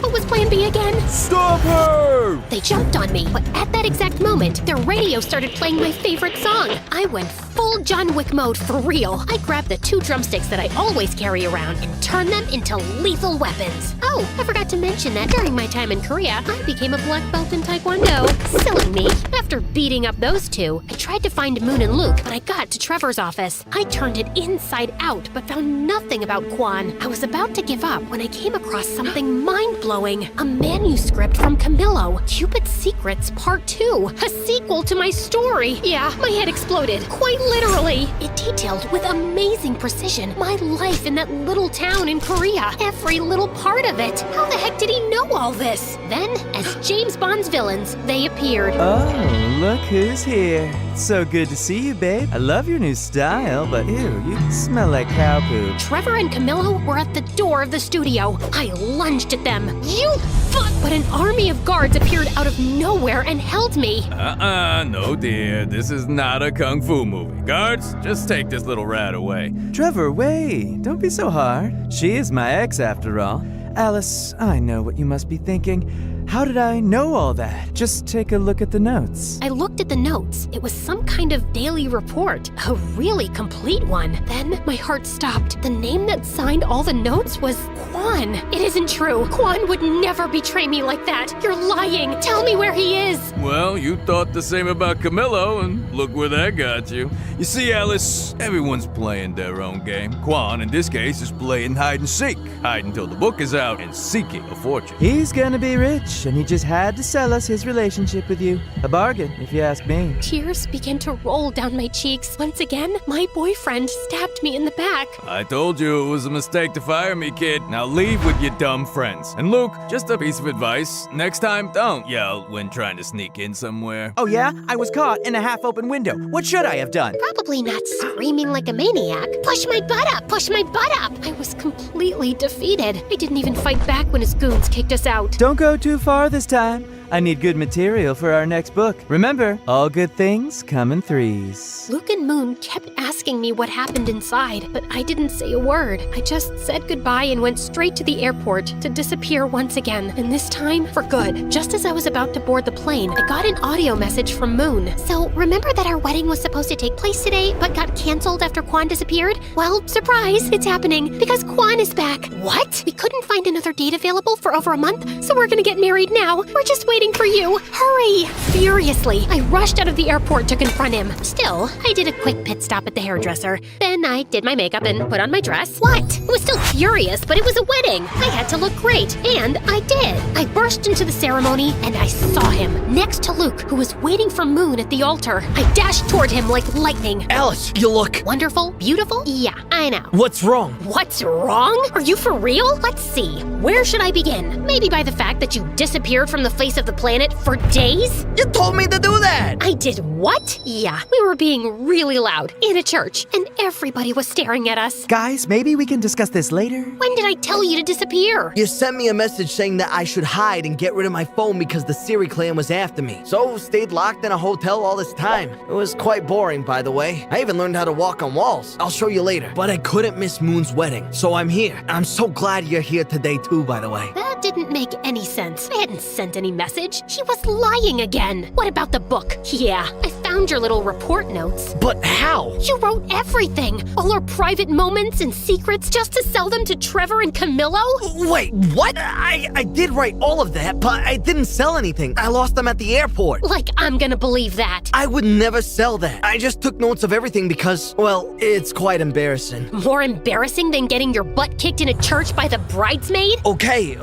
What was plan B again? Stop her! They jumped on me, but at that exact moment, their radio started playing my favorite song. I went full John Wick mode for real. I grabbed the 2 drumsticks that I always carry around and turned them into lethal weapons. Oh, I forgot to mention that during my time in Korea, I became a black belt in Taekwondo. Silly me. After beating up those 2, I tried to find Moon and Luke, but I got to Trevor's office. I turned it inside out, but found nothing about Quan. I was about to give up when I came across something mind-blowing. A manuscript from Camillo, Cupid's Secrets Part 2. A sequel to my story. Yeah, my head exploded, quite literally. It detailed with amazing precision my life in that little town in Korea. Every little part of it. How the heck did he know all this? Then, as James Bond's villains, they appeared. Oh, look who's here. So good to see you, babe. I love your new style, but ew, you smell like cow poop. Trevor and Camillo were at the door of the studio. I lunged at them. You fuck! But an army of guards appeared out of nowhere and held me. No dear, this is not a kung fu movie. Guards, just take this little rat away. Trevor, wait. Don't be so hard. She is my ex after all. Alice, I know what you must be thinking. How did I know all that? Just take a look at the notes. I looked at the notes. It was some kind of daily report, a really complete one. Then my heart stopped. The name that signed all the notes was Quan. It isn't true. Quan would never betray me like that. You're lying. Tell me where he is. Well, you thought the same about Camillo, and look where that got you. You see, Alice, everyone's playing their own game. Quan, in this case, is playing hide and seek. Hide until the book is out and seeking a fortune. He's gonna be rich, and he just had to sell us his relationship with you. A bargain, if you ask me. Tears began to roll down my cheeks. Once again, my boyfriend stabbed me in the back. I told you it was a mistake to fire me, kid. Now leave with your dumb friends. And Luke, just a piece of advice. Next time, don't yell when trying to sneak in somewhere. Oh yeah? I was caught in a half-open window. What should I have done? Probably not screaming like a maniac. Push my butt up! Push my butt up! I was completely defeated. I didn't even fight back when his goons kicked us out. Don't go too far this time. I need good material for our next book. Remember, all good things come in threes. Luke and Moon kept asking me what happened inside, but I didn't say a word. I just said goodbye and went straight to the airport to disappear once again, and this time for good. Just as I was about to board the plane, I got an audio message from Moon. So, remember that our wedding was supposed to take place today, but got canceled after Quan disappeared? Well, surprise, it's happening because Quan is back. What? We couldn't find another date available for over a month, so we're gonna get married now. We're just waiting for you. Hurry! Furiously, I rushed out of the airport to confront him. Still, I did a quick pit stop at the hairdresser. Then I did my makeup and put on my dress. What? I was still furious, but it was a wedding. I had to look great, and I did. I burst into the ceremony, and I saw him next to Luke, who was waiting for Moon at the altar. I dashed toward him like lightning. Alice, you look Wonderful? Beautiful? Yeah, I know. What's wrong? What's wrong? Are you for real? Let's see. Where should I begin? Maybe by the fact that you disappeared from the face of the planet for days? You told me to do that! I did what? Yeah, we were being really loud in a church, and everybody was staring at us. Guys, maybe we can discuss this later. When did I tell you to disappear? You sent me a message saying that I should hide and get rid of my phone because the Siri clan was after me. So stayed locked in a hotel all this time. It was quite boring, by the way. I even learned how to walk on walls. I'll show you later. But I couldn't miss Moon's wedding, so I'm here. I'm so glad you're here today too, by the way. That didn't make any sense. I hadn't sent any message. She was lying again. What about the book? Yeah, I found your little report notes. But how? You wrote everything. All our private moments and secrets just to sell them to Trevor and Camillo? Wait, what? I did write all of that, but I didn't sell anything. I lost them at the airport. Like I'm gonna believe that. I would never sell that. I just took notes of everything because, well, it's quite embarrassing. More embarrassing than getting your butt kicked in a church by the bridesmaid? Okay.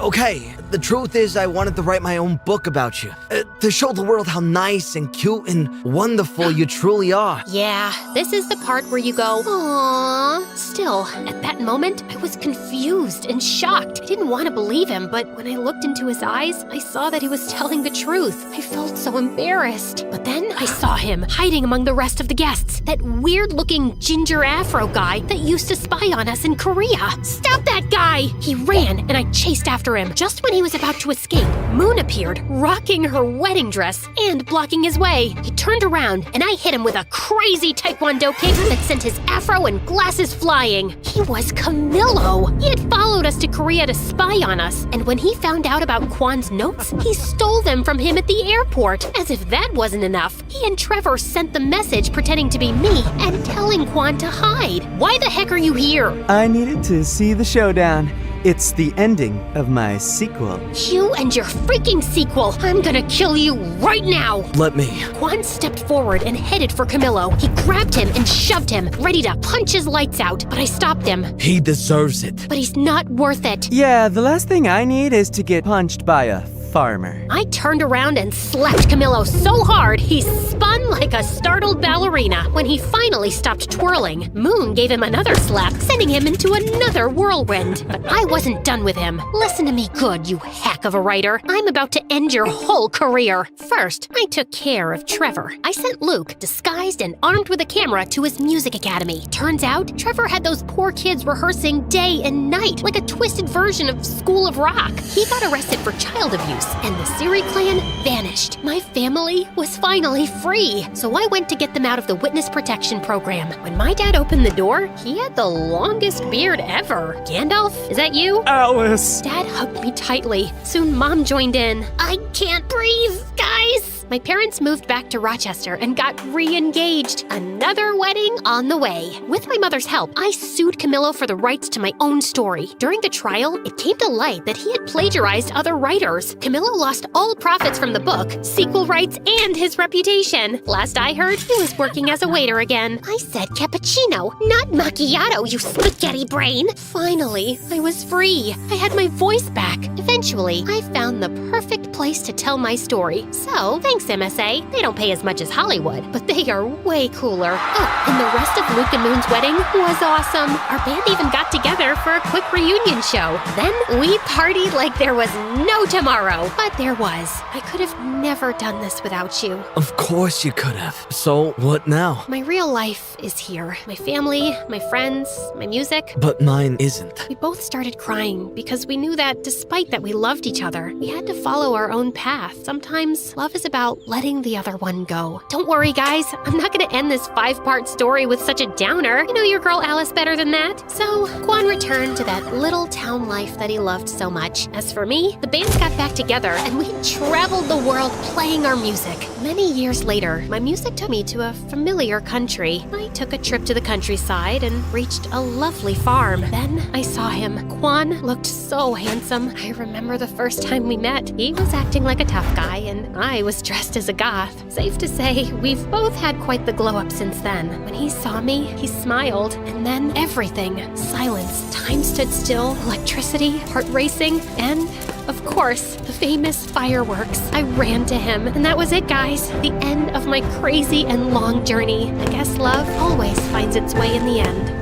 The truth is I wanted to write my own book about you. To show the world how nice and cute and wonderful you truly are. Yeah, this is the part where you go, aww. Still, at that moment, I was confused and shocked. I didn't want to believe him, but when I looked into his eyes, I saw that he was telling the truth. I felt so embarrassed. But then I saw him hiding among the rest of the guests. That weird-looking ginger afro guy that used to spy on us in Korea. Stop that guy! He ran, and I chased after him. Just when he he was about to escape, Moon appeared, rocking her wedding dress and blocking his way. He turned around, and I hit him with a crazy taekwondo kick that sent his afro and glasses flying. He was Camillo. He had followed us to Korea to spy on us, and when he found out about Kwan's notes, he stole them from him at the airport. As if that wasn't enough, he and Trevor sent the message pretending to be me and telling Kwan to hide. Why the heck are you here? I needed to see the showdown. It's the ending of my sequel. You and your freaking sequel. I'm gonna kill you right now. Let me. Kwan stepped forward and headed for Camillo. He grabbed him and shoved him, ready to punch his lights out, but I stopped him. He deserves it. But he's not worth it. Yeah, the last thing I need is to get punched by a farmer. I turned around and slapped Camillo so hard he spun like a startled ballerina. When he finally stopped twirling, Moon gave him another slap, sending him into another whirlwind. But I wasn't done with him. Listen to me good, you hack of a writer. I'm about to end your whole career. First, I took care of Trevor. I sent Luke, disguised and armed with a camera, to his music academy. Turns out, Trevor had those poor kids rehearsing day and night, like a twisted version of School of Rock. He got arrested for child abuse, and the Siri clan vanished. My family was finally free, so I went to get them out of the witness protection program. When my dad opened the door, he had the longest beard ever. Gandalf, is that you? Alice! Dad hugged me tightly. Soon Mom joined in. I can't breathe, guys! My parents moved back to Rochester and got re-engaged. Another wedding on the way. With my mother's help, I sued Camillo for the rights to my own story. During the trial, it came to light that he had plagiarized other writers. Camillo lost all profits from the book, sequel rights, and his reputation. Last I heard, he was working as a waiter again. I said cappuccino, not macchiato, you spaghetti brain. Finally, I was free. I had my voice back. Eventually, I found the perfect place to tell my story. So, thanks MSA. They don't pay as much as Hollywood, but they are way cooler. Oh, and the rest of Luke and Moon's wedding was awesome. Our band even got together for a quick reunion show. Then we partied like there was no tomorrow. But there was. I could have never done this without you. Of course you could have. So, what now? My real life is here. My family, my friends, my music. But mine isn't. We both started crying because we knew that despite that we loved each other, we had to follow our own path. Sometimes love is about letting the other one go. Don't worry, guys. I'm not gonna end this 5-part story with such a downer. You know your girl Alice better than that. So, Kwan returned to that little town life that he loved so much. As for me, the bands got back together and we traveled the world playing our music. Many years later, my music took me to a familiar country. I took a trip to the countryside and reached a lovely farm. Then I saw him. Kwan looked so handsome. I remember the first time we met. He was acting like a tough guy and I was dressed as a goth. Safe to say, we've both had quite the glow up since then. When he saw me, he smiled, and then everything. Silence. Time stood still. Electricity, heart racing, and of course, the famous fireworks. I ran to him, and that was it, guys. The end of my crazy and long journey. I guess love always finds its way in the end.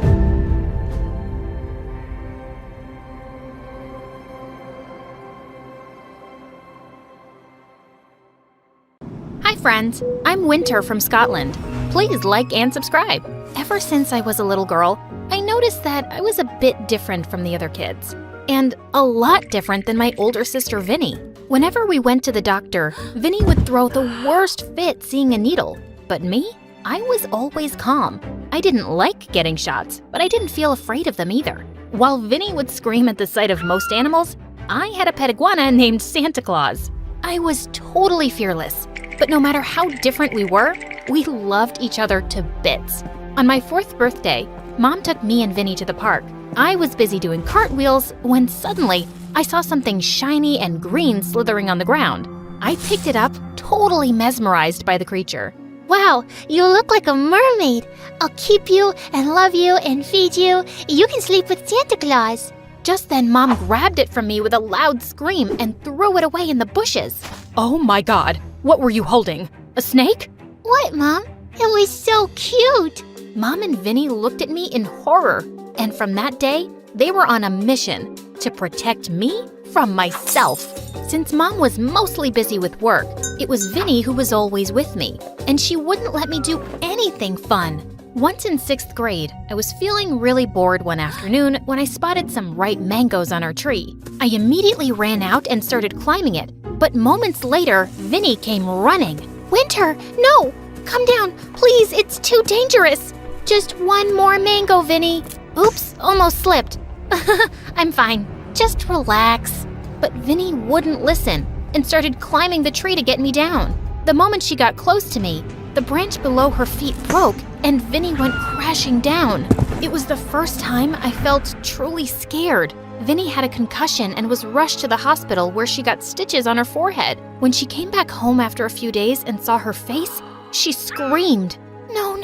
Hi friends, I'm Winter from Scotland. Please like and subscribe. Ever since I was a little girl, I noticed that I was a bit different from the other kids. And a lot different than my older sister Vinny. Whenever we went to the doctor, Vinny would throw the worst fit seeing a needle. But me? I was always calm. I didn't like getting shots, but I didn't feel afraid of them either. While Vinny would scream at the sight of most animals, I had a pet iguana named Santa Claus. I was totally fearless. But no matter how different we were, we loved each other to bits. On my 4th birthday, Mom took me and Vinny to the park. I was busy doing cartwheels when suddenly I saw something shiny and green slithering on the ground. I picked it up, totally mesmerized by the creature. Wow, you look like a mermaid. I'll keep you and love you and feed you. You can sleep with Santa Claus. Just then, Mom grabbed it from me with a loud scream and threw it away in the bushes. Oh my God, what were you holding? A snake? What, Mom? It was so cute. Mom and Vinny looked at me in horror, and from that day, they were on a mission to protect me from myself. Since Mom was mostly busy with work, it was Vinny who was always with me, and she wouldn't let me do anything fun. Once in 6th grade, I was feeling really bored one afternoon when I spotted some ripe mangoes on our tree. I immediately ran out and started climbing it, but moments later, Vinny came running. Winter, no! Come down, please, it's too dangerous! Just one more mango, Vinny. Oops, almost slipped. I'm fine, just relax. But Vinny wouldn't listen and started climbing the tree to get me down. The moment she got close to me, the branch below her feet broke and Vinny went crashing down. It was the first time I felt truly scared. Vinny had a concussion and was rushed to the hospital where she got stitches on her forehead. When she came back home after a few days and saw her face, she screamed. No,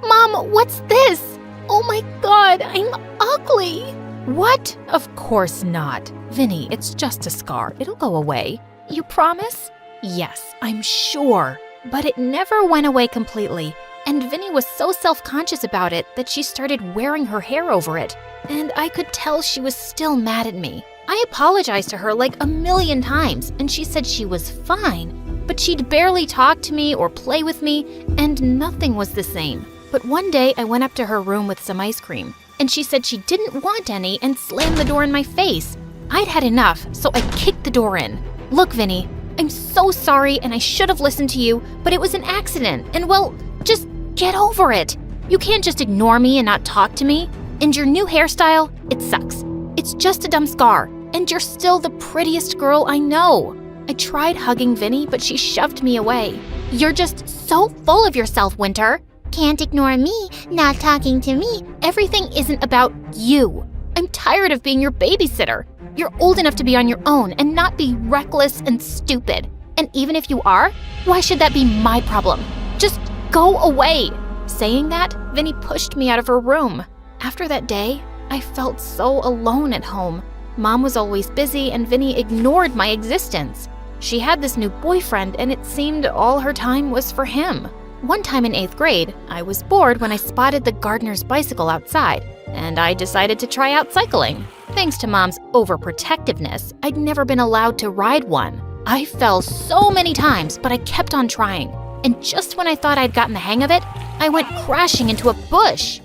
Mom, what's this? Oh my God, I'm ugly. What? Of course not. Vinny, it's just a scar. It'll go away. You promise? Yes, I'm sure. But it never went away completely, and Vinny was so self-conscious about it that she started wearing her hair over it, and I could tell she was still mad at me. I apologized to her like a million times, and she said she was fine, but she'd barely talk to me or play with me, and nothing was the same. But one day I went up to her room with some ice cream, and she said she didn't want any and slammed the door in my face. I'd had enough, so I kicked the door in. Look, Vinny, I'm so sorry and I should have listened to you, but it was an accident, and well, just get over it. You can't just ignore me and not talk to me. And your new hairstyle, it sucks. It's just a dumb scar, and you're still the prettiest girl I know. I tried hugging Vinny, but she shoved me away. You're just so full of yourself, Winter. Can't ignore me, not talking to me. Everything isn't about you. I'm tired of being your babysitter. You're old enough to be on your own and not be reckless and stupid. And even if you are, why should that be my problem? Just go away. Saying that, Vinny pushed me out of her room. After that day, I felt so alone at home. Mom was always busy and Vinny ignored my existence. She had this new boyfriend and it seemed all her time was for him. One time in 8th grade, I was bored when I spotted the gardener's bicycle outside, and I decided to try out cycling. Thanks to Mom's overprotectiveness, I'd never been allowed to ride one. I fell so many times, but I kept on trying. And just when I thought I'd gotten the hang of it, I went crashing into a bush.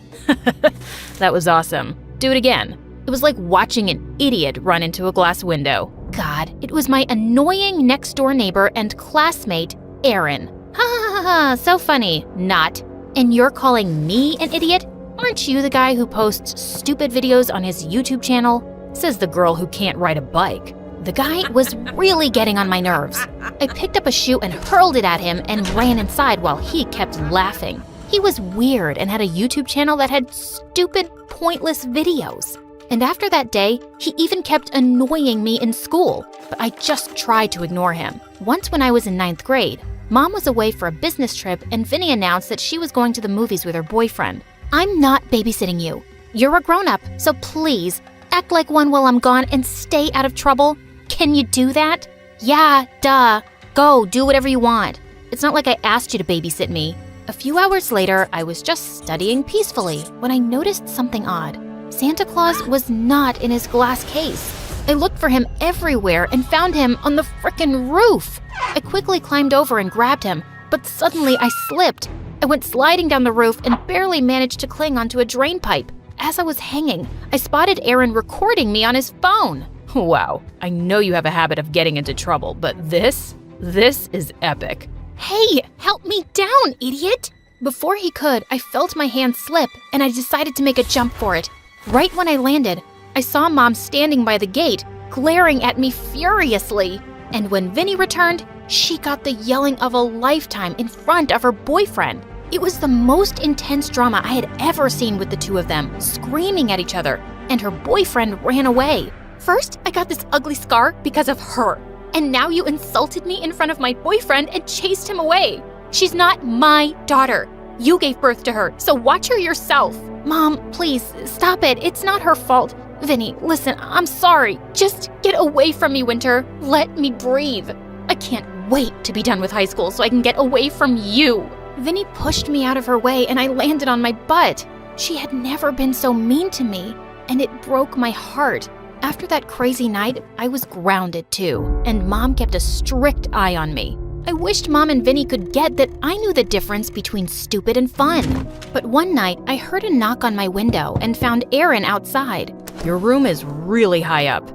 That was awesome. Do it again. It was like watching an idiot run into a glass window. God, it was my annoying next-door neighbor and classmate, Aaron. Ha ha ha ha, so funny. Not. And you're calling me an idiot? Aren't you the guy who posts stupid videos on his YouTube channel? Says the girl who can't ride a bike. The guy was really getting on my nerves. I picked up a shoe and hurled it at him and ran inside while he kept laughing. He was weird and had a YouTube channel that had stupid, pointless videos. And after that day, he even kept annoying me in school, but I just tried to ignore him. Once when I was in 9th grade, Mom was away for a business trip and Vinny announced that she was going to the movies with her boyfriend. I'm not babysitting you. You're a grown-up, so please, act like one while I'm gone and stay out of trouble. Can you do that? Yeah, duh. Go, do whatever you want. It's not like I asked you to babysit me. A few hours later, I was just studying peacefully when I noticed something odd. Santa Claus was not in his glass case. I looked for him everywhere and found him on the frickin' roof. I quickly climbed over and grabbed him, but suddenly I slipped. I went sliding down the roof and barely managed to cling onto a drain pipe. As I was hanging, I spotted Aaron recording me on his phone. Wow, I know you have a habit of getting into trouble, but this is epic. Hey, help me down, idiot! Before he could, I felt my hand slip and I decided to make a jump for it. Right when I landed, I saw Mom standing by the gate, glaring at me furiously. And when Vinny returned, she got the yelling of a lifetime in front of her boyfriend. It was the most intense drama I had ever seen with the two of them, screaming at each other, and her boyfriend ran away. First, I got this ugly scar because of her, and now you insulted me in front of my boyfriend and chased him away. She's not my daughter. You gave birth to her, so watch her yourself. Mom, please, stop it. It's not her fault. Vinny, listen, I'm sorry. Just get away from me, Winter. Let me breathe. I can't wait to be done with high school so I can get away from you. Vinny pushed me out of her way and I landed on my butt. She had never been so mean to me, and it broke my heart. After that crazy night, I was grounded too, and Mom kept a strict eye on me. I wished Mom and Vinny could get that I knew the difference between stupid and fun. But one night, I heard a knock on my window and found Aaron outside. Your room is really high up.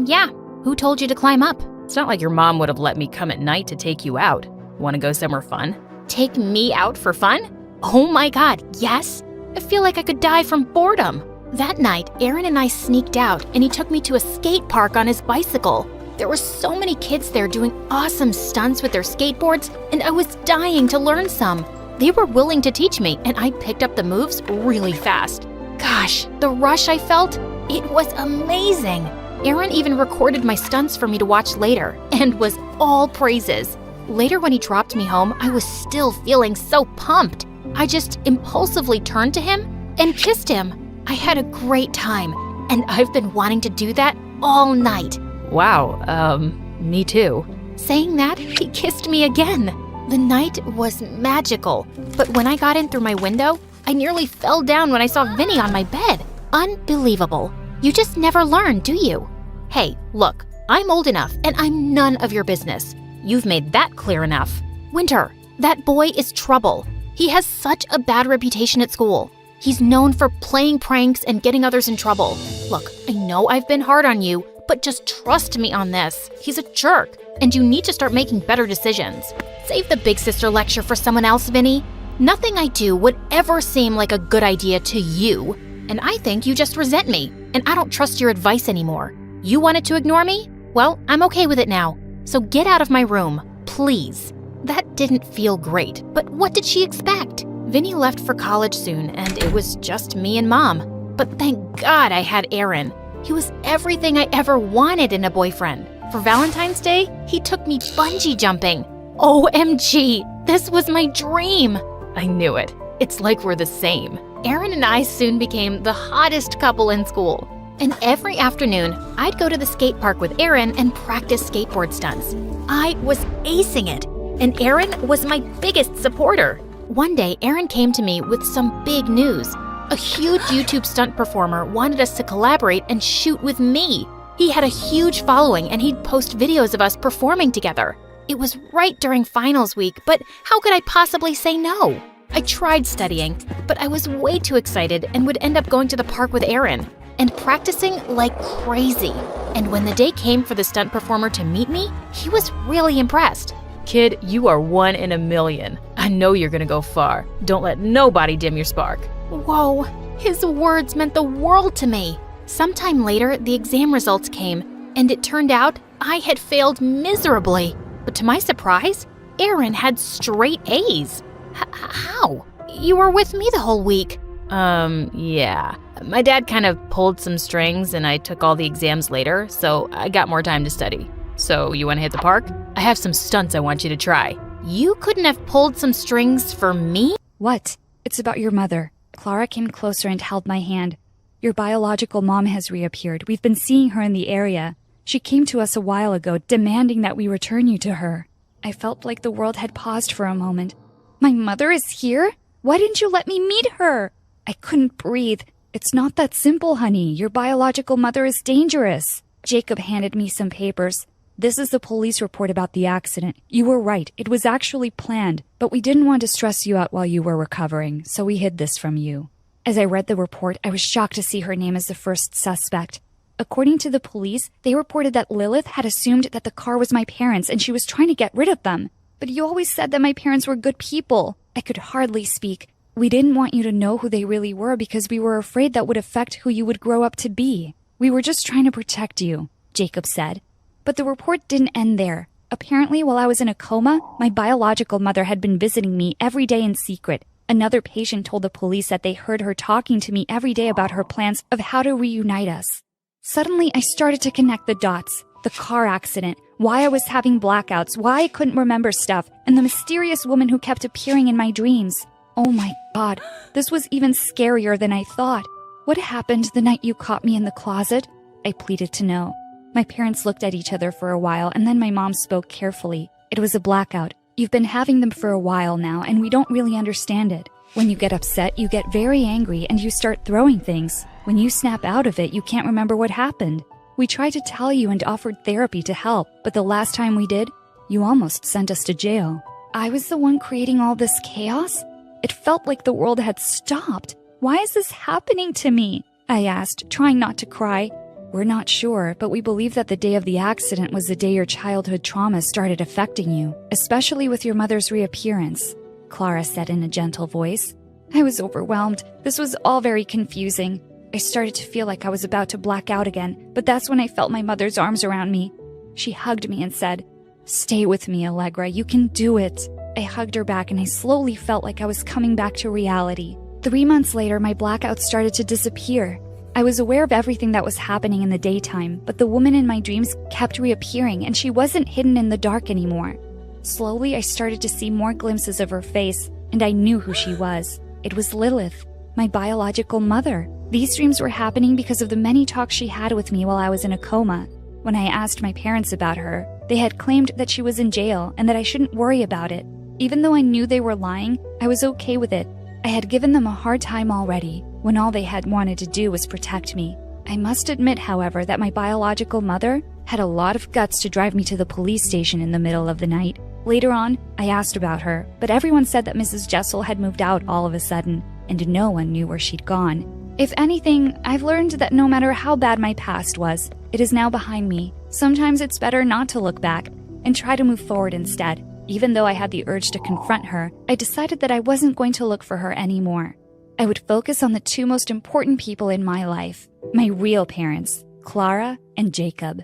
Yeah. Who told you to climb up? It's not like your mom would have let me come at night to take you out. Want to go somewhere fun? Take me out for fun? Oh my God, yes? I feel like I could die from boredom. That night, Aaron and I sneaked out and he took me to a skate park on his bicycle. There were so many kids there doing awesome stunts with their skateboards, and I was dying to learn some. They were willing to teach me, and I picked up the moves really fast. Gosh, the rush I felt, it was amazing. Aaron even recorded my stunts for me to watch later, and was all praises. Later when he dropped me home, I was still feeling so pumped. I just impulsively turned to him and kissed him. I had a great time, and I've been wanting to do that all night. Wow, me too. Saying that, he kissed me again. The night was magical, but when I got in through my window, I nearly fell down when I saw Vinny on my bed. Unbelievable. You just never learn, do you? Hey, look, I'm old enough and I'm none of your business. You've made that clear enough. Winter, that boy is trouble. He has such a bad reputation at school. He's known for playing pranks and getting others in trouble. Look, I know I've been hard on you, but just trust me on this. He's a jerk, and you need to start making better decisions. Save the big sister lecture for someone else, Vinny. Nothing I do would ever seem like a good idea to you, and I think you just resent me, and I don't trust your advice anymore. You wanted to ignore me? Well, I'm okay with it now. So get out of my room, please. That didn't feel great, but what did she expect? Vinny left for college soon, and it was just me and Mom. But thank God I had Aaron. He was everything I ever wanted in a boyfriend. For Valentine's Day, he took me bungee jumping. OMG, this was my dream. I knew it. It's like we're the same. Aaron and I soon became the hottest couple in school. And every afternoon, I'd go to the skate park with Aaron and practice skateboard stunts. I was acing it, and Aaron was my biggest supporter. One day, Aaron came to me with some big news. A huge YouTube stunt performer wanted us to collaborate and shoot with me. He had a huge following and he'd post videos of us performing together. It was right during finals week, but how could I possibly say no? I tried studying, but I was way too excited and would end up going to the park with Aaron and practicing like crazy. And when the day came for the stunt performer to meet me, he was really impressed. Kid, you are one in a million. I know you're gonna go far. Don't let nobody dim your spark. Whoa, his words meant the world to me. Sometime later, the exam results came, and it turned out I had failed miserably. But to my surprise, Aaron had straight A's. How? You were with me the whole week. Yeah. My dad kind of pulled some strings and I took all the exams later, so I got more time to study. So you want to hit the park? I have some stunts I want you to try. You couldn't have pulled some strings for me? What? It's about your mother. Clara came closer and held my hand. Your biological mom has reappeared. We've been seeing her in the area. She came to us a while ago, demanding that we return you to her. I felt like the world had paused for a moment. My mother is here? Why didn't you let me meet her? I couldn't breathe. It's not that simple, honey. Your biological mother is dangerous. Jacob handed me some papers. This is the police report about the accident. You were right. It was actually planned, but we didn't want to stress you out while you were recovering, so we hid this from you. As I read the report, I was shocked to see her name as the first suspect. According to the police, they reported that Lilith had assumed that the car was my parents and she was trying to get rid of them. But you always said that my parents were good people. I could hardly speak. We didn't want you to know who they really were because we were afraid that would affect who you would grow up to be. We were just trying to protect you, Jacob said. But the report didn't end there. Apparently, while I was in a coma, my biological mother had been visiting me every day in secret. Another patient told the police that they heard her talking to me every day about her plans of how to reunite us. Suddenly, I started to connect the dots. The car accident, why I was having blackouts, why I couldn't remember stuff, and the mysterious woman who kept appearing in my dreams. Oh my God, this was even scarier than I thought. What happened the night you caught me in the closet? I pleaded to know. My parents looked at each other for a while, and then my mom spoke carefully. It was a blackout. You've been having them for a while now, and we don't really understand it. When you get upset, you get very angry, and you start throwing things. When you snap out of it, you can't remember what happened. We tried to tell you and offered therapy to help, but the last time we did, You almost sent us to jail. I was the one creating all this chaos? It felt like the world had stopped. Why is this happening to me? I asked, trying not to cry. We're not sure, but we believe that the day of the accident was the day your childhood trauma started affecting you, especially with your mother's reappearance, Clara said in a gentle voice. I was overwhelmed. This was all very confusing. I started to feel like I was about to black out again, but that's when I felt my mother's arms around me. She hugged me and said, "Stay with me, Allegra. You can do it." I hugged her back and I slowly felt like I was coming back to reality. 3 months later, my blackouts started to disappear. I was aware of everything that was happening in the daytime, but the woman in my dreams kept reappearing and she wasn't hidden in the dark anymore. Slowly, I started to see more glimpses of her face, and I knew who she was. It was Lilith, my biological mother. These dreams were happening because of the many talks she had with me while I was in a coma. When I asked my parents about her, they had claimed that she was in jail and that I shouldn't worry about it. Even though I knew they were lying, I was okay with it. I had given them a hard time already, when all they had wanted to do was protect me. I must admit, however, that my biological mother had a lot of guts to drive me to the police station in the middle of the night. Later on, I asked about her, but everyone said that Mrs. Jessel had moved out all of a sudden, and no one knew where she'd gone. If anything, I've learned that no matter how bad my past was, it is now behind me. Sometimes it's better not to look back and try to move forward instead. Even though I had the urge to confront her, I decided that I wasn't going to look for her anymore. I would focus on the two most important people in my life, my real parents, Clara and Jacob.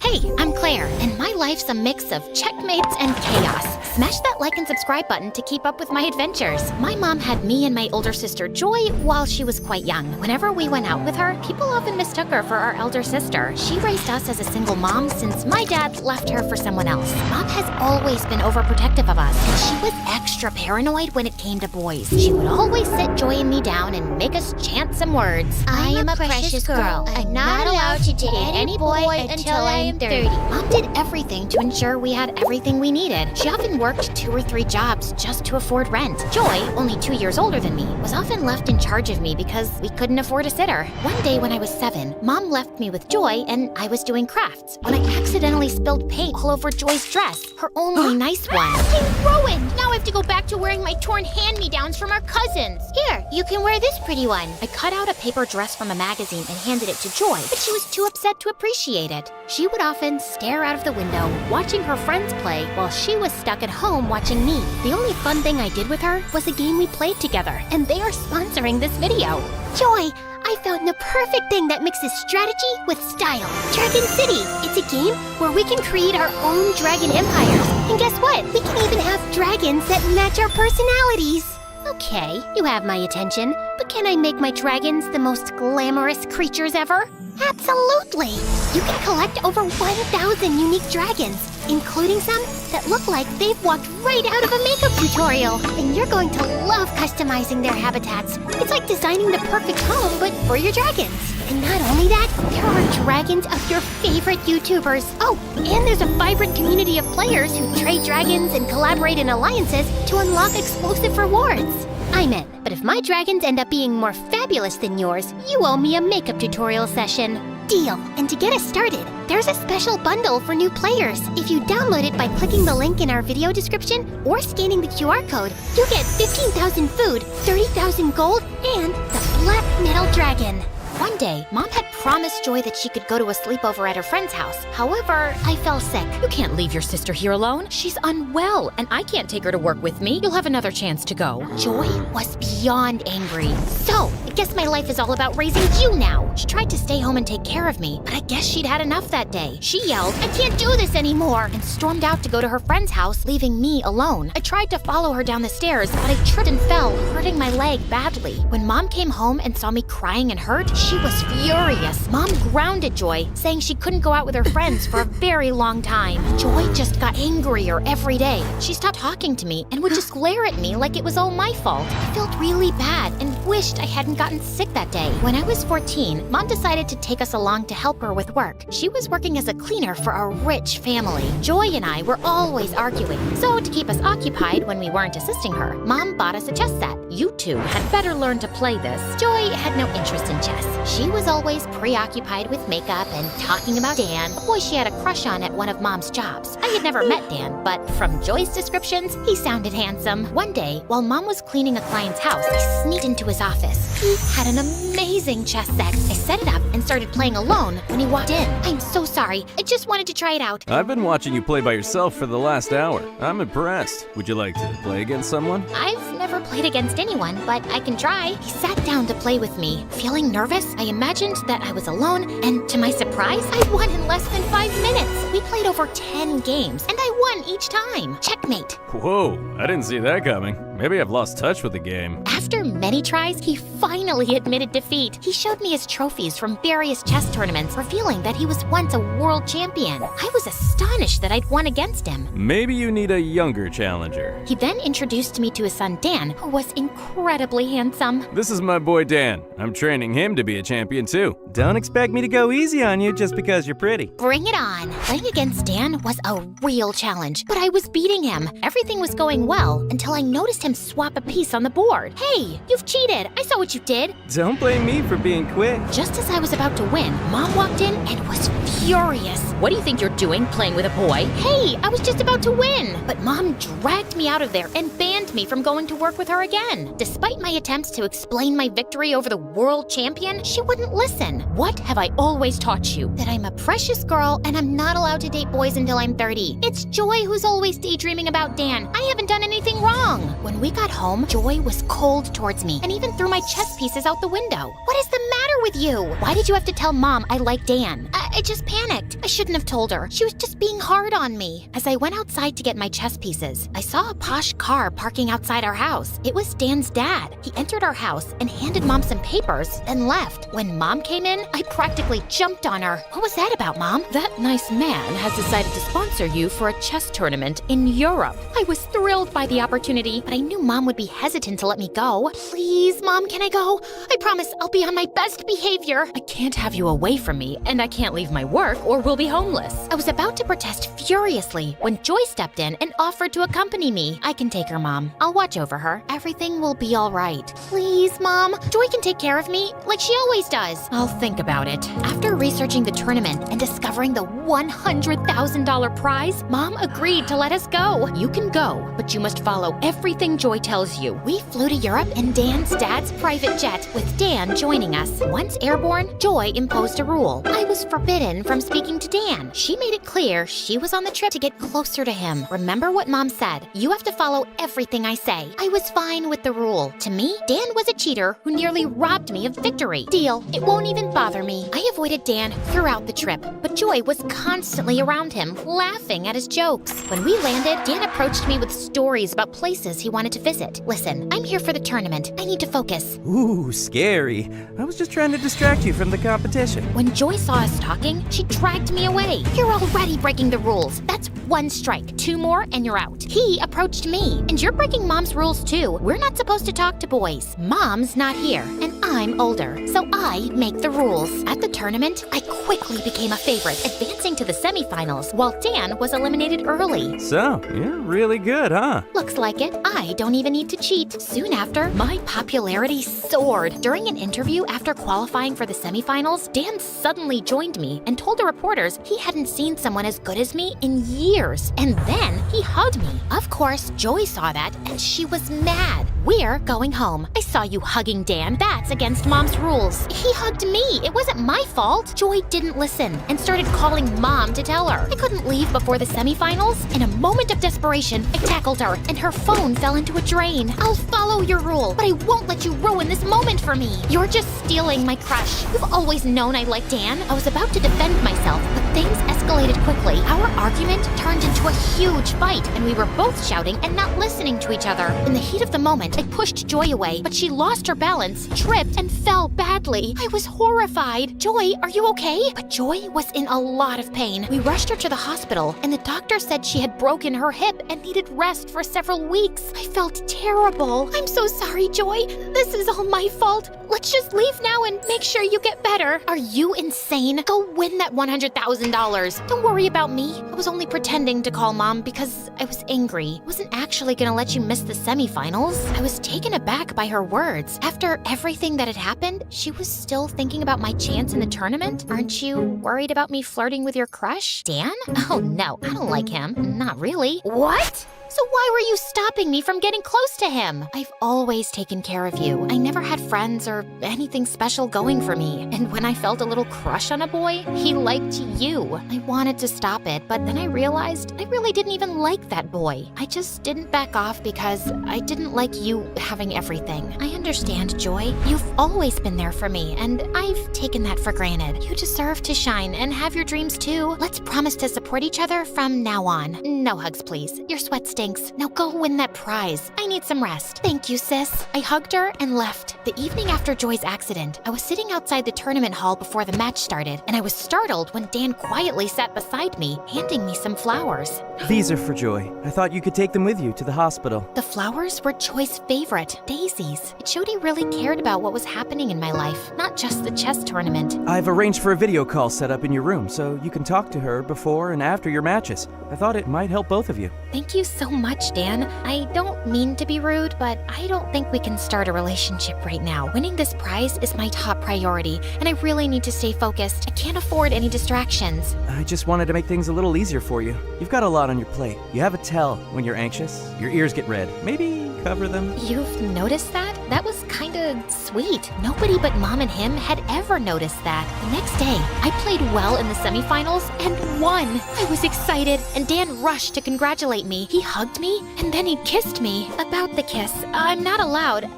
Hey, I'm Claire, and my life's a mix of checkmates and chaos. Smash that like and subscribe button to keep up with my adventures. My mom had me and my older sister Joy while she was quite young. Whenever we went out with her, people often mistook her for our elder sister. She raised us as a single mom since my dad left her for someone else. Mom has always been overprotective of us, and she was extra paranoid when it came to boys. She would always sit Joy and me down and make us chant some words. I am a precious girl. I'm not allowed to date any boy until I am 30. Mom did everything to ensure we had everything we needed. She often worked 2 or 3 jobs just to afford rent. Joy, only 2 years older than me, was often left in charge of me because we couldn't afford a sitter. One day when I was 7, Mom left me with Joy and I was doing crafts when I accidentally spilled paint all over Joy's dress, her only nice one. It's ruined! Now I have to go back to wearing my torn hand-me-downs from our cousins. Here, you can wear this pretty one. I cut out a paper dress from a magazine and handed it to Joy, but she was too upset to appreciate it. She would often stare out of the window, watching her friends play, while she was stuck at home watching me. The only fun thing I did with her was a game we played together, and they are sponsoring this video. Joy, I found the perfect thing that mixes strategy with style. Dragon City. It's a game where we can create our own dragon empires. And guess what? We can even have dragons that match our personalities. Okay, you have my attention, but can I make my dragons the most glamorous creatures ever? Absolutely! You can collect over 1,000 unique dragons, including some that look like they've walked right out of a makeup tutorial. And you're going to love customizing their habitats. It's like designing the perfect home, but for your dragons. And not only that, there are dragons of your favorite YouTubers. Oh, and there's a vibrant community of players who trade dragons and collaborate in alliances to unlock exclusive rewards. I'm in, but if my dragons end up being more fabulous than yours, you owe me a makeup tutorial session. Deal. And to get us started, there's a special bundle for new players. If you download it by clicking the link in our video description or scanning the QR code, you get 15,000 food, 30,000 gold, and the Black Metal Dragon. One day, Mom had promised Joy that she could go to a sleepover at her friend's house. However, I fell sick. You can't leave your sister here alone. She's unwell, and I can't take her to work with me. You'll have another chance to go. Joy was beyond angry. So, I guess my life is all about raising you now. She tried to stay home and take care of me, but I guess she'd had enough that day. She yelled, "I can't do this anymore," and stormed out to go to her friend's house, leaving me alone. I tried to follow her down the stairs, but I tripped and fell, hurting my leg badly. When Mom came home and saw me crying and hurt, she was furious. Mom grounded Joy, saying she couldn't go out with her friends for a very long time. Joy just got angrier every day. She stopped talking to me and would just glare at me like it was all my fault. I felt really bad and wished I hadn't gotten sick that day. When I was 14, Mom decided to take us along to help her with work. She was working as a cleaner for a rich family. Joy and I were always arguing, so to keep us occupied when we weren't assisting her, Mom bought us a chess set. You two had better learn to play this. Joy had no interest in chess. She was always preoccupied with makeup and talking about Dan, a boy she had a crush on at one of Mom's jobs. I had never met Dan, but from Joy's descriptions, he sounded handsome. One day, while Mom was cleaning a client's house, I sneaked into his office. He had an amazing chess set. I set it up and started playing alone when he walked in. I'm so sorry. I just wanted to try it out. I've been watching you play by yourself for the last hour. I'm impressed. Would you like to play against someone? I've never played against anyone, but I can try. He sat down to play with me. Feeling nervous, I imagined that I was alone, and to my surprise, I won in less than 5 minutes. We played over 10 games, and I won each time. Checkmate. Whoa, I didn't see that coming. Maybe I've lost touch with the game. After many tries, he finally admitted defeat. He showed me his trophies from various chess tournaments, revealing that he was once a world champion. I was astonished that I'd won against him. Maybe you need a younger challenger. He then introduced me to his son Dan, who was incredibly handsome. This is my boy Dan. I'm training him to be a champion too. Don't expect me to go easy on you just because you're pretty. Bring it on. Playing against Dan was a real challenge, but I was beating him. Everything was going well until I noticed him swap a piece on the board. Hey, you've cheated. I saw what you did. Don't blame me for being quick. Just as I was about to win, Mom walked in and was furious. What do you think you're doing, playing with a boy? Hey, I was just about to win. But Mom dragged me out of there and banned me from going to work with her again. Despite my attempts to explain my victory over the world champion, she wouldn't listen. What have I always taught you? That I'm a precious girl and I'm not allowed to date boys until I'm 30. It's Joy who's always daydreaming about Dan. I haven't done anything wrong. When we got home, Joy was cold towards me and even threw my chess pieces out the window. What is the matter with you? Why did you have to tell Mom I like Dan? I just panicked. I shouldn't have told her. She was just being hard on me. As I went outside to get my chess pieces, I saw a posh car parking outside our house. It was Dan's dad. He entered our house and handed Mom some papers, then left. When Mom came in, I practically jumped on her. What was that about, Mom? That nice man has decided to sponsor you for a chess tournament in Europe. I was thrilled by the opportunity, but I knew Mom would be hesitant to let me go. Please, Mom, can I go? I promise I'll be on my best behavior. I can't have you away from me, and I can't leave my work or we'll be homeless. I was about to protest furiously when Joy stepped in and offered to accompany me. I can take her, Mom. I'll watch over her. Everything will be all right. Please, Mom. Joy can take care of me like she always does. I'll think about it. After researching the tournament and discovering the $100,000 prize, Mom agreed to let us go. You can go, but you must follow everything Joy tells you. We flew to Europe in Dan's dad's private jet, with Dan joining us. Once airborne, Joy imposed a rule. I was forbidden from speaking to Dan. She made it clear she was on the trip to get closer to him. Remember what Mom said. You have to follow everything I say. I was fine with the rule. To me, Dan was a cheater who nearly robbed me of victory. Deal. It won't even bother me. I avoided Dan throughout the trip, but Joy was constantly around him, laughing at his jokes. When we landed, Dan approached me with stories about places he wanted to visit. Listen, I'm here for the tournament. I need to focus. Ooh, scary. I was just trying to distract you from the competition. When Joy saw us talking, she dragged me away. You're already breaking the rules. That's 1 strike. 2 more and you're out. He approached me. And you're breaking Mom's rules too. We're not supposed to talk to boys. Mom's not here, and I'm older, so I make the rules. At the tournament, I quickly became a favorite, advancing to the semifinals, while Dan was eliminated early. So, you're really good, huh? Looks like it. I don't even need to cheat. Soon after, my popularity soared. During an interview after qualifying for the semifinals, Dan suddenly joined me and told the reporters he hadn't seen someone as good as me in years. And then he hugged me. Of course, Joy saw that, and she was mad. We're going home. I saw you hugging Dan. That's against Mom's rules. He hugged me. It wasn't my fault. Joy didn't listen and started calling Mom to tell her. I couldn't leave before the semifinals. In a moment of desperation, I tackled her, and her phone fell into a drain. I'll follow your rule, but I won't let you ruin this moment for me. You're just stealing my crush. You've always known I liked Dan. I was about to defend myself, but things escalated quickly. Our argument turned into a huge fight, and we were both shouting and not listening to each other. In the heat of the moment, I pushed Joy away, but she lost her balance, tripped, and fell badly. I was horrified. Joy, are you okay? But Joy was in a lot of pain. We rushed her to the hospital, and the doctor said she had broken her hip and needed rest for several weeks. I felt terrible. I'm so sorry, Joy. This is all my fault. Let's just leave now and make sure you get better. Are you insane? Go win that $100,000. Don't worry about me. I was only pretending to call Mom because I was angry. I wasn't actually gonna let you miss the semifinals. I was taken aback by her words. After everything that had happened, she was still thinking about my chance in the tournament? Aren't you worried about me flirting with your crush? Dan? Oh no, I don't like him. Not really. What? So why were you stopping me from getting close to him? I've always taken care of you. I never had friends or anything special going for me. And when I felt a little crush on a boy, he liked you. I wanted to stop it, but then I realized I really didn't even like that boy. I just didn't back off because I didn't like you having everything. I understand, Joy. You've always been there for me, and I've taken that for granted. You deserve to shine and have your dreams too. Let's promise to support each other from now on. No hugs, please. Your sweat stinks. Now go win that prize. I need some rest. Thank you, sis. I hugged her and left. The evening after Joy's accident, I was sitting outside the tournament hall before the match started, and I was startled when Dan quietly sat beside me, handing me some flowers. These are for Joy. I thought you could take them with you to the hospital. The flowers were Joy's favorite, daisies. It showed he really cared about what was happening in my life, not just the chess tournament. I've arranged for a video call set up in your room so you can talk to her before and after your matches. I thought it might help both of you. Thank you so much, Dan. I don't mean to be rude, but I don't think we can start a relationship right now. Winning this prize is my top priority, and I really need to stay focused. I can't afford any distractions. I just wanted to make things a little easier for you. You've got a lot on your plate. You have a tell when you're anxious. Your ears get red. Maybe cover them. You've noticed that? That was kinda sweet. Nobody but Mom and him had ever noticed that. The next day, I played well in the semifinals and won. I was excited, and Dan rushed to congratulate me. He hugged me, and then he kissed me. About the kiss, I'm not allowed.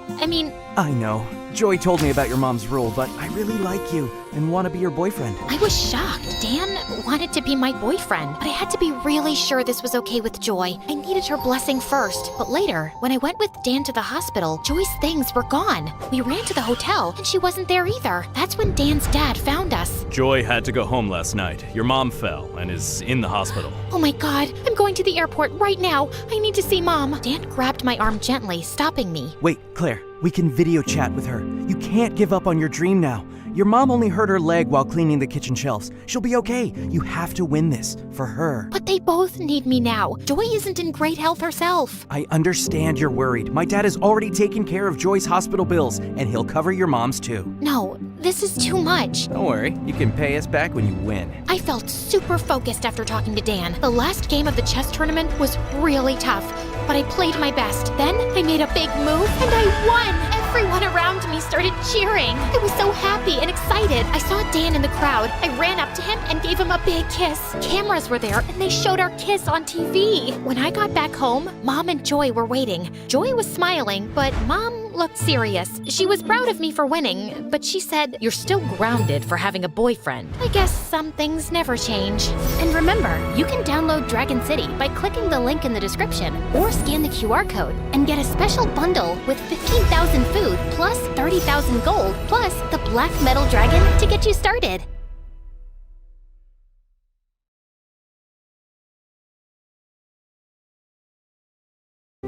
I know. Joy told me about your mom's rule, but I really like you and want to be your boyfriend. I was shocked. Dan wanted to be my boyfriend, but I had to be really sure this was okay with Joy. I needed her blessing first. But later, when I went with Dan to the hospital, Joy's things were gone. We ran to the hotel, and she wasn't there either. That's when Dan's dad found us. Joy had to go home last night. Your mom fell and is in the hospital. Oh my God, I'm going to the airport right now. I need to see Mom. Dan grabbed my arm gently, stopping me. Wait, Claire, we can video chat with her. You can't give up on your dream now. Your mom only hurt her leg while cleaning the kitchen shelves. She'll be okay. You have to win this for her. But they both need me now. Joy isn't in great health herself. I understand you're worried. My dad has already taken care of Joy's hospital bills, and he'll cover your mom's too. No, this is too much. Don't worry, you can pay us back when you win. I felt super focused after talking to Dan. The last game of the chess tournament was really tough, but I played my best. Then I made a big move, and I won! Everyone around me started cheering. I was so happy and excited. I saw Dan in the crowd. I ran up to him and gave him a big kiss. Cameras were there, and they showed our kiss on TV. When I got back home, Mom and Joy were waiting. Joy was smiling, but Mom looked serious. She was proud of me for winning, but she said, "You're still grounded for having a boyfriend." I guess some things never change. And remember, you can download Dragon City by clicking the link in the description or scan the QR code and get a special bundle with 15,000 food plus 30,000 gold plus the Black Metal Dragon to get you started.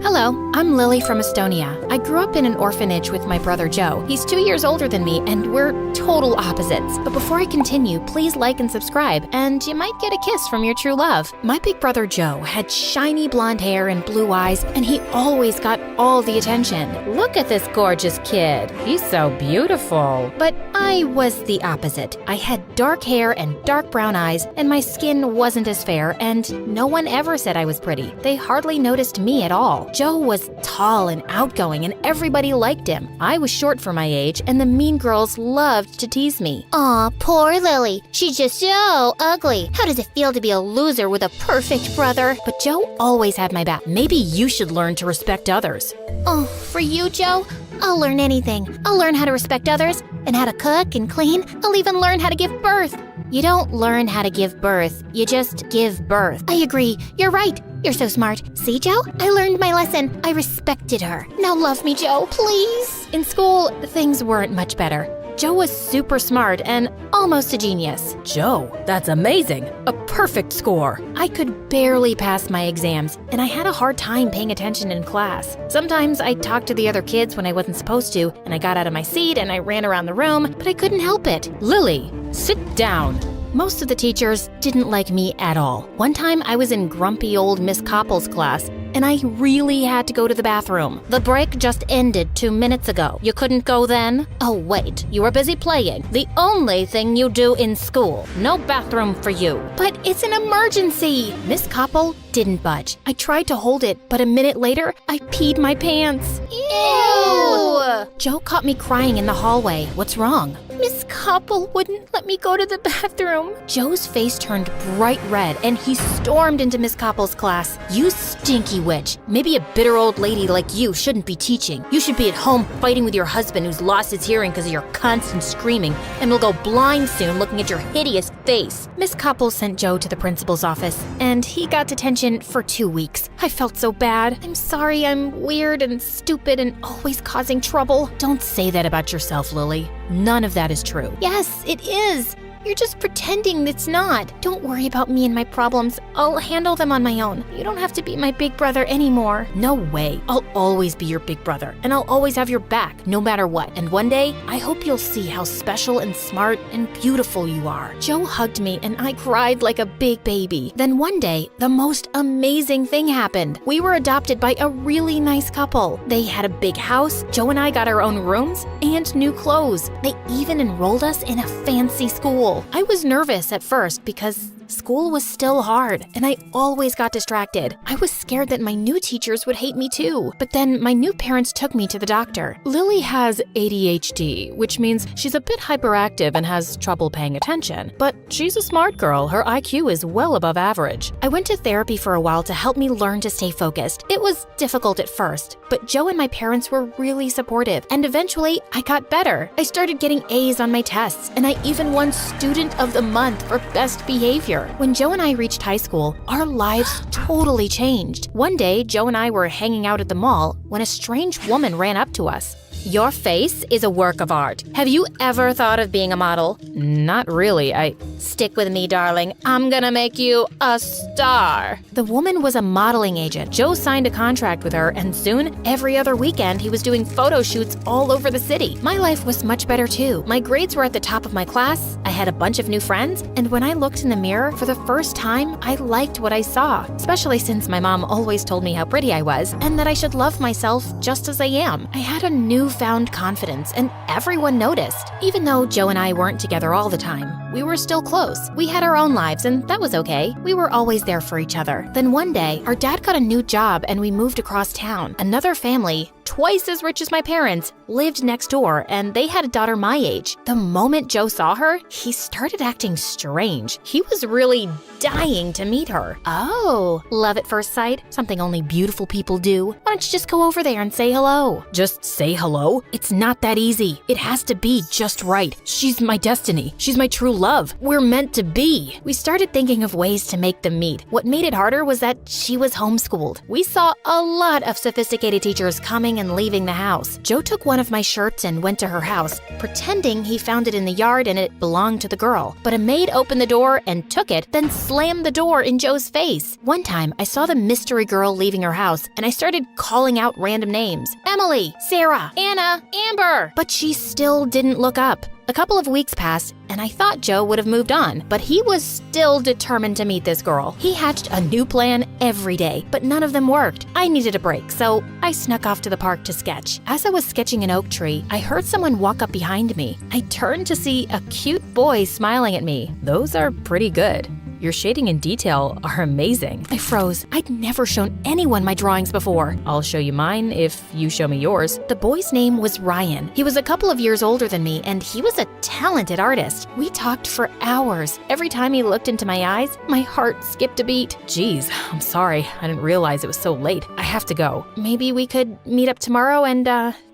Hello, I'm Lily from Estonia. I grew up in an orphanage with my brother Joe. He's 2 years older than me, and we're total opposites. But before I continue, please like and subscribe, and you might get a kiss from your true love. My big brother Joe had shiny blonde hair and blue eyes, and he always got all the attention. Look at this gorgeous kid. He's so beautiful. But I was the opposite. I had dark hair and dark brown eyes, and my skin wasn't as fair, and no one ever said I was pretty. They hardly noticed me at all. Joe was tall and outgoing, and everybody liked him. I was short for my age, and the mean girls loved to tease me. Aw, poor Lily. She's just so ugly. How does it feel to be a loser with a perfect brother? But Joe always had my back. Maybe you should learn to respect others. Oh, for you, Joe? I'll learn anything. I'll learn how to respect others, and how to cook and clean. I'll even learn how to give birth. You don't learn how to give birth. You just give birth. I agree. You're right. You're so smart. See, Joe? I learned my lesson. I respected her. Now love me, Joe, please. In school, things weren't much better. Joe was super smart and almost a genius. Joe, that's amazing. A perfect score. I could barely pass my exams, and I had a hard time paying attention in class. Sometimes I talked to the other kids when I wasn't supposed to, and I got out of my seat and I ran around the room, but I couldn't help it. Lily, sit down. Most of the teachers didn't like me at all. One time I was in grumpy old Miss Koppel's class, and I really had to go to the bathroom. The break just ended 2 minutes ago. You couldn't go then? Oh wait, you were busy playing. The only thing you do in school. No bathroom for you. But it's an emergency! Miss Koppel didn't budge. I tried to hold it, but a minute later, I peed my pants. Ew! Joe caught me crying in the hallway. What's wrong? Miss Koppel wouldn't let me go to the bathroom. Joe's face turned bright red, and he stormed into Miss Koppel's class. You stinky witch. Maybe a bitter old lady like you shouldn't be teaching. You should be at home fighting with your husband who's lost his hearing because of your constant screaming and will go blind soon looking at your hideous face. Miss Koppel sent Joe to the principal's office, and he got detention for 2 weeks. I felt so bad. I'm sorry I'm weird and stupid and always causing trouble. Don't say that about yourself, Lily. None of that is true. Yes, it is. You're just pretending it's not. Don't worry about me and my problems. I'll handle them on my own. You don't have to be my big brother anymore. No way. I'll always be your big brother, and I'll always have your back, no matter what. And one day, I hope you'll see how special and smart and beautiful you are. Joe hugged me, and I cried like a big baby. Then one day, the most amazing thing happened. We were adopted by a really nice couple. They had a big house. Joe and I got our own rooms and new clothes. They even enrolled us in a fancy school. I was nervous at first because school was still hard, and I always got distracted. I was scared that my new teachers would hate me too. But then my new parents took me to the doctor. Lily has ADHD, which means she's a bit hyperactive and has trouble paying attention. But she's a smart girl. Her IQ is well above average. I went to therapy for a while to help me learn to stay focused. It was difficult at first, but Joe and my parents were really supportive, and eventually I got better. I started getting A's on my tests, and I even won Student of the Month for best behavior. When Joe and I reached high school, our lives totally changed. One day, Joe and I were hanging out at the mall when a strange woman ran up to us. Your face is a work of art. Have you ever thought of being a model? Not really. Stick with me, darling. I'm gonna make you a star. The woman was a modeling agent. Joe signed a contract with her, and soon, every other weekend, he was doing photo shoots all over the city. My life was much better too. My grades were at the top of my class, I had a bunch of new friends, and when I looked in the mirror for the first time, I liked what I saw, especially since my mom always told me how pretty I was and that I should love myself just as I am. I had a newfound confidence, and everyone noticed. Even though Joe and I weren't together all the time, we were still close. We had our own lives, and that was okay. We were always there for each other. Then one day, our dad got a new job and we moved across town. Another family, twice as rich as my parents, lived next door, and they had a daughter my age. The moment Joe saw her, he started acting strange. He was really dying to meet her. Oh, love at first sight? Something only beautiful people do. Why don't you just go over there and say hello? Just say hello? It's not that easy. It has to be just right. She's my destiny. She's my true love. We're meant to be. We started thinking of ways to make them meet. What made it harder was that she was homeschooled. We saw a lot of sophisticated teachers coming and leaving the house. Joe took one of my shirts and went to her house, pretending he found it in the yard and it belonged to the girl. But a maid opened the door and took it, then slammed the door in Joe's face. One time, I saw the mystery girl leaving her house, and I started calling out random names. Emily, Sarah, Anna, Amber. But she still didn't look up. A couple of weeks passed, and I thought Joe would have moved on, but he was still determined to meet this girl. He hatched a new plan every day, but none of them worked. I needed a break, so I snuck off to the park to sketch. As I was sketching an oak tree, I heard someone walk up behind me. I turned to see a cute boy smiling at me. Those are pretty good. Your shading and detail are amazing. I froze. I'd never shown anyone my drawings before. I'll show you mine if you show me yours. The boy's name was Ryan. He was a couple of years older than me, and he was a talented artist. We talked for hours. Every time he looked into my eyes, my heart skipped a beat. Geez, I'm sorry. I didn't realize it was so late. I have to go. Maybe we could meet up tomorrow and,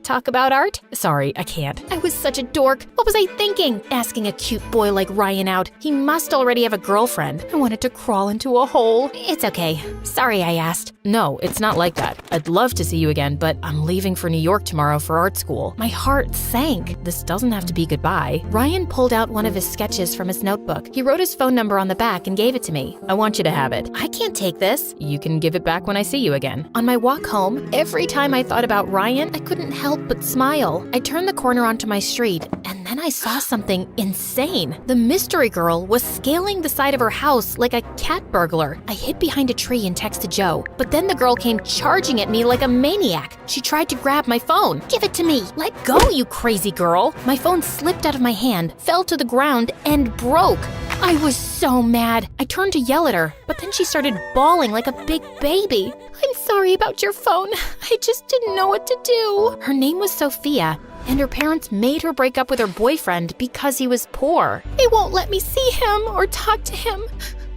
talk about art? Sorry, I can't. I was such a dork. What was I thinking? Asking a cute boy like Ryan out. He must already have a girlfriend. I wanted to crawl into a hole. It's okay. Sorry I asked. No, it's not like that. I'd love to see you again, but I'm leaving for New York tomorrow for art school. My heart sank. This doesn't have to be goodbye. Ryan pulled out one of his sketches from his notebook. He wrote his phone number on the back and gave it to me. I want you to have it. I can't take this. You can give it back when I see you again. On my walk home, every time I thought about Ryan, I couldn't help but smile. I turned the corner onto my street, and then I saw something insane. The mystery girl was scaling the side of her house like a cat burglar. I hid behind a tree and texted Joe, but then the girl came charging at me like a maniac. She tried to grab my phone. Give it to me. Let go, you crazy girl. My phone slipped out of my hand, fell to the ground, and broke. I was so mad. I turned to yell at her, but then she started bawling like a big baby. I'm sorry about your phone. I just didn't know what to do. Her name was Sophia, and her parents made her break up with her boyfriend because he was poor. They won't let me see him or talk to him.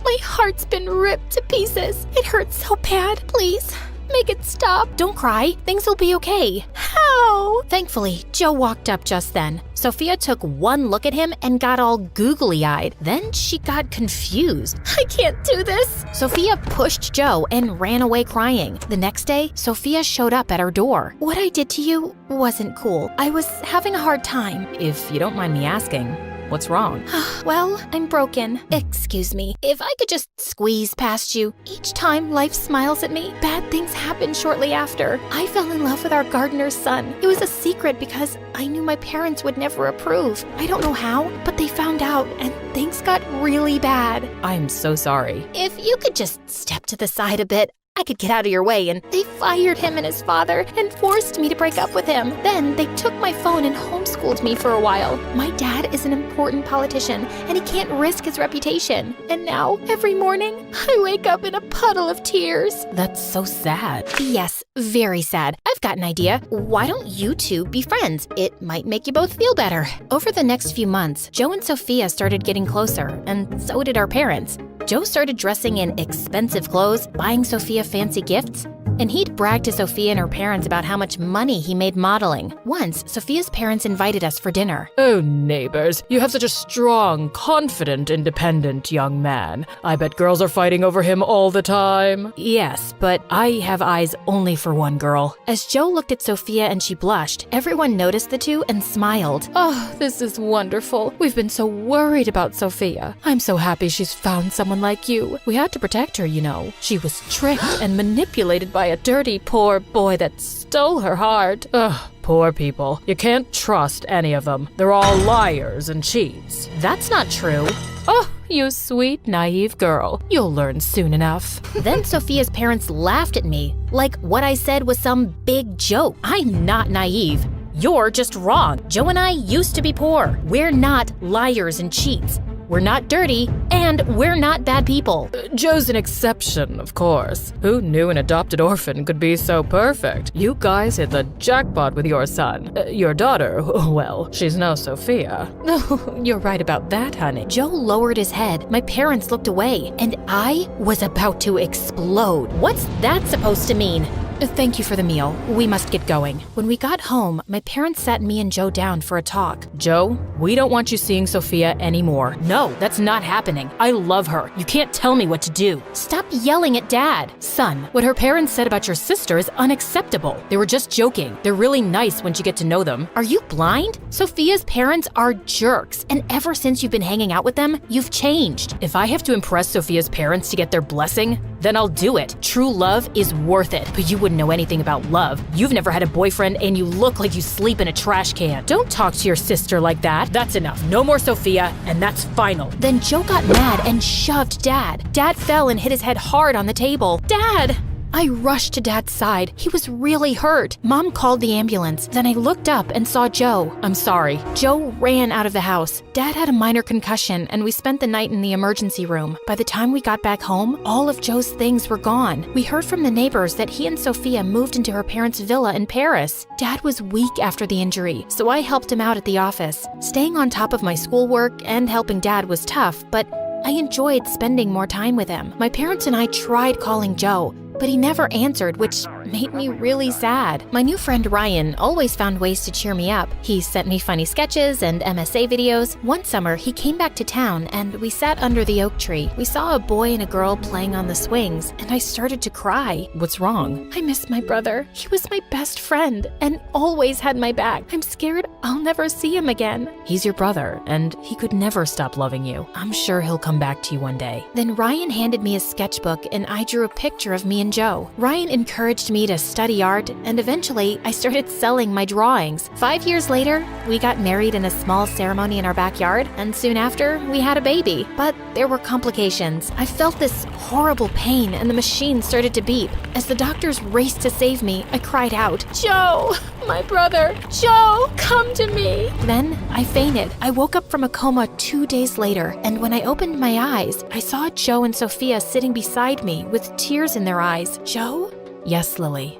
My heart's been ripped to pieces. It hurts so bad. Please, make it stop. Don't cry. Things will be okay. How? Thankfully, Joe walked up just then. Sophia took one look at him and got all googly-eyed. Then she got confused. I can't do this. Sophia pushed Joe and ran away crying. The next day, Sophia showed up at her door. What I did to you wasn't cool. I was having a hard time. If you don't mind me asking, what's wrong? Well, I'm broken. Excuse me. If I could just squeeze past you. Each time life smiles at me, bad things happen shortly after. I fell in love with our gardener's son. It was a secret because I knew my parents would never approve. I don't know how, but they found out and things got really bad. I'm so sorry. If you could just step to the side a bit, I could get out of your way, and they fired him and his father and forced me to break up with him. Then they took my phone and homeschooled me for a while. My dad is an important politician, and he can't risk his reputation. And now, every morning, I wake up in a puddle of tears. That's so sad. Yes, very sad. I've got an idea. Why don't you two be friends? It might make you both feel better. Over the next few months, Joe and Sophia started getting closer, and so did our parents. Joe started dressing in expensive clothes, buying Sophia fancy gifts, and he'd brag to Sophia and her parents about how much money he made modeling. Once, Sophia's parents invited us for dinner. Oh, neighbors, you have such a strong, confident, independent young man. I bet girls are fighting over him all the time. Yes, but I have eyes only for one girl. As Joe looked at Sophia and she blushed, everyone noticed the two and smiled. Oh, this is wonderful. We've been so worried about Sophia. I'm so happy she's found someone like you. We had to protect her, you know. She was tricked and manipulated by a dirty, poor boy that stole her heart. Ugh, poor people. You can't trust any of them. They're all liars and cheats. That's not true. Oh, you sweet, naive girl. You'll learn soon enough. Then Sophia's parents laughed at me, like what I said was some big joke. I'm not naive. You're just wrong. Joe and I used to be poor. We're not liars and cheats. We're not dirty, and we're not bad people. Joe's an exception, of course. Who knew an adopted orphan could be so perfect? You guys hit the jackpot with your son. Your daughter, well, she's no Sophia. No, you're right about that, honey. Joe lowered his head. My parents looked away, and I was about to explode. What's that supposed to mean? Thank you for the meal. We must get going. When we got home, my parents sat me and Joe down for a talk. Joe, we don't want you seeing Sophia anymore. No, that's not happening. I love her. You can't tell me what to do. Stop yelling at Dad. Son, what her parents said about your sister is unacceptable. They were just joking. They're really nice once you get to know them. Are you blind? Sophia's parents are jerks, and ever since you've been hanging out with them, you've changed. If I have to impress Sophia's parents to get their blessing, then I'll do it. True love is worth it, but you wouldn't know anything about love. You've never had a boyfriend and you look like you sleep in a trash can. Don't talk to your sister like that. That's enough. No more Sophia, and that's final. Then Joe got mad and shoved Dad. Dad fell and hit his head hard on the table. Dad! I rushed to Dad's side. He was really hurt. Mom called the ambulance. Then I looked up and saw Joe. I'm sorry. Joe ran out of the house. Dad had a minor concussion, and we spent the night in the emergency room. By the time we got back home, all of Joe's things were gone. We heard from the neighbors that he and Sophia moved into her parents' villa in Paris. Dad was weak after the injury, so I helped him out at the office. Staying on top of my schoolwork and helping Dad was tough, but I enjoyed spending more time with him. My parents and I tried calling Joe, but he never answered, which made me really sad. My new friend Ryan always found ways to cheer me up. He sent me funny sketches and MSA videos. One summer, he came back to town and we sat under the oak tree. We saw a boy and a girl playing on the swings, and I started to cry. What's wrong? I miss my brother. He was my best friend and always had my back. I'm scared I'll never see him again. He's your brother, and he could never stop loving you. I'm sure he'll come back to you one day. Then Ryan handed me his sketchbook and I drew a picture of me and Joe. Ryan encouraged me to study art, and eventually I started selling my drawings. 5 years later, we got married in a small ceremony in our backyard, and soon after, we had a baby. But there were complications. I felt this horrible pain and the machine started to beep. As the doctors raced to save me, I cried out, "Joe, my brother, Joe, come to me." Then I fainted. I woke up from a coma 2 days later, and when I opened my eyes, I saw Joe and Sophia sitting beside me with tears in their eyes. "Joe?" Yes, Lily.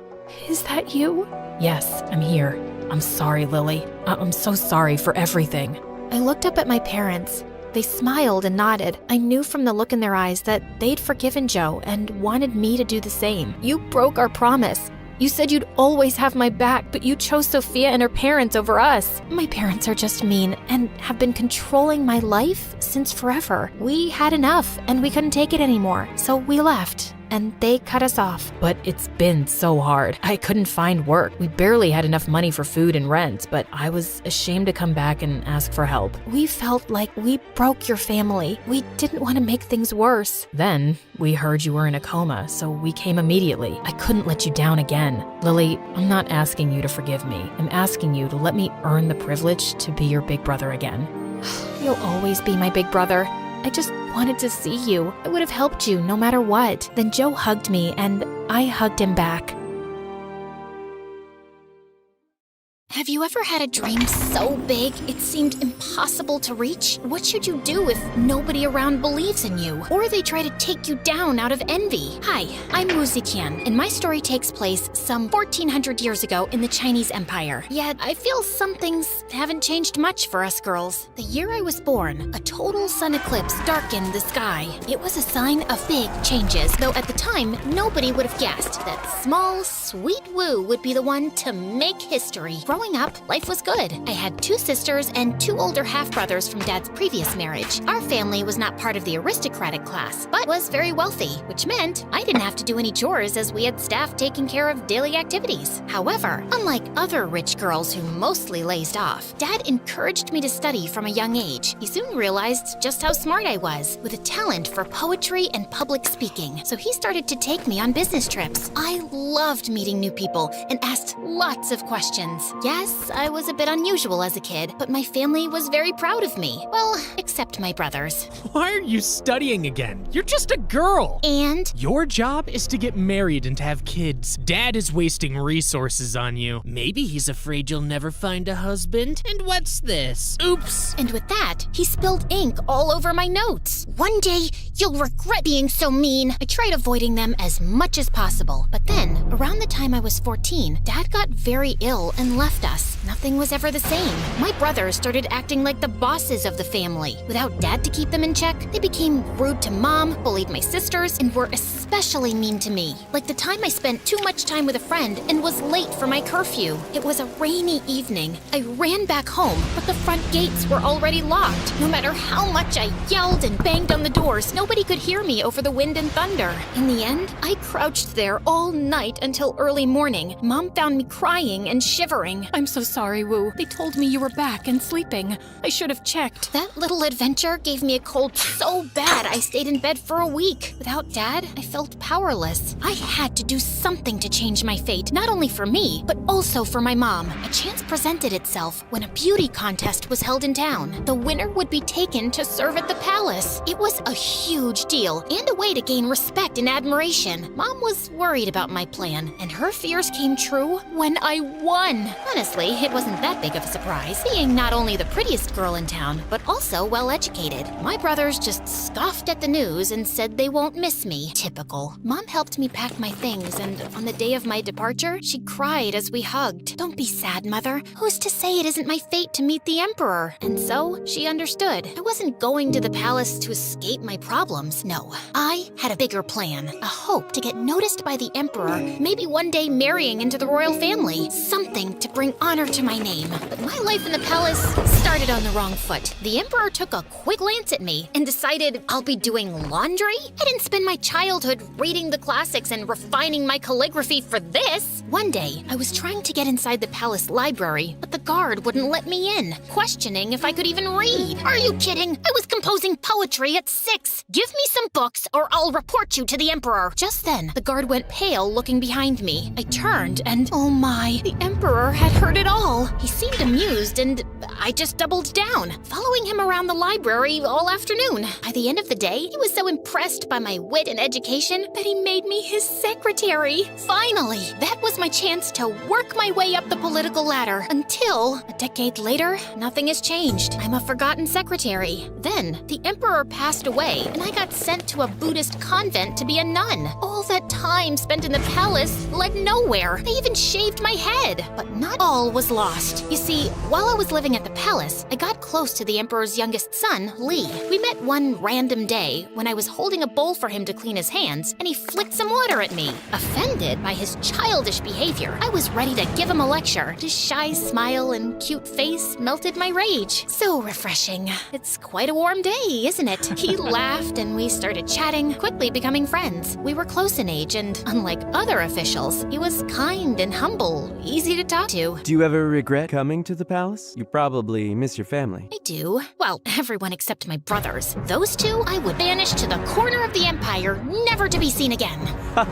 "Is that you?" Yes, I'm here. I'm sorry, Lily. I'm so sorry for everything. I looked up at my parents. They smiled and nodded. I knew from the look in their eyes that they'd forgiven Joe and wanted me to do the same. "You broke our promise. You said you'd always have my back, but you chose Sophia and her parents over us." "My parents are just mean and have been controlling my life since forever. We had enough and we couldn't take it anymore, so we left. And they cut us off." But it's been so hard. I couldn't find work. We barely had enough money for food and rent, but I was ashamed to come back and ask for help. "We felt like we broke your family. We didn't want to make things worse." Then we heard you were in a coma, so we came immediately. I couldn't let you down again. Lily, I'm not asking you to forgive me. I'm asking you to let me earn the privilege to be your big brother again. "You'll always be my big brother. I just wanted to see you. I would have helped you no matter what." Then Joe hugged me and I hugged him back. Have you ever had a dream so big it seemed impossible to reach? What should you do if nobody around believes in you? Or they try to take you down out of envy? Hi, I'm Wu Ziqian, and my story takes place some 1400 years ago in the Chinese Empire. Yet, I feel some things haven't changed much for us girls. The year I was born, a total sun eclipse darkened the sky. It was a sign of big changes, though at the time, nobody would have guessed that small, sweet Wu would be the one to make history. Growing up, life was good. I had 2 sisters and 2 older half-brothers from Dad's previous marriage. Our family was not part of the aristocratic class, but was very wealthy, which meant I didn't have to do any chores as we had staff taking care of daily activities. However, unlike other rich girls who mostly lazed off, Dad encouraged me to study from a young age. He soon realized just how smart I was, with a talent for poetry and public speaking, so he started to take me on business trips. I loved meeting new people and asked lots of questions. Yes, I was a bit unusual as a kid, but my family was very proud of me. Well, except my brothers. Why are you studying again? You're just a girl. And? Your job is to get married and to have kids. Dad is wasting resources on you. Maybe he's afraid you'll never find a husband. And what's this? Oops. And with that, he spilled ink all over my notes. "One day, you'll regret being so mean." I tried avoiding them as much as possible. But then, around the time I was 14, Dad got very ill and left us. Nothing was ever the same. My brothers started acting like the bosses of the family. Without Dad to keep them in check, they became rude to Mom, bullied my sisters, and were especially mean to me. Like the time I spent too much time with a friend and was late for my curfew. It was a rainy evening. I ran back home, but the front gates were already locked. No matter how much I yelled and banged on the doors, nobody could hear me over the wind and thunder. In the end, I crouched there all night until early morning. Mom found me crying and shivering. "I'm so sorry, Wu. They told me you were back and sleeping. I should have checked." That little adventure gave me a cold so bad I stayed in bed for a week. Without Dad, I felt powerless. I had to do something to change my fate, not only for me, but also for my mom. A chance presented itself when a beauty contest was held in town. The winner would be taken to serve at the palace. It was a huge deal and a way to gain respect and admiration. Mom was worried about my plan, and her fears came true when I won. Honestly, it wasn't that big of a surprise, being not only the prettiest girl in town, but also well-educated. My brothers just scoffed at the news and said they won't miss me. Typical. vehicle. Mom helped me pack my things, and on the day of my departure, she cried as we hugged. "Don't be sad, Mother. Who's to say it isn't my fate to meet the Emperor?" And so, she understood. I wasn't going to the palace to escape my problems. No, I had a bigger plan. A hope to get noticed by the Emperor, maybe one day marrying into the royal family. Something to bring honor to my name. But my life in the palace started on the wrong foot. The Emperor took a quick glance at me and decided I'll be doing laundry? I didn't spend my childhood reading the classics and refining my calligraphy for this. One day, I was trying to get inside the palace library, but the guard wouldn't let me in, questioning if I could even read. "Are you kidding? I was composing poetry at 6. Give me some books or I'll report you to the Emperor." Just then, the guard went pale, looking behind me. I turned and, oh my, the Emperor had heard it all. He seemed amused and I just doubled down, following him around the library all afternoon. By the end of the day, he was so impressed by my wit and education that he made me his secretary. Finally, that was my chance to work my way up the political ladder until, a decade later, nothing has changed. I'm a forgotten secretary. Then, the Emperor passed away and I got sent to a Buddhist convent to be a nun. All that time spent in the palace led nowhere. They even shaved my head. But not all was lost. You see, while I was living at the palace, I got close to the Emperor's youngest son, Li. We met one random day when I was holding a bowl for him to clean his hands, and he flicked some water at me. Offended by his childish behavior, I was ready to give him a lecture. His shy smile and cute face melted my rage. So refreshing. It's quite a warm day, isn't it? He laughed and we started chatting, quickly becoming friends. We were close in age, and unlike other officials, he was kind and humble, easy to talk to. Do you ever regret coming to the palace? You probably miss your family. I do. Well, everyone except my brothers. Those two I would banish to the corner of the empire, never to be seen again.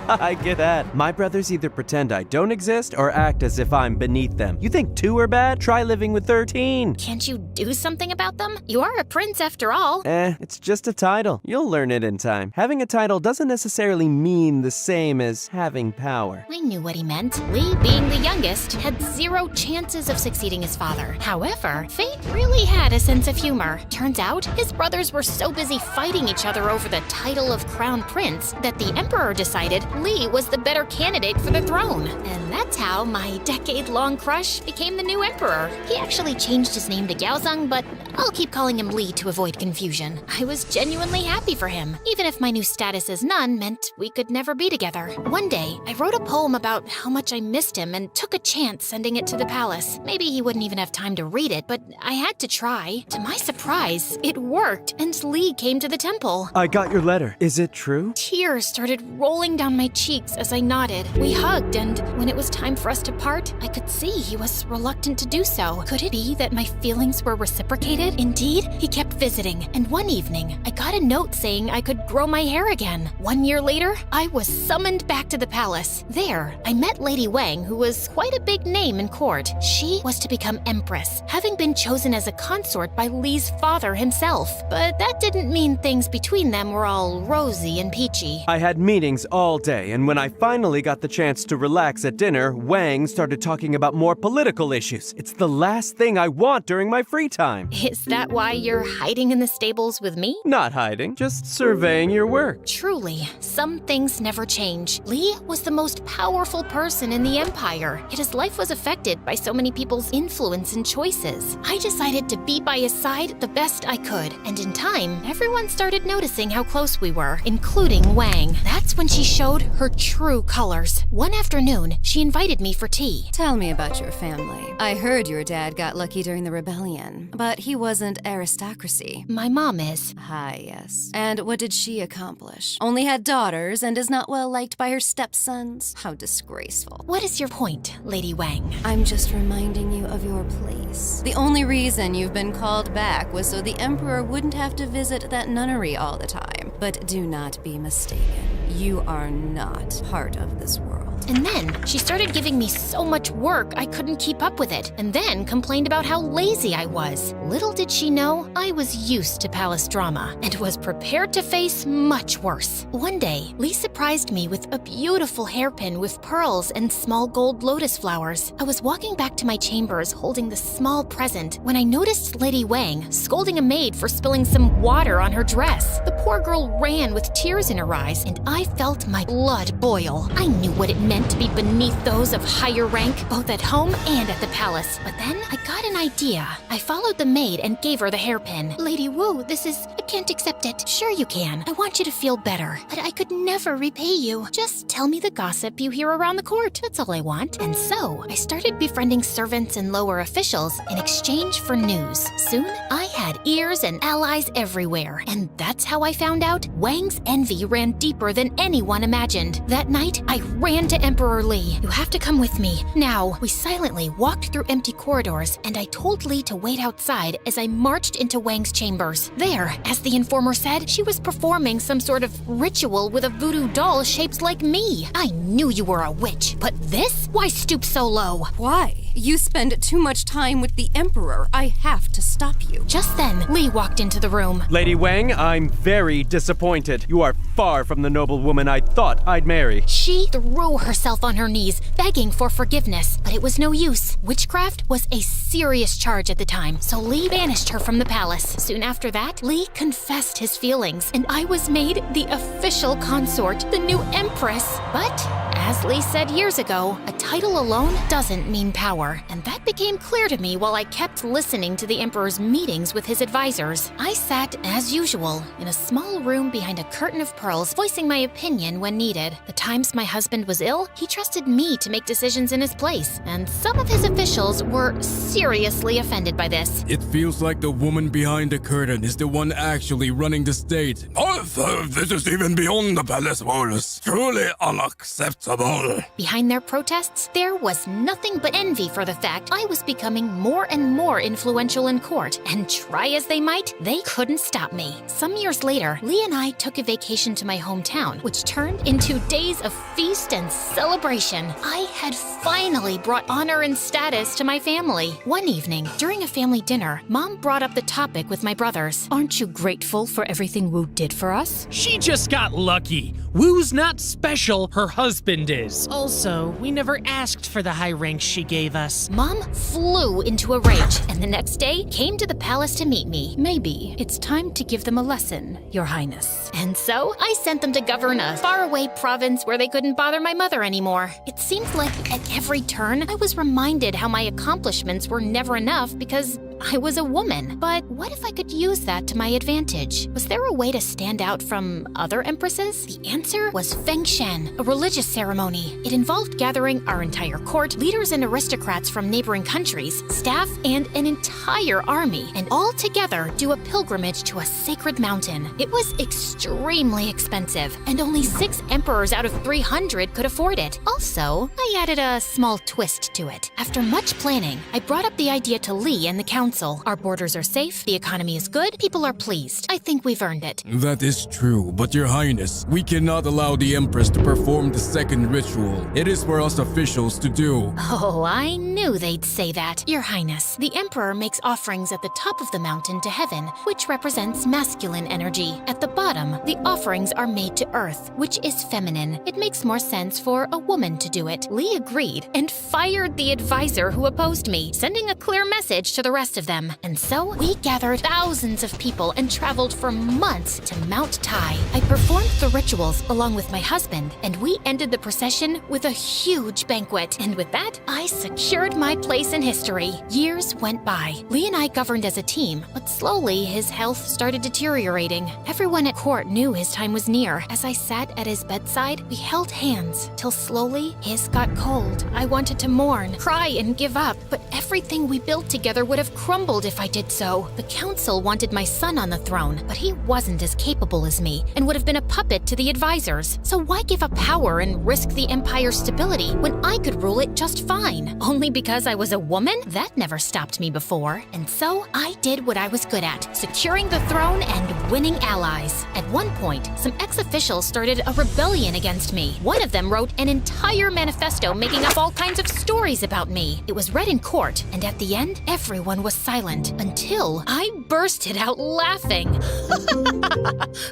I get that. My brothers either pretend I don't exist or act as if I'm beneath them. You think 2 are bad? Try living with 13. Can't you do something about them? You are a prince after all. It's just a title. You'll learn it in time. Having a title doesn't necessarily mean the same as having power. I knew what he meant. Li, being the youngest, had 0 chances of succeeding his father. However, fate really had a sense of humor. Turns out, his brothers were so busy fighting each other over the title of crown prince that the emperor decided Li was the better candidate for the throne. And that's how my decade-long crush became the new emperor. He actually changed his name to Gaozong, but I'll keep calling him Li to avoid confusion. I was genuinely happy for him, even if my new status as nun meant we could never be together. One day, I wrote a poem about how much I missed him and took a chance sending it to the palace. Maybe he wouldn't even have time to read it, but I had to try. To my surprise, it worked, and Li came to the temple. I got your letter. Is it true? Tears started rolling down my cheeks as I nodded. We hugged, and when it was time for us to part, I could see he was reluctant to do so. Could it be that my feelings were reciprocated? Indeed, he kept visiting, and one evening, I got a note saying I could grow my hair again. 1 year later, I was summoned back to the palace. There, I met Lady Wang, who was quite a big name in court. She was to become empress, having been chosen as a consort by Li's father himself. But that didn't mean things between them were all rosy and peachy. I had meetings all day, and when I finally got the chance to relax at dinner, Wang started talking about more political issues. It's the last thing I want during my free time. Is that why you're hiding in the stables with me? Not hiding, just surveying your work. Truly, some things never change. Li was the most powerful person in the empire, yet his life was affected by so many people's influence and choices. I decided to be by his side the best I could, and in time, everyone started noticing how close we were, including Wang. That's when she showed her true colors. One afternoon, she invited me for tea. Tell me about your family. I heard your dad got lucky during the rebellion, but he wasn't aristocracy. My mom is. Ah, yes. And what did she accomplish? Only had daughters and is not well liked by her stepsons? How disgraceful. What is your point, Lady Wang? I'm just reminding you of your place. The only reason you've been called back was so the Emperor wouldn't have to visit that nunnery all the time. But do not be mistaken. You are not part of this world. And then she started giving me so much work I couldn't keep up with it, and then complained about how lazy I was. Little did she know, I was used to palace drama and was prepared to face much worse. One day, Li surprised me with a beautiful hairpin with pearls and small gold lotus flowers. I was walking back to my chambers holding the small present when I noticed Lady Wang scolding a maid for spilling some water on her dress. The poor girl ran with tears in her eyes, and I felt my blood boil. I knew what it meant to be beneath those of higher rank, both at home and at the palace. But then I got an idea. I followed the maid and gave her the hairpin. Lady Wu, I can't accept it. Sure you can. I want you to feel better. But I could never repay you. Just tell me the gossip you hear around the court. That's all I want. And so, I started befriending servants and lower officials in exchange for news. Soon, I had ears and allies everywhere. And that's how I found out Wang's envy ran deeper than anyone imagined. That night, I ran to Emperor Li. You have to come with me. Now, we silently walked through empty corridors, and I told Li to wait outside as I marched into Wang's chambers. There, as the informer said, she was performing some sort of ritual with a voodoo doll shaped like me. I knew you were a witch, but this? Why stoop so low? Why? You spend too much time with the Emperor. I have to stop you. Just then, Li walked into the room. Lady Wang, I'm very disappointed. You are far from the noble woman I thought I'd marry. She threw herself on her knees, begging for forgiveness, but it was no use. Witchcraft was a serious charge at the time, so Li banished her from the palace. Soon after that, Li confessed his feelings, and I was made the official consort, the new empress. But, as Li said years ago, a title alone doesn't mean power. And that became clear to me while I kept listening to the Emperor's meetings with his advisors. I sat, as usual, in a small room behind a curtain of pearls, voicing my opinion when needed. The times my husband was ill, he trusted me to make decisions in his place, and some of his officials were seriously offended by this. It feels like the woman behind the curtain is the one actually running the state. Oh, this is even beyond the palace walls. Truly unacceptable. Behind their protests, there was nothing but envy for the fact I was becoming more and more influential in court, and try as they might, they couldn't stop me. Some years later, Li and I took a vacation to my hometown, which turned into days of feast and celebration. I had finally brought honor and status to my family. One evening, during a family dinner, Mom brought up the topic with my brothers. Aren't you grateful for everything Wu did for us? She just got lucky. Wu's not special, her husband is. Also, we never asked for the high ranks she gave us. Mom flew into a rage, and the next day came to the palace to meet me. Maybe it's time to give them a lesson, Your Highness. And so, I sent them to govern a faraway province where they couldn't bother my mother anymore. It seemed like at every turn, I was reminded how my accomplishments were never enough because I was a woman. But what if I could use that to my advantage? Was there a way to stand out from other empresses? The answer was Feng Shen, a religious ceremony. It involved gathering our entire court, leaders and aristocrats from neighboring countries, staff, and an entire army, and all together do a pilgrimage to a sacred mountain. It was extremely expensive, and only 6 emperors out of 300 could afford it. Also, I added a small twist to it. After much planning, I brought up the idea to Li and the council. Our borders are safe, the economy is good, people are pleased. I think we've earned it. That is true, but Your Highness, we cannot allow the Empress to perform the second ritual. It is for us officials to do. Oh, I knew they'd say that. Your Highness, the Emperor makes offerings at the top of the mountain to heaven, which represents masculine energy. At the bottom, the offerings are made to earth, which is feminine. It makes more sense for a woman to do it. Li agreed and fired the advisor who opposed me, sending a clear message to the rest of them. And so, we gathered thousands of people and traveled for months to Mount Tai. I performed the rituals along with my husband, and we ended the procession with a huge banquet. And with that, I secured my place in history. Years went by. Li and I governed as a team, but slowly his health started deteriorating. Everyone at court knew his time was near. As I sat at his bedside, we held hands, till slowly his got cold. I wanted to mourn, cry, and give up, but everything we built together would have crumbled if I did so. The council wanted my son on the throne, but he wasn't as capable as me and would have been a puppet to the advisors. So why give up power and risk the empire's stability when I could rule it just fine? Only because I was a woman? That never stopped me before. And so I did what I was good at, securing the throne and winning allies. At one point, some ex-officials started a rebellion against me. One of them wrote an entire manifesto making up all kinds of stories about me. It was read in court, and at the end, everyone was was silent until I bursted out laughing.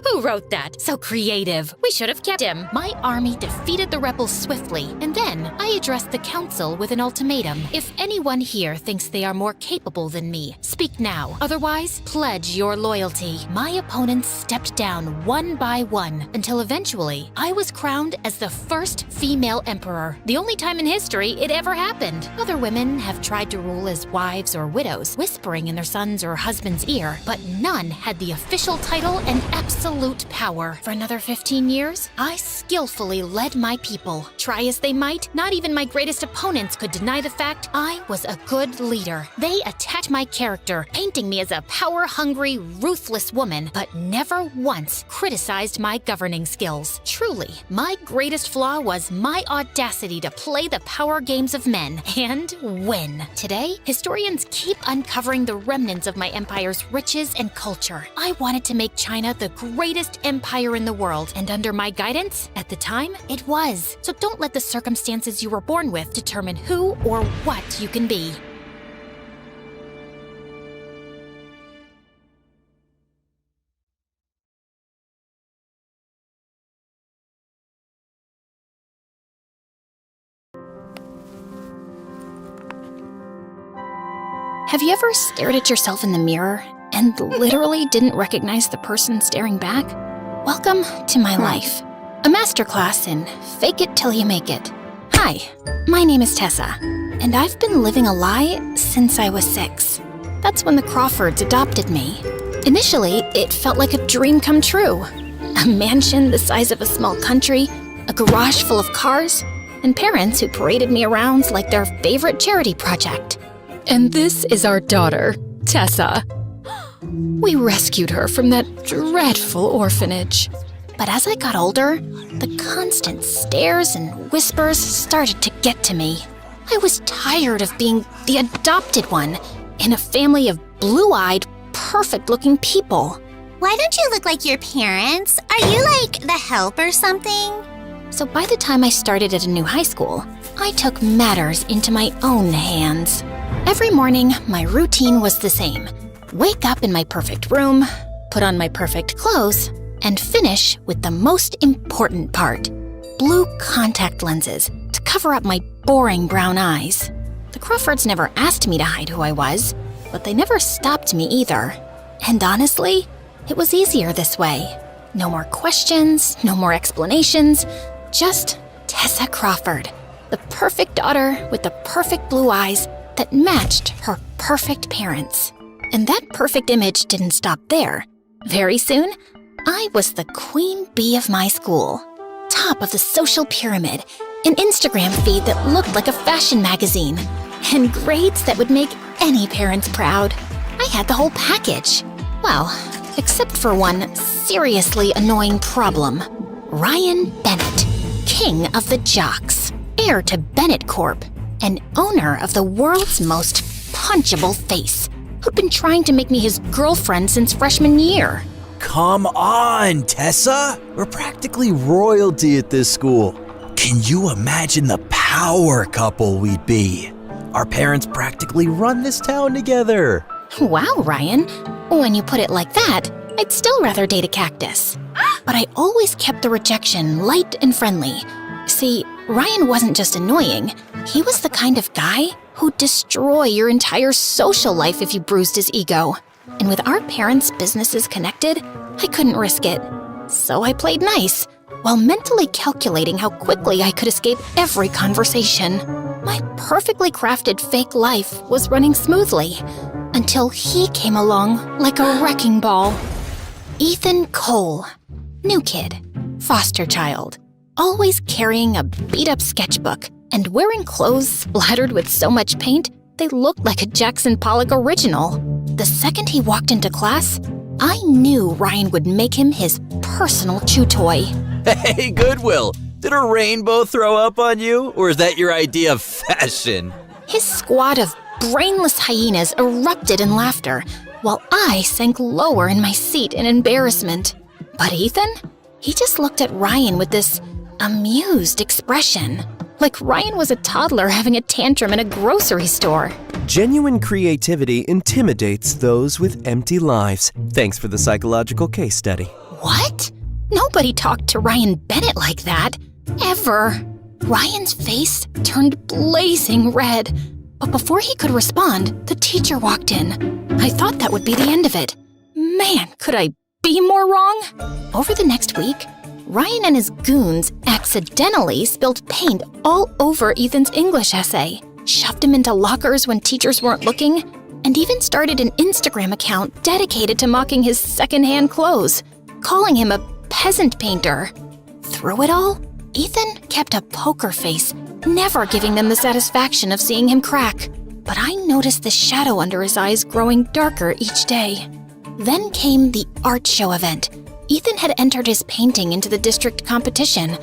Who wrote that? So creative. We should have kept him. My army defeated the rebels swiftly, and then I addressed the council with an ultimatum. If anyone here thinks they are more capable than me, speak now. Otherwise, pledge your loyalty. My opponents stepped down one by one until eventually I was crowned as the first female emperor. The only time in history it ever happened. Other women have tried to rule as wives or widows, whispering in their son's or husband's ear, but none had the official title and absolute power. For another 15 years, I skillfully led my people. Try as they might, not even my greatest opponents could deny the fact I was a good leader. They attacked my character, painting me as a power-hungry, ruthless woman, but never once criticized my governing skills. Truly, my greatest flaw was my audacity to play the power games of men and win. Today, historians keep uncovering the remnants of my empire's riches and culture. I wanted to make China the greatest empire in the world, and under my guidance, at the time, it was. So don't let the circumstances you were born with determine who or what you can be. Have you ever stared at yourself in the mirror and literally didn't recognize the person staring back? Welcome to my life. A masterclass in fake it till you make it. Hi, my name is Tessa, and I've been living a lie since I was 6. That's when the Crawfords adopted me. Initially, it felt like a dream come true. A mansion the size of a small country, a garage full of cars, and parents who paraded me around like their favorite charity project. And this is our daughter, Tessa. We rescued her from that dreadful orphanage. But as I got older, the constant stares and whispers started to get to me. I was tired of being the adopted one in a family of blue-eyed, perfect-looking people. Why don't you look like your parents? Are you like the help or something? So by the time I started at a new high school, I took matters into my own hands. Every morning, my routine was the same. Wake up in my perfect room, put on my perfect clothes, and finish with the most important part, blue contact lenses to cover up my boring brown eyes. The Crawfords never asked me to hide who I was, but they never stopped me either. And honestly, it was easier this way. No more questions, no more explanations, just Tessa Crawford, the perfect daughter with the perfect blue eyes that matched her perfect parents. And that perfect image didn't stop there. Very soon, I was the queen bee of my school. Top of the social pyramid, an Instagram feed that looked like a fashion magazine, and grades that would make any parents proud. I had the whole package. Well, except for one seriously annoying problem. Ryan Bennett, king of the jocks, heir to Bennett Corp., and owner of the world's most punchable face, who'd been trying to make me his girlfriend since freshman year. Come on, Tessa! We're practically royalty at this school. Can you imagine the power couple we'd be? Our parents practically run this town together. Wow, Ryan. When you put it like that, I'd still rather date a cactus. But I always kept the rejection light and friendly. See, Ryan wasn't just annoying. He was the kind of guy who'd destroy your entire social life if you bruised his ego. And with our parents' businesses connected, I couldn't risk it. So I played nice, while mentally calculating how quickly I could escape every conversation. My perfectly crafted fake life was running smoothly, until he came along like a wrecking ball. Ethan Cole, new kid, foster child, always carrying a beat-up sketchbook and wearing clothes splattered with so much paint they looked like a Jackson Pollock original. The second he walked into class, I knew Ryan would make him his personal chew toy. Hey, Goodwill, did a rainbow throw up on you, or is that your idea of fashion? His squad of brainless hyenas erupted in laughter, while I sank lower in my seat in embarrassment. But Ethan? He just looked at Ryan with this amused expression. like Ryan was a toddler having a tantrum in a grocery store. Genuine creativity intimidates those with empty lives. Thanks for the psychological case study. What? Nobody talked to Ryan Bennett like that. Ever. Ryan's face turned blazing red. But before he could respond, the teacher walked in. I thought that would be the end of it. Man, could I be more wrong? Over the next week, Ryan and his goons accidentally spilled paint all over Ethan's English essay, shoved him into lockers when teachers weren't looking, and even started an Instagram account dedicated to mocking his secondhand clothes, calling him a peasant painter. Through it all, Ethan kept a poker face, never giving them the satisfaction of seeing him crack. But I noticed the shadow under his eyes growing darker each day. Then came the art show event. Ethan had entered his painting into the district competition,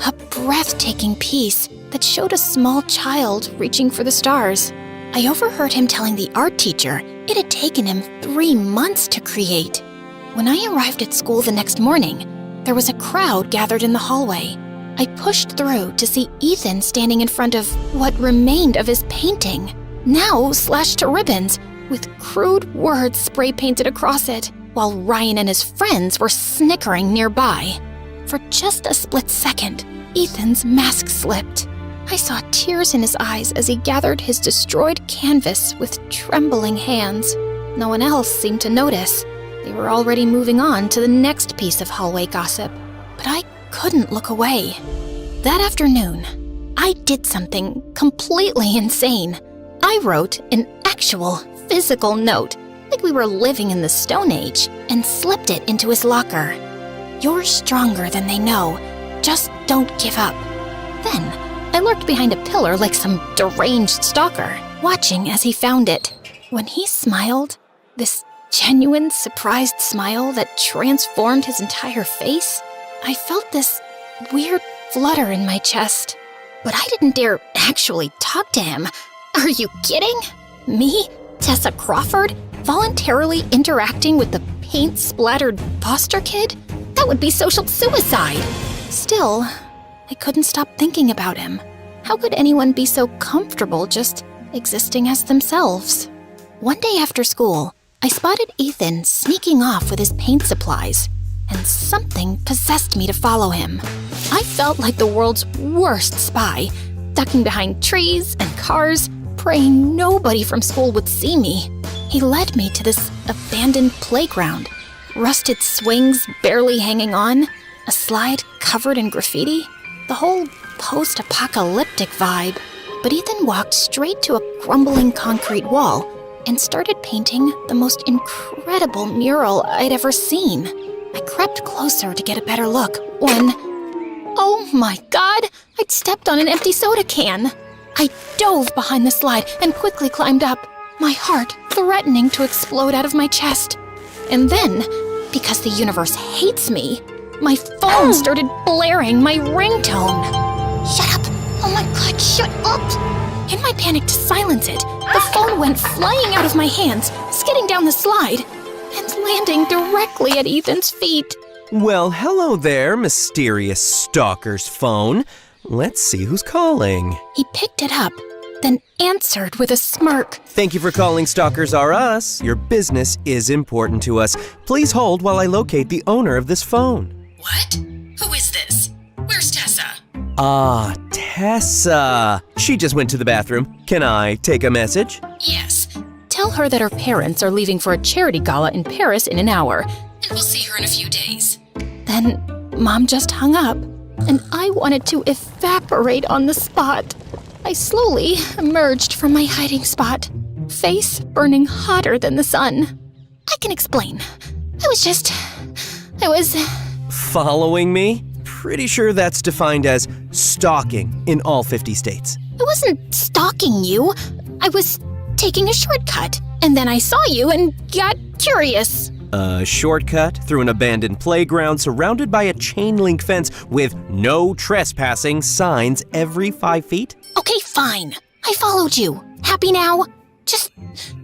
a breathtaking piece that showed a small child reaching for the stars. I overheard him telling the art teacher it had taken him 3 months to create. When I arrived at school the next morning, there was a crowd gathered in the hallway. I pushed through to see Ethan standing in front of what remained of his painting, now slashed to ribbons, with crude words spray painted across it, while Ryan and his friends were snickering nearby. For just a split second, Ethan's mask slipped. I saw tears in his eyes as he gathered his destroyed canvas with trembling hands. No one else seemed to notice. They were already moving on to the next piece of hallway gossip. But I couldn't look away. That afternoon, I did something completely insane. I wrote an actual physical note, like we were living in the Stone Age, and slipped it into his locker. You're stronger than they know. Just don't give up. Then, I lurked behind a pillar like some deranged stalker, watching as he found it. When he smiled, this genuine, surprised smile that transformed his entire face, I felt this weird flutter in my chest. But I didn't dare actually talk to him. Are you kidding? Me, Tessa Crawford, voluntarily interacting with the paint-splattered foster kid? That would be social suicide. Still, I couldn't stop thinking about him. How could anyone be so comfortable just existing as themselves? One day after school, I spotted Ethan sneaking off with his paint supplies, and something possessed me to follow him. I felt like the world's worst spy, ducking behind trees and cars, praying nobody from school would see me. He led me to this abandoned playground, rusted swings barely hanging on, a slide covered in graffiti, the whole post-apocalyptic vibe. But Ethan walked straight to a crumbling concrete wall and started painting the most incredible mural I'd ever seen. I crept closer to get a better look when, oh my God, I'd stepped on an empty soda can. I dove behind the slide and quickly climbed up, my heart threatening to explode out of my chest. And then, because the universe hates me, my phone started blaring my ringtone. Shut up! Oh my God, shut up! In my panic to silence it, the phone went flying out of my hands, skidding down the slide, and landing directly at Ethan's feet. Well, hello there, mysterious stalker's phone. Let's see who's calling. He picked it up, then answered with a smirk. Thank you for calling Stalkers R Us. Your business is important to us. Please hold while I locate the owner of this phone. What? Who is this? Where's Tessa? Ah, Tessa. She just went to the bathroom. Can I take a message? Yes. Tell her that her parents are leaving for a charity gala in Paris in an hour, and we'll see her in a few days. Then Mom just hung up, and I wanted to evaporate on the spot. I slowly emerged from my hiding spot, face burning hotter than the sun. I can explain. I was Following me? Pretty sure that's defined as stalking in all 50 states. I wasn't stalking you. I was taking a shortcut, and then I saw you and got curious. A shortcut through an abandoned playground surrounded by a chain link fence with no trespassing signs every 5 feet? Okay, fine. I followed you. Happy now? Just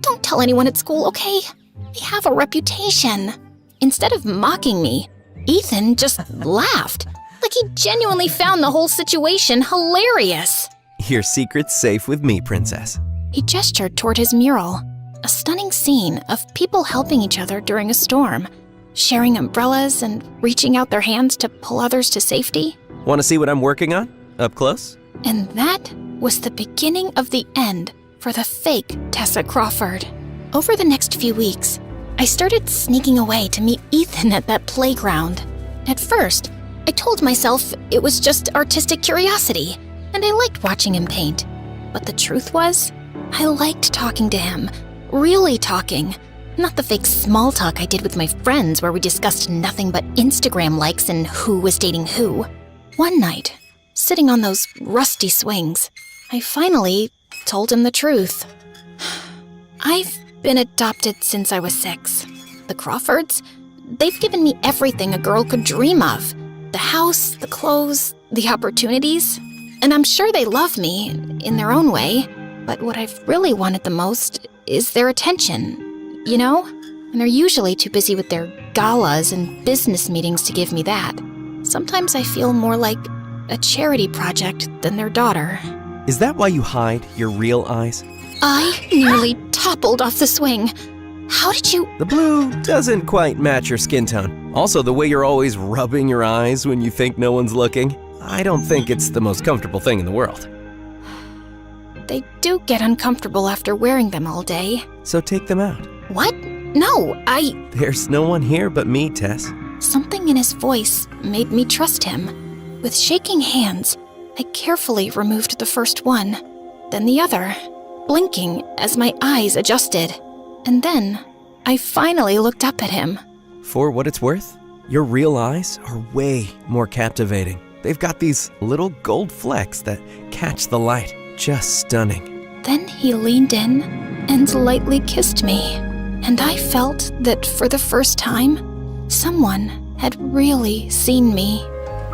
don't tell anyone at school, okay? I have a reputation. Instead of mocking me, Ethan just laughed, Like he genuinely found the whole situation hilarious. Your secret's safe with me, Princess. He gestured toward his mural, a stunning scene of people helping each other during a storm, sharing umbrellas and reaching out their hands to pull others to safety. Want to see what I'm working on? Up close? And that was the beginning of the end for the fake Tessa Crawford. Over the next few weeks, I started sneaking away to meet Ethan at that playground. At first, I told myself it was just artistic curiosity, and I liked watching him paint. But the truth was, I liked talking to him, really talking, not the fake small talk I did with my friends where we discussed nothing but Instagram likes and who was dating who. One night, sitting on those rusty swings, I finally told him the truth. I've been adopted since I was 6. The Crawfords, they've given me everything a girl could dream of. The house, the clothes, the opportunities. And I'm sure they love me, in their own way. But what I've really wanted the most is their attention, you know? And they're usually too busy with their galas and business meetings to give me that. Sometimes I feel more like a charity project than their daughter. Is that why you hide your real eyes? I nearly toppled off the swing. How did you— The blue doesn't quite match your skin tone. Also, the way you're always rubbing your eyes when you think no one's looking. I don't think it's the most comfortable thing in the world. They do get uncomfortable after wearing them all day. So take them out. What? No, There's no one here but me, Tess. Something in his voice made me trust him. With shaking hands, I carefully removed the first one, then the other, blinking as my eyes adjusted. And then, I finally looked up at him. For what it's worth, your real eyes are way more captivating. They've got these little gold flecks that catch the light. Just stunning. Then he leaned in and lightly kissed me. And I felt that for the first time, someone had really seen me.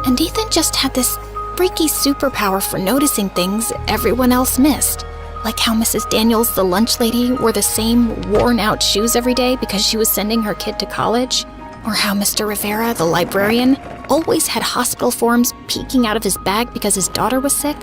And Ethan just had this freaky superpower for noticing things everyone else missed. Like how Mrs. Daniels, the lunch lady, wore the same worn-out shoes every day because she was sending her kid to college. Or how Mr. Rivera, the librarian, always had hospital forms peeking out of his bag because his daughter was sick.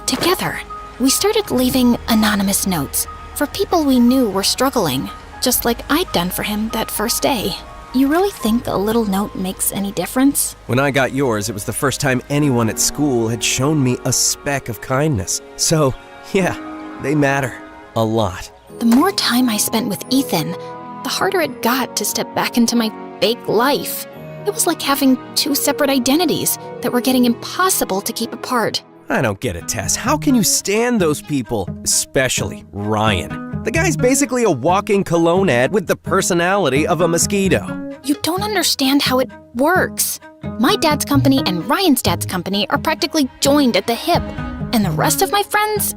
Together, we started leaving anonymous notes for people we knew were struggling, just like I'd done for him that first day. You really think a little note makes any difference? When I got yours, it was the first time anyone at school had shown me a speck of kindness. So, yeah, they matter a lot. The more time I spent with Ethan, the harder it got to step back into my fake life. It was like having 2 separate identities that were getting impossible to keep apart. I don't get it, Tess. How can you stand those people? Especially Ryan. The guy's basically a walking cologne ad with the personality of a mosquito. You don't understand how it works. My dad's company and Ryan's dad's company are practically joined at the hip. And the rest of my friends,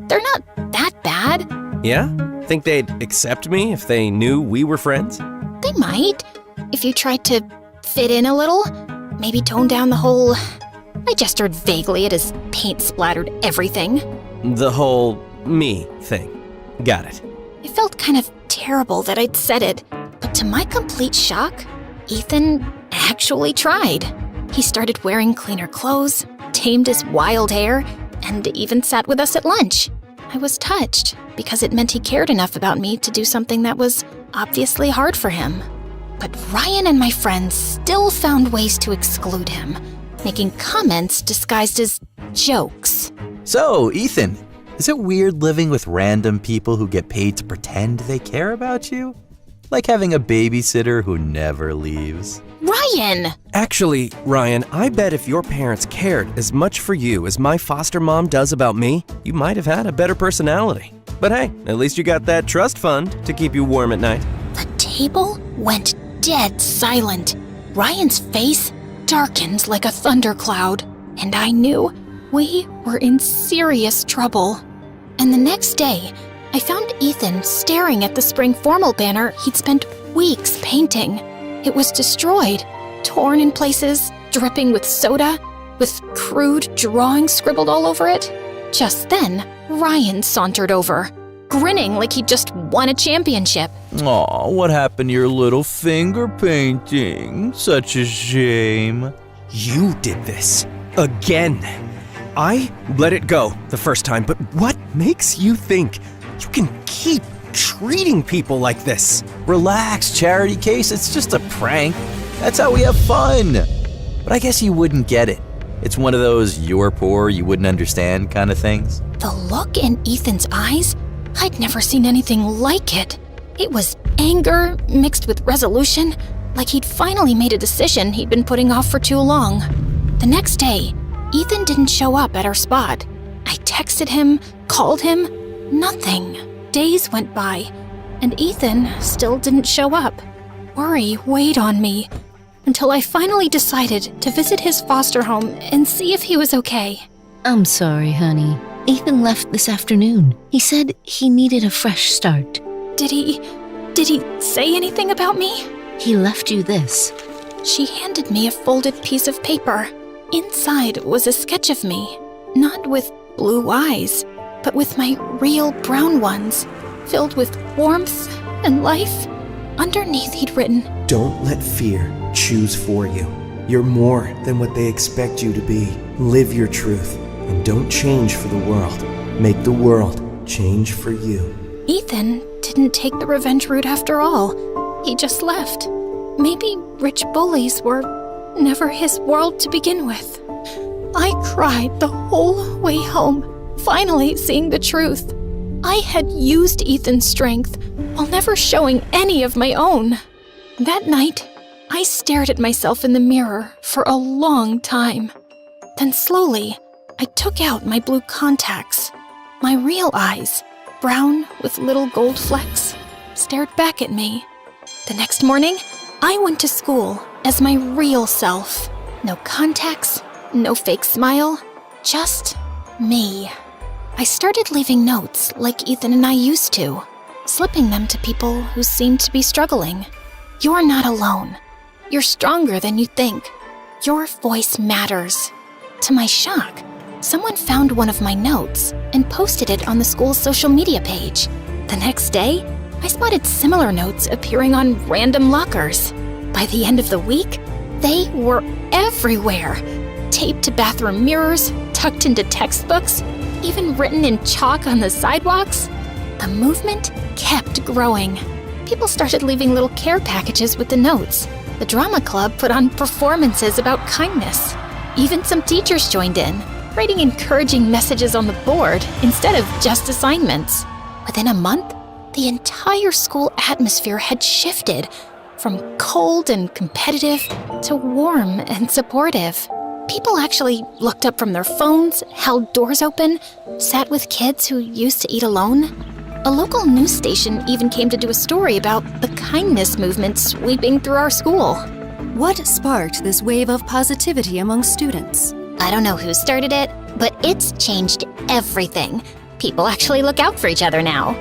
they're not that bad. Yeah? Think they'd accept me if they knew we were friends? They might. If you tried to fit in a little, maybe tone down the whole— I gestured vaguely at his paint-splattered everything. The whole me thing. Got it. It felt kind of terrible that I'd said it, but to my complete shock, Ethan actually tried. He started wearing cleaner clothes, tamed his wild hair, and even sat with us at lunch. I was touched because it meant he cared enough about me to do something that was obviously hard for him. But Ryan and my friends still found ways to exclude him, making comments disguised as jokes. So, Ethan, is it weird living with random people who get paid to pretend they care about you? Like having a babysitter who never leaves? Ryan! Actually, Ryan, I bet if your parents cared as much for you as my foster mom does about me, you might have had a better personality. But hey, at least you got that trust fund to keep you warm at night. The table went dead silent. Ryan's face darkened like a thundercloud, and I knew we were in serious trouble. And the next day, I found Ethan staring at the spring formal banner he'd spent weeks painting. It was destroyed, torn in places, dripping with soda, with crude drawings scribbled all over it. Just then, Ryan sauntered over, grinning like he'd just won a championship. Aw, what happened to your little finger painting? Such a shame. You did this. Again. I let it go the first time, but what makes you think you can keep treating people like this? Relax, Charity Case. It's just a prank. That's how we have fun. But I guess you wouldn't get it. It's one of those you're poor, you wouldn't understand kind of things. The look in Ethan's eyes, I'd never seen anything like it. It was anger mixed with resolution, like he'd finally made a decision he'd been putting off for too long. The next day, Ethan didn't show up at our spot. I texted him, called him, nothing. Days went by, and Ethan still didn't show up. Worry weighed on me, until I finally decided to visit his foster home and see if he was okay. I'm sorry, honey. Ethan left this afternoon. He said he needed a fresh start. Did he say anything about me? He left you this. She handed me a folded piece of paper. Inside was a sketch of me, not with blue eyes, but with my real brown ones, filled with warmth and life. Underneath he'd written, "Don't let fear choose for you. You're more than what they expect you to be. Live your truth, and don't change for the world. Make the world change for you." Ethan didn't take the revenge route after all. He just left. Maybe rich bullies were never his world to begin with. I cried the whole way home, finally seeing the truth. I had used Ethan's strength while never showing any of my own. That night, I stared at myself in the mirror for a long time. Then slowly, I took out my blue contacts. My real eyes, brown with little gold flecks, stared back at me. The next morning, I went to school as my real self. No contacts, no fake smile, just me. I started leaving notes like Ethan and I used to, slipping them to people who seemed to be struggling. You're not alone. You're stronger than you think. Your voice matters. To my shock, someone found one of my notes and posted it on the school's social media page. The next day, I spotted similar notes appearing on random lockers. By the end of the week, they were everywhere. Taped to bathroom mirrors, tucked into textbooks, even written in chalk on the sidewalks. The movement kept growing. People started leaving little care packages with the notes. The drama club put on performances about kindness. Even some teachers joined in, writing encouraging messages on the board instead of just assignments. Within a month, the entire school atmosphere had shifted from cold and competitive to warm and supportive. People actually looked up from their phones, held doors open, sat with kids who used to eat alone. A local news station even came to do a story about the kindness movement sweeping through our school. What sparked this wave of positivity among students? I don't know who started it, but it's changed everything. People actually look out for each other now.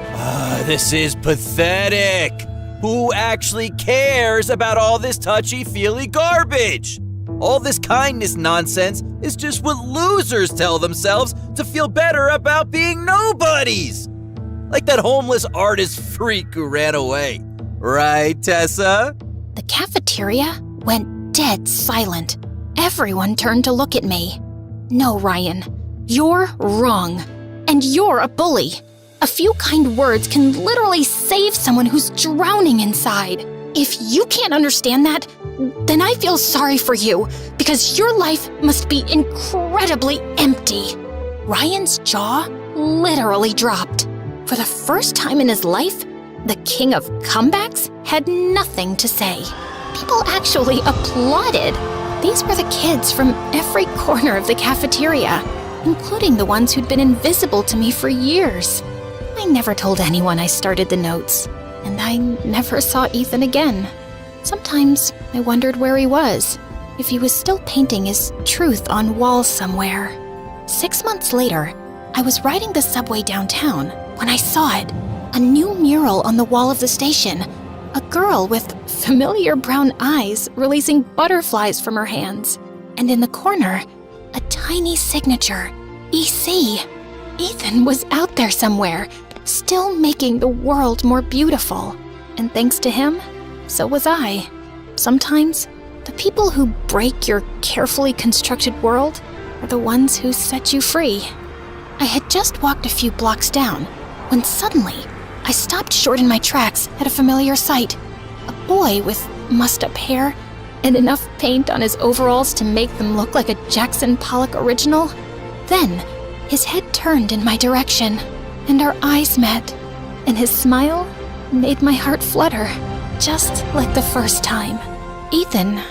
This is pathetic. Who actually cares about all this touchy-feely garbage? All this kindness nonsense is just what losers tell themselves to feel better about being nobodies. Like that homeless artist freak who ran away. Right, Tessa? The cafeteria went dead silent. Everyone turned to look at me. No, Ryan, you're wrong. And you're a bully. A few kind words can literally save someone who's drowning inside. If you can't understand that, then I feel sorry for you, because your life must be incredibly empty. Ryan's jaw literally dropped. For the first time in his life, the king of comebacks had nothing to say. People actually applauded. These were the kids from every corner of the cafeteria, including the ones who'd been invisible to me for years. I never told anyone I started the notes, and I never saw Ethan again. Sometimes I wondered where he was, if he was still painting his truth on walls somewhere. 6 months later, I was riding the subway downtown when I saw it, a new mural on the wall of the station, a girl with familiar brown eyes releasing butterflies from her hands, and in the corner, a tiny signature, EC. Ethan was out there somewhere, still making the world more beautiful. And thanks to him, so was I. Sometimes, The people who break your carefully constructed world are the ones who set you free. I had just walked a few blocks down when suddenly I stopped short in my tracks at a familiar sight. A boy with mussed-up hair and enough paint on his overalls to make them look like a Jackson Pollock original. Then, his head turned in my direction, and our eyes met, and his smile made my heart flutter, just like the first time. Ethan.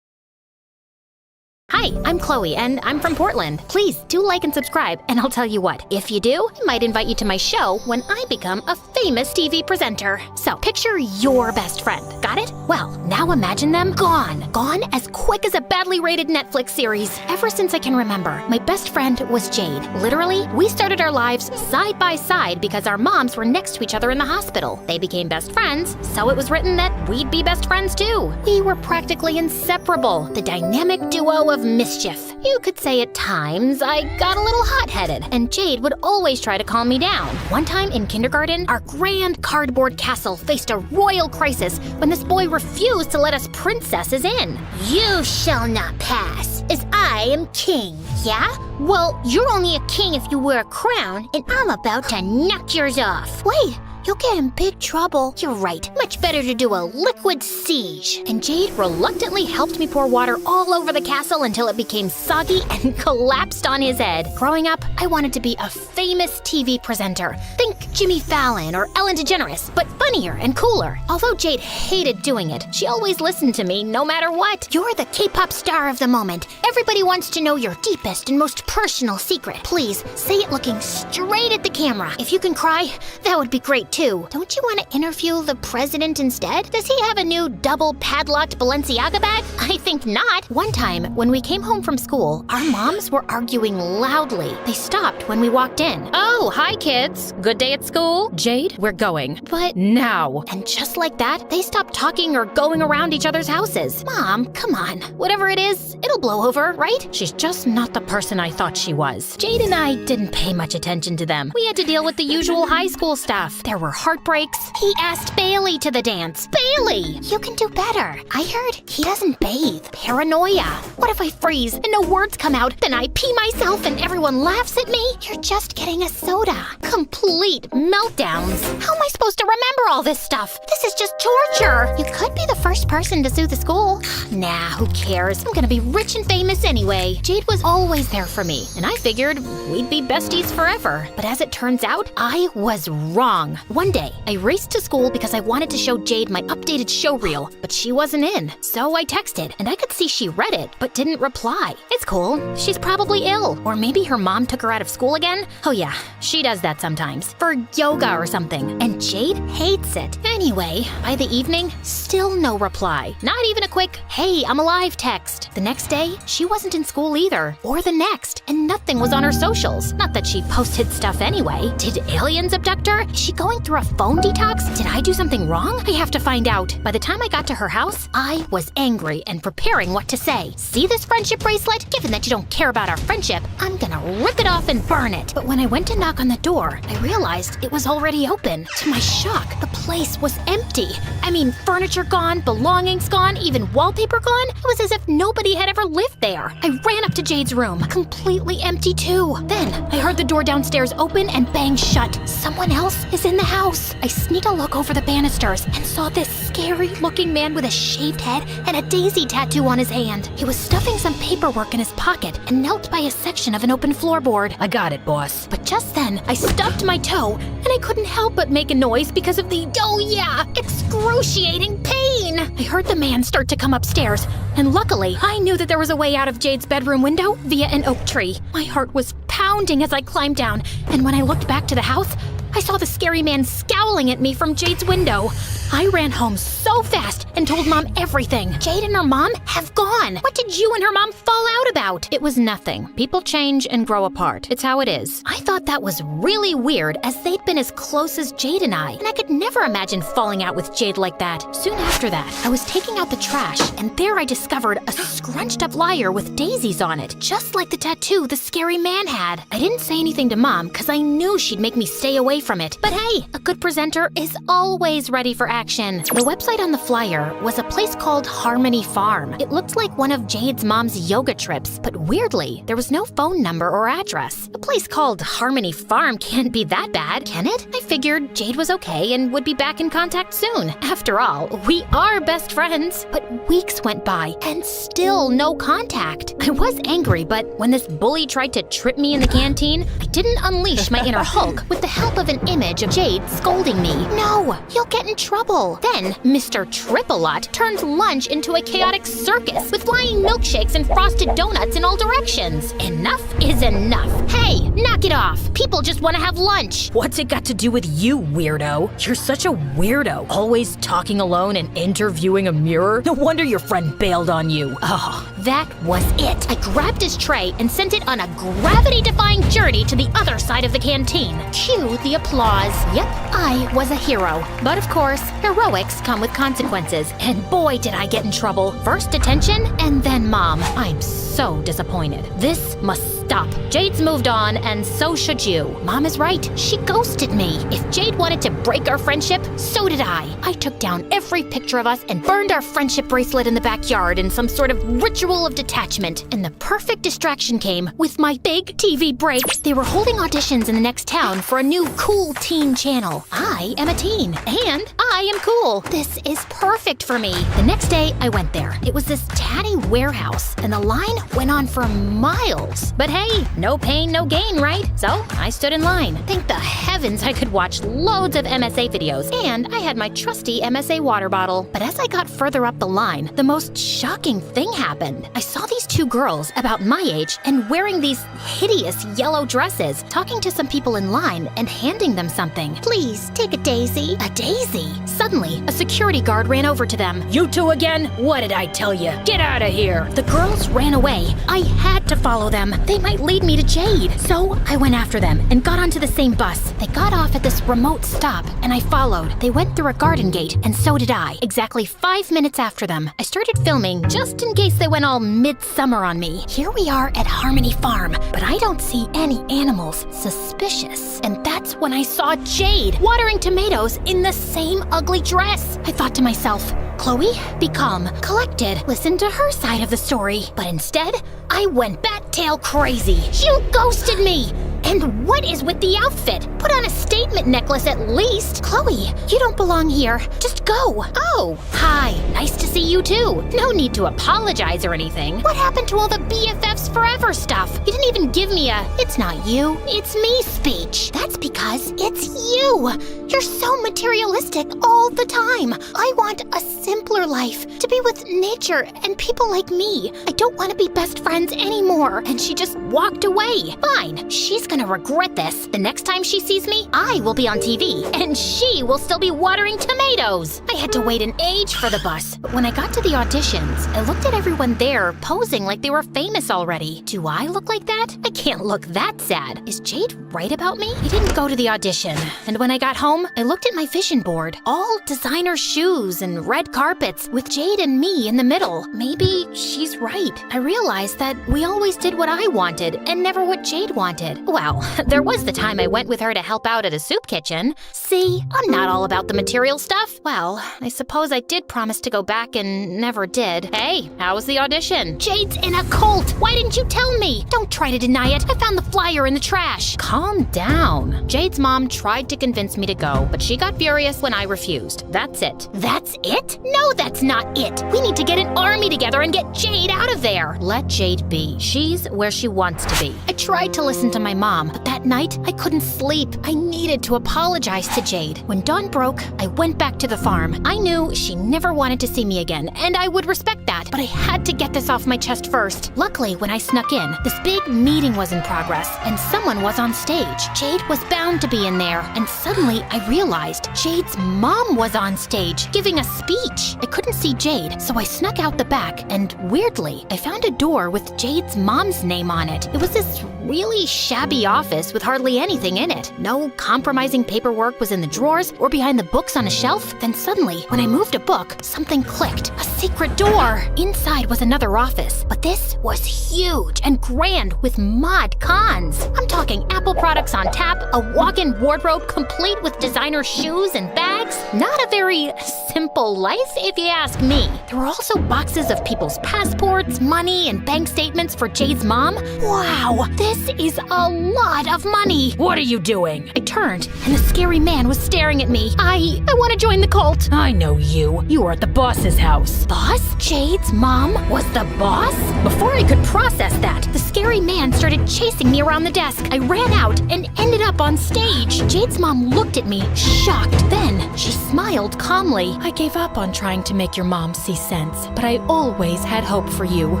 Hi, I'm Chloe, and I'm from Portland. Please do like and subscribe, and I'll tell you what, if you do, I might invite you to my show when I become a famous TV presenter. So, picture your best friend. Got it? Well, now imagine them gone. Gone as quick as a badly rated Netflix series. Ever since I can remember, my best friend was Jade. Literally, we started our lives side by side because our moms were next to each other in the hospital. They became best friends, so it was written that we'd be best friends too. We were practically inseparable, the dynamic duo of mischief. You could say at times I got a little hot-headed, and Jade would always try to calm me down. One time in kindergarten, our grand cardboard castle faced a royal crisis when this boy refused to let us princesses in. You shall not pass, as I am king, yeah? Well, you're only a king if you wear a crown, and I'm about to knock yours off. Wait, you'll get in big trouble. You're right. Much better to do a liquid siege. And Jade reluctantly helped me pour water all over the castle until it became soggy and collapsed on his head. Growing up, I wanted to be a famous TV presenter. Think Jimmy Fallon or Ellen DeGeneres, but funnier and cooler. Although Jade hated doing it, she always listened to me no matter what. You're the K-pop star of the moment. Everybody wants to know your deepest and most personal secret. Please, say it looking straight at the camera. If you can cry, that would be great too. Don't you want to interview the president instead? Does he have a new double padlocked Balenciaga bag? I think not. One time, when we came home from school, our moms were arguing loudly. They stopped when we walked in. Oh, hi kids. Good day at school? Jade, we're going. But now. And just like that, they stopped talking or going around each other's houses. Mom, come on. Whatever it is, it'll blow over, right? She's just not the person I thought she was. Jade and I didn't pay much attention to them. We had to deal with the usual high school stuff. There were heartbreaks. He asked Bailey to the dance. Bailey! You can do better. I heard he doesn't bathe. Paranoia. What if I freeze and no words come out? Then I pee myself and everyone laughs at me? You're just getting a soda. Complete meltdowns. How am I supposed to remember all this stuff? This is just torture. You could be the first person to sue the school. Nah, who cares? I'm gonna be rich and famous anyway. Jade was always there for me, and I figured we'd be besties forever. But as it turns out, I was wrong. One day, I raced to school because I wanted to show Jade my updated show reel, but she wasn't in. So I texted, and I could see she read it, but didn't reply. It's cool. She's probably ill. Or maybe her mom took her out of school again. Oh yeah, she does that sometimes. For yoga or something. And Jade hates it. Anyway, by the evening, still no reply. Not even a quick, hey, I'm alive text. The next day, she wasn't in school either. Or the next. And nothing was on her socials. Not that she posted stuff anyway. Did aliens abduct her? Is she going through a phone detox? Did I do something wrong? I have to find out. By the time I got to her house, I was angry and preparing what to say. See this friendship bracelet? Given that you don't care about our friendship, I'm gonna rip it off and burn it. But when I went to knock on the door, I realized it was already open. To my shock, the place was empty. I mean, furniture gone, belongings gone, even wallpaper gone. It was as if nobody had ever lived there. I ran up to Jade's room, completely empty too. Then I heard the door downstairs open and bang shut. Someone else is in the house. I sneaked a look over the banisters and saw this scary-looking man with a shaved head and a daisy tattoo on his hand. He was stuffing some paperwork in his pocket and knelt by a section of an open floorboard. I got it, boss. But just then, I stubbed my toe, and I couldn't help but make a noise because of the, oh yeah, excruciating pain. I heard the man start to come upstairs, and luckily, I knew that there was a way out of Jade's bedroom window via an oak tree. My heart was pounding as I climbed down, and when I looked back to the house, I saw the scary man scowling at me from Jade's window. I ran home so fast and told Mom everything. Jade and her mom have gone. What did you and her mom fall out about? It was nothing. People change and grow apart. It's how it is. I thought that was really weird as they'd been as close as Jade and I could never imagine falling out with Jade like that. Soon after that, I was taking out the trash, and there I discovered a scrunched up lyre with daisies on it, just like the tattoo the scary man had. I didn't say anything to Mom because I knew she'd make me stay away from it. But hey, a good presenter is always ready for action. The website listed on the flyer was a place called Harmony Farm. It looked like one of Jade's mom's yoga trips, but weirdly, there was no phone number or address. A place called Harmony Farm can't be that bad, can it? I figured Jade was okay and would be back in contact soon. After all, we are best friends. But weeks went by and still no contact. I was angry, but when this bully tried to trip me in the canteen, I didn't unleash my inner Hulk with the help of an image of Jade scolding me. No, you'll get in trouble. Then Mr. Triple-Lot turned lunch into a chaotic circus with flying milkshakes and frosted donuts in all directions. Enough is enough. Hey, knock it off. People just want to have lunch. What's it got to do with you, weirdo? You're such a weirdo, always talking alone and interviewing a mirror. No wonder your friend bailed on you. Oh, that was it. I grabbed his tray and sent it on a gravity-defying journey to the other side of the canteen. Cue the applause. Yep, I was a hero. But of course, heroics come with consequences, and boy did I get in trouble. First detention, and then Mom. I'm so disappointed. This must stop. Jade's moved on, and so should you. Mom is right. She ghosted me. If Jade wanted to break our friendship, so did I. I took down every picture of us and burned our friendship bracelet in the backyard in some sort of ritual of detachment. And the perfect distraction came with my big TV break. They were holding auditions in the next town for a new cool teen channel. I am a teen, and I am cool. This is perfect for me. The next day, I went there. It was this tatty warehouse, and the line went on for miles. But hey, no pain, no gain, right? So I stood in line. Thank the heavens I could watch loads of MSA videos, and I had my trusty MSA water bottle. But as I got further up the line, the most shocking thing happened. I saw these two girls about my age and wearing these hideous yellow dresses, talking to some people in line and handing them something. Please, take a daisy. A daisy? Suddenly, a security guard ran over to them. You two again? What did I tell you? Get out of here. The girls ran away. I had to follow them. They might lead me to Jade. So I went after them and got onto the same bus. They got off at this remote stop, and I followed. They went through a garden gate, and so did I. Exactly 5 minutes after them, I started filming just in case they went all midsummer on me. Here we are at Harmony Farm, but I don't see any animals suspicious. And that's when I saw Jade watering tomatoes in the same ugly dress. I thought to myself, Chloe, be calm, collected, listen to her side of the story. But instead, I went bat-tail crazy. You ghosted me! And what is with the outfit? Put on a statement necklace at least. Chloe, you don't belong here. Just go. Oh, hi. Nice to see you too. No need to apologize or anything. What happened to all the BFFs forever stuff? You didn't even give me a "it's not you, it's me" speech. That's because it's you. You're so materialistic all the time. I want a simpler life, to be with nature and people like me. I don't want to be best friends anymore. And she just walked away. Fine, she's gonna regret this. The next time she sees me, I will be on TV, and she will still be watering tomatoes. I had to wait an age for the bus, but when I got to the auditions, I looked at everyone there posing like they were famous already. Do I look like that? I can't look that sad. Is Jade right about me? I didn't go to the audition, and when I got home, I looked at my vision board. All designer shoes and red carpets with Jade and me in the middle. Maybe she's right. I realized that we always did what I wanted and never what Jade wanted. Well, there was the time I went with her to help out at a soup kitchen. See, I'm not all about the material stuff. Well, I suppose I did promise to go back and never did. Hey, how was the audition? Jade's in a cult. Why didn't you tell me? Don't try to deny it. I found the flyer in the trash. Calm down. Jade's mom tried to convince me to go, but she got furious when I refused. That's it. That's it? No, that's not it. We need to get an army together and get Jade out of there. Let Jade be. She's where she wants to be. I tried to listen to my mom, but that night I couldn't sleep. I needed to apologize to Jade. When dawn broke, I went back to the farm. I knew she never wanted to see me again, and I would respect that, but I had to get this off my chest first. Luckily, when I snuck in, this big meeting was in progress, and someone was on stage. Jade was bound to be in there, and suddenly I realized Jade's mom was on stage, giving a speech. I couldn't see Jade, so I snuck out the back, and weirdly, I found a door with Jade's mom's name on it. It was this really shabby office with hardly anything in it. No compromising paperwork was in the drawers or behind the books on a shelf. Then suddenly, when I moved a book, something clicked. A secret door! Inside was another office, but this was huge and grand with mod cons. I'm talking Apple products on tap, a walk-in wardrobe complete with designer shoes and bags, checks. Not a very simple life, if you ask me. There were also boxes of people's passports, money, and bank statements for Jade's mom. Wow, this is a lot of money. What are you doing? I turned, and the scary man was staring at me. I want to join the cult. I know you. You were at the boss's house. Boss? Jade's mom was the boss? Before I could process that, the scary man started chasing me around the desk. I ran out and ended up on stage. Jade's mom looked at me, shocked. Then she smiled calmly. I gave up on trying to make your mom see sense, but I always had hope for you.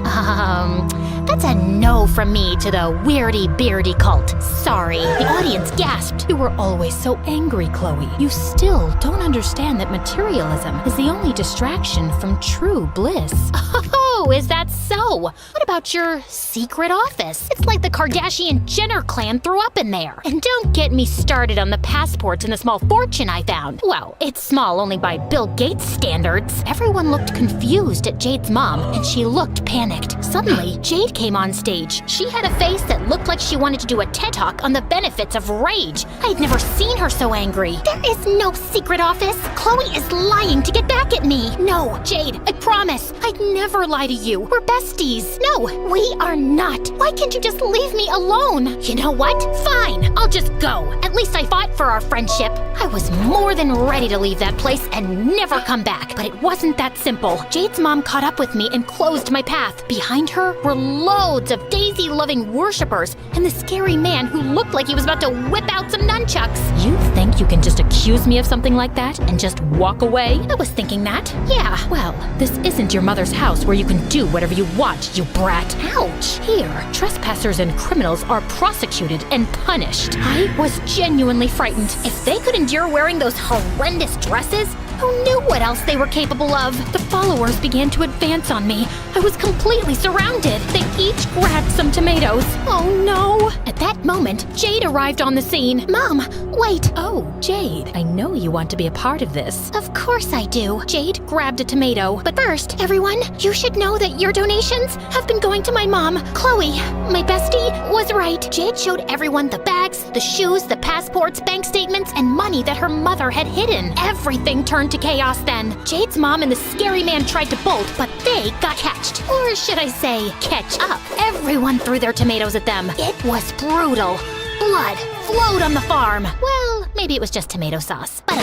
That's a no from me to the weirdy-beardy cult. Sorry. The audience gasped. You were always so angry, Chloe. You still don't understand that materialism is the only distraction from true bliss. Oh, is that so? What about your secret office? It's like the Kardashian-Jenner clan threw up in there. And don't get me started on the passports and the small fortune I found. Well, it's small only by Bill Gates standards. Everyone looked confused at Jade's mom, and she looked panicked. Suddenly, Jade came on stage. She had a face that looked like she wanted to do a TED Talk on the benefits of rage. I'd never seen her so angry. There is no secret office. Chloe is lying to get back at me. No, Jade, I promise. I'd never lie to you. We're besties. No, we are not. Why can't you just leave me alone? You know what? Fine, I'll just go. At least I fought for our friendship. I was more than ready to leave that place and never come back. But it wasn't that simple. Jade's mom caught up with me and closed my path. Behind her were loads of Daisy-loving worshipers and the scary man who looked like he was about to whip out some nunchucks. You think you can just accuse me of something like that and just walk away? I was thinking that. Yeah. Well, this isn't your mother's house where you can do whatever you want, you brat. Ouch. Here, trespassers and criminals are prosecuted and punished. I was genuinely frightened. If they could endure wearing those horrendous dresses, who knew what else they were capable of? The followers began to advance on me. I was completely surrounded. They each grabbed some tomatoes. Oh no! At that moment, Jade arrived on the scene. Mom, wait! Oh, Jade, I know you want to be a part of this. Of course I do. Jade grabbed a tomato. But first, everyone, you should know that your donations have been going to my mom. Chloe, my bestie, was right. Jade showed everyone the bags, the shoes, the passports, bank statements, and money that her mother had hidden. Everything turned to chaos then. Jade's mom and the scary man tried to bolt, but they got catched. Or should I say, catch up. Everyone threw their tomatoes at them. It was brutal. Blood flowed on the farm. Well, maybe it was just tomato sauce. But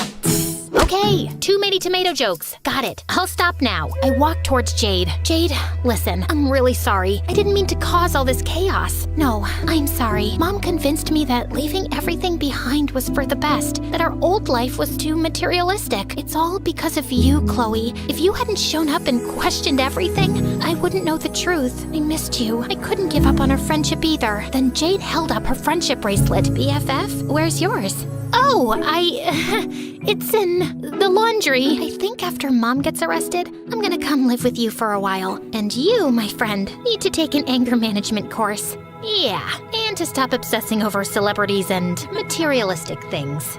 okay, too many tomato jokes. Got it. I'll stop now. I walked towards Jade. Jade, listen, I'm really sorry. I didn't mean to cause all this chaos. No, I'm sorry. Mom convinced me that leaving everything behind was for the best, that our old life was too materialistic. It's all because of you, Chloe. If you hadn't shown up and questioned everything, I wouldn't know the truth. I missed you. I couldn't give up on our friendship either. Then Jade held up her friendship bracelet. BFF, where's yours? Oh, it's in the laundry. I think after Mom gets arrested, I'm gonna come live with you for a while. And you, my friend, need to take an anger management course. Yeah, and to stop obsessing over celebrities and materialistic things.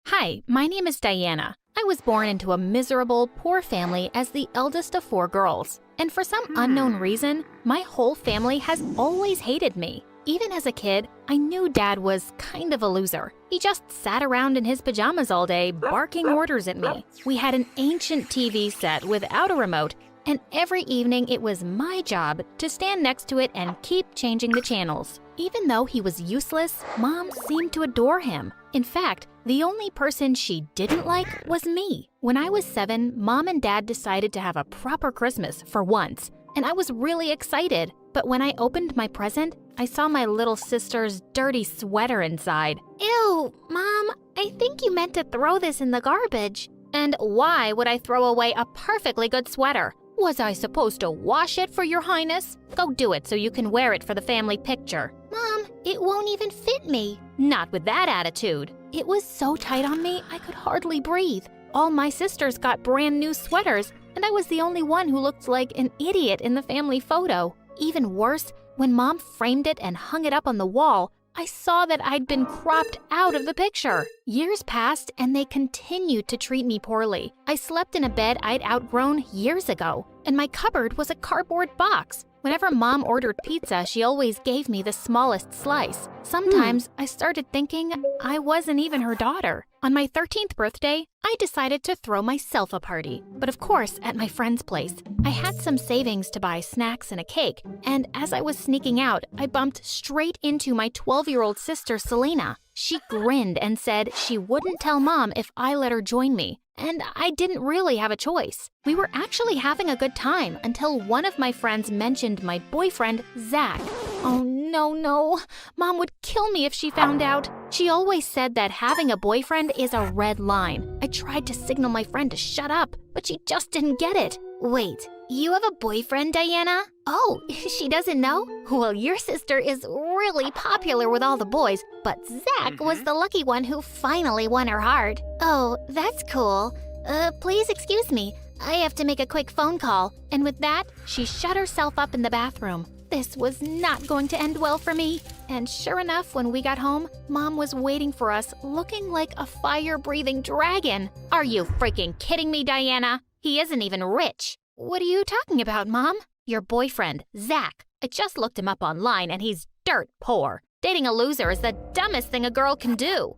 Hi, my name is Diana. I was born into a miserable, poor family as the eldest of 4 girls. And for some unknown reason, my whole family has always hated me. Even as a kid, I knew Dad was kind of a loser. He just sat around in his pajamas all day, barking orders at me. We had an ancient TV set without a remote, and every evening it was my job to stand next to it and keep changing the channels. Even though he was useless, Mom seemed to adore him. In fact, the only person she didn't like was me. When I was 7, Mom and Dad decided to have a proper Christmas for once, and I was really excited. But when I opened my present, I saw my little sister's dirty sweater inside. Ew, Mom, I think you meant to throw this in the garbage. And why would I throw away a perfectly good sweater? Was I supposed to wash it, for your highness? Go do it so you can wear it for the family picture. Mom, it won't even fit me. Not with that attitude. It was so tight on me, I could hardly breathe. All my sisters got brand new sweaters, and I was the only one who looked like an idiot in the family photo. Even worse, when Mom framed it and hung it up on the wall, I saw that I'd been cropped out of the picture. Years passed and they continued to treat me poorly. I slept in a bed I'd outgrown years ago, and my cupboard was a cardboard box. Whenever Mom ordered pizza, she always gave me the smallest slice. Sometimes I started thinking I wasn't even her daughter. On my 13th birthday, I decided to throw myself a party. But of course, at my friend's place. I had some savings to buy snacks and a cake, and as I was sneaking out, I bumped straight into my 12-year-old sister, Selena. She grinned and said she wouldn't tell Mom if I let her join me. And I didn't really have a choice. We were actually having a good time until one of my friends mentioned my boyfriend, Zach. Oh no, Mom would kill me if she found out. She always said that having a boyfriend is a red line. I tried to signal my friend to shut up, but she just didn't get it. Wait, you have a boyfriend, Diana? Oh, she doesn't know? Well, your sister is really popular with all the boys, but Zach was the lucky one who finally won her heart. Oh, that's cool. Please excuse me. I have to make a quick phone call. And with that, she shut herself up in the bathroom. This was not going to end well for me. And sure enough, when we got home, Mom was waiting for us, looking like a fire-breathing dragon. Are you freaking kidding me, Diana? He isn't even rich. What are you talking about, Mom? Your boyfriend, Zach. I just looked him up online and he's dirt poor. Dating a loser is the dumbest thing a girl can do.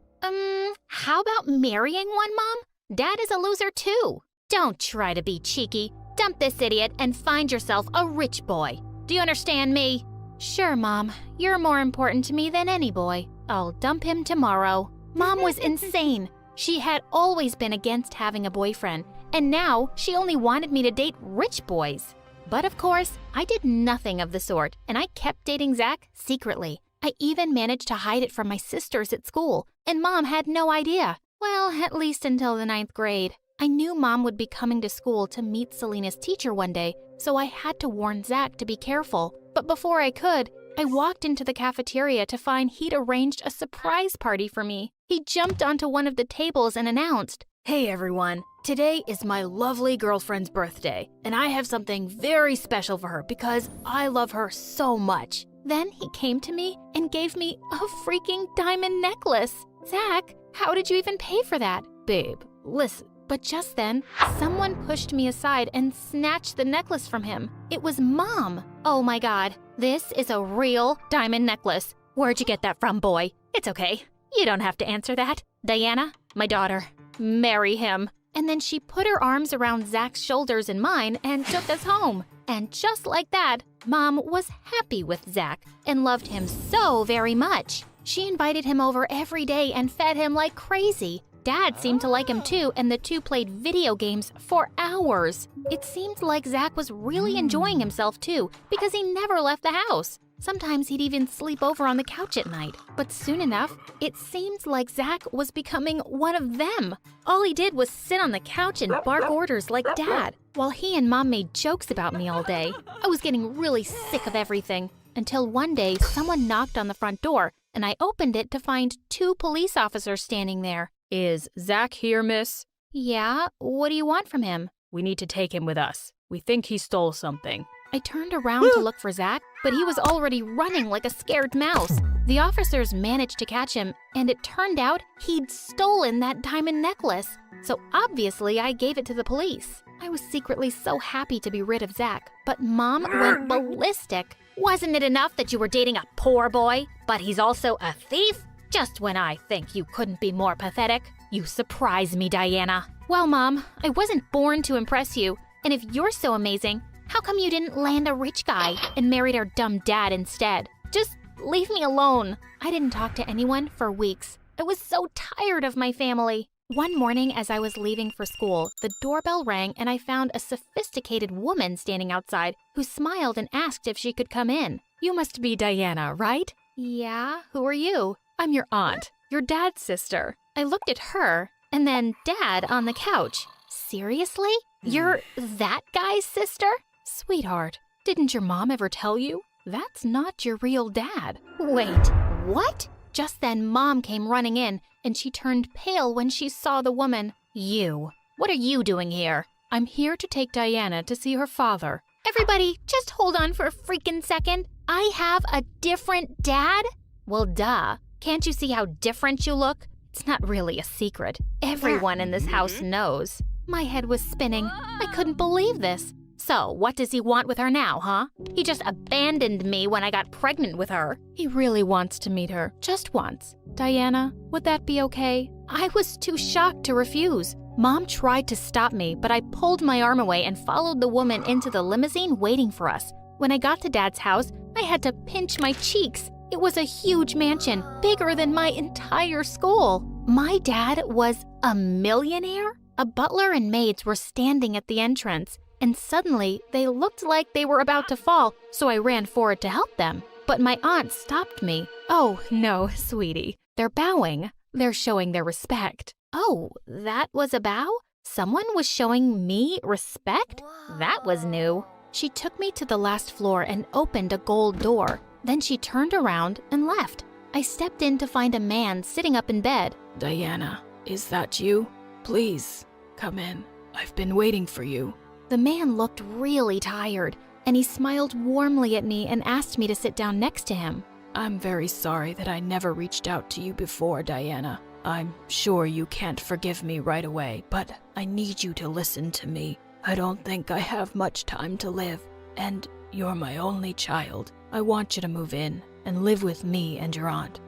How about marrying one, Mom? Dad is a loser too. Don't try to be cheeky. Dump this idiot and find yourself a rich boy. Do you understand me? Sure, Mom. You're more important to me than any boy. I'll dump him tomorrow. Mom was insane. She had always been against having a boyfriend, and now she only wanted me to date rich boys. But of course, I did nothing of the sort, and I kept dating Zach secretly. I even managed to hide it from my sisters at school, and Mom had no idea. Well, at least until the 9th grade. I knew Mom would be coming to school to meet Selena's teacher one day, so I had to warn Zach to be careful. But before I could, I walked into the cafeteria to find he'd arranged a surprise party for me. He jumped onto one of the tables and announced, "Hey everyone, today is my lovely girlfriend's birthday, and I have something very special for her because I love her so much." Then he came to me and gave me a freaking diamond necklace. Zach, how did you even pay for that? Babe, listen. But just then, someone pushed me aside and snatched the necklace from him. It was Mom. Oh my God, this is a real diamond necklace. Where'd you get that from, boy? It's okay. You don't have to answer that. Diana, my daughter, marry him. And then she put her arms around Zach's shoulders and mine and took us home. And just like that, Mom was happy with Zach and loved him so very much. She invited him over every day and fed him like crazy. Dad seemed to like him too, and the two played video games for hours. It seemed like Zach was really enjoying himself too, because he never left the house. Sometimes he'd even sleep over on the couch at night. But soon enough, it seemed like Zach was becoming one of them. All he did was sit on the couch and bark orders like Dad, while he and Mom made jokes about me all day. I was getting really sick of everything, until one day someone knocked on the front door, and I opened it to find 2 police officers standing there. "Is Zach here, miss?" "Yeah, what do you want from him?" "We need to take him with us. We think he stole something." I turned around to look for Zach, but he was already running like a scared mouse. The officers managed to catch him, and it turned out he'd stolen that diamond necklace. So obviously I gave it to the police. I was secretly so happy to be rid of Zach, but Mom went ballistic. Wasn't it enough that you were dating a poor boy, but he's also a thief? Just when I think you couldn't be more pathetic, you surprise me, Diana. Well, Mom, I wasn't born to impress you, and if you're so amazing, how come you didn't land a rich guy and married our dumb dad instead? Just leave me alone. I didn't talk to anyone for weeks. I was so tired of my family. One morning as I was leaving for school, the doorbell rang and I found a sophisticated woman standing outside who smiled and asked if she could come in. "You must be Diana, right?" "Yeah, who are you?" "I'm your aunt, your dad's sister." I looked at her and then Dad on the couch. Seriously? You're that guy's sister? Sweetheart, didn't your mom ever tell you? That's not your real dad. Wait, what? Just then Mom came running in and she turned pale when she saw the woman. You, what are you doing here? "I'm here to take Diana to see her father." Everybody, just hold on for a freaking second. I have a different dad? Well, duh. Can't you see how different you look? It's not really a secret. Everyone in this house knows. My head was spinning. I couldn't believe this. So, what does he want with her now, huh? He just abandoned me when I got pregnant with her. He really wants to meet her, just once. Diana, would that be okay? I was too shocked to refuse. Mom tried to stop me, but I pulled my arm away and followed the woman into the limousine waiting for us. When I got to Dad's house, I had to pinch my cheeks. It was a huge mansion, bigger than my entire school. My dad was a millionaire? A butler and maids were standing at the entrance, and suddenly they looked like they were about to fall, so I ran forward to help them. But my aunt stopped me. Oh, no, sweetie. They're bowing. They're showing their respect. Oh, that was a bow? Someone was showing me respect? That was new. She took me to the last floor and opened a gold door. Then she turned around and left. I stepped in to find a man sitting up in bed. Diana, is that you? Please, come in. I've been waiting for you. The man looked really tired, and he smiled warmly at me and asked me to sit down next to him. I'm very sorry that I never reached out to you before, Diana. I'm sure you can't forgive me right away, but I need you to listen to me. I don't think I have much time to live, and you're my only child. I want you to move in and live with me and your aunt.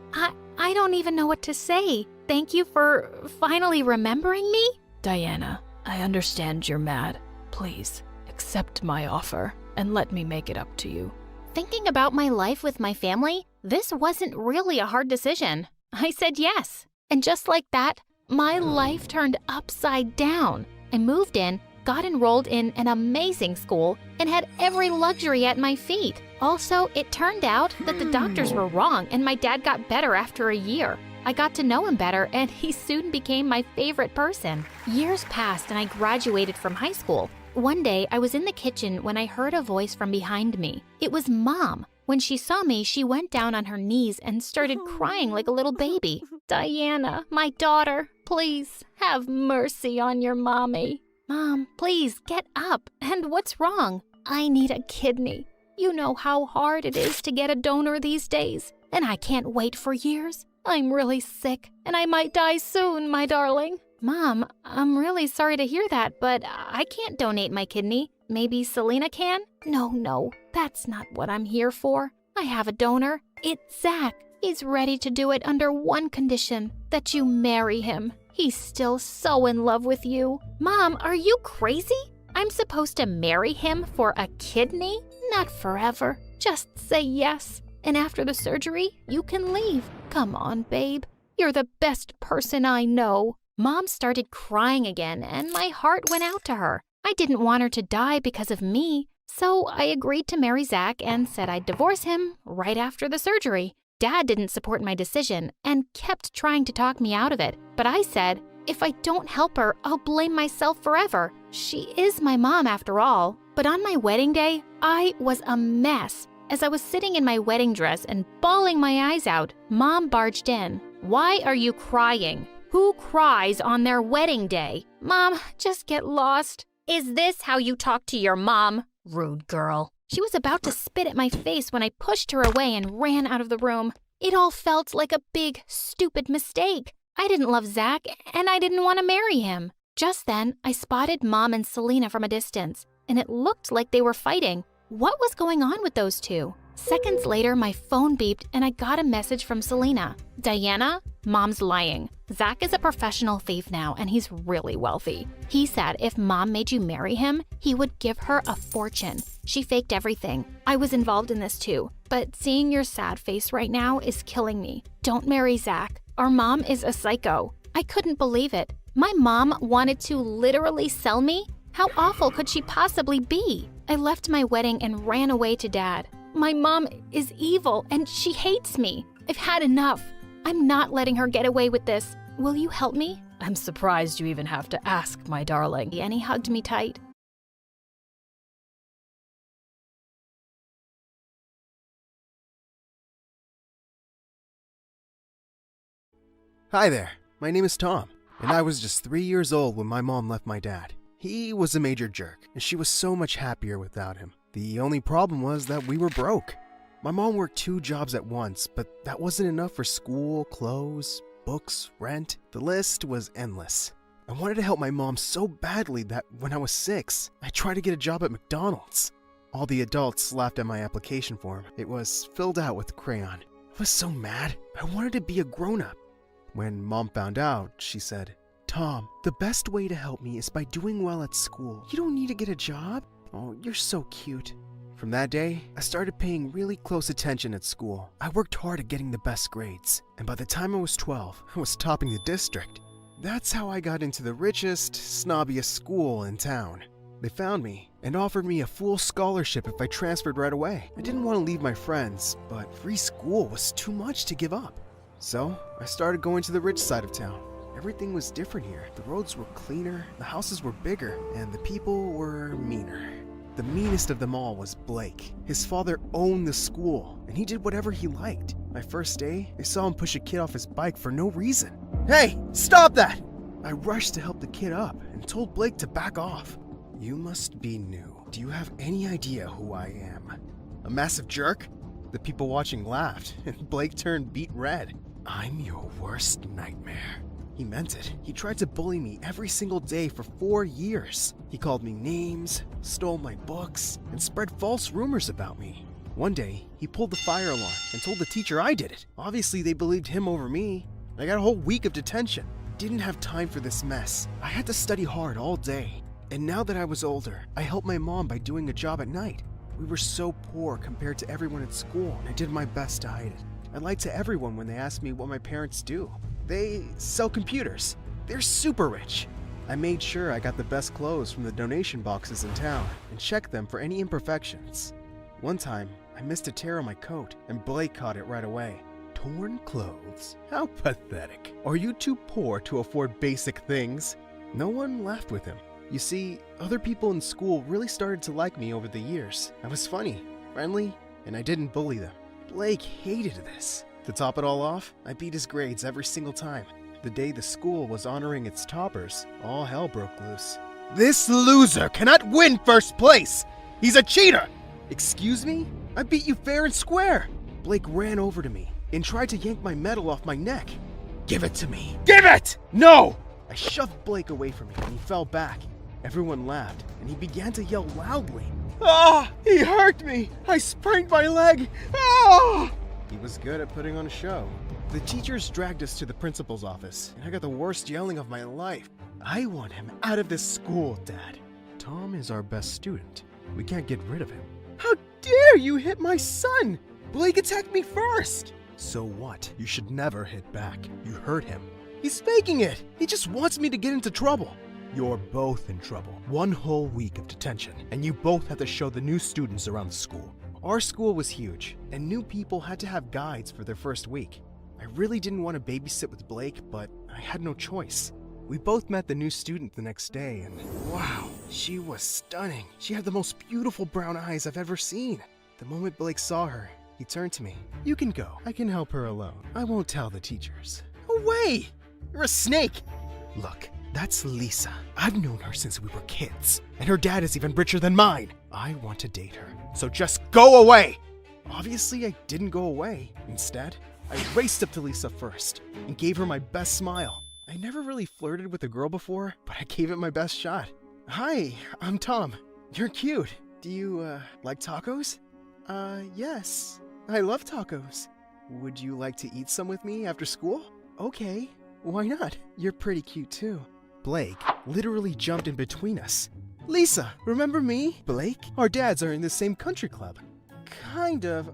I don't even know what to say. Thank you for finally remembering me? Diana, I understand you're mad. Please, accept my offer and let me make it up to you. Thinking about my life with my family, this wasn't really a hard decision. I said yes. And just like that, my life turned upside down. I moved in, got enrolled in an amazing school, and had every luxury at my feet. Also, it turned out that the doctors were wrong and my dad got better after a year. I got to know him better and he soon became my favorite person. Years passed and I graduated from high school. One day, I was in the kitchen when I heard a voice from behind me. It was Mom. When she saw me, she went down on her knees and started crying like a little baby. Diana, my daughter, please have mercy on your mommy. Mom, please get up. And what's wrong? I need a kidney. You know how hard it is to get a donor these days, and I can't wait for years. I'm really sick, and I might die soon, my darling. Mom, I'm really sorry to hear that, but I can't donate my kidney. Maybe Selena can? No, that's not what I'm here for. I have a donor. It's Zach. He's ready to do it under one condition, that you marry him. He's still so in love with you. Mom, are you crazy? I'm supposed to marry him for a kidney? Not forever. Just say yes. And after the surgery, you can leave. Come on, babe. You're the best person I know. Mom started crying again, and my heart went out to her. I didn't want her to die because of me, so I agreed to marry Zach and said I'd divorce him right after the surgery. Dad didn't support my decision and kept trying to talk me out of it, but I said, if I don't help her, I'll blame myself forever. She is my mom after all. But on my wedding day, I was a mess. As I was sitting in my wedding dress and bawling my eyes out, Mom barged in. Why are you crying? Who cries on their wedding day? Mom, just get lost. Is this how you talk to your mom? Rude girl. She was about to spit at my face when I pushed her away and ran out of the room. It all felt like a big, stupid mistake. I didn't love Zach, and I didn't want to marry him. Just then, I spotted Mom and Selena from a distance, and it looked like they were fighting. What was going on with those two? Seconds later, my phone beeped, and I got a message from Selena. Diana, Mom's lying. Zach is a professional thief now, and he's really wealthy. He said if Mom made you marry him, he would give her a fortune. She faked everything. I was involved in this too, but seeing your sad face right now is killing me. Don't marry Zach. Our mom is a psycho. I couldn't believe it. My mom wanted to literally sell me? How awful could she possibly be? I left my wedding and ran away to Dad. My mom is evil and she hates me. I've had enough. I'm not letting her get away with this. Will you help me? I'm surprised you even have to ask, my darling. And he hugged me tight. Hi there, my name is Tom, and I was just 3 years old when my mom left my dad. He was a major jerk, and she was so much happier without him. The only problem was that we were broke. My mom worked 2 jobs at once, but that wasn't enough for school, clothes, books, rent. The list was endless. I wanted to help my mom so badly that when I was 6, I tried to get a job at McDonald's. All the adults laughed at my application form. It was filled out with crayon. I was so mad. I wanted to be a grown-up. When Mom found out, she said, "Tom, the best way to help me is by doing well at school. You don't need to get a job. Oh, you're so cute." From that day, I started paying really close attention at school. I worked hard at getting the best grades, and by the time I was 12, I was topping the district. That's how I got into the richest, snobbiest school in town. They found me and offered me a full scholarship if I transferred right away. I didn't want to leave my friends, but free school was too much to give up. So I started going to the rich side of town. Everything was different here. The roads were cleaner, the houses were bigger, and the people were meaner. The meanest of them all was Blake. His father owned the school, and he did whatever he liked. My first day, I saw him push a kid off his bike for no reason. "Hey, stop that!" I rushed to help the kid up and told Blake to back off. "You must be new. Do you have any idea who I am? A massive jerk?" The people watching laughed, and Blake turned beet red. "I'm your worst nightmare." He meant it. He tried to bully me every single day for 4 years. He called me names, stole my books, and spread false rumors about me. One day, he pulled the fire alarm and told the teacher I did it. Obviously, they believed him over me. I got a whole week of detention. Didn't have time for this mess. I had to study hard all day. And now that I was older, I helped my mom by doing a job at night. We were so poor compared to everyone at school, and I did my best to hide it. I lied to everyone when they asked me what my parents do. They sell computers. They're super rich. I made sure I got the best clothes from the donation boxes in town and checked them for any imperfections. One time, I missed a tear on my coat, and Blake caught it right away. "Torn clothes? How pathetic. Are you too poor to afford basic things?" No one laughed with him. You see, other people in school really started to like me over the years. I was funny, friendly, and I didn't bully them. Blake hated this. To top it all off, I beat his grades every single time. The day the school was honoring its toppers, all hell broke loose. "This loser cannot win first place! He's a cheater!" "Excuse me? I beat you fair and square!" Blake ran over to me and tried to yank my medal off my neck. "Give it to me! Give it! No!" I shoved Blake away from me and he fell back. Everyone laughed and he began to yell loudly. "Ah! He hurt me! I sprained my leg! Ah!" He was good at putting on a show. The teachers dragged us to the principal's office, and I got the worst yelling of my life. "I want him out of this school, Dad. Tom is our best student. We can't get rid of him." "How dare you hit my son! Blake attacked me first!" "So what? You should never hit back. You hurt him." "He's faking it! He just wants me to get into trouble." "You're both in trouble. 1 whole week of detention, and you both have to show the new students around the school." Our school was huge, and new people had to have guides for their first week. I really didn't want to babysit with Blake, but I had no choice. We both met the new student the next day, and wow, she was stunning. She had the most beautiful brown eyes I've ever seen. The moment Blake saw her, he turned to me. "You can go. I can help her alone. I won't tell the teachers." "No way! You're a snake!" "Look, that's Lisa. I've known her since we were kids, and her dad is even richer than mine. I want to date her, so just go away!" Obviously, I didn't go away. Instead, I raced up to Lisa first and gave her my best smile. I never really flirted with a girl before, but I gave it my best shot. "Hi, I'm Tom. You're cute. Do you, like tacos?" Yes. I love tacos." "Would you like to eat some with me after school?" "Okay. Why not? You're pretty cute too." Blake literally jumped in between us. "Lisa, remember me? Blake? Our dads are in the same country club." "Kind of.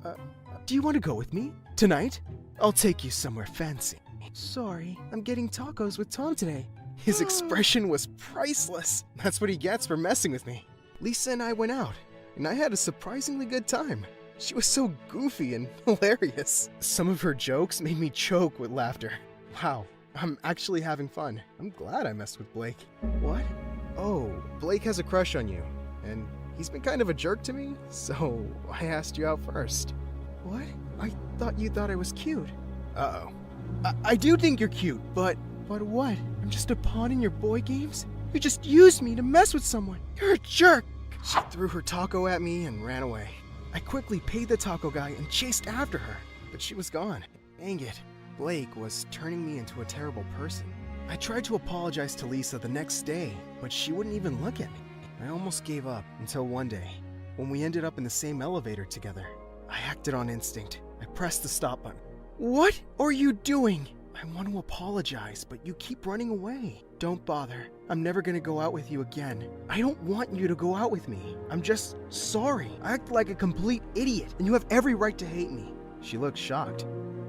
Do you want to go with me? Tonight? I'll take you somewhere fancy." "Sorry, I'm getting tacos with Tom today." His expression was priceless. That's what he gets for messing with me. Lisa and I went out, and I had a surprisingly good time. She was so goofy and hilarious. Some of her jokes made me choke with laughter. Wow, I'm actually having fun. I'm glad I messed with Blake. "What? Oh, Blake has a crush on you, and he's been kind of a jerk to me, so I asked you out first." "What? I thought you thought I was cute." "Uh-oh. I do think you're cute, but what? I'm just a pawn in your boy games? You just used me to mess with someone. You're a jerk." She threw her taco at me and ran away. I quickly paid the taco guy and chased after her, but she was gone. Dang it. Blake was turning me into a terrible person. I tried to apologize to Lisa the next day, but she wouldn't even look at me. I almost gave up until one day, when we ended up in the same elevator together. I acted on instinct. I pressed the stop button. What are you doing? I want to apologize, but you keep running away. Don't bother. I'm never gonna go out with you again. I don't want you to go out with me. I'm just sorry. I act like a complete idiot, and you have every right to hate me. She looked shocked.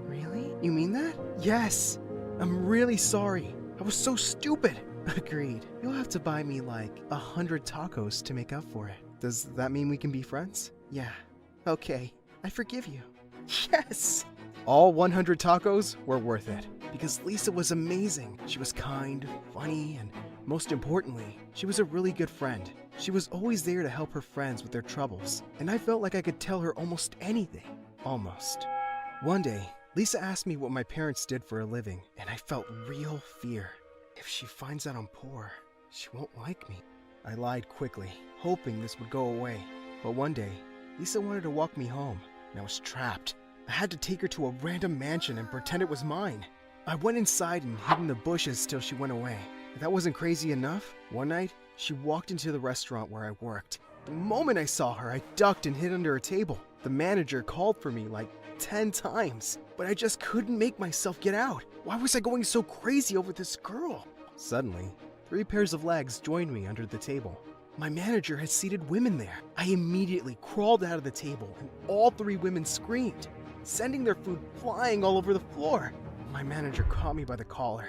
Really? You mean that? Yes. I'm really sorry. I was so stupid. Agreed. You'll have to buy me like 100 tacos to make up for it. Does that mean we can be friends? Yeah. Okay. I forgive you. Yes! All 100 tacos were worth it, because Lisa was amazing. She was kind, funny, and most importantly, she was a really good friend. She was always there to help her friends with their troubles, and I felt like I could tell her almost anything. Almost. One day, Lisa asked me what my parents did for a living, and I felt real fear. If she finds out I'm poor, she won't like me. I lied quickly, hoping this would go away. But one day, Lisa wanted to walk me home, and I was trapped. I had to take her to a random mansion and pretend it was mine. I went inside and hid in the bushes till she went away. If that wasn't crazy enough, one night, she walked into the restaurant where I worked. The moment I saw her, I ducked and hid under a table. The manager called for me like 10 times, but I just couldn't make myself get out. Why was I going so crazy over this girl? Suddenly, 3 pairs of legs joined me under the table. My manager had seated women there. I immediately crawled out of the table, and all 3 women screamed, sending their food flying all over the floor. My manager caught me by the collar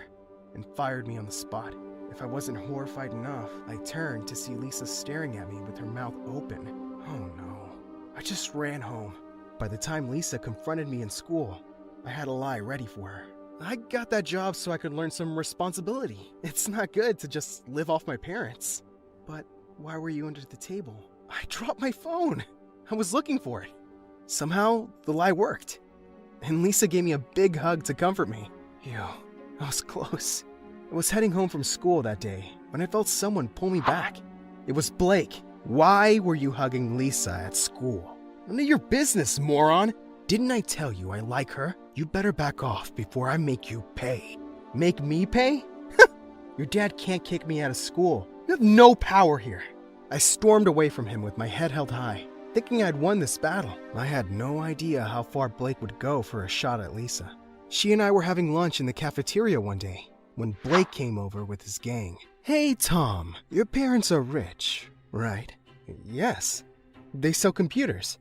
and fired me on the spot. If I wasn't horrified enough, I turned to see Lisa staring at me with her mouth open. Oh no. I just ran home. By the time Lisa confronted me in school, I had a lie ready for her. I got that job so I could learn some responsibility. It's not good to just live off my parents. But why were you under the table? I dropped my phone. I was looking for it. Somehow, the lie worked. And Lisa gave me a big hug to comfort me. Ew, I was close. I was heading home from school that day when I felt someone pull me back. It was Blake. Why were you hugging Lisa at school? None of your business, moron. Didn't I tell you I like her? You better back off before I make you pay. Make me pay? Your dad can't kick me out of school. You have no power here. I stormed away from him with my head held high, thinking I'd won this battle. I had no idea how far Blake would go for a shot at Lisa. She and I were having lunch in the cafeteria one day when Blake came over with his gang. Hey, Tom, your parents are rich, right? Yes. They sell computers.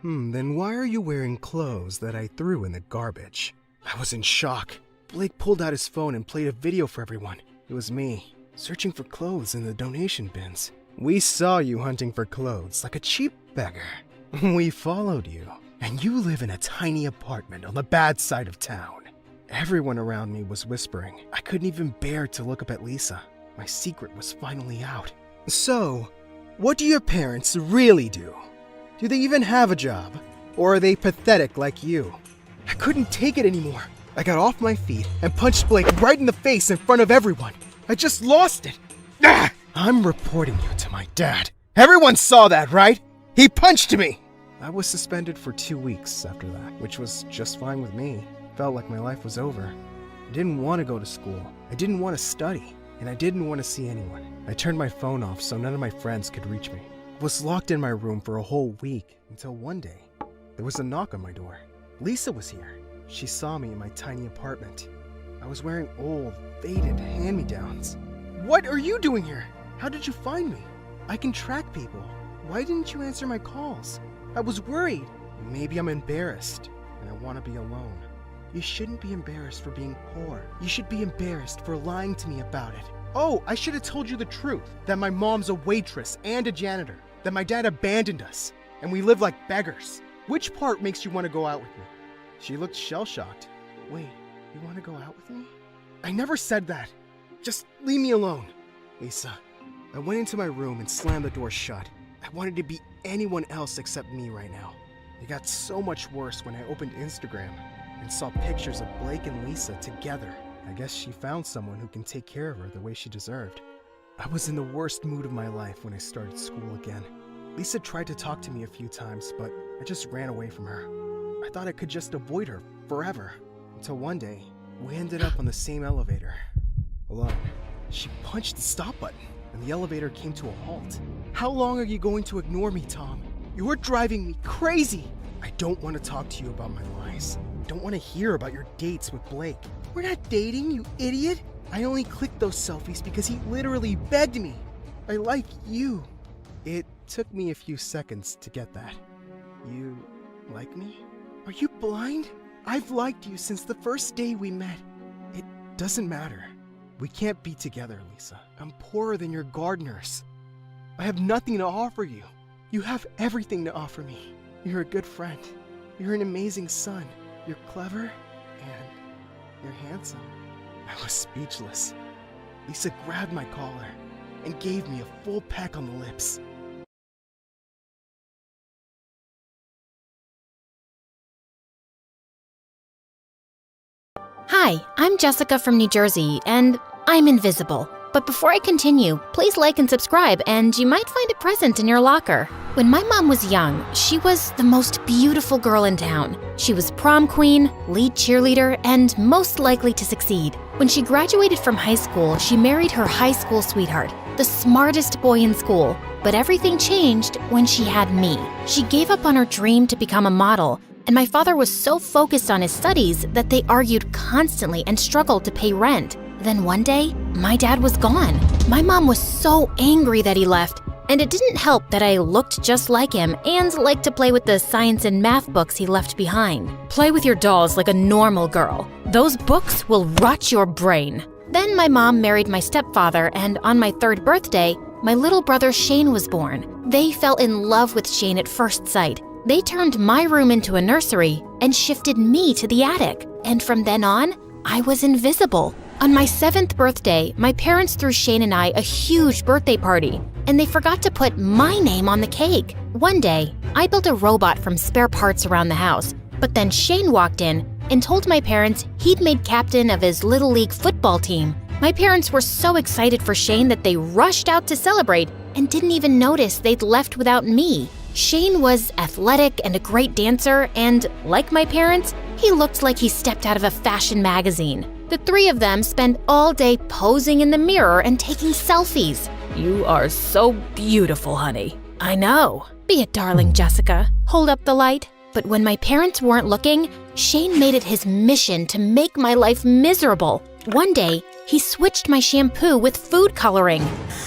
Then why are you wearing clothes that I threw in the garbage? I was in shock. Blake pulled out his phone and played a video for everyone. It was me, searching for clothes in the donation bins. We saw you hunting for clothes like a cheap beggar. We followed you, and you live in a tiny apartment on the bad side of town. Everyone around me was whispering. I couldn't even bear to look up at Lisa. My secret was finally out. So, what do your parents really do? Do they even have a job? Or are they pathetic like you? I couldn't take it anymore. I got off my feet and punched Blake right in the face in front of everyone. I just lost it. Ah! I'm reporting you to my dad. Everyone saw that, right? He punched me! I was suspended for 2 weeks after that, which was just fine with me. Felt like my life was over. I didn't want to go to school. I didn't want to study. And I didn't want to see anyone. I turned my phone off so none of my friends could reach me. I was locked in my room for a whole week until one day, there was a knock on my door. Lisa was here. She saw me in my tiny apartment. I was wearing old, faded hand-me-downs. What are you doing here? How did you find me? I can track people. Why didn't you answer my calls? I was worried. Maybe I'm embarrassed, and I want to be alone. You shouldn't be embarrassed for being poor. You should be embarrassed for lying to me about it. Oh, I should have told you the truth, that my mom's a waitress and a janitor, that my dad abandoned us, and we live like beggars. Which part makes you want to go out with me? She looked shell-shocked. Wait, you want to go out with me? I never said that. Just leave me alone. Lisa, I went into my room and slammed the door shut. I wanted to be anyone else except me right now. It got so much worse when I opened Instagram and saw pictures of Blake and Lisa together. I guess she found someone who can take care of her the way she deserved. I was in the worst mood of my life when I started school again. Lisa tried to talk to me a few times, but I just ran away from her. I thought I could just avoid her forever. Until one day, we ended up on the same elevator. Alone. She punched the stop button, and the elevator came to a halt. How long are you going to ignore me, Tom? You're driving me crazy! I don't want to talk to you about my lies. I don't want to hear about your dates with Blake. We're not dating, you idiot! I only clicked those selfies because he literally begged me. I like you. It took me a few seconds to get that. You like me? Are you blind? I've liked you since the first day we met. It doesn't matter. We can't be together, Lisa. I'm poorer than your gardeners. I have nothing to offer you. You have everything to offer me. You're a good friend. You're an amazing son. You're clever, and you're handsome. I was speechless. Lisa grabbed my collar and gave me a full peck on the lips. Hi, I'm Jessica from New Jersey, and I'm invisible. But before I continue, please like and subscribe, and you might find a present in your locker. When my mom was young, she was the most beautiful girl in town. She was prom queen, lead cheerleader, and most likely to succeed. When she graduated from high school, she married her high school sweetheart, the smartest boy in school. But everything changed when she had me. She gave up on her dream to become a model, and my father was so focused on his studies that they argued constantly and struggled to pay rent. Then one day, my dad was gone. My mom was so angry that he left, and it didn't help that I looked just like him and liked to play with the science and math books he left behind. Play with your dolls like a normal girl. Those books will rot your brain. Then my mom married my stepfather, and on my 3rd birthday, my little brother Shane was born. They fell in love with Shane at first sight. They turned my room into a nursery and shifted me to the attic. And from then on, I was invisible. On my 7th birthday, my parents threw Shane and I a huge birthday party, and they forgot to put my name on the cake. One day, I built a robot from spare parts around the house, but then Shane walked in and told my parents he'd made captain of his Little League football team. My parents were so excited for Shane that they rushed out to celebrate and didn't even notice they'd left without me. Shane was athletic and a great dancer, and like my parents, he looked like he stepped out of a fashion magazine. The 3 of them spent all day posing in the mirror and taking selfies. You are so beautiful, honey. I know. Be a darling, Jessica. Hold up the light. But when my parents weren't looking, Shane made it his mission to make my life miserable. One day, he switched my shampoo with food coloring.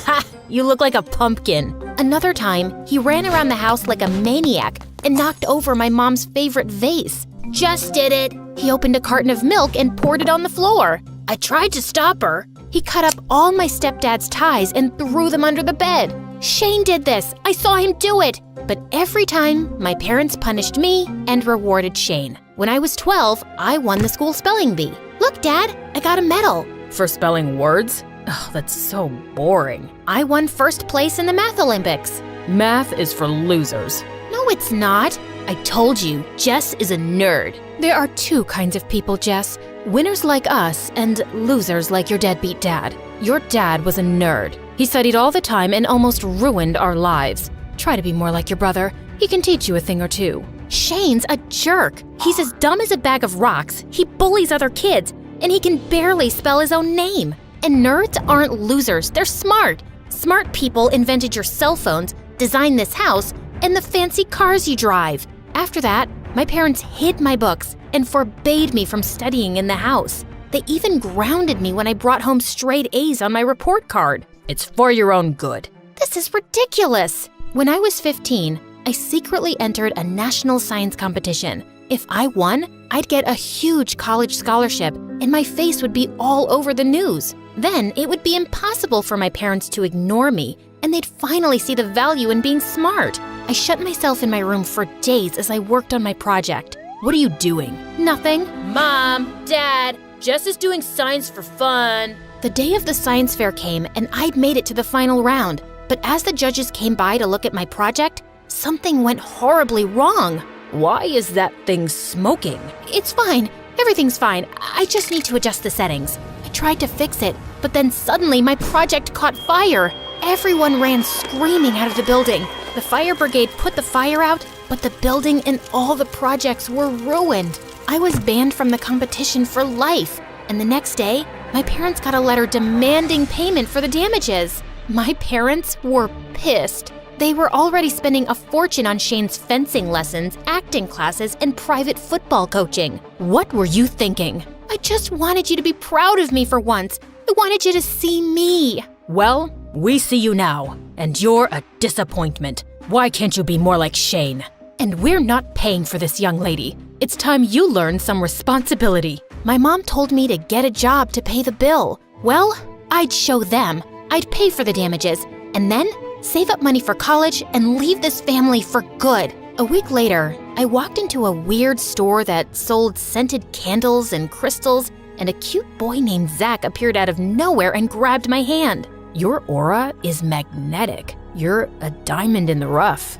Ha! You look like a pumpkin. Another time, he ran around the house like a maniac and knocked over my mom's favorite vase. Just did it. He opened a carton of milk and poured it on the floor. I tried to stop her. He cut up all my stepdad's ties and threw them under the bed. Shane did this. I saw him do it. But every time, my parents punished me and rewarded Shane. When I was 12, I won the school spelling bee. Look, Dad, I got a medal. For spelling words? Oh, that's so boring. I won 1st place in the Math Olympics. Math is for losers. No, it's not. I told you, Jess is a nerd. There are 2 kinds of people, Jess. Winners like us and losers like your deadbeat dad. Your dad was a nerd. He studied all the time and almost ruined our lives. Try to be more like your brother. He can teach you a thing or two. Shane's a jerk. He's as dumb as a bag of rocks. He bullies other kids, and he can barely spell his own name. And nerds aren't losers. They're smart. Smart people invented your cell phones, designed this house, and the fancy cars you drive. After that, my parents hid my books and forbade me from studying in the house. They even grounded me when I brought home straight A's on my report card. It's for your own good. This is ridiculous. When I was 15, I secretly entered a national science competition. If I won, I'd get a huge college scholarship and my face would be all over the news. Then it would be impossible for my parents to ignore me, and they'd finally see the value in being smart. I shut myself in my room for days as I worked on my project. What are you doing? Nothing. Mom, Dad, Jess is doing science for fun. The day of the science fair came and I'd made it to the final round. But as the judges came by to look at my project, something went horribly wrong. Why is that thing smoking? It's fine. Everything's fine. I just need to adjust the settings. I tried to fix it, but then suddenly my project caught fire. Everyone ran screaming out of the building. The fire brigade put the fire out, but the building and all the projects were ruined. I was banned from the competition for life, and the next day, my parents got a letter demanding payment for the damages. My parents were pissed. They were already spending a fortune on Shane's fencing lessons, acting classes, and private football coaching. What were you thinking? I just wanted you to be proud of me for once. I wanted you to see me. Well, we see you now, and you're a disappointment. Why can't you be more like Shane? And we're not paying for this young lady. It's time you learn some responsibility. My mom told me to get a job to pay the bill. Well, I'd show them. I'd pay for the damages, and then save up money for college and leave this family for good. A week later, I walked into a weird store that sold scented candles and crystals, and a cute boy named Zach appeared out of nowhere and grabbed my hand. Your aura is magnetic. You're a diamond in the rough.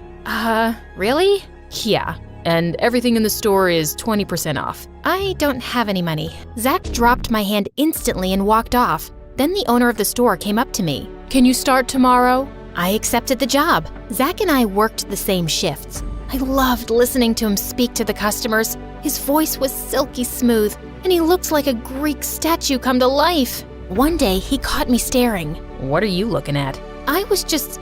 Really? Yeah, and everything in the store is 20% off. I don't have any money. Zach dropped my hand instantly and walked off. Then the owner of the store came up to me. Can you start tomorrow? I accepted the job. Zach and I worked the same shifts. I loved listening to him speak to the customers. His voice was silky smooth, and he looked like a Greek statue come to life. One day, he caught me staring. What are you looking at? I was just,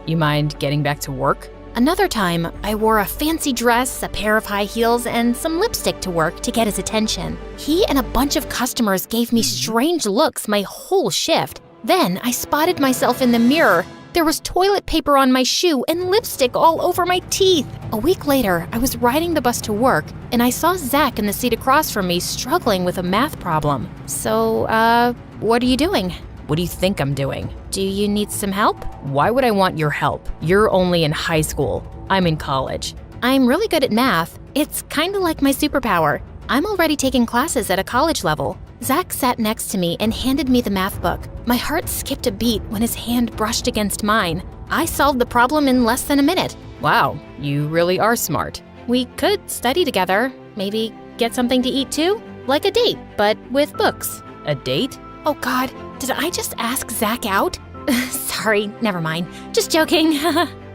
You mind getting back to work? Another time, I wore a fancy dress, a pair of high heels, and some lipstick to work to get his attention. He and a bunch of customers gave me strange looks my whole shift. Then I spotted myself in the mirror. There was toilet paper on my shoe and lipstick all over my teeth. A week later, I was riding the bus to work, and I saw Zach in the seat across from me struggling with a math problem. So, what are you doing? What do you think I'm doing? Do you need some help? Why would I want your help? You're only in high school. I'm in college. I'm really good at math. It's kind of like my superpower. I'm already taking classes at a college level. Zach sat next to me and handed me the math book. My heart skipped a beat when his hand brushed against mine. I solved the problem in less than a minute. Wow, you really are smart. We could study together. Maybe get something to eat too? Like a date, but with books. A date? Oh God, did I just ask Zach out? Sorry, never mind. Just joking.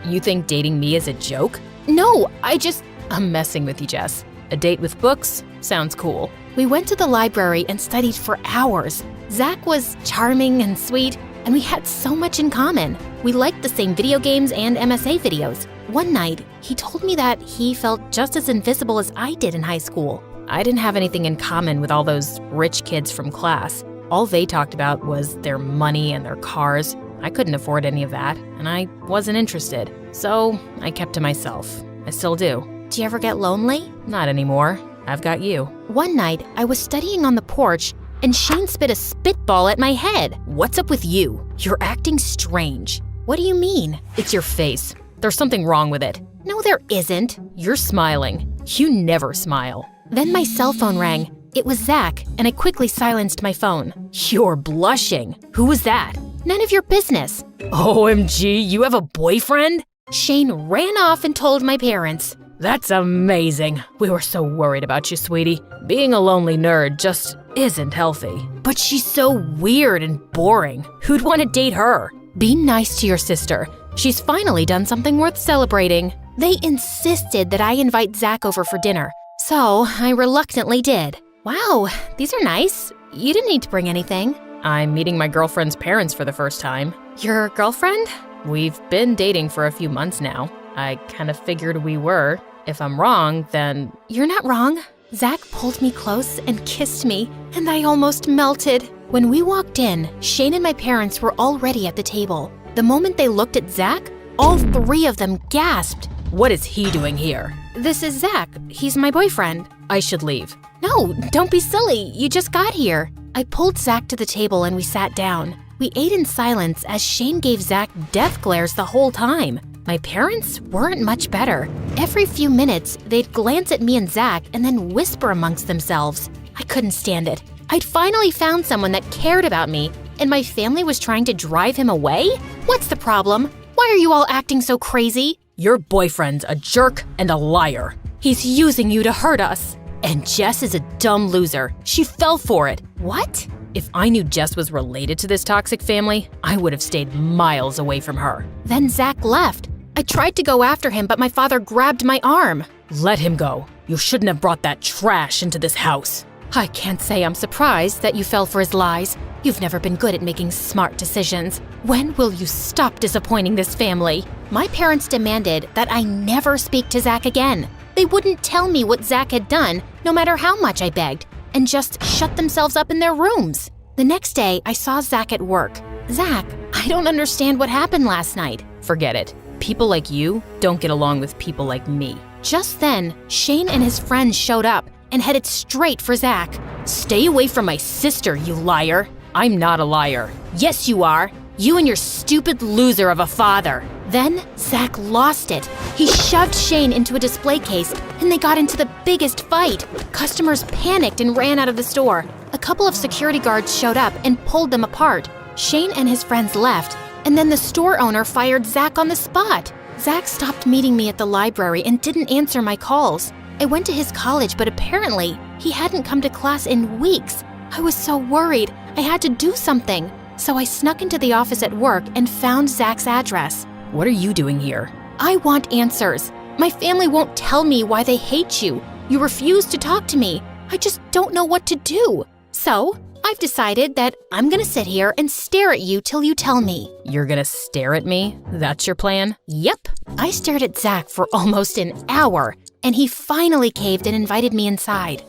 You think dating me is a joke? No, I'm messing with you, Jess. A date with books? Sounds cool. We went to the library and studied for hours. Zach was charming and sweet, and we had so much in common. We liked the same video games and MSA videos. One night, he told me that he felt just as invisible as I did in high school. I didn't have anything in common with all those rich kids from class. All they talked about was their money and their cars. I couldn't afford any of that, and I wasn't interested. So I kept to myself. I still do. Do you ever get lonely? Not anymore. I've got you. One night, I was studying on the porch, and Shane spit a spitball at my head. What's up with you? You're acting strange. What do you mean? It's your face. There's something wrong with it. No, there isn't. You're smiling. You never smile. Then my cell phone rang. It was Zach, and I quickly silenced my phone. You're blushing. Who was that? None of your business. OMG, you have a boyfriend? Shane ran off and told my parents. That's amazing. We were so worried about you, sweetie. Being a lonely nerd just isn't healthy. But she's so weird and boring. Who'd want to date her? Be nice to your sister. She's finally done something worth celebrating. They insisted that I invite Zach over for dinner, so I reluctantly did. Wow, these are nice. You didn't need to bring anything. I'm meeting my girlfriend's parents for the first time. Your girlfriend? We've been dating for a few months now. I kind of figured we were. If I'm wrong, then... You're not wrong. Zach pulled me close and kissed me, and I almost melted. When we walked in, Shane and my parents were already at the table. The moment they looked at Zach, all three of them gasped. What is he doing here? This is Zach. He's my boyfriend. I should leave. No, don't be silly. You just got here. I pulled Zach to the table and we sat down. We ate in silence as Shane gave Zach death glares the whole time. My parents weren't much better. Every few minutes, they'd glance at me and Zach and then whisper amongst themselves. I couldn't stand it. I'd finally found someone that cared about me, and my family was trying to drive him away? What's the problem? Why are you all acting so crazy? Your boyfriend's a jerk and a liar. He's using you to hurt us. And Jess is a dumb loser. She fell for it. What? If I knew Jess was related to this toxic family, I would have stayed miles away from her. Then Zach left. I tried to go after him, but my father grabbed my arm. Let him go. You shouldn't have brought that trash into this house. I can't say I'm surprised that you fell for his lies. You've never been good at making smart decisions. When will you stop disappointing this family? My parents demanded that I never speak to Zach again. They wouldn't tell me what Zach had done, no matter how much I begged, and just shut themselves up in their rooms. The next day, I saw Zach at work. Zach, I don't understand what happened last night. Forget it. People like you don't get along with people like me. Just then, Shane and his friends showed up and headed straight for Zach. Stay away from my sister, you liar. I'm not a liar. Yes, you are. You and your stupid loser of a father. Then, Zach lost it. He shoved Shane into a display case, and they got into the biggest fight. Customers panicked and ran out of the store. A couple of security guards showed up and pulled them apart. Shane and his friends left, and then the store owner fired Zach on the spot. Zach stopped meeting me at the library and didn't answer my calls. I went to his college, but apparently, he hadn't come to class in weeks. I was so worried. I had to do something. So I snuck into the office at work and found Zach's address. What are you doing here? I want answers. My family won't tell me why they hate you. You refuse to talk to me. I just don't know what to do. So, I've decided that I'm gonna sit here and stare at you till you tell me. You're gonna stare at me? That's your plan? Yep. I stared at Zach for almost an hour, and he finally caved and invited me inside.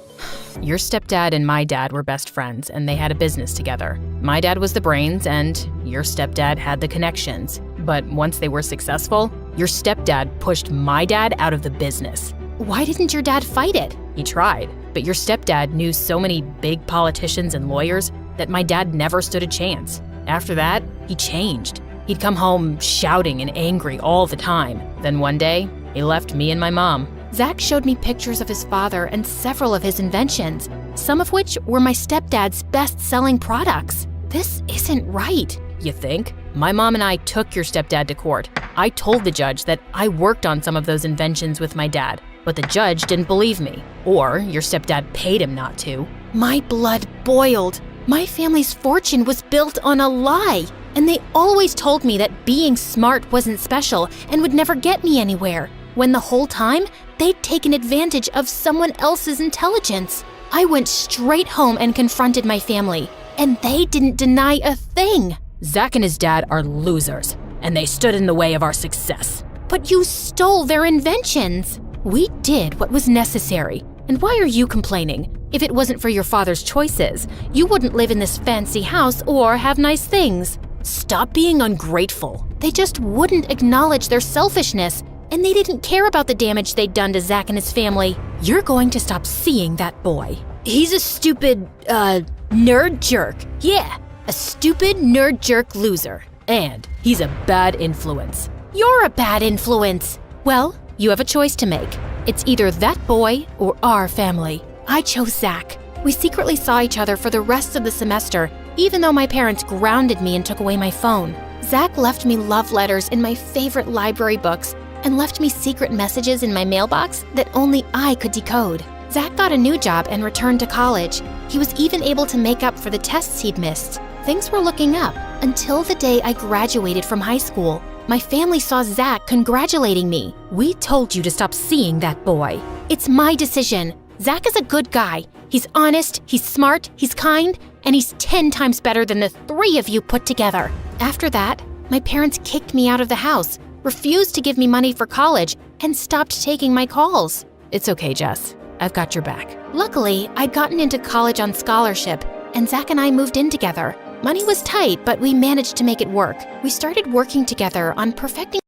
Your stepdad and my dad were best friends, and they had a business together. My dad was the brains, and your stepdad had the connections. But once they were successful, your stepdad pushed my dad out of the business. Why didn't your dad fight it? He tried, but your stepdad knew so many big politicians and lawyers that my dad never stood a chance. After that, he changed. He'd come home shouting and angry all the time. Then one day, he left me and my mom. Zach showed me pictures of his father and several of his inventions, some of which were my stepdad's best-selling products. This isn't right. You think? My mom and I took your stepdad to court. I told the judge that I worked on some of those inventions with my dad, but the judge didn't believe me. Or your stepdad paid him not to. My blood boiled. My family's fortune was built on a lie, and they always told me that being smart wasn't special and would never get me anywhere, when the whole time, they'd taken advantage of someone else's intelligence. I went straight home and confronted my family, and they didn't deny a thing. Zach and his dad are losers, and they stood in the way of our success. But you stole their inventions. We did what was necessary, and why are you complaining? If it wasn't for your father's choices, you wouldn't live in this fancy house or have nice things. Stop being ungrateful. They just wouldn't acknowledge their selfishness, and they didn't care about the damage they'd done to Zach and his family. You're going to stop seeing that boy. He's a stupid, nerd jerk. Yeah, a stupid nerd jerk loser. And he's a bad influence. You're a bad influence. Well, you have a choice to make. It's either that boy or our family. I chose Zach. We secretly saw each other for the rest of the semester, even though my parents grounded me and took away my phone. Zach left me love letters in my favorite library books and left me secret messages in my mailbox that only I could decode. Zach got a new job and returned to college. He was even able to make up for the tests he'd missed. Things were looking up until the day I graduated from high school. My family saw Zach congratulating me. We told you to stop seeing that boy. It's my decision. Zach is a good guy. He's honest, he's smart, he's kind, and he's 10 times better than the 3 of you put together. After that, my parents kicked me out of the house, refused to give me money for college, and stopped taking my calls. It's okay, Jess. I've got your back. Luckily, I'd gotten into college on scholarship, and Zach and I moved in together. Money was tight, but we managed to make it work. We started working together on perfecting.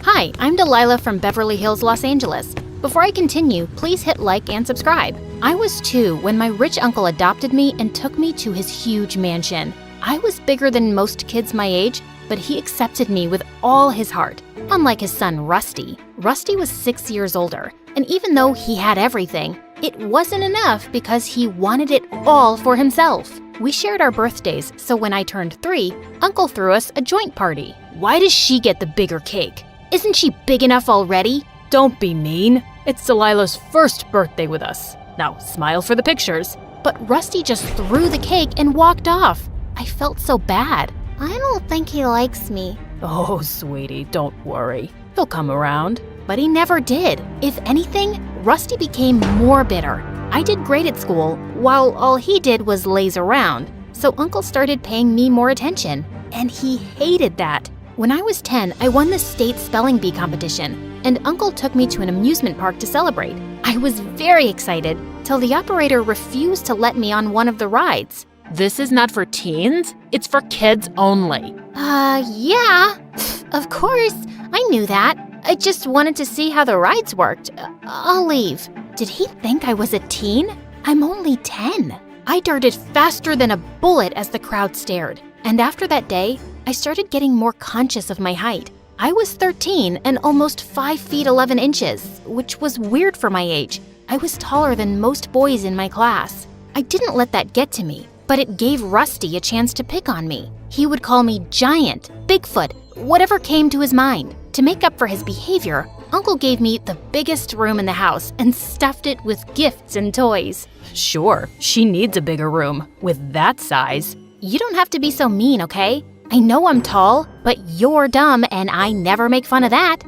Hi, I'm Delilah from Beverly Hills, Los Angeles. Before I continue, please hit like and subscribe. I was 2 when my rich uncle adopted me and took me to his huge mansion. I was bigger than most kids my age, but he accepted me with all his heart, unlike his son Rusty. Rusty was 6 years older, and even though he had everything, it wasn't enough because he wanted it all for himself. We shared our birthdays, so when I turned 3, Uncle threw us a joint party. Why does she get the bigger cake? Isn't she big enough already? Don't be mean. It's Delilah's first birthday with us. Now, smile for the pictures. But Rusty just threw the cake and walked off. I felt so bad. I don't think he likes me. Oh, sweetie, don't worry. He'll come around. But he never did. If anything, Rusty became more bitter. I did great at school, while all he did was laze around. So Uncle started paying me more attention, and he hated that. When I was 10, I won the state spelling bee competition, and Uncle took me to an amusement park to celebrate. I was very excited, till the operator refused to let me on one of the rides. This is not for teens, it's for kids only. Yeah. Of course, I knew that. I just wanted to see how the rides worked. I'll leave. Did he think I was a teen? I'm only 10. I darted faster than a bullet as the crowd stared. And after that day, I started getting more conscious of my height. I was 13 and almost 5 feet 11 inches, which was weird for my age. I was taller than most boys in my class. I didn't let that get to me, but it gave Rusty a chance to pick on me. He would call me Giant, Bigfoot, whatever came to his mind. To make up for his behavior, Uncle gave me the biggest room in the house and stuffed it with gifts and toys. Sure, she needs a bigger room. With that size. You don't have to be so mean, okay? I know I'm tall, but you're dumb and I never make fun of that.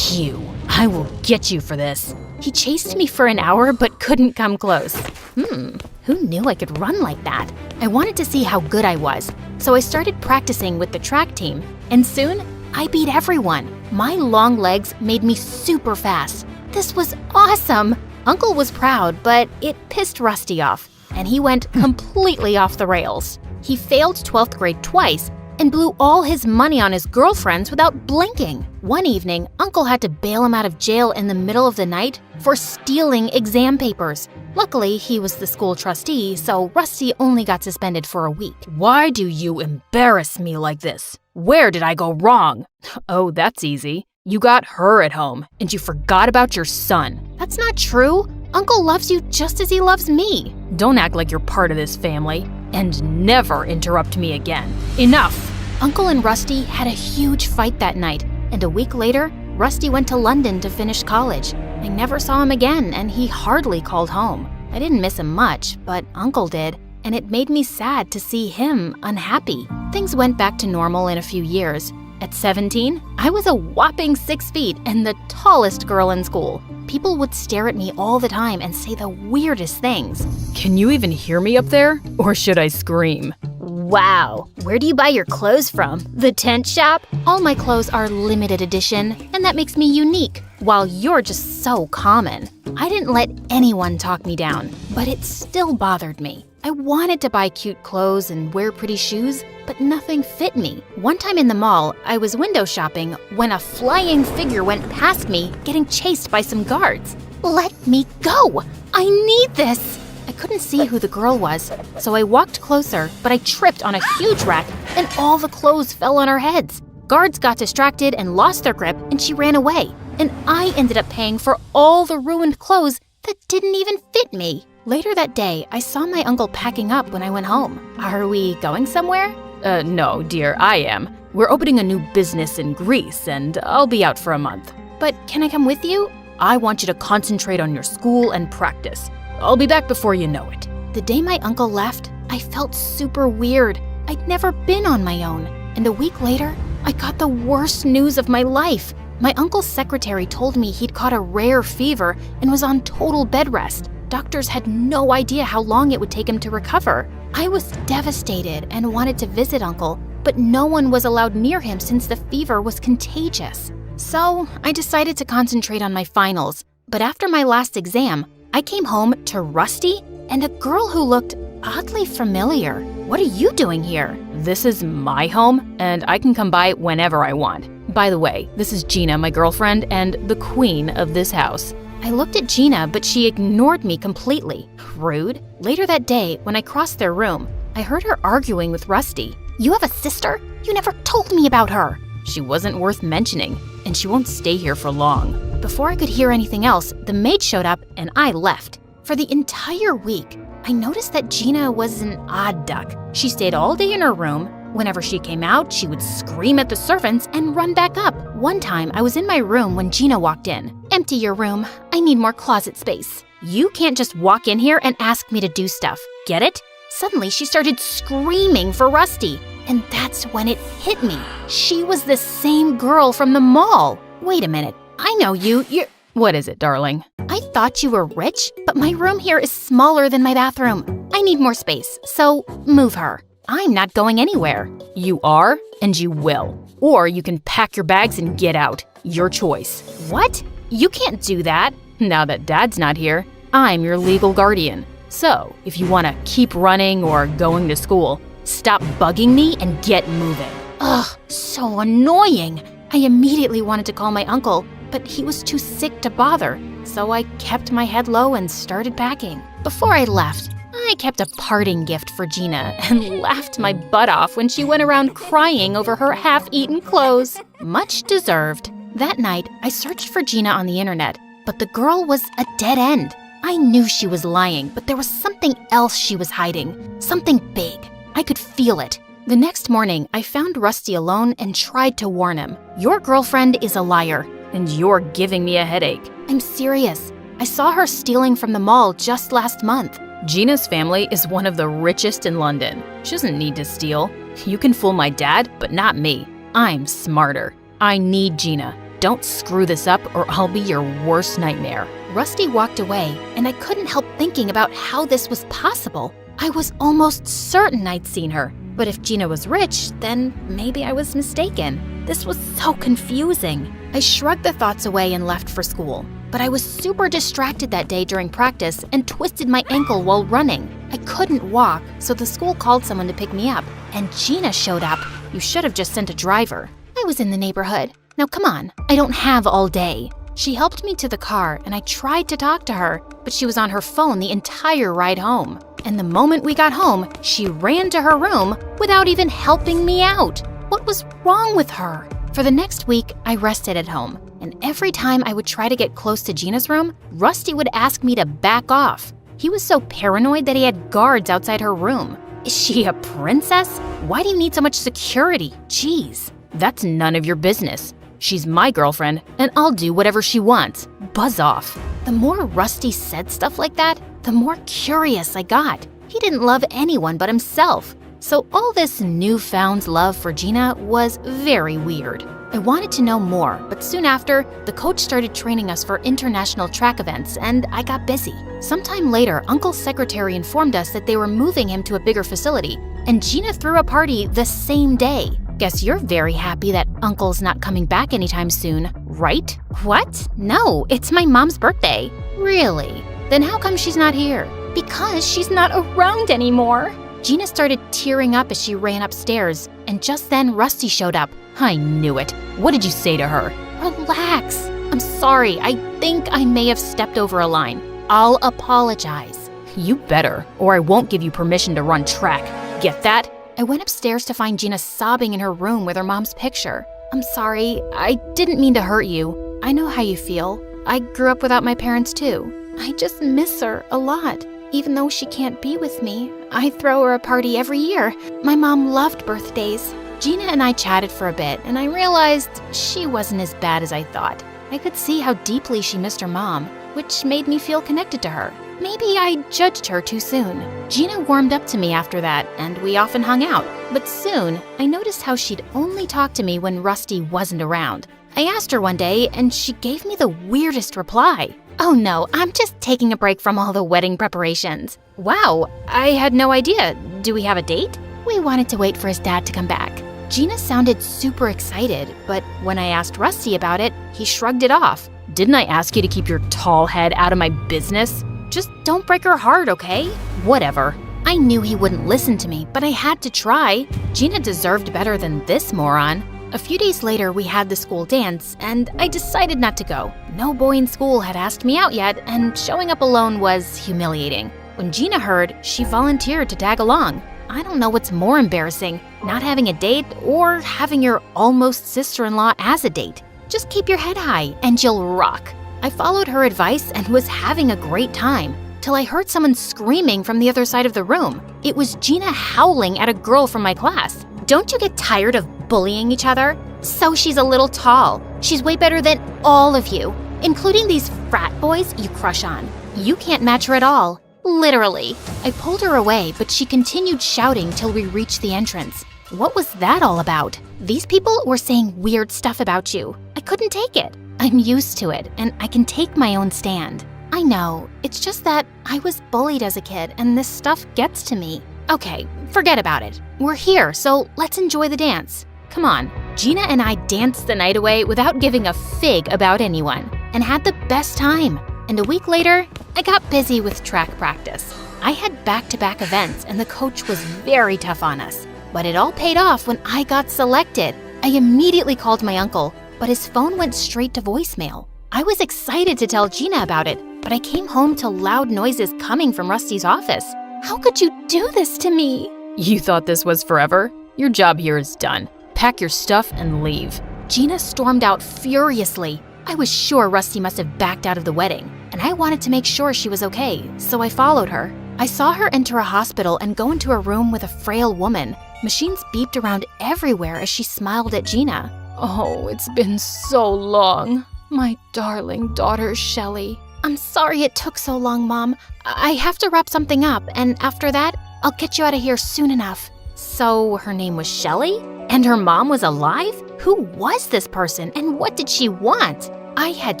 You, I will get you for this. He chased me for an hour but couldn't come close. Who knew I could run like that? I wanted to see how good I was, so I started practicing with the track team, and soon I beat everyone. My long legs made me super fast. This was awesome! Uncle was proud, but it pissed Rusty off, and he went completely off the rails. He failed 12th grade twice and blew all his money on his girlfriends without blinking. One evening, Uncle had to bail him out of jail in the middle of the night for stealing exam papers. Luckily, he was the school trustee, so Rusty only got suspended for a week. Why do you embarrass me like this? Where did I go wrong? Oh, that's easy. You got her at home, and you forgot about your son. That's not true. Uncle loves you just as he loves me. Don't act like you're part of this family, and never interrupt me again. Enough! Uncle and Rusty had a huge fight that night, and a week later, Rusty went to London to finish college. I never saw him again, and he hardly called home. I didn't miss him much, but Uncle did, and it made me sad to see him unhappy. Things went back to normal in a few years. At 17, I was a whopping 6 feet and the tallest girl in school. People would stare at me all the time and say the weirdest things. Can you even hear me up there? Or should I scream? Wow, where do you buy your clothes from? The tent shop? All my clothes are limited edition, and that makes me unique, while you're just so common. I didn't let anyone talk me down, but it still bothered me. I wanted to buy cute clothes and wear pretty shoes, but nothing fit me. One time in the mall, I was window shopping when a flying figure went past me, getting chased by some guards. Let me go! I need this! I couldn't see who the girl was, so I walked closer, but I tripped on a huge rack and all the clothes fell on our heads. Guards got distracted and lost their grip, and she ran away. And I ended up paying for all the ruined clothes that didn't even fit me. Later that day, I saw my uncle packing up when I went home. Are we going somewhere? No, dear, I am. We're opening a new business in Greece, and I'll be out for a month. But can I come with you? I want you to concentrate on your school and practice. I'll be back before you know it. The day my uncle left, I felt super weird. I'd never been on my own. And a week later, I got the worst news of my life. My uncle's secretary told me he'd caught a rare fever and was on total bed rest. Doctors had no idea how long it would take him to recover. I was devastated and wanted to visit Uncle, but no one was allowed near him since the fever was contagious. So I decided to concentrate on my finals. But after my last exam, I came home to Rusty and a girl who looked oddly familiar. What are you doing here? This is my home, and I can come by whenever I want. By the way, this is Gina, my girlfriend, and the queen of this house. I looked at Gina, but she ignored me completely. Rude. Later that day, when I crossed their room, I heard her arguing with Rusty. You have a sister? You never told me about her. She wasn't worth mentioning, and she won't stay here for long. Before I could hear anything else, the maid showed up and I left. For the entire week, I noticed that Gina was an odd duck. She stayed all day in her room. Whenever she came out, she would scream at the servants and run back up. One time, I was in my room when Gina walked in. Empty your room. I need more closet space. You can't just walk in here and ask me to do stuff. Get it? Suddenly, she started screaming for Rusty. And that's when it hit me. She was the same girl from the mall. Wait a minute. I know you. What is it, darling? I thought you were rich, but my room here is smaller than my bathroom. I need more space, so move her. I'm not going anywhere. You are, and you will. Or you can pack your bags and get out. Your choice. What? You can't do that. Now that Dad's not here, I'm your legal guardian. So, if you want to keep running or going to school, stop bugging me and get moving. Ugh, so annoying. I immediately wanted to call my uncle, but he was too sick to bother, so I kept my head low and started packing. Before I left, I kept a parting gift for Gina and laughed my butt off when she went around crying over her half-eaten clothes. Much deserved. That night, I searched for Gina on the internet, but the girl was a dead end. I knew she was lying, but there was something else she was hiding. Something big. I could feel it. The next morning, I found Rusty alone and tried to warn him. Your girlfriend is a liar. And you're giving me a headache. I'm serious. I saw her stealing from the mall just last month. Gina's family is one of the richest in London. She doesn't need to steal. You can fool my dad, but not me. I'm smarter. I need Gina. Don't screw this up or I'll be your worst nightmare. Rusty walked away, and I couldn't help thinking about how this was possible. I was almost certain I'd seen her. But if Gina was rich, then maybe I was mistaken. This was so confusing. I shrugged the thoughts away and left for school. But I was super distracted that day during practice and twisted my ankle while running. I couldn't walk, so the school called someone to pick me up. And Gina showed up. You should have just sent a driver. I was in the neighborhood. Now come on, I don't have all day. She helped me to the car, and I tried to talk to her, but she was on her phone the entire ride home. And the moment we got home, she ran to her room without even helping me out. What was wrong with her? For the next week, I rested at home, and every time I would try to get close to Gina's room, Rusty would ask me to back off. He was so paranoid that he had guards outside her room. Is she a princess? Why do you need so much security? Jeez. That's none of your business. She's my girlfriend, and I'll do whatever she wants. Buzz off. The more Rusty said stuff like that, the more curious I got. He didn't love anyone but himself. So all this newfound love for Gina was very weird. I wanted to know more, but soon after, the coach started training us for international track events, and I got busy. Sometime later, Uncle's secretary informed us that they were moving him to a bigger facility, and Gina threw a party the same day. Guess you're very happy that Uncle's not coming back anytime soon, right? What? No, it's my mom's birthday. Really? Then how come she's not here? Because she's not around anymore. Gina started tearing up as she ran upstairs, and just then Rusty showed up. I knew it. What did you say to her? Relax. I'm sorry. I think I may have stepped over a line. I'll apologize. You better, or I won't give you permission to run track. Get that? I went upstairs to find Gina sobbing in her room with her mom's picture. I'm sorry. I didn't mean to hurt you. I know how you feel. I grew up without my parents too. I just miss her a lot. Even though she can't be with me, I throw her a party every year. My mom loved birthdays. Gina and I chatted for a bit, and I realized she wasn't as bad as I thought. I could see how deeply she missed her mom, which made me feel connected to her. Maybe I judged her too soon. Gina warmed up to me after that, and we often hung out. But soon, I noticed how she'd only talk to me when Rusty wasn't around. I asked her one day, and she gave me the weirdest reply. Oh no, I'm just taking a break from all the wedding preparations. Wow, I had no idea. Do we have a date? We wanted to wait for his dad to come back. Gina sounded super excited, but when I asked Rusty about it, he shrugged it off. Didn't I ask you to keep your tall head out of my business? Just don't break her heart, okay? Whatever. I knew he wouldn't listen to me, but I had to try. Gina deserved better than this moron. A few days later, we had the school dance, and I decided not to go. No boy in school had asked me out yet, and showing up alone was humiliating. When Gina heard, she volunteered to tag along. I don't know what's more embarrassing, not having a date or having your almost sister-in-law as a date. Just keep your head high, and you'll rock. I followed her advice and was having a great time, till I heard someone screaming from the other side of the room. It was Gina howling at a girl from my class. Don't you get tired of bullying each other? So she's a little tall. She's way better than all of you, including these frat boys you crush on. You can't match her at all. Literally. I pulled her away, but she continued shouting till we reached the entrance. What was that all about? These people were saying weird stuff about you. I couldn't take it. I'm used to it, and I can take my own stand. I know, it's just that I was bullied as a kid, and this stuff gets to me. Okay, forget about it. We're here, so let's enjoy the dance. Come on. Gina and I danced the night away without giving a fig about anyone, and had the best time. And a week later, I got busy with track practice. I had back-to-back events, and the coach was very tough on us. But it all paid off when I got selected. I immediately called my uncle, but his phone went straight to voicemail. I was excited to tell Gina about it, but I came home to loud noises coming from Rusty's office. How could you do this to me? You thought this was forever? Your job here is done. Pack your stuff and leave. Gina stormed out furiously. I was sure Rusty must have backed out of the wedding, and I wanted to make sure she was okay, so I followed her. I saw her enter a hospital and go into a room with a frail woman. Machines beeped around everywhere as she smiled at Gina. Oh, it's been so long. My darling daughter, Shelley. I'm sorry it took so long, Mom. I have to wrap something up, and after that, I'll get you out of here soon enough. So her name was Shelley? And her mom was alive? Who was this person, and what did she want? I had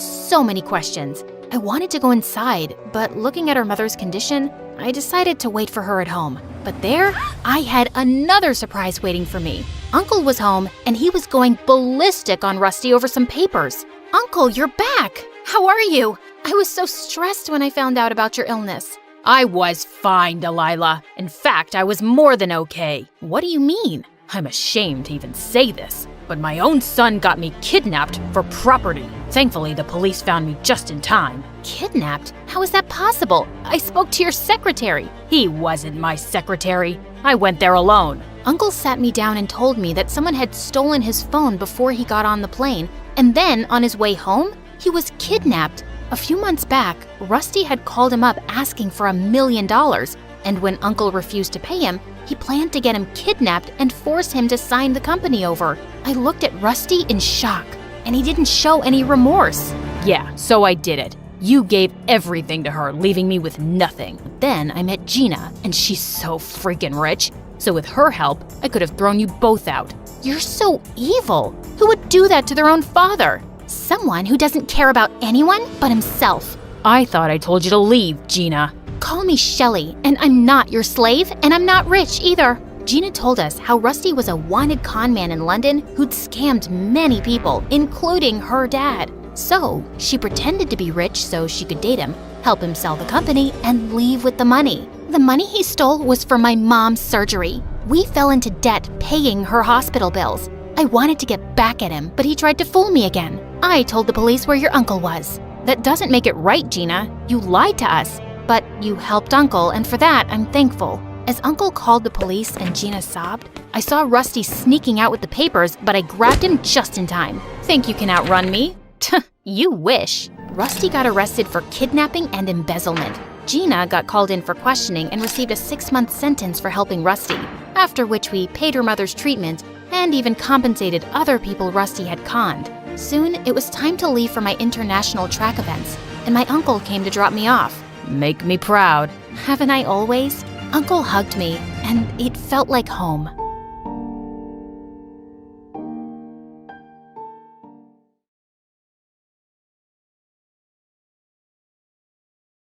so many questions. I wanted to go inside, but looking at her mother's condition, I decided to wait for her at home. But there, I had another surprise waiting for me. Uncle was home, and he was going ballistic on Rusty over some papers. Uncle, you're back! How are you? I was so stressed when I found out about your illness. I was fine, Delilah. In fact, I was more than okay. What do you mean? I'm ashamed to even say this, but my own son got me kidnapped for property. Thankfully, the police found me just in time. Kidnapped? How is that possible? I spoke to your secretary. He wasn't my secretary. I went there alone. Uncle sat me down and told me that someone had stolen his phone before he got on the plane, and then on his way home, he was kidnapped. A few months back, Rusty had called him up asking for $1 million, and when Uncle refused to pay him, he planned to get him kidnapped and force him to sign the company over. I looked at Rusty in shock, and he didn't show any remorse. Yeah, so I did it. You gave everything to her, leaving me with nothing. Then I met Gina, and she's so freaking rich. So with her help, I could have thrown you both out. You're so evil. Who would do that to their own father? Someone who doesn't care about anyone but himself. I thought I told you to leave, Gina. Call me Shelley, and I'm not your slave, and I'm not rich either. Gina told us how Rusty was a wanted con man in London who'd scammed many people, including her dad. So she pretended to be rich so she could date him, help him sell the company, and leave with the money. The money he stole was for my mom's surgery. We fell into debt paying her hospital bills. I wanted to get back at him, but he tried to fool me again. I told the police where your uncle was. That doesn't make it right, Gina. You lied to us. But you helped Uncle, and for that, I'm thankful. As Uncle called the police and Gina sobbed, I saw Rusty sneaking out with the papers, but I grabbed him just in time. Think you can outrun me? You wish. Rusty got arrested for kidnapping and embezzlement. Gina got called in for questioning and received a 6-month sentence for helping Rusty, after which we paid her mother's treatment and even compensated other people Rusty had conned. Soon, it was time to leave for my international track events, and my uncle came to drop me off. Make me proud. Haven't I always? Uncle hugged me, and it felt like home.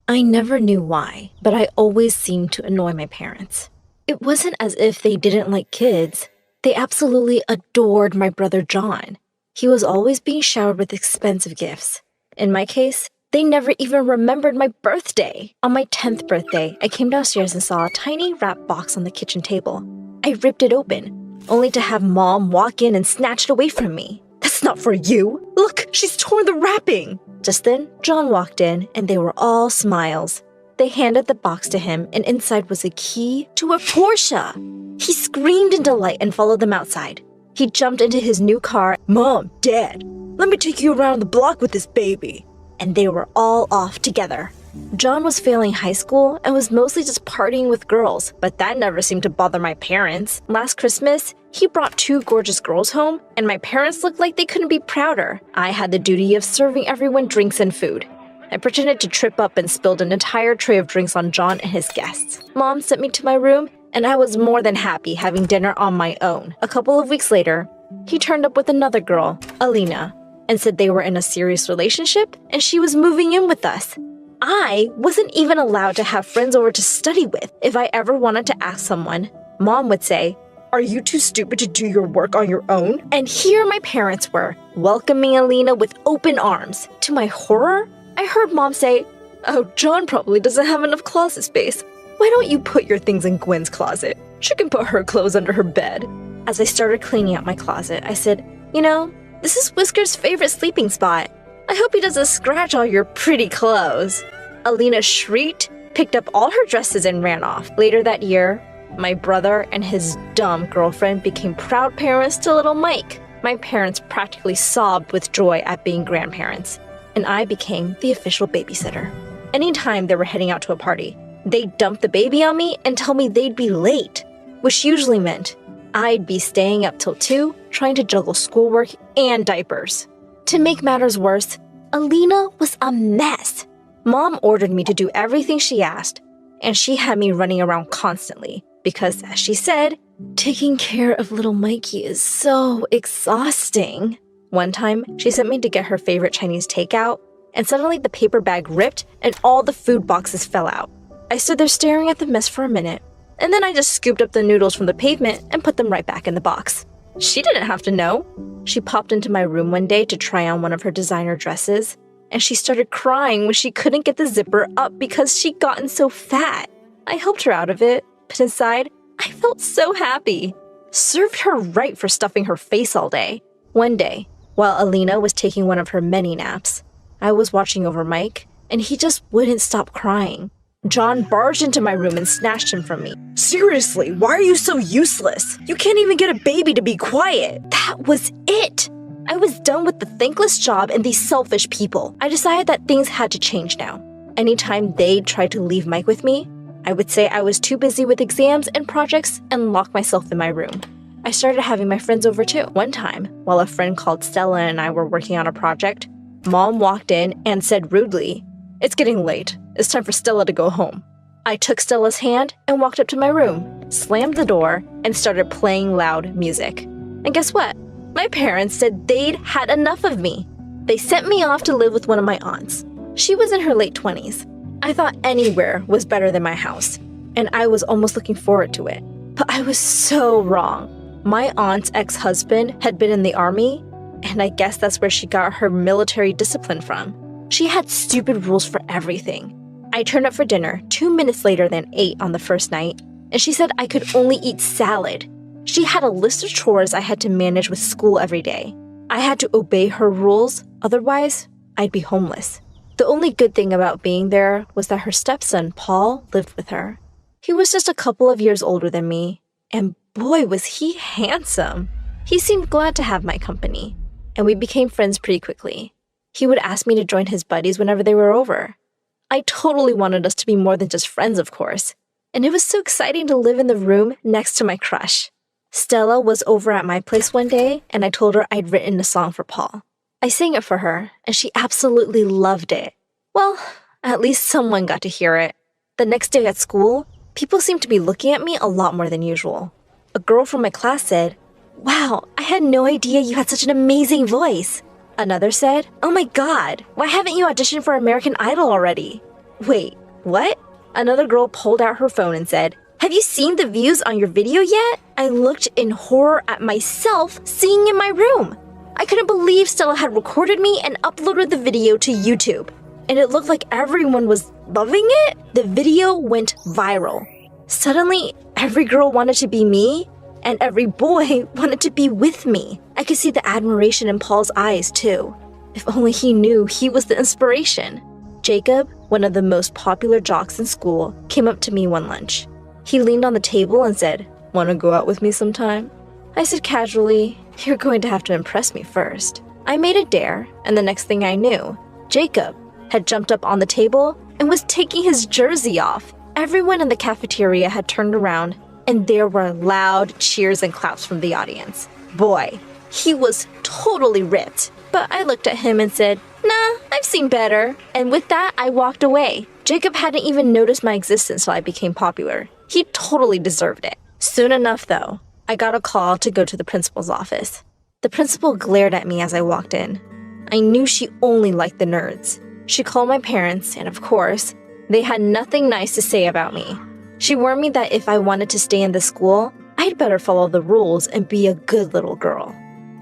I never knew why, but I always seemed to annoy my parents. It wasn't as if they didn't like kids. They absolutely adored my brother John. He was always being showered with expensive gifts. In my case, they never even remembered my birthday. On my 10th birthday, I came downstairs and saw a tiny wrapped box on the kitchen table. I ripped it open, only to have Mom walk in and snatch it away from me. "That's not for you! Look, she's torn the wrapping!" Just then, John walked in, and they were all smiles. They handed the box to him, and inside was a key to a Porsche. He screamed in delight and followed them outside. He jumped into his new car. "Mom, Dad, let me take you around the block with this baby." And they were all off together. John was failing high school and was mostly just partying with girls, but that never seemed to bother my parents. Last Christmas, he brought 2 gorgeous girls home, and my parents looked like they couldn't be prouder. I had the duty of serving everyone drinks and food. I pretended to trip up and spilled an entire tray of drinks on John and his guests. Mom sent me to my room and I was more than happy having dinner on my own. A couple of weeks later, he turned up with another girl, Alina, and said they were in a serious relationship and she was moving in with us. I wasn't even allowed to have friends over to study with. If I ever wanted to ask someone, Mom would say, "Are you too stupid to do your work on your own?" And here my parents were, welcoming Alina with open arms. To my horror, I heard Mom say, "Oh, John probably doesn't have enough closet space. Why don't you put your things in Gwen's closet? She can put her clothes under her bed." As I started cleaning out my closet, I said, "You know, this is Whisker's favorite sleeping spot. I hope he doesn't scratch all your pretty clothes." Alina shrieked, picked up all her dresses, and ran off. Later that year, my brother and his dumb girlfriend became proud parents to little Mike. My parents practically sobbed with joy at being grandparents, and I became the official babysitter. Anytime they were heading out to a party, they'd dump the baby on me and tell me they'd be late, which usually meant I'd be staying up till 2 trying to juggle schoolwork and diapers. To make matters worse, Alina was a mess. Mom ordered me to do everything she asked, and she had me running around constantly because, as she said, taking care of little Mikey is so exhausting. One time, she sent me to get her favorite Chinese takeout, and suddenly the paper bag ripped and all the food boxes fell out. I stood there staring at the mess for a minute, and then I just scooped up the noodles from the pavement and put them right back in the box. She didn't have to know. She popped into my room one day to try on one of her designer dresses, and she started crying when she couldn't get the zipper up because she'd gotten so fat. I helped her out of it, but inside, I felt so happy. Served her right for stuffing her face all day. One day, while Alina was taking one of her many naps, I was watching over Mike, and he just wouldn't stop crying. John barged into my room and snatched him from me. "Seriously, why are you so useless? You can't even get a baby to be quiet." That was it. I was done with the thankless job and these selfish people. I decided that things had to change now. Anytime they tried to leave Mike with me, I would say I was too busy with exams and projects and lock myself in my room. I started having my friends over too. One time, while a friend called Stella and I were working on a project, Mom walked in and said rudely, "It's getting late. It's time for Stella to go home." I took Stella's hand and walked up to my room, slammed the door, and started playing loud music. And guess what? My parents said they'd had enough of me. They sent me off to live with one of my aunts. She was in her late 20s. I thought anywhere was better than my house, and I was almost looking forward to it. But I was so wrong. My aunt's ex-husband had been in the army, and I guess that's where she got her military discipline from. She had stupid rules for everything. I turned up for dinner 2 minutes later than 8 on the first night, and she said I could only eat salad. She had a list of chores I had to manage with school every day. I had to obey her rules, otherwise I'd be homeless. The only good thing about being there was that her stepson, Paul, lived with her. He was just a couple of years older than me, and boy was he handsome. He seemed glad to have my company, and we became friends pretty quickly. He would ask me to join his buddies whenever they were over. I totally wanted us to be more than just friends, of course, and it was so exciting to live in the room next to my crush. Stella was over at my place one day, and I told her I'd written a song for Paul. I sang it for her, and she absolutely loved it. Well, at least someone got to hear it. The next day at school, people seemed to be looking at me a lot more than usual. A girl from my class said, "Wow, I had no idea you had such an amazing voice." Another said, "Oh my god, why haven't you auditioned for American Idol already?" Wait, what? Another girl pulled out her phone and said, "Have you seen the views on your video yet?" I looked in horror at myself singing in my room. I couldn't believe Stella had recorded me and uploaded the video to YouTube. And it looked like everyone was loving it. The video went viral. Suddenly, every girl wanted to be me, and every boy wanted to be with me. I could see the admiration in Paul's eyes, too. If only he knew he was the inspiration. Jacob, one of the most popular jocks in school, came up to me one lunch. He leaned on the table and said, "Want to go out with me sometime?" I said casually, "You're going to have to impress me first." I made a dare, and the next thing I knew, Jacob had jumped up on the table and was taking his jersey off. Everyone in the cafeteria had turned around, and there were loud cheers and claps from the audience. Boy, he was totally ripped. But I looked at him and said, "Nah, I've seen better." And with that, I walked away. Jacob hadn't even noticed my existence till I became popular. He totally deserved it. Soon enough, though, I got a call to go to the principal's office. The principal glared at me as I walked in. I knew she only liked the nerds. She called my parents, and of course, they had nothing nice to say about me. She warned me that if I wanted to stay in the school, I'd better follow the rules and be a good little girl.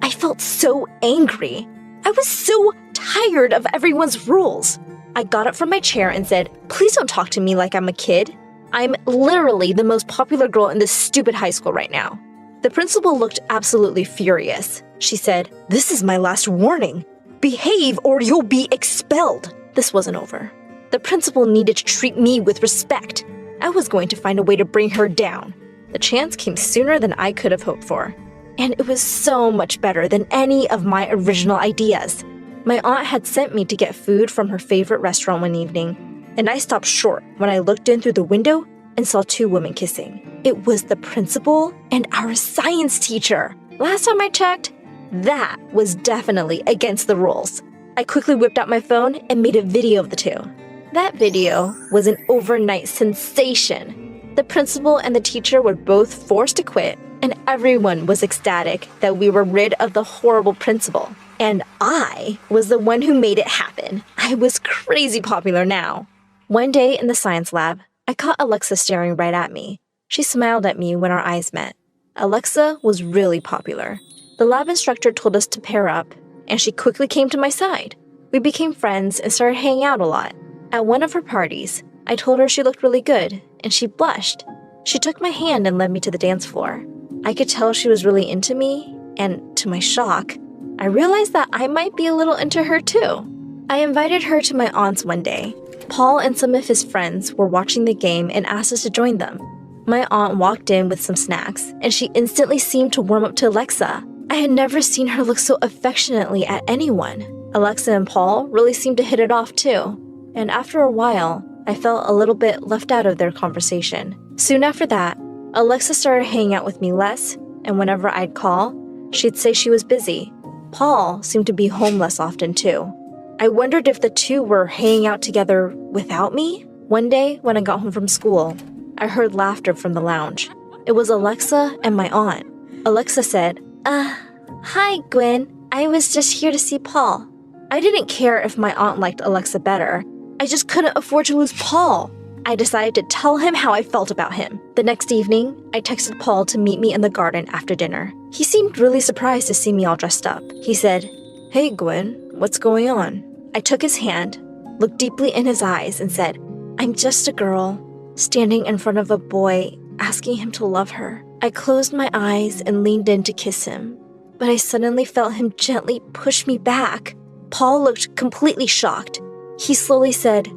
I felt so angry. I was so tired of everyone's rules. I got up from my chair and said, "Please don't talk to me like I'm a kid. I'm literally the most popular girl in this stupid high school right now." The principal looked absolutely furious. She said, "This is my last warning. Behave or you'll be expelled." This wasn't over. The principal needed to treat me with respect. I was going to find a way to bring her down. The chance came sooner than I could have hoped for. And it was so much better than any of my original ideas. My aunt had sent me to get food from her favorite restaurant one evening, and I stopped short when I looked in through the window and saw two women kissing. It was the principal and our science teacher. Last time I checked, that was definitely against the rules. I quickly whipped out my phone and made a video of the two. That video was an overnight sensation. The principal and the teacher were both forced to quit, and everyone was ecstatic that we were rid of the horrible principal. And I was the one who made it happen. I was crazy popular now. One day in the science lab, I caught Alexa staring right at me. She smiled at me when our eyes met. Alexa was really popular. The lab instructor told us to pair up, and she quickly came to my side. We became friends and started hanging out a lot. At one of her parties, I told her she looked really good, and she blushed. She took my hand and led me to the dance floor. I could tell she was really into me, and to my shock, I realized that I might be a little into her too. I invited her to my aunt's one day. Paul and some of his friends were watching the game and asked us to join them. My aunt walked in with some snacks, and she instantly seemed to warm up to Alexa. I had never seen her look so affectionately at anyone. Alexa and Paul really seemed to hit it off too. And after a while, I felt a little bit left out of their conversation. Soon after that, Alexa started hanging out with me less, and whenever I'd call, she'd say she was busy. Paul seemed to be home less often too. I wondered if the two were hanging out together without me. One day, when I got home from school, I heard laughter from the lounge. It was Alexa and my aunt. Alexa said, "Hi, Gwen. I was just here to see Paul." I didn't care if my aunt liked Alexa better. I just couldn't afford to lose Paul. I decided to tell him how I felt about him. The next evening, I texted Paul to meet me in the garden after dinner. He seemed really surprised to see me all dressed up. He said, "Hey, Gwen, what's going on?" I took his hand, looked deeply in his eyes, and said, "I'm just a girl, standing in front of a boy, asking him to love her." I closed my eyes and leaned in to kiss him, but I suddenly felt him gently push me back. Paul looked completely shocked. He slowly said,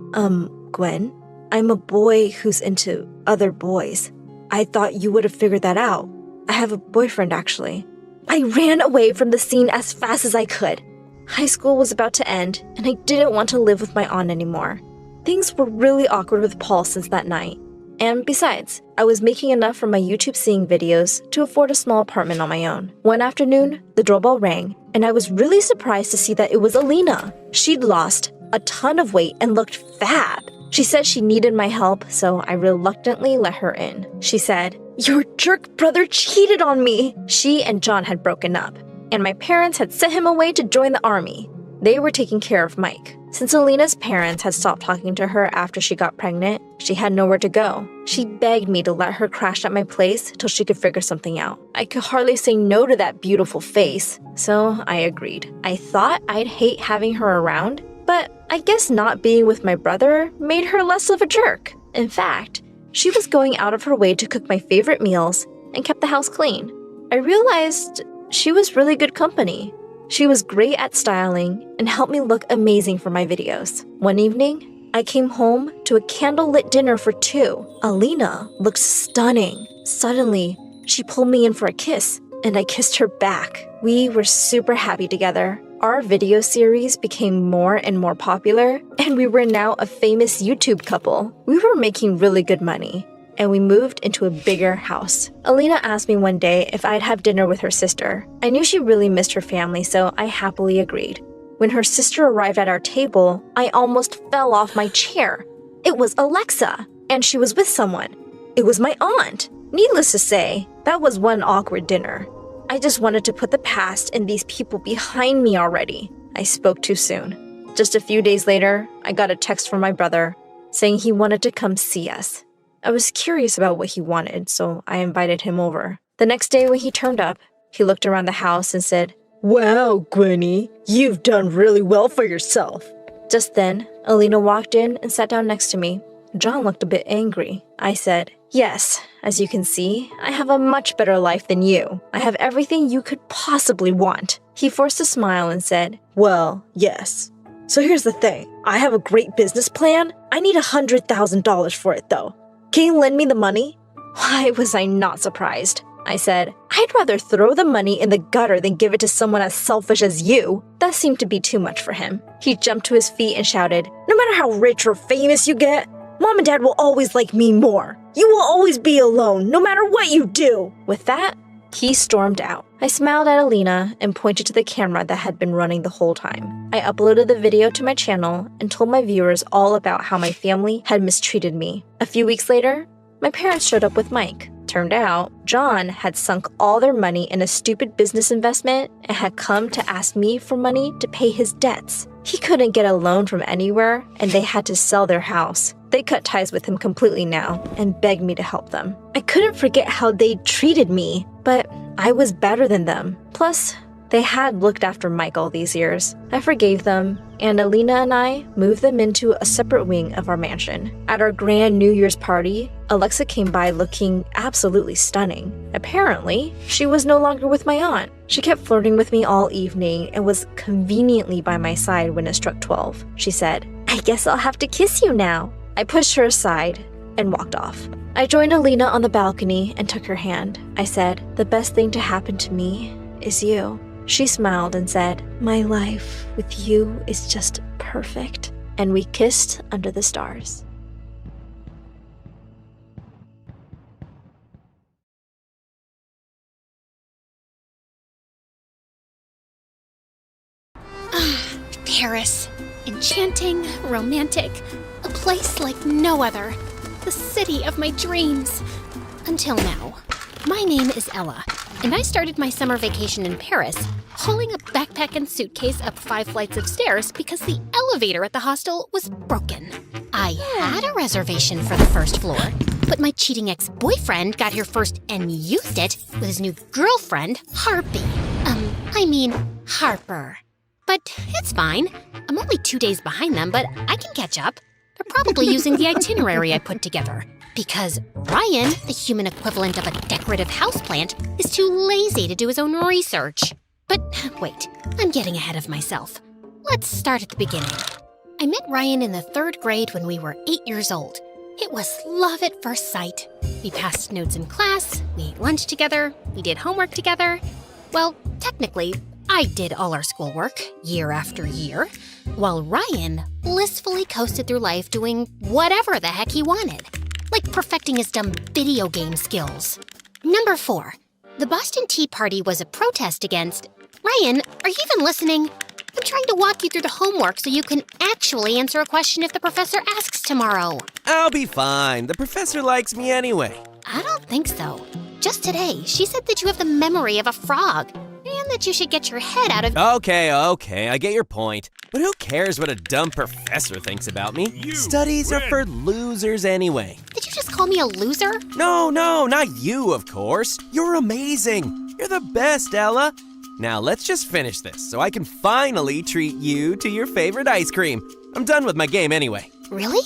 Gwen, I'm a boy who's into other boys. I thought you would have figured that out. I have a boyfriend, actually." I ran away from the scene as fast as I could. High school was about to end, and I didn't want to live with my aunt anymore. Things were really awkward with Paul since that night. And besides, I was making enough from my YouTube singing videos to afford a small apartment on my own. One afternoon, the doorbell rang, and I was really surprised to see that it was Alina. She'd lost a ton of weight and looked fab. She said she needed my help, so I reluctantly let her in. She said, "Your jerk brother cheated on me." She and John had broken up, and my parents had sent him away to join the army. They were taking care of Mike. Since Alina's parents had stopped talking to her after she got pregnant, she had nowhere to go. She begged me to let her crash at my place till she could figure something out. I could hardly say no to that beautiful face, so I agreed. I thought I'd hate having her around, but I guess not being with my brother made her less of a jerk. In fact, she was going out of her way to cook my favorite meals and kept the house clean. I realized she was really good company. She was great at styling and helped me look amazing for my videos. One evening, I came home to a candlelit dinner for two. Alina looked stunning. Suddenly, she pulled me in for a kiss, and I kissed her back. We were super happy together. Our video series became more and more popular, and we were now a famous YouTube couple. We were making really good money, and we moved into a bigger house. Alina asked me one day if I'd have dinner with her sister. I knew she really missed her family, so I happily agreed. When her sister arrived at our table, I almost fell off my chair. It was Alexa, and she was with someone. It was my aunt. Needless to say, that was one awkward dinner. I just wanted to put the past and these people behind me already. I spoke too soon. Just a few days later, I got a text from my brother saying he wanted to come see us. I was curious about what he wanted, so I invited him over. The next day when he turned up, he looked around the house and said, "Wow, Gwenny, you've done really well for yourself." Just then, Alina walked in and sat down next to me. John looked a bit angry. I said, "Yes, as you can see, I have a much better life than you. I have everything you could possibly want." He forced a smile and said, "Well, yes. So here's the thing. I have a great business plan. I need $100,000 for it, though. Can you lend me the money?" Why was I not surprised? I said, "I'd rather throw the money in the gutter than give it to someone as selfish as you." That seemed to be too much for him. He jumped to his feet and shouted, "No matter how rich or famous you get, Mom and Dad will always like me more. You will always be alone, no matter what you do." With that, he stormed out. I smiled at Alina and pointed to the camera that had been running the whole time. I uploaded the video to my channel and told my viewers all about how my family had mistreated me. A few weeks later, my parents showed up with Mike. Turned out, John had sunk all their money in a stupid business investment and had come to ask me for money to pay his debts. He couldn't get a loan from anywhere, and they had to sell their house. They cut ties with him completely now and begged me to help them. I couldn't forget how they treated me, but I was better than them. Plus, they had looked after Mike all these years. I forgave them, and Alina and I moved them into a separate wing of our mansion. At our grand New Year's party, Alexa came by looking absolutely stunning. Apparently, she was no longer with my aunt. She kept flirting with me all evening and was conveniently by my side when it struck 12. She said, "I guess I'll have to kiss you now." I pushed her aside and walked off. I joined Alina on the balcony and took her hand. I said, "The best thing to happen to me is you." She smiled and said, "My life with you is just perfect." And we kissed under the stars. Paris. Enchanting, romantic, a place like no other. The city of my dreams. Until now. My name is Ella, and I started my summer vacation in Paris, hauling a backpack and suitcase up 5 flights of stairs because the elevator at the hostel was broken. I had a reservation for the first floor, but my cheating ex-boyfriend got here first and used it with his new girlfriend, Harper. But it's fine. I'm only 2 days behind them, but I can catch up. They're probably using the itinerary I put together. Because Ryan, the human equivalent of a decorative houseplant, is too lazy to do his own research. But wait, I'm getting ahead of myself. Let's start at the beginning. I met Ryan in the 3rd grade when we were 8 years old. It was love at first sight. We passed notes in class, we ate lunch together, we did homework together. Well, technically, I did all our schoolwork, year after year, while Ryan blissfully coasted through life doing whatever the heck he wanted, like perfecting his dumb video game skills. Number 4. The Boston Tea Party was a protest against... Ryan, are you even listening? I'm trying to walk you through the homework so you can actually answer a question if the professor asks tomorrow. I'll be fine. The professor likes me anyway. I don't think so. Just today, she said that you have the memory of a frog, and that you should get your head out of... Okay, I get your point. But who cares what a dumb professor thinks about me? Studies are for losers anyway. Did you just call me a loser? No, not you, of course. You're amazing. You're the best, Ella. Now let's just finish this so I can finally treat you to your favorite ice cream. I'm done with my game anyway. Really?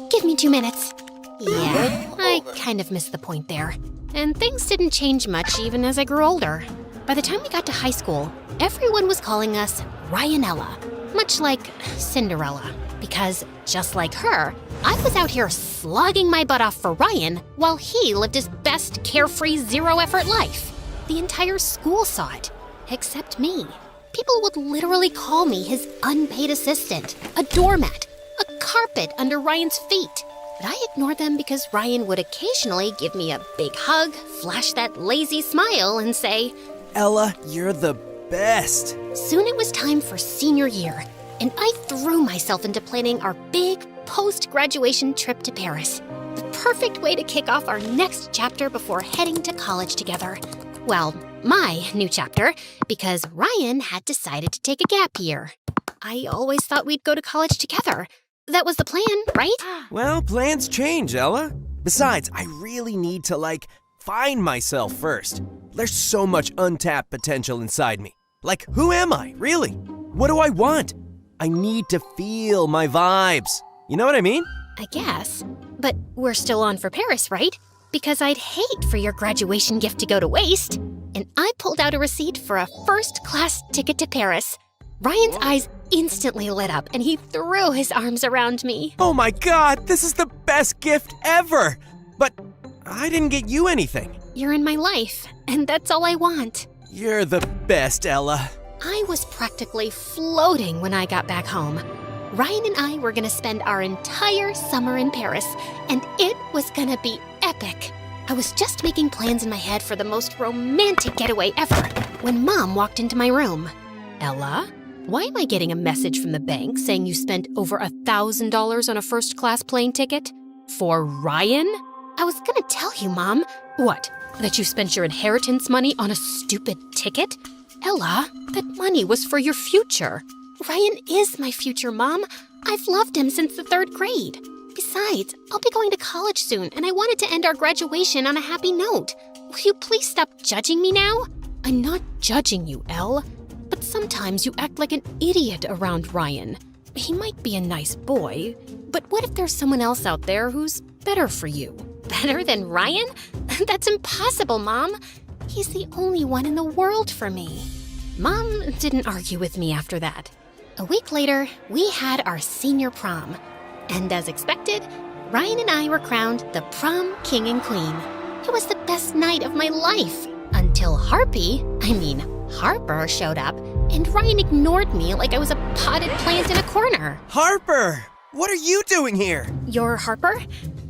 Give me 2 minutes. Yeah, I kind of missed the point there. And things didn't change much even as I grew older. By the time we got to high school, everyone was calling us Ryanella, much like Cinderella. Because, just like her, I was out here slogging my butt off for Ryan while he lived his best carefree zero-effort life. The entire school saw it, except me. People would literally call me his unpaid assistant, a doormat, a carpet under Ryan's feet. But I ignored them because Ryan would occasionally give me a big hug, flash that lazy smile, and say, Ella, you're the best. Soon it was time for senior year, and I threw myself into planning our big post-graduation trip to Paris. The perfect way to kick off our next chapter before heading to college together. Well, my new chapter, because Ryan had decided to take a gap year. I always thought we'd go to college together. That was the plan, right? Well, plans change, Ella. Besides, I really need to, find myself first. There's so much untapped potential inside me. Who am I, really? What do I want? I need to feel my vibes. You know what I mean? I guess. But we're still on for Paris, right? Because I'd hate for your graduation gift to go to waste. And I pulled out a receipt for a first-class ticket to Paris. Ryan's eyes instantly lit up, and he threw his arms around me. Oh my God, this is the best gift ever! But I didn't get you anything. You're in my life, and that's all I want. You're the best, Ella. I was practically floating when I got back home. Ryan and I were gonna spend our entire summer in Paris, and it was gonna be epic. I was just making plans in my head for the most romantic getaway ever when Mom walked into my room. Ella? Why am I getting a message from the bank saying you spent over $1,000 on a first-class plane ticket? For Ryan? I was gonna tell you, Mom. What? That you spent your inheritance money on a stupid ticket? Ella, that money was for your future. Ryan is my future, Mom. I've loved him since the 3rd grade. Besides, I'll be going to college soon, and I wanted to end our graduation on a happy note. Will you please stop judging me now? I'm not judging you, Elle. But sometimes you act like an idiot around Ryan. He might be a nice boy, but what if there's someone else out there who's better for you? Better than Ryan? That's impossible, Mom. He's the only one in the world for me. Mom didn't argue with me after that. A week later, we had our senior prom. And as expected, Ryan and I were crowned the prom king and queen. It was the best night of my life until Harper showed up, and Ryan ignored me like I was a potted plant in a corner. Harper! What are you doing here? You're Harper?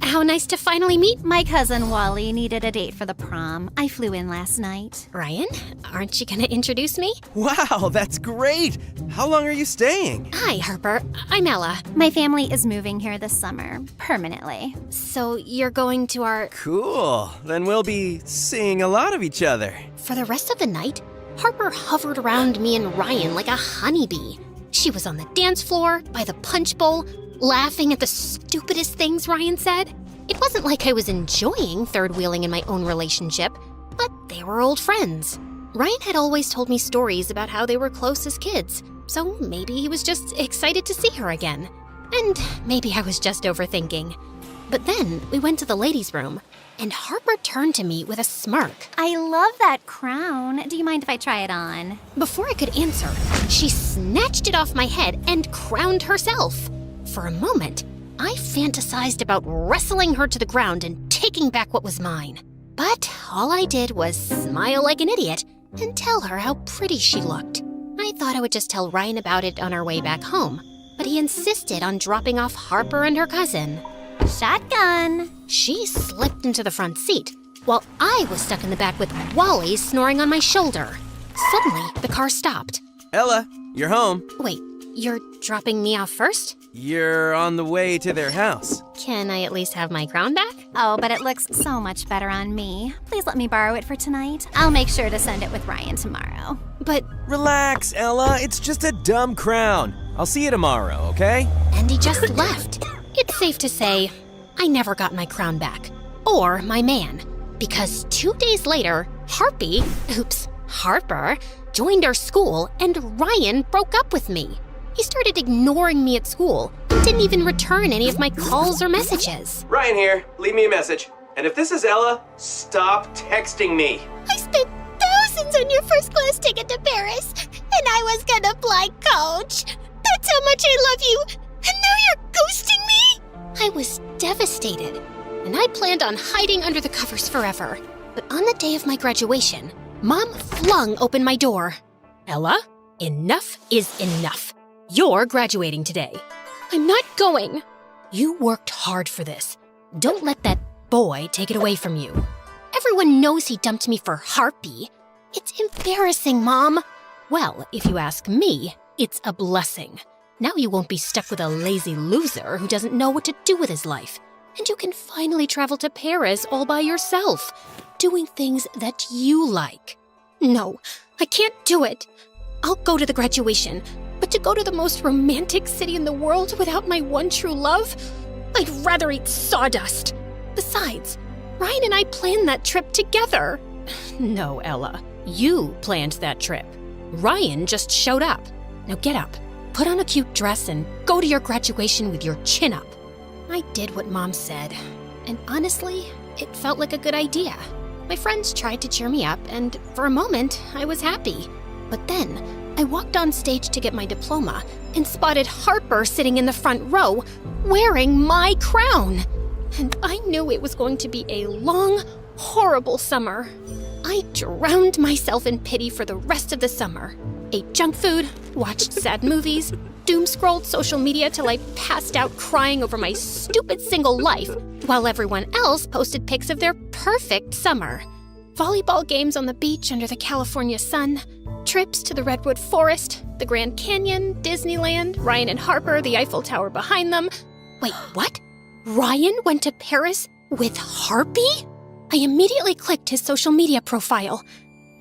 How nice to finally meet. My cousin Wally needed a date for the prom. I flew in last night. Ryan, aren't you gonna introduce me? Wow, that's great! How long are you staying? Hi, Harper. I'm Ella. My family is moving here this summer, permanently. So you're going to our... Cool. Then we'll be seeing a lot of each other. For the rest of the night, Harper hovered around me and Ryan like a honeybee. She was on the dance floor, by the punch bowl, laughing at the stupidest things Ryan said. It wasn't like I was enjoying third-wheeling in my own relationship, but they were old friends. Ryan had always told me stories about how they were close as kids, so maybe he was just excited to see her again. And maybe I was just overthinking. But then we went to the ladies' room, and Harper turned to me with a smirk. I love that crown. Do you mind if I try it on? Before I could answer, she snatched it off my head and crowned herself. For a moment, I fantasized about wrestling her to the ground and taking back what was mine. But all I did was smile like an idiot and tell her how pretty she looked. I thought I would just tell Ryan about it on our way back home, but he insisted on dropping off Harper and her cousin. Shotgun! She slipped into the front seat, while I was stuck in the back with Wally snoring on my shoulder. Suddenly, the car stopped. Ella, you're home. Wait, you're dropping me off first? You're on the way to their house. Can I at least have my crown back? Oh, but it looks so much better on me. Please let me borrow it for tonight. I'll make sure to send it with Ryan tomorrow. But... Relax, Ella. It's just a dumb crown. I'll see you tomorrow, okay? And he just left. It's safe to say, I never got my crown back. Or my man. Because 2 days later, Harper, joined our school and Ryan broke up with me. He started ignoring me at school and didn't even return any of my calls or messages. Ryan here. Leave me a message. And if this is Ella, stop texting me. I spent thousands on your first-class ticket to Paris, and I was gonna fly coach. That's how much I love you, and now you're ghosting me? I was devastated, and I planned on hiding under the covers forever. But on the day of my graduation, Mom flung open my door. Ella, enough is enough. You're graduating today. I'm not going. You worked hard for this. Don't let that boy take it away from you. Everyone knows he dumped me for Harpy. It's embarrassing, Mom. Well, if you ask me, it's a blessing. Now you won't be stuck with a lazy loser who doesn't know what to do with his life. and you can finally travel to Paris all by yourself, doing things that you like. No, I can't do it. I'll go to the graduation, but to go to the most romantic city in the world without my one true love? I'd rather eat sawdust. Besides, Ryan and I planned that trip together. No, Ella. You planned that trip. Ryan just showed up. Now get up, put on a cute dress, and go to your graduation with your chin up. I did what Mom said, and honestly, it felt like a good idea. My friends tried to cheer me up, and for a moment, I was happy. But then, I walked on stage to get my diploma and spotted Harper sitting in the front row, wearing my crown. And I knew it was going to be a long, horrible summer. I drowned myself in pity for the rest of the summer. Ate junk food, watched sad movies, doom-scrolled social media till I passed out crying over my stupid single life, while everyone else posted pics of their perfect summer. Volleyball games on the beach under the California sun, trips to the Redwood Forest, the Grand Canyon, Disneyland, Ryan and Harper, the Eiffel Tower behind them. Wait, what? Ryan went to Paris with Harpy? I immediately clicked his social media profile,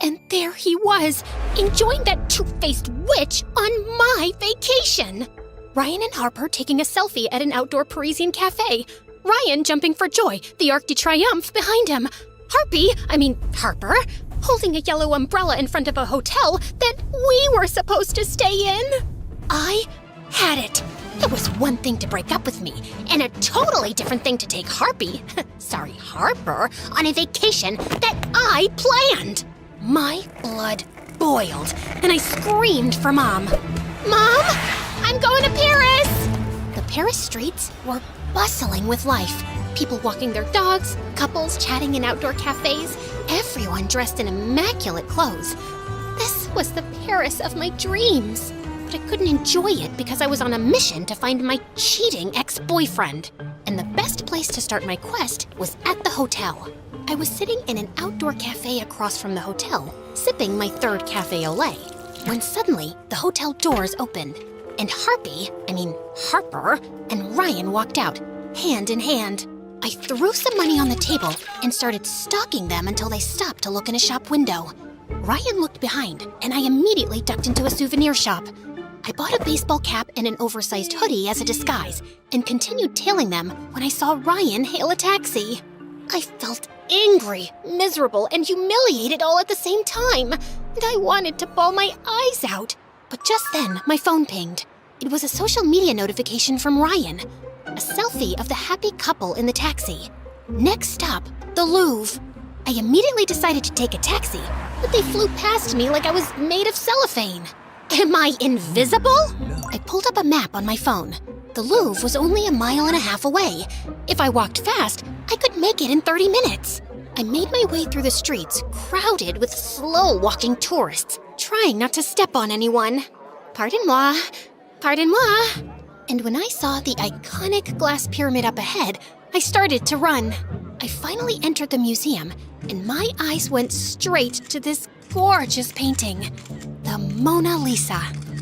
and there he was, enjoying that two-faced witch on my vacation. Ryan and Harper taking a selfie at an outdoor Parisian cafe. Ryan jumping for joy, the Arc de Triomphe behind him. Harper, holding a yellow umbrella in front of a hotel that we were supposed to stay in. I had it. It was one thing to break up with me, and a totally different thing to take Harper, on a vacation that I planned. My blood boiled, and I screamed for Mom. Mom, I'm going to Paris! The Paris streets were bustling with life. People walking their dogs, couples chatting in outdoor cafes, everyone dressed in immaculate clothes. This was the Paris of my dreams. But I couldn't enjoy it because I was on a mission to find my cheating ex-boyfriend. And the best place to start my quest was at the hotel. I was sitting in an outdoor cafe across from the hotel, sipping my third cafe au lait, when suddenly the hotel doors opened, and Harper and Ryan walked out, hand in hand. I threw some money on the table and started stalking them until they stopped to look in a shop window. Ryan looked behind, and I immediately ducked into a souvenir shop. I bought a baseball cap and an oversized hoodie as a disguise, and continued tailing them when I saw Ryan hail a taxi. I felt angry, miserable, and humiliated all at the same time, and I wanted to bawl my eyes out. But just then, my phone pinged. It was a social media notification from Ryan. A selfie of the happy couple in the taxi. Next stop, the Louvre. I immediately decided to take a taxi, but they flew past me like I was made of cellophane. Am I invisible? I pulled up a map on my phone. The Louvre was only 1.5 miles away. If I walked fast, I could make it in 30 minutes. I made my way through the streets, crowded with slow-walking tourists, trying not to step on anyone. Pardon-moi. And when I saw the iconic glass pyramid up ahead, I started to run. I finally entered the museum, and my eyes went straight to this gorgeous painting, the Mona Lisa.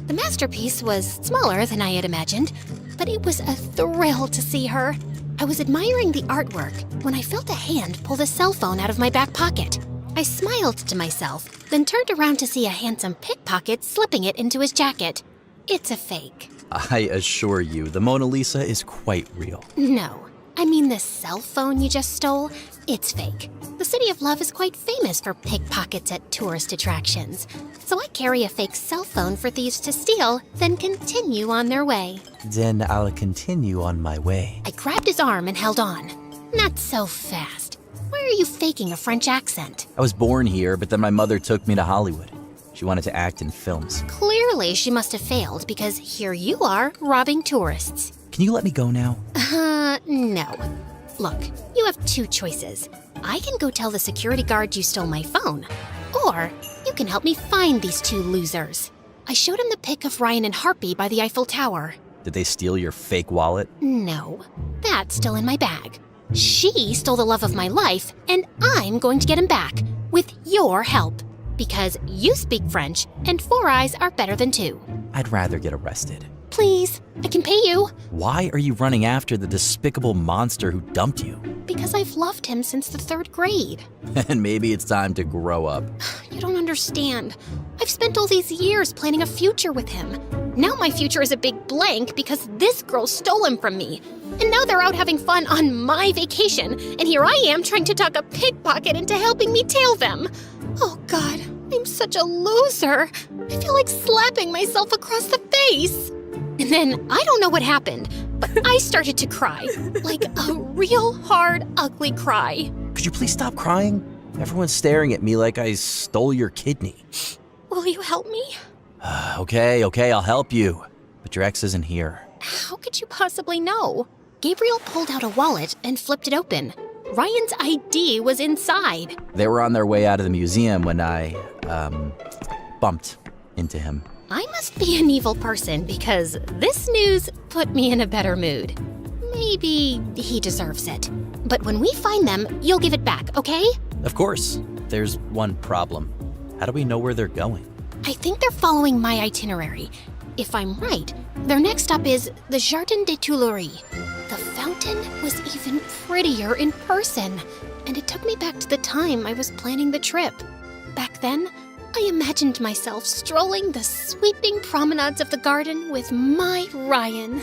The masterpiece was smaller than I had imagined, but it was a thrill to see her. I was admiring the artwork when I felt a hand pull the cell phone out of my back pocket. I smiled to myself, then turned around to see a handsome pickpocket slipping it into his jacket. It's a fake. I assure you, the Mona Lisa is quite real. No, I mean the cell phone you just stole, it's fake. The City of Love is quite famous for pickpockets at tourist attractions, so I carry a fake cell phone for thieves to steal, then continue on their way. Then I'll continue on my way. I grabbed his arm and held on. Not so fast. Why are you faking a French accent? I was born here, but then my mother took me to Hollywood. She wanted to act in films. Clearly, she must have failed because here you are, robbing tourists. Can you let me go now? No. Look, you have two choices. I can go tell the security guard you stole my phone, or you can help me find these two losers. I showed him the pic of Ryan and Harpy by the Eiffel Tower. Did they steal your fake wallet? No, that's still in my bag. She stole the love of my life, and I'm going to get him back, with your help. Because you speak French, and 4 eyes are better than 2. I'd rather get arrested. Please, I can pay you. Why are you running after the despicable monster who dumped you? Because I've loved him since the 3rd grade. And maybe it's time to grow up. You don't understand. I've spent all these years planning a future with him. Now my future is a big blank because this girl stole him from me. And now they're out having fun on my vacation, and here I am trying to talk a pickpocket into helping me tail them. Oh God, I'm such a loser. I feel like slapping myself across the face. And then I don't know what happened, but I started to cry. Like a real hard, ugly cry. Could you please stop crying? Everyone's staring at me like I stole your kidney. Will you help me? Okay, I'll help you. But your ex isn't here. How could you possibly know? Gabriel pulled out a wallet and flipped it open. Ryan's ID was inside. They were on their way out of the museum when I, bumped into him. I must be an evil person because this news put me in a better mood. Maybe he deserves it. But when we find them, you'll give it back, okay? Of course. There's one problem. How do we know where they're going? I think they're following my itinerary. If I'm right, their next stop is the Jardin des Tuileries. The fountain was even prettier in person, and it took me back to the time I was planning the trip. Back then, I imagined myself strolling the sweeping promenades of the garden with my Ryan.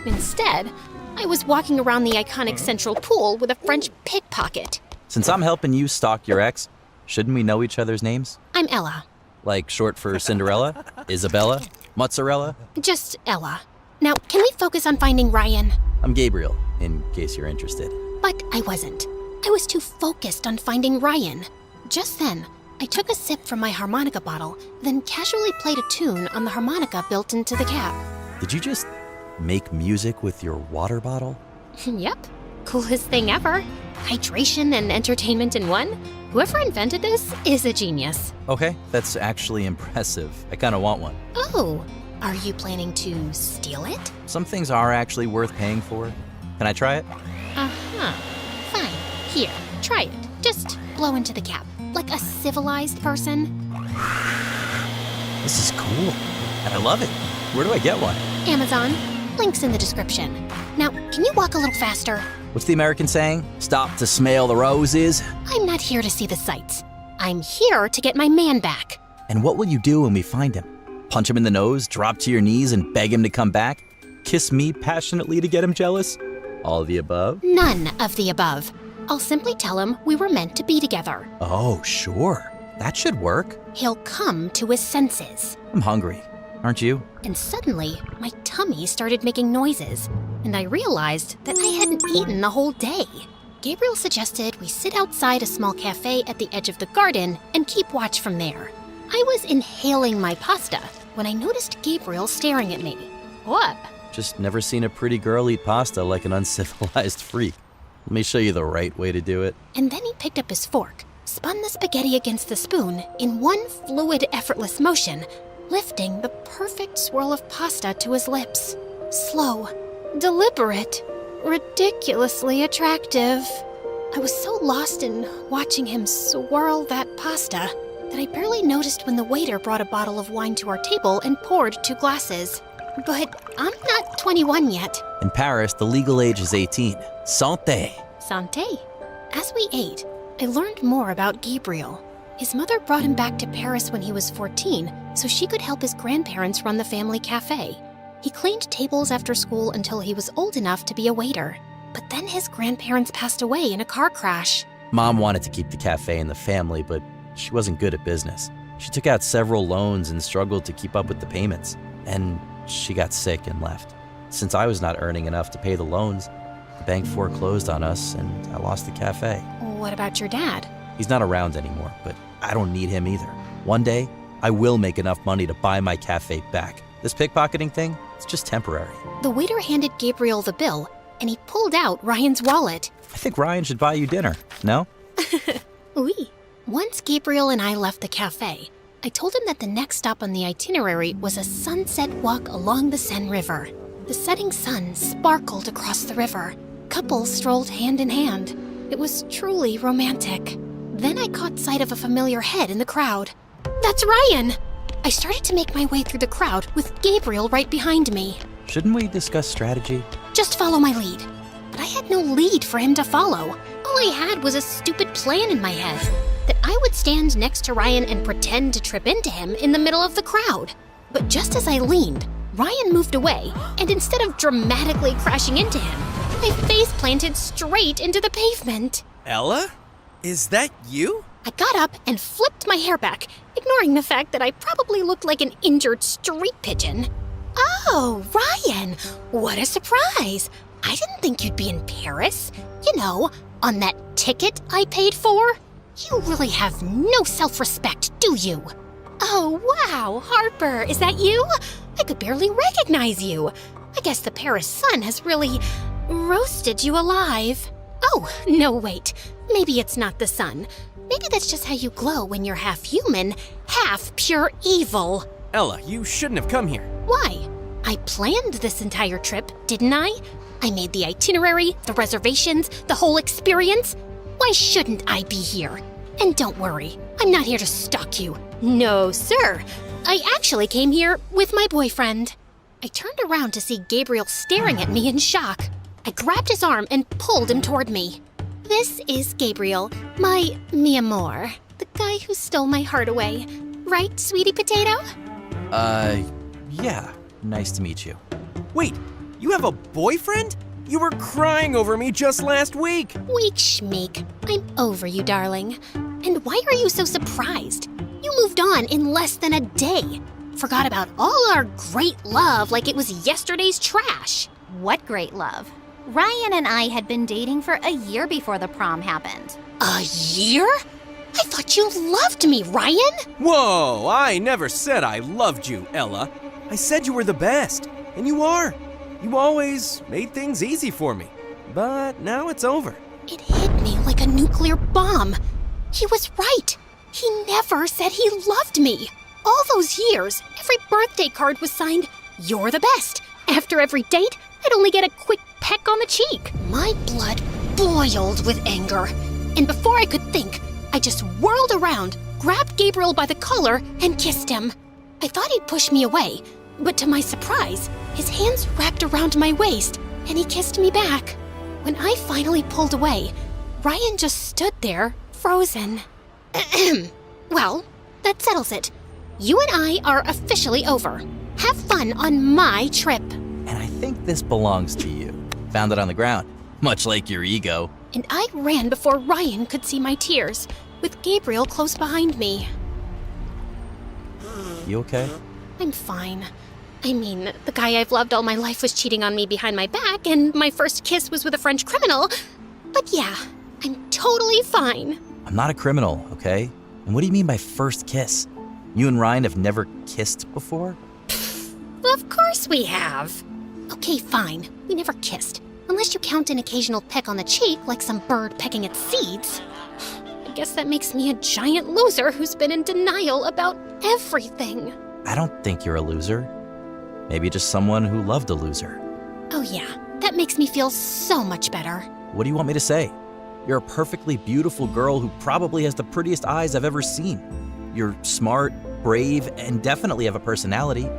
Instead, I was walking around the iconic central pool with a French pickpocket. Since I'm helping you stalk your ex, shouldn't we know each other's names? I'm Ella. Like short for Cinderella? Isabella? Mozzarella? Just Ella. Now, can we focus on finding Ryan? I'm Gabriel, in case you're interested. But I wasn't. I was too focused on finding Ryan. Just then, I took a sip from my harmonica bottle, then casually played a tune on the harmonica built into the cap. Did you just make music with your water bottle? Yep. Coolest thing ever. Hydration and entertainment in one. Whoever invented this is a genius. Okay, that's actually impressive. I kind of want one. Oh, are you planning to steal it? Some things are actually worth paying for. Can I try it? Uh-huh. Fine. Here, try it. Just blow into the cap, like a civilized person. This is cool, and I love it. Where do I get one? Amazon. Link's in the description. Now, can you walk a little faster? What's the American saying? Stop to smell the roses? I'm not here to see the sights. I'm here to get my man back. And what will you do when we find him? Punch him in the nose, drop to your knees, and beg him to come back? Kiss me passionately to get him jealous? All of the above? None of the above. I'll simply tell him we were meant to be together. Oh, sure. That should work. He'll come to his senses. I'm hungry. Aren't you? And suddenly, my tummy started making noises, and I realized that I hadn't eaten the whole day. Gabriel suggested we sit outside a small cafe at the edge of the garden and keep watch from there. I was inhaling my pasta when I noticed Gabriel staring at me. What? Just never seen a pretty girl eat pasta like an uncivilized freak. Let me show you the right way to do it. And then he picked up his fork, spun the spaghetti against the spoon in one fluid, effortless motion, lifting the perfect swirl of pasta to his lips. Slow, deliberate, ridiculously attractive. I was so lost in watching him swirl that pasta that I barely noticed when the waiter brought a bottle of wine to our table and poured 2 glasses. But I'm not 21 yet. In Paris, the legal age is 18. Santé. Santé. As we ate, I learned more about Gabriel. His mother brought him back to Paris when he was 14 so she could help his grandparents run the family cafe. He cleaned tables after school until he was old enough to be a waiter. But then his grandparents passed away in a car crash. Mom wanted to keep the cafe in the family, but she wasn't good at business. She took out several loans and struggled to keep up with the payments. And she got sick and left. Since I was not earning enough to pay the loans, the bank foreclosed on us and I lost the cafe. What about your dad? He's not around anymore, but I don't need him either. One day, I will make enough money to buy my cafe back. This pickpocketing thing, it's just temporary. The waiter handed Gabriel the bill, and he pulled out Ryan's wallet. I think Ryan should buy you dinner, no? Oui. Once Gabriel and I left the cafe, I told him that the next stop on the itinerary was a sunset walk along the Seine River. The setting sun sparkled across the river. Couples strolled hand in hand. It was truly romantic. Then I caught sight of a familiar head in the crowd. That's Ryan! I started to make my way through the crowd with Gabriel right behind me. shouldn't we discuss strategy? Just follow my lead. But I had no lead for him to follow. All I had was a stupid plan in my head. That I would stand next to Ryan and pretend to trip into him in the middle of the crowd. But just as I leaned, Ryan moved away, and instead of dramatically crashing into him, my face planted straight into the pavement. Ella? Is that you? I got up and flipped my hair back, ignoring the fact that I probably looked like an injured street pigeon. Oh, Ryan, what a surprise. I didn't think you'd be in Paris. You know, on that ticket I paid for. You really have no self-respect, do you? Oh, wow, Harper, is that you? I could barely recognize you. I guess the Paris sun has really roasted you alive. Oh, no, wait. Maybe it's not the sun. Maybe that's just how you glow when you're half human, half pure evil. Ella, you shouldn't have come here. Why? I planned this entire trip, didn't I? I made the itinerary, the reservations, the whole experience. Why shouldn't I be here? And don't worry, I'm not here to stalk you. No, sir. I actually came here with my boyfriend. I turned around to see Gabriel staring at me in shock. I grabbed his arm and pulled him toward me. This is Gabriel, my mi amor, the guy who stole my heart away. Right, sweetie potato? Yeah. Nice to meet you. Wait, you have a boyfriend? You were crying over me just last week. Weak schmeek. I'm over you, darling. And why are you so surprised? You moved on in less than a day. Forgot about all our great love like it was yesterday's trash. What great love? Ryan and I had been dating for a year before the prom happened. A year? I thought you loved me, Ryan. Whoa, I never said I loved you, Ella. I said you were the best, and you are. You always made things easy for me. But now it's over. It hit me like a nuclear bomb. He was right. He never said he loved me. All those years, every birthday card was signed, "You're the best." After every date, I'd only get a quick peck on the cheek. My blood boiled with anger. And before I could think, I just whirled around, grabbed Gabriel by the collar, and kissed him. I thought he'd push me away, but to my surprise, his hands wrapped around my waist, and he kissed me back. When I finally pulled away, Ryan just stood there, frozen. Well, that settles it. You and I are officially over. Have fun on my trip. And I think this belongs to you. Found it on the ground, much like your ego. And I ran before Ryan could see my tears, with Gabriel close behind me. You okay? I'm fine. I mean, the guy I've loved all my life was cheating on me behind my back, and my first kiss was with a French criminal. But yeah, I'm totally fine. I'm not a criminal, okay? And what do you mean by first kiss? You and Ryan have never kissed before? Of course we have. Okay, fine. We never kissed. Unless you count an occasional peck on the cheek like some bird pecking its seeds. I guess that makes me a giant loser who's been in denial about everything. I don't think you're a loser. Maybe just someone who loved a loser. Oh yeah, that makes me feel so much better. What do you want me to say? You're a perfectly beautiful girl who probably has the prettiest eyes I've ever seen. You're smart, brave, and definitely have a personality.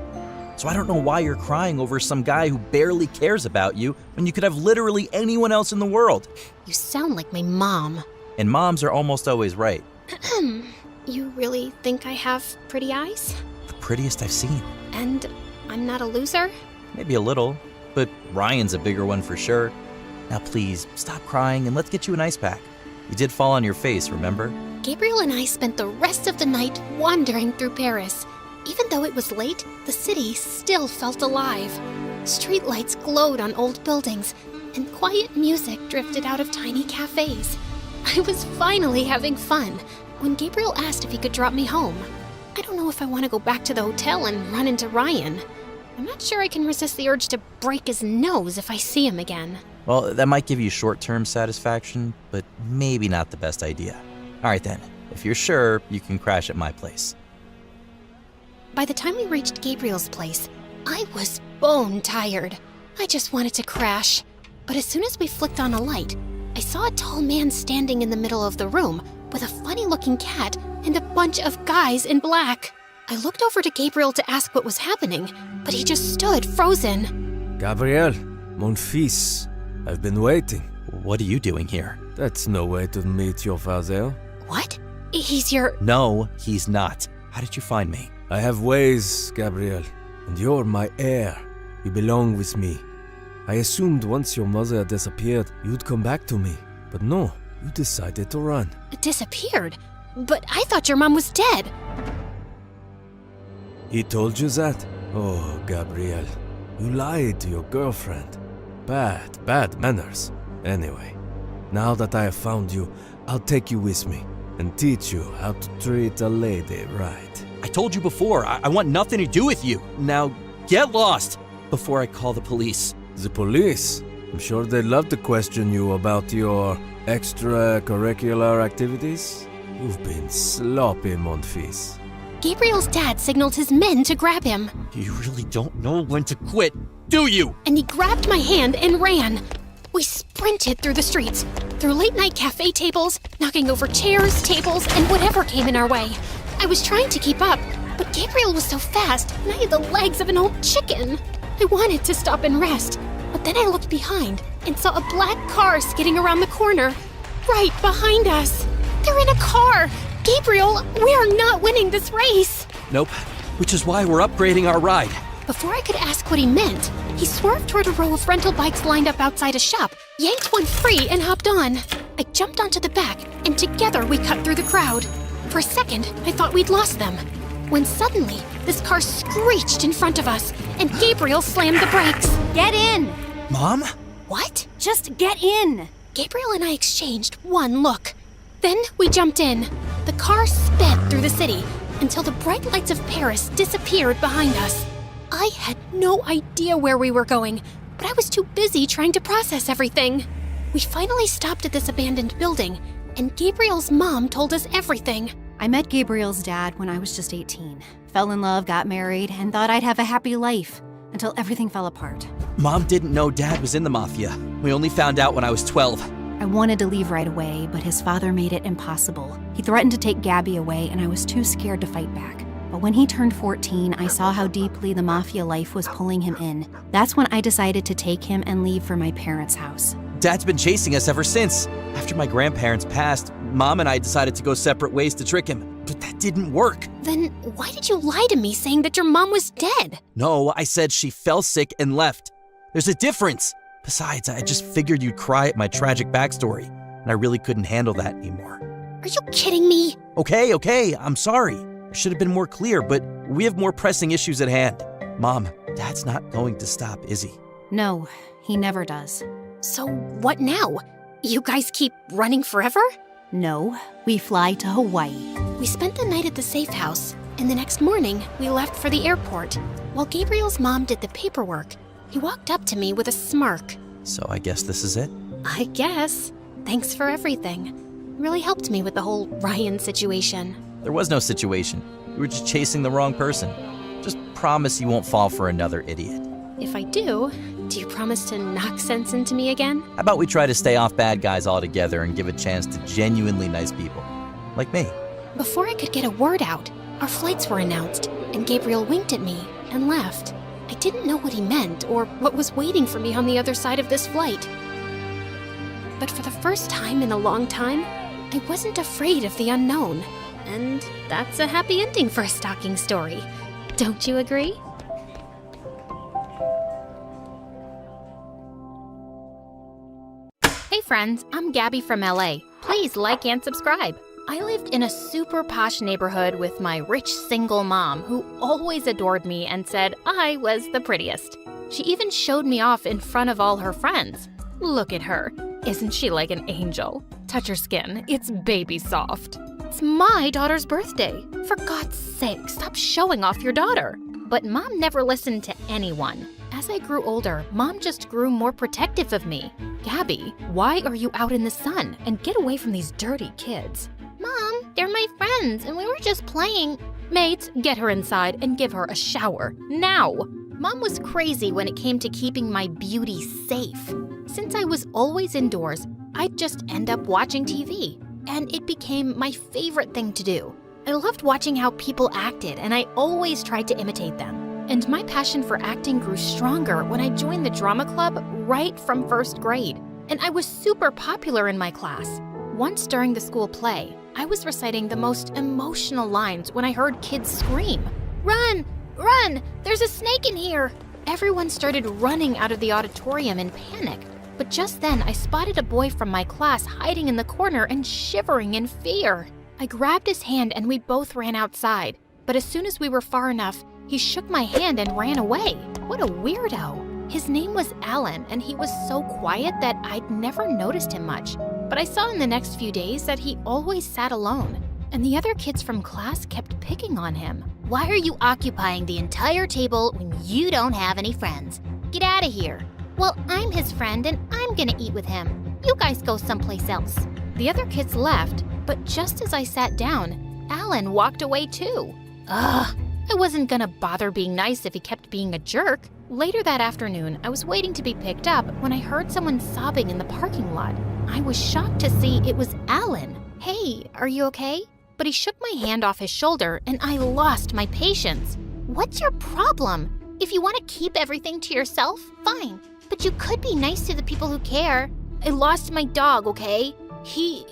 So I don't know why you're crying over some guy who barely cares about you when you could have literally anyone else in the world. You sound like my mom. And moms are almost always right. You really think I have pretty eyes? The prettiest I've seen. And I'm not a loser? Maybe a little, but Ryan's a bigger one for sure. Now please, stop crying and let's get you an ice pack. You did fall on your face, remember? Gabriel and I spent the rest of the night wandering through Paris. Even though it was late, the city still felt alive. Streetlights glowed on old buildings, and quiet music drifted out of tiny cafes. I was finally having fun when Gabriel asked if he could drop me home. I don't know if I want to go back to the hotel and run into Ryan. I'm not sure I can resist the urge to break his nose if I see him again. Well, that might give you short-term satisfaction, but maybe not the best idea. All right then, if you're sure, you can crash at my place. By the time we reached Gabriel's place, I was bone tired. I just wanted to crash. But as soon as we flicked on a light, I saw a tall man standing in the middle of the room with a funny-looking cat and a bunch of guys in black. I looked over to Gabriel to ask what was happening, but he just stood frozen. Gabriel, mon fils, I've been waiting. What are you doing here? That's no way to meet your father. What? He's your... No, he's not. How did you find me? I have ways, Gabriel, and you're my heir. You belong with me. I assumed once your mother disappeared, you'd come back to me. But no, you decided to run. Disappeared? But I thought your mom was dead. He told you that? Oh, Gabriel, you lied to your girlfriend. Bad manners. Anyway, now that I have found you, I'll take you with me and teach you how to treat a lady right. I told you before, I want nothing to do with you. Now, get lost before I call the police. The police? I'm sure they'd love to question you about your extracurricular activities. You've been sloppy, mon fils. Gabriel's dad signaled his men to grab him. You really don't know when to quit, do you? And he grabbed my hand and ran. We sprinted through the streets, through late-night cafe tables, knocking over chairs, tables, and whatever came in our way. I was trying to keep up, but Gabriel was so fast, and I had the legs of an old chicken. I wanted to stop and rest, but then I looked behind and saw a black car skidding around the corner, right behind us. They're in a car! Gabriel, we are not winning this race! Nope, which is why we're upgrading our ride. Before I could ask what he meant, he swerved toward a row of rental bikes lined up outside a shop, yanked one free, and hopped on. I jumped onto the back, and together we cut through the crowd. For a second, I thought we'd lost them, when suddenly, this car screeched in front of us, and Gabriel slammed the brakes. Get in! Mom? What? Just get in! Gabriel and I exchanged one look. Then we jumped in. The car sped through the city until the bright lights of Paris disappeared behind us. I had no idea where we were going, but I was too busy trying to process everything. We finally stopped at this abandoned building, and Gabriel's mom told us everything. I met Gabriel's dad when I was just 18. Fell in love, got married, and thought I'd have a happy life until everything fell apart. Mom didn't know Dad was in the mafia. We only found out when I was 12. I wanted to leave right away, but his father made it impossible. He threatened to take Gabby away, and I was too scared to fight back. But when he turned 14, I saw how deeply the mafia life was pulling him in. That's when I decided to take him and leave for my parents' house. Dad's been chasing us ever since. After my grandparents passed, Mom and I decided to go separate ways to trick him. But that didn't work. Then why did you lie to me saying that your mom was dead? No, I said she fell sick and left. There's a difference. Besides, I just figured you'd cry at my tragic backstory, and I really couldn't handle that anymore. Are you kidding me? Okay, I'm sorry. I should have been more clear, but we have more pressing issues at hand. Mom, Dad's not going to stop, is he? No, he never does. So what now? You guys keep running forever? No, we fly to Hawaii. We spent the night at the safe house, and the next morning, we left for the airport. While Gabriel's mom did the paperwork, he walked up to me with a smirk. So I guess this is it? I guess. Thanks for everything. Really helped me with the whole Ryan situation. There was no situation. You were just chasing the wrong person. Just promise you won't fall for another idiot. If I do you promise to knock sense into me again? How about we try to stay off bad guys altogether and give a chance to genuinely nice people? Like me. Before I could get a word out, our flights were announced, and Gabriel winked at me and left. I didn't know what he meant or what was waiting for me on the other side of this flight. But for the first time in a long time, I wasn't afraid of the unknown. And that's a happy ending for a stalking story. Don't you agree? Hey friends, I'm Gabby from LA. Please like and subscribe. I lived in a super posh neighborhood with my rich single mom who always adored me and said I was the prettiest. She even showed me off in front of all her friends. Look at her. Isn't she like an angel? Touch her skin. It's baby soft. It's my daughter's birthday. For God's sake, stop showing off your daughter. But Mom never listened to anyone. As I grew older, Mom just grew more protective of me. Gabby, why are you out in the sun? And get away from these dirty kids. Mom, they're my friends, and we were just playing. Mates, get her inside and give her a shower. Now! Mom was crazy when it came to keeping my beauty safe. Since I was always indoors, I'd just end up watching TV. And it became my favorite thing to do. I loved watching how people acted, and I always tried to imitate them. And my passion for acting grew stronger when I joined the drama club right from first grade. And I was super popular in my class. Once during the school play, I was reciting the most emotional lines when I heard kids scream, "Run! Run! There's a snake in here!" Everyone started running out of the auditorium in panic. But just then, I spotted a boy from my class hiding in the corner and shivering in fear. I grabbed his hand and we both ran outside. But as soon as we were far enough, he shook my hand and ran away. What a weirdo. His name was Alan, and he was so quiet that I'd never noticed him much. But I saw in the next few days that he always sat alone, and the other kids from class kept picking on him. Why are you occupying the entire table when you don't have any friends? Get out of here. Well, I'm his friend and I'm gonna eat with him. You guys go someplace else. The other kids left, but just as I sat down, Alan walked away too. Ugh, I wasn't gonna bother being nice if he kept being a jerk. Later that afternoon, I was waiting to be picked up when I heard someone sobbing in the parking lot. I was shocked to see it was Alan. "Hey, are you okay?" But he shook my hand off his shoulder and I lost my patience. What's your problem? If you want to keep everything to yourself, fine. But you could be nice to the people who care. I lost my dog, okay? He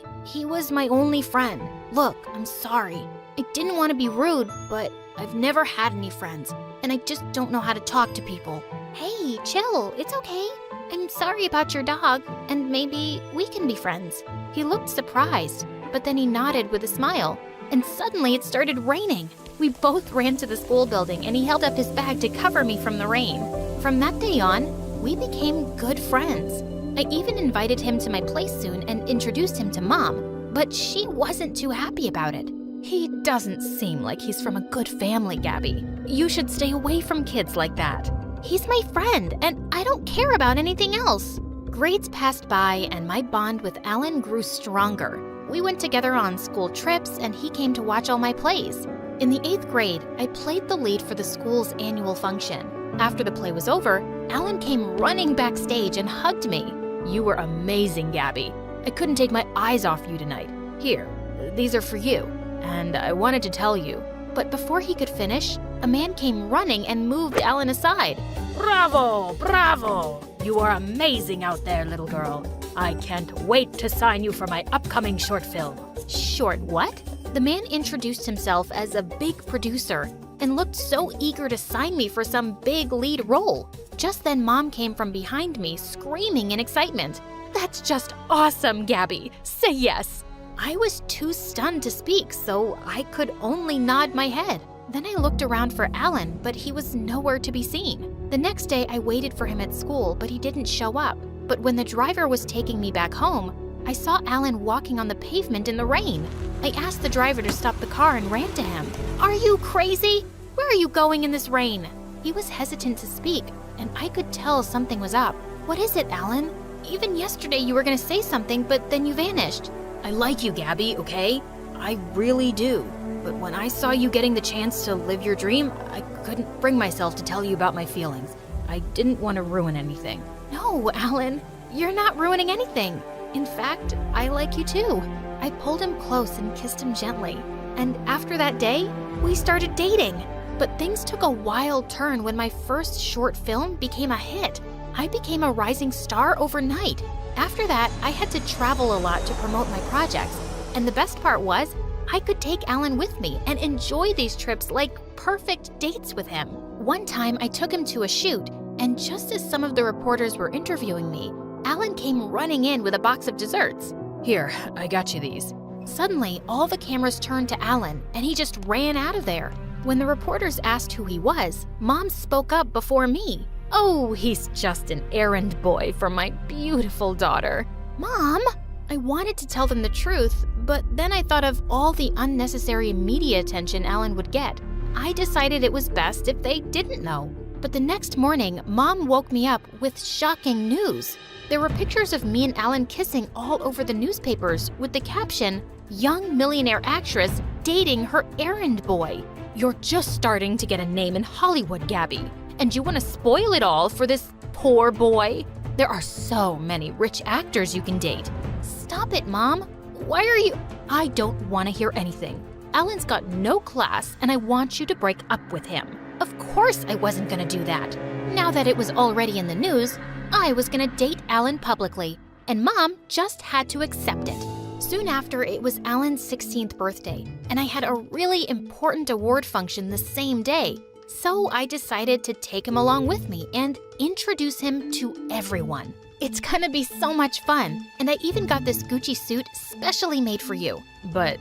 was my only friend. Look, I'm sorry. I didn't want to be rude, but I've never had any friends, and I just don't know how to talk to people. Hey, chill, it's okay. I'm sorry about your dog, and maybe we can be friends. He looked surprised, but then he nodded with a smile, and suddenly it started raining. We both ran to the school building, and he held up his bag to cover me from the rain. From that day on, we became good friends. I even invited him to my place soon and introduced him to Mom, but she wasn't too happy about it. He doesn't seem like he's from a good family, Gabby. You should stay away from kids like that. He's my friend, and I don't care about anything else. Grades passed by, and my bond with Alan grew stronger. We went together on school trips, and he came to watch all my plays. In the 8th grade, I played the lead for the school's annual function. After the play was over, Alan came running backstage and hugged me. You were amazing, Gabby. I couldn't take my eyes off you tonight. Here, these are for you. And I wanted to tell you. But before he could finish, a man came running and moved Alan aside. Bravo! Bravo! You are amazing out there, little girl. I can't wait to sign you for my upcoming short film. Short what? The man introduced himself as a big producer and looked so eager to sign me for some big lead role. Just then, Mom came from behind me, screaming in excitement. That's just awesome, Gabby. Say yes. I was too stunned to speak, so I could only nod my head. Then I looked around for Alan, but he was nowhere to be seen. The next day, I waited for him at school, but he didn't show up. But when the driver was taking me back home, I saw Alan walking on the pavement in the rain. I asked the driver to stop the car and ran to him. Are you crazy? Where are you going in this rain? He was hesitant to speak, and I could tell something was up. What is it, Alan? Even yesterday you were going to say something, but then you vanished. I like you, Gabby, okay? I really do. But when I saw you getting the chance to live your dream, I couldn't bring myself to tell you about my feelings. I didn't want to ruin anything. No, Alan, you're not ruining anything. In fact, I like you too. I pulled him close and kissed him gently. And after that day, we started dating. But things took a wild turn when my first short film became a hit. I became a rising star overnight. After that, I had to travel a lot to promote my projects. And the best part was, I could take Alan with me and enjoy these trips like perfect dates with him. One time, I took him to a shoot, and just as some of the reporters were interviewing me, Alan came running in with a box of desserts. Here, I got you these. Suddenly, all the cameras turned to Alan, and he just ran out of there. When the reporters asked who he was, Mom spoke up before me. Oh, he's just an errand boy for my beautiful daughter. Mom! I wanted to tell them the truth, but then I thought of all the unnecessary media attention Alan would get. I decided it was best if they didn't know. But the next morning, Mom woke me up with shocking news. There were pictures of me and Alan kissing all over the newspapers with the caption, "Young millionaire actress dating her errand boy." You're just starting to get a name in Hollywood, Gabby. And you want to spoil it all for this poor boy? There are so many rich actors you can date. Stop it, Mom. Why are you... I don't want to hear anything. Alan's got no class, and I want you to break up with him. Of course I wasn't gonna do that. Now that it was already in the news, I was gonna date Alan publicly, and Mom just had to accept it. Soon after, it was Alan's 16th birthday, and I had a really important award function the same day. So I decided to take him along with me and introduce him to everyone. It's gonna be so much fun, and I even got this Gucci suit specially made for you. But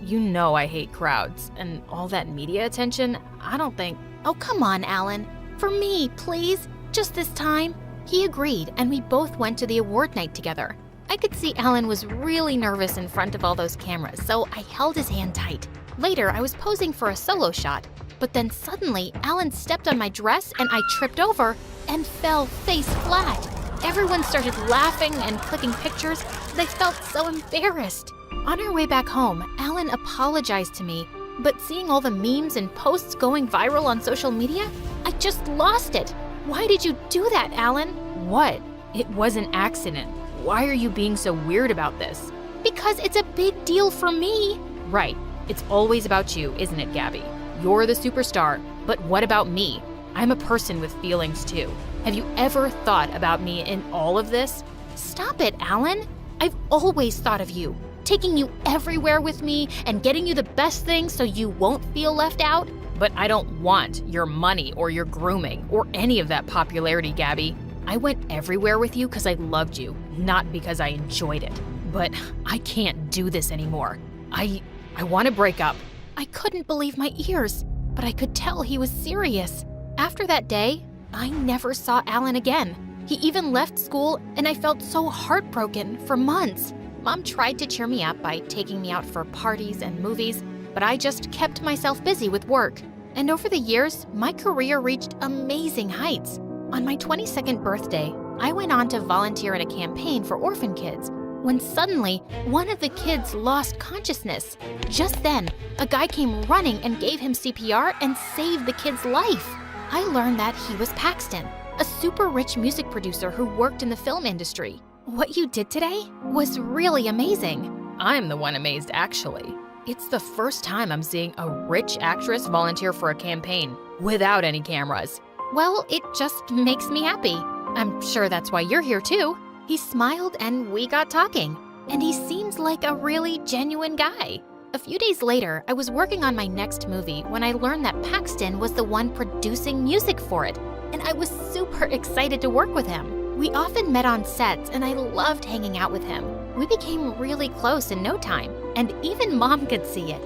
you know I hate crowds, and all that media attention, I don't think... Oh, come on, Alan. For me, please. Just this time. He agreed, and we both went to the award night together. I could see Alan was really nervous in front of all those cameras, so I held his hand tight. Later, I was posing for a solo shot, but then suddenly, Alan stepped on my dress and I tripped over and fell face flat. Everyone started laughing and clicking pictures, and I felt so embarrassed. On our way back home, Alan apologized to me, but seeing all the memes and posts going viral on social media, I just lost it. Why did you do that, Alan? What? It was an accident. Why are you being so weird about this? Because it's a big deal for me. Right. It's always about you, isn't it, Gabby? You're the superstar, but what about me? I'm a person with feelings too. Have you ever thought about me in all of this? Stop it, Alan. I've always thought of you, taking you everywhere with me and getting you the best things so you won't feel left out. But I don't want your money or your grooming or any of that popularity, Gabby. I went everywhere with you because I loved you, not because I enjoyed it. But I can't do this anymore. I want to break up. I couldn't believe my ears, but I could tell he was serious. After that day, I never saw Alan again. He even left school, and I felt so heartbroken for months. Mom tried to cheer me up by taking me out for parties and movies, but I just kept myself busy with work. And over the years, my career reached amazing heights. On my 22nd birthday, I went on to volunteer in a campaign for orphan kids, when suddenly, one of the kids lost consciousness. Just then, a guy came running and gave him CPR and saved the kid's life. I learned that he was Paxton, a super rich music producer who worked in the film industry. What you did today was really amazing. I'm the one amazed, actually. It's the first time I'm seeing a rich actress volunteer for a campaign without any cameras. Well, it just makes me happy. I'm sure that's why you're here too. He smiled and we got talking, and he seems like a really genuine guy. A few days later, I was working on my next movie when I learned that Paxton was the one producing music for it, and I was super excited to work with him. We often met on sets, and I loved hanging out with him. We became really close in no time, and even Mom could see it.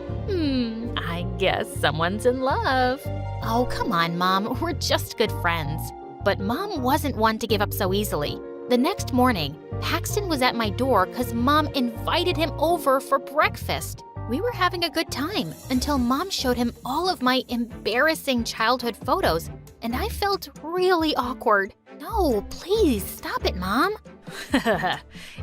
I guess someone's in love. Oh, come on, Mom, we're just good friends. But Mom wasn't one to give up so easily. The next morning, Paxton was at my door because Mom invited him over for breakfast. We were having a good time until Mom showed him all of my embarrassing childhood photos, and I felt really awkward. No, please, stop it, Mom.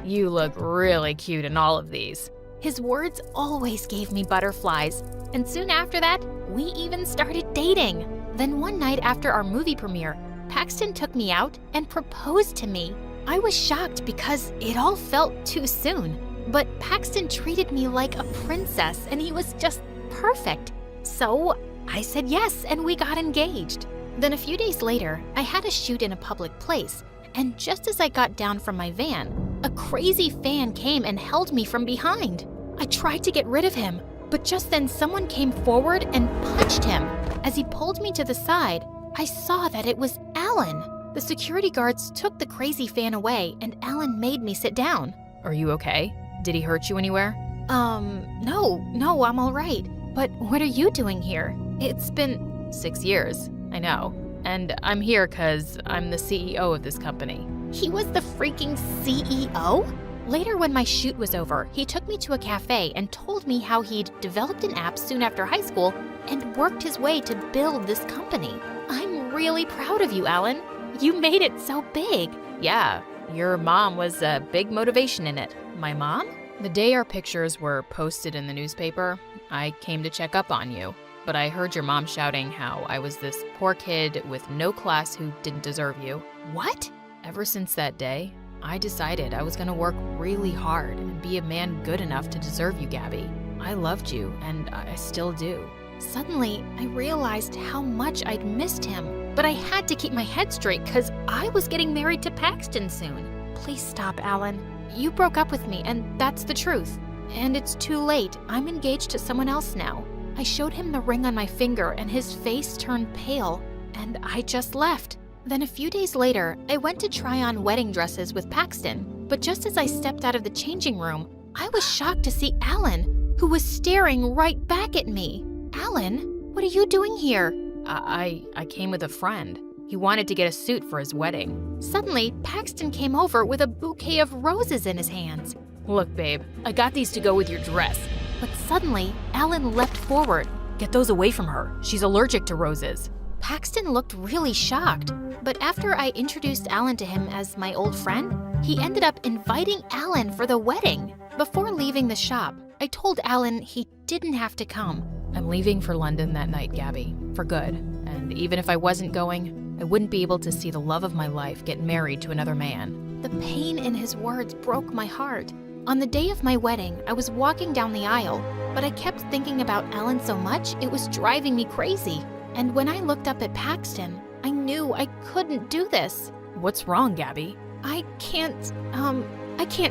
You look really cute in all of these. His words always gave me butterflies, and soon after that, we even started dating. Then one night after our movie premiere, Paxton took me out and proposed to me. I was shocked because it all felt too soon, but Paxton treated me like a princess and he was just perfect. So I said yes and we got engaged. Then a few days later, I had a shoot in a public place, and just as I got down from my van, a crazy fan came and held me from behind. I tried to get rid of him, but just then someone came forward and punched him. As he pulled me to the side, I saw that it was Alan. The security guards took the crazy fan away, and Alan made me sit down. Are you okay? Did he hurt you anywhere? No, I'm all right. But what are you doing here? It's been 6 years, I know. And I'm here because I'm the CEO of this company. He was the freaking CEO? Later, when my shoot was over, he took me to a cafe and told me how he'd developed an app soon after high school and worked his way to build this company. I'm really proud of you, Alan. You made it so big. Yeah, your mom was a big motivation in it. My mom? The day our pictures were posted in the newspaper, I came to check up on you. But I heard your mom shouting how I was this poor kid with no class who didn't deserve you. What? Ever since that day, I decided I was going to work really hard and be a man good enough to deserve you, Gabby. I loved you, and I still do. Suddenly, I realized how much I'd missed him, but I had to keep my head straight because I was getting married to Paxton soon. Please stop, Alan. You broke up with me, and that's the truth. And it's too late. I'm engaged to someone else now. I showed him the ring on my finger, and his face turned pale, and I just left. Then a few days later, I went to try on wedding dresses with Paxton, but just as I stepped out of the changing room, I was shocked to see Alan, who was staring right back at me. Alan, what are you doing here? I came with a friend. He wanted to get a suit for his wedding. Suddenly, Paxton came over with a bouquet of roses in his hands. Look, babe, I got these to go with your dress. But suddenly, Alan leapt forward. Get those away from her. She's allergic to roses. Paxton looked really shocked, but after I introduced Alan to him as my old friend, he ended up inviting Alan for the wedding. Before leaving the shop, I told Alan he didn't have to come. I'm leaving for London that night, Gabby, for good. And even if I wasn't going, I wouldn't be able to see the love of my life get married to another man. The pain in his words broke my heart. On the day of my wedding, I was walking down the aisle, but I kept thinking about Alan so much it was driving me crazy. And when I looked up at Paxton, I knew I couldn't do this. What's wrong, Gabby? I can't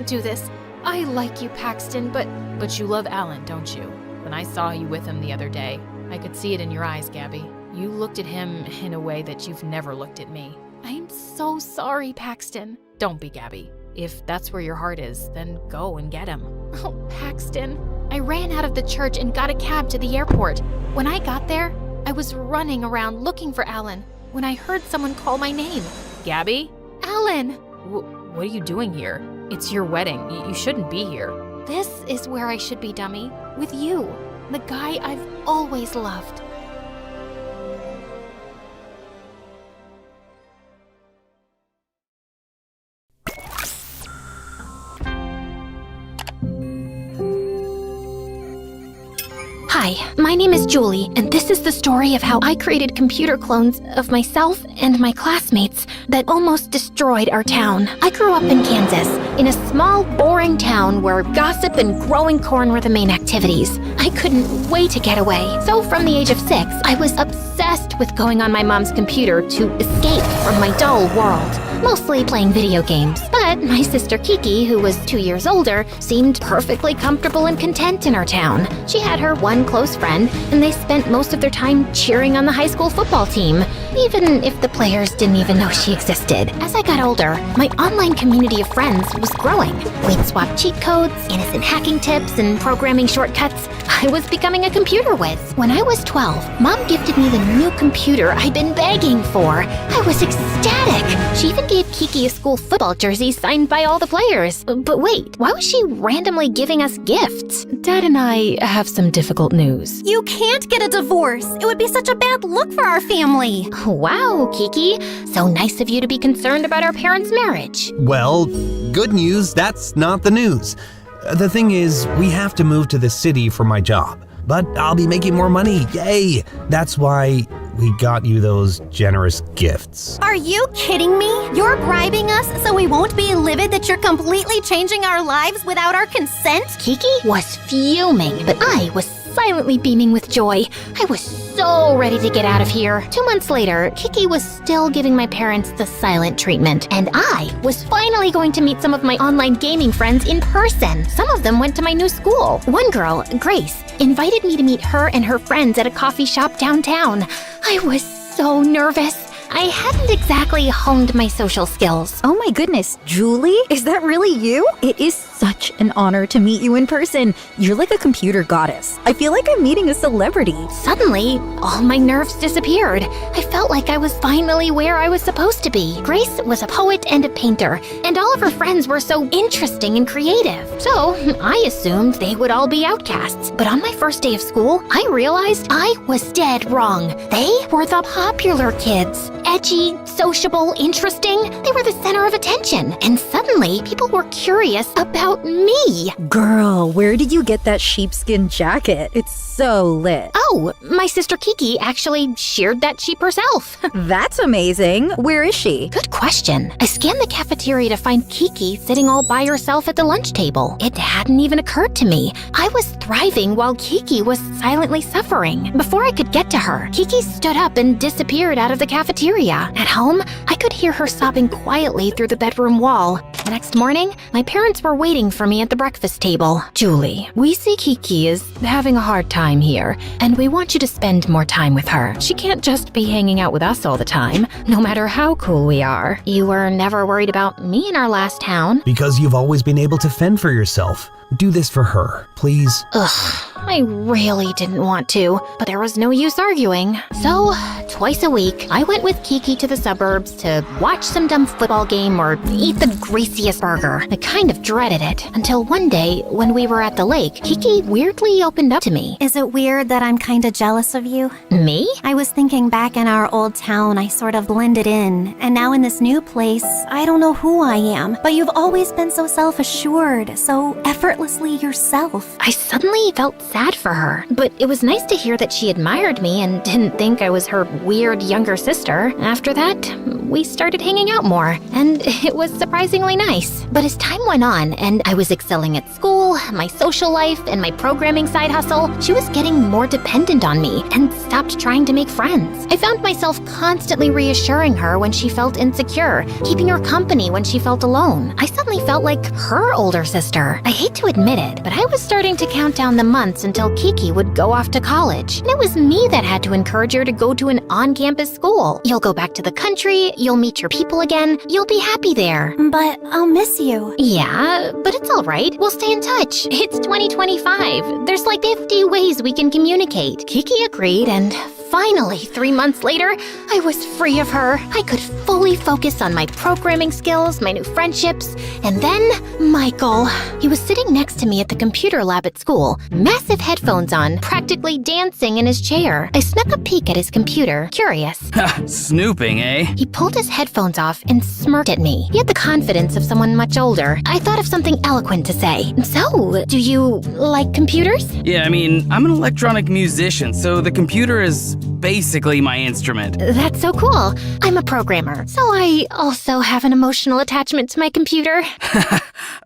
do this. I like you, Paxton, but you love Alan, don't you? When I saw you with him the other day, I could see it in your eyes, Gabby. You looked at him in a way that you've never looked at me. I'm so sorry, Paxton. Don't be, Gabby. If that's where your heart is, then go and get him. Oh, Paxton. I ran out of the church and got a cab to the airport. When I got there, I was running around looking for Alan when I heard someone call my name. Gabby? Alan! What are you doing here? It's your wedding. You shouldn't be here. This is where I should be, dummy. With you, the guy I've always loved. Hi, my name is Julie, and this is the story of how I created computer clones of myself and my classmates that almost destroyed our town. I grew up in Kansas, in a small, boring town where gossip and growing corn were the main activities. I couldn't wait to get away. So from the age of 6, I was obsessed with going on my mom's computer to escape from my dull world. Mostly playing video games. But my sister Kiki, who was 2 years older, seemed perfectly comfortable and content in our town. She had her one close friend, and they spent most of their time cheering on the high school football team, even if the players didn't even know she existed. As I got older, my online community of friends was growing. We'd swap cheat codes, innocent hacking tips, and programming shortcuts. I was becoming a computer whiz. When I was 12, Mom gifted me the new computer I'd been begging for. I was ecstatic. She even gave Kiki a school football jersey signed by all the players. But wait, why was she randomly giving us gifts? Dad and I have some difficult news. You can't get a divorce. It would be such a bad look for our family. Wow, Kiki. So nice of you to be concerned about our parents' marriage. Well, good news, that's not the news. The thing is, we have to move to the city for my job. But I'll be making more money, yay! That's why we got you those generous gifts. Are you kidding me? You're bribing us so we won't be livid that you're completely changing our lives without our consent? Kiki was fuming, but I was silently beaming with joy. I was so ready to get out of here. 2 months later, Kiki was still giving my parents the silent treatment, and I was finally going to meet some of my online gaming friends in person. Some of them went to my new school. One girl, Grace, invited me to meet her and her friends at a coffee shop downtown. I was so nervous. I hadn't exactly honed my social skills. Oh my goodness, Julie? Is that really you? It is such an honor to meet you in person. You're like a computer goddess. I feel like I'm meeting a celebrity. Suddenly, all my nerves disappeared. I felt like I was finally where I was supposed to be. Grace was a poet and a painter, and all of her friends were so interesting and creative. So, I assumed they would all be outcasts. But on my first day of school, I realized I was dead wrong. They were the popular kids. edgy, sociable, interesting. They were the center of attention. And suddenly, people were curious about me. Girl, where did you get that sheepskin jacket? It's so lit. Oh, my sister Kiki actually sheared that sheep herself. That's amazing. Where is she? Good question. I scanned the cafeteria to find Kiki sitting all by herself at the lunch table. It hadn't even occurred to me. I was thriving while Kiki was silently suffering. Before I could get to her, Kiki stood up and disappeared out of the cafeteria. At home, I could hear her sobbing quietly through the bedroom wall. The next morning, my parents were waiting for me at the breakfast table. Julie, we see Kiki is having a hard time here, and we want you to spend more time with her. She can't just be hanging out with us all the time, no matter how cool we are. You were never worried about me in our last town. Because you've always been able to fend for yourself. Do this for her, please. Ugh, I really didn't want to, but there was no use arguing. So, twice a week, I went with Kiki to the suburbs to watch some dumb football game or eat the greasiest burger. I kind of dreaded it, until one day, when we were at the lake, Kiki weirdly opened up to me. Is it weird that I'm kinda jealous of you? Me? I was thinking back in our old town, I sort of blended in, and now in this new place, I don't know who I am, but you've always been so self-assured, so effortlessly yourself. I suddenly felt sad for her, but it was nice to hear that she admired me and didn't think I was her weird younger sister. After that, we started hanging out more, and it was surprisingly nice. But as time went on, and I was excelling at school, my social life, and my programming side hustle, she was getting more dependent on me and stopped trying to make friends. I found myself constantly reassuring her when she felt insecure, keeping her company when she felt alone. I suddenly felt like her older sister. I hate to admit it, but I was starting to count down the months until Kiki would go off to college. And it was me that had to encourage her to go to an on-campus school. You'll go back to the country, you'll meet your people again, you'll be happy there. But I'll miss you. Yeah, but it's all right. We'll stay in touch. It's 2025. There's like 50 ways we can communicate. Kiki agreed, and finally, 3 months later, I was free of her. I could fully focus on my programming skills, my new friendships, and then Michael. He was sitting next to me at the computer lab at school, massive headphones on, practically dancing in his chair. I snuck a peek at his computer, curious. Snooping, eh? He pulled his headphones off and smirked at me. He had the confidence of someone much older. I thought of something eloquent to say. So, do you like computers? Yeah, I mean, I'm an electronic musician, so the computer is basically my instrument. That's so cool. I'm a programmer, so I also have an emotional attachment to my computer.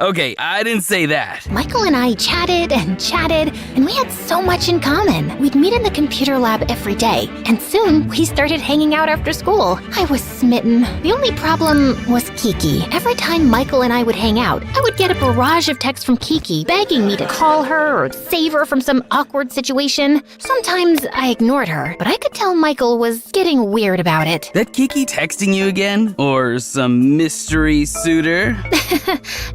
Okay, I didn't say that. Michael and I chatted, and we had so much in common. We'd meet in the computer lab every day, and soon we started hanging out after school. I was smitten. The only problem was Kiki. Every time Michael and I would hang out, I would get a barrage of texts from Kiki begging me to call her or save her from some awkward situation. Sometimes I ignored her, but I could tell Michael was getting weird about it. That Kiki texting you again? Or some mystery suitor?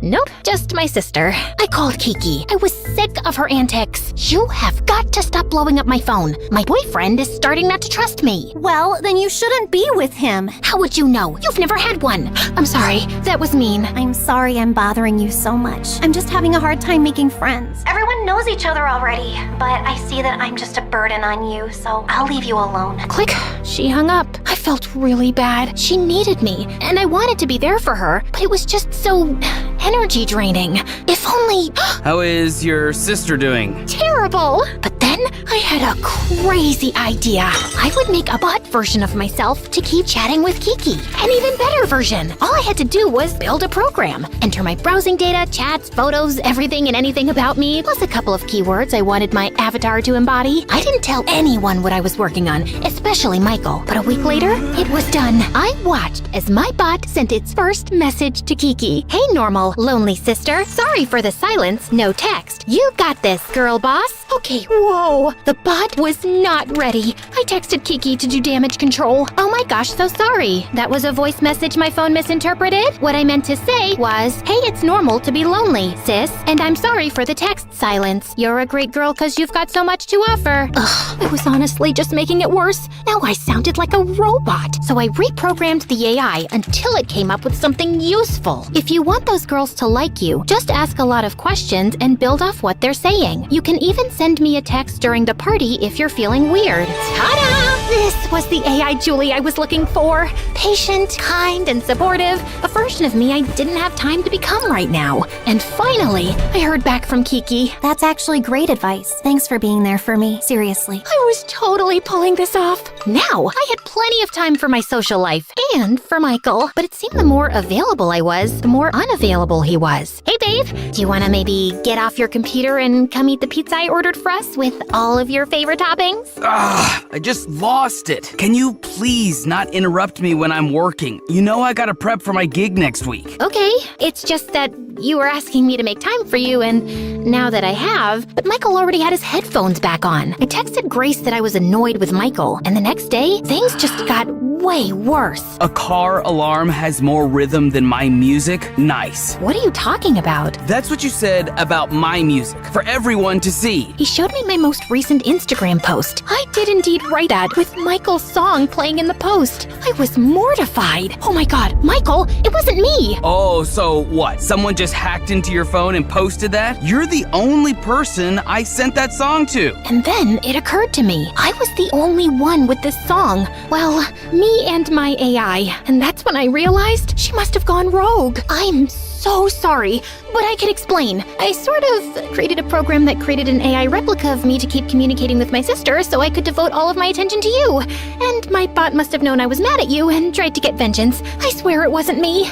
Nope, just my sister. I called Kiki. I was sick of her antics. You have got to stop blowing up my phone. My boyfriend is starting not to trust me. Well, then you shouldn't be with him. How would you know? You've never had one. I'm sorry, that was mean. I'm sorry I'm bothering you so much. I'm just having a hard time making friends. Everyone knows each other already, but I see that I'm just a burden on you, so I'll leave you alone. Click. She hung up. I felt really bad. She needed me, and I wanted to be there for her, but it was just so energy draining. If only... How is your sister doing? Terrible! But then I had a crazy idea. I would make a bot version of myself to keep chatting with Kiki. An even better version. All I had to do was build a program, enter my browsing data, chats, photos, everything and anything about me, plus a couple of keywords I wanted my avatar to embody. I didn't tell anyone what I was working on, especially Michael. But a week later, it was done. I watched as my bot sent its first message to Kiki. Hey, normal, lonely sister. Sorry for the silence. No text. You got this, girl boss. Okay, whoa. The bot was not ready. I texted Kiki to do damage control. Oh my gosh, so sorry. That was a voice message my phone misinterpreted. What I meant to say was, hey, it's normal to be lonely, sis. And I'm sorry for the text silence. You're a great girl because you've got so much to offer. Ugh, I was honestly just making it worse. Now I sounded like a robot. So I reprogrammed the AI until it came up with something useful. If you want those girls to like you, just ask a lot of questions and build off what they're saying. You can even send me a text during the party if you're feeling weird. Ta-da! This was the AI Julie I was looking for. Patient, kind, and supportive. A version of me I didn't have time to become right now. And finally, I heard back from Kiki. That's actually great advice. Thanks for being there for me, seriously. I was totally pulling this off. Now, I had plenty of time for my social life and for Michael. But it seemed the more available I was, the more unavailable he was. Hey, babe, do you want to maybe get off your computer and come eat the pizza I ordered for us with all of your favorite toppings? I just lost it. Can you please not interrupt me when I'm working? You know I gotta prep for my gig next week. Okay, it's just that you were asking me to make time for you, and now that I have, but Michael already had his headphones back on. I texted Grace that I was annoyed with Michael, and the next day, things just got way worse. A car alarm has more rhythm than my music? Nice. What are you talking about? That's what you said about my music, for everyone to see. He showed me my most recent Instagram post. I did indeed write that, with Michael's song playing in the post. I was mortified. Oh my god, Michael, it wasn't me! Oh, so what? Someone just hacked into your phone and posted that? You're the only person I sent that song to. And then it occurred to me, I was the only one with this song. Well, me and my AI. And that's when I realized she must have gone rogue. I'm so sorry, but I can explain. I sort of created a program that created an AI replica of me to keep communicating with my sister so I could devote all of my attention to you. And my bot must have known I was mad at you and tried to get vengeance. I swear it wasn't me.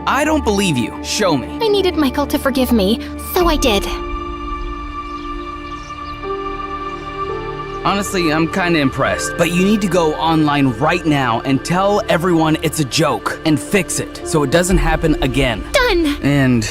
I don't believe you. Show me. I needed Michael to forgive me, so I did. Honestly, I'm kinda impressed, but you need to go online right now and tell everyone it's a joke and fix it so it doesn't happen again. Done! And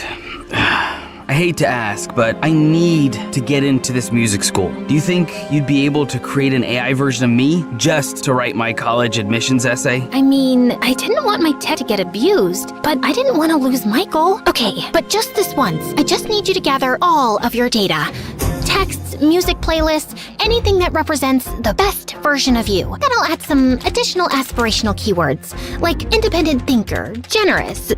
I hate to ask, but I need to get into this music school. Do you think you'd be able to create an AI version of me just to write my college admissions essay? I mean, I didn't want my tech to get abused, but I didn't want to lose Michael. Okay, but just this once. I just need you to gather all of your data. Texts, music playlists, anything that represents the best version of you. Then I'll add some additional aspirational keywords, like independent thinker, generous.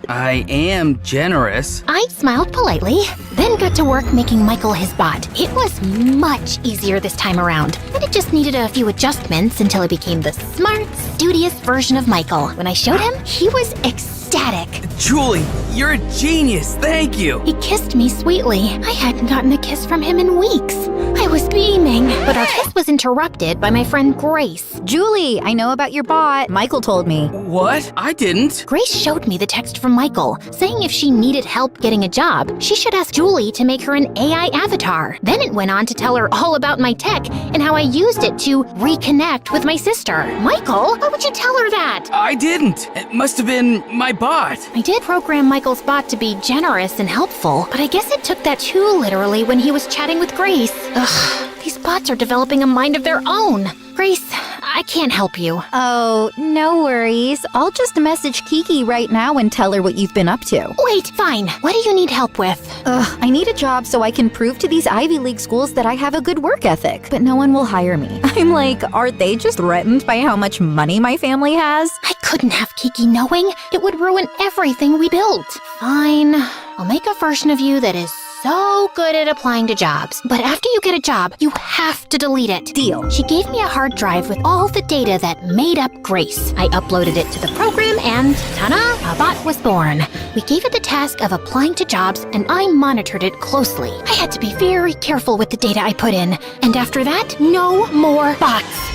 I am generous. I smiled politely, then got to work making Michael his bot. It was much easier this time around, and it just needed a few adjustments until it became the smart, studious version of Michael. When I showed him, he was ecstatic. Julie, you're a genius. Thank you. He kissed me sweetly. I hadn't gotten a kiss from him in weeks. I was beaming, but our kiss was interrupted by my friend Grace. Julie, I know about your bot. Michael told me. What? I didn't. Grace showed me the text from Michael, saying if she needed help getting a job, she should ask Julie to make her an AI avatar. Then it went on to tell her all about my tech and how I used it to reconnect with my sister. Michael, why would you tell her that? I didn't. It must have been my bot. I did program Michael's bot to be generous and helpful, but I guess it took that too literally when he was chatting with Grace. Ugh, these bots are developing a mind of their own. Grace, I can't help you. Oh, no worries. I'll just message Kiki right now and tell her what you've been up to. Wait, fine. What do you need help with? I need a job so I can prove to these Ivy League schools that I have a good work ethic, but no one will hire me. I'm like, are they just threatened by how much money my family has? I couldn't have Kiki knowing. It would ruin everything we built. Fine. I'll make a version of you that is so good at applying to jobs. But after you get a job, you have to delete it. Deal. She gave me a hard drive with all the data that made up Grace. I uploaded it to the program and ta-da, a bot was born. We gave it the task of applying to jobs and I monitored it closely. I had to be very careful with the data I put in. And after that, no more bots.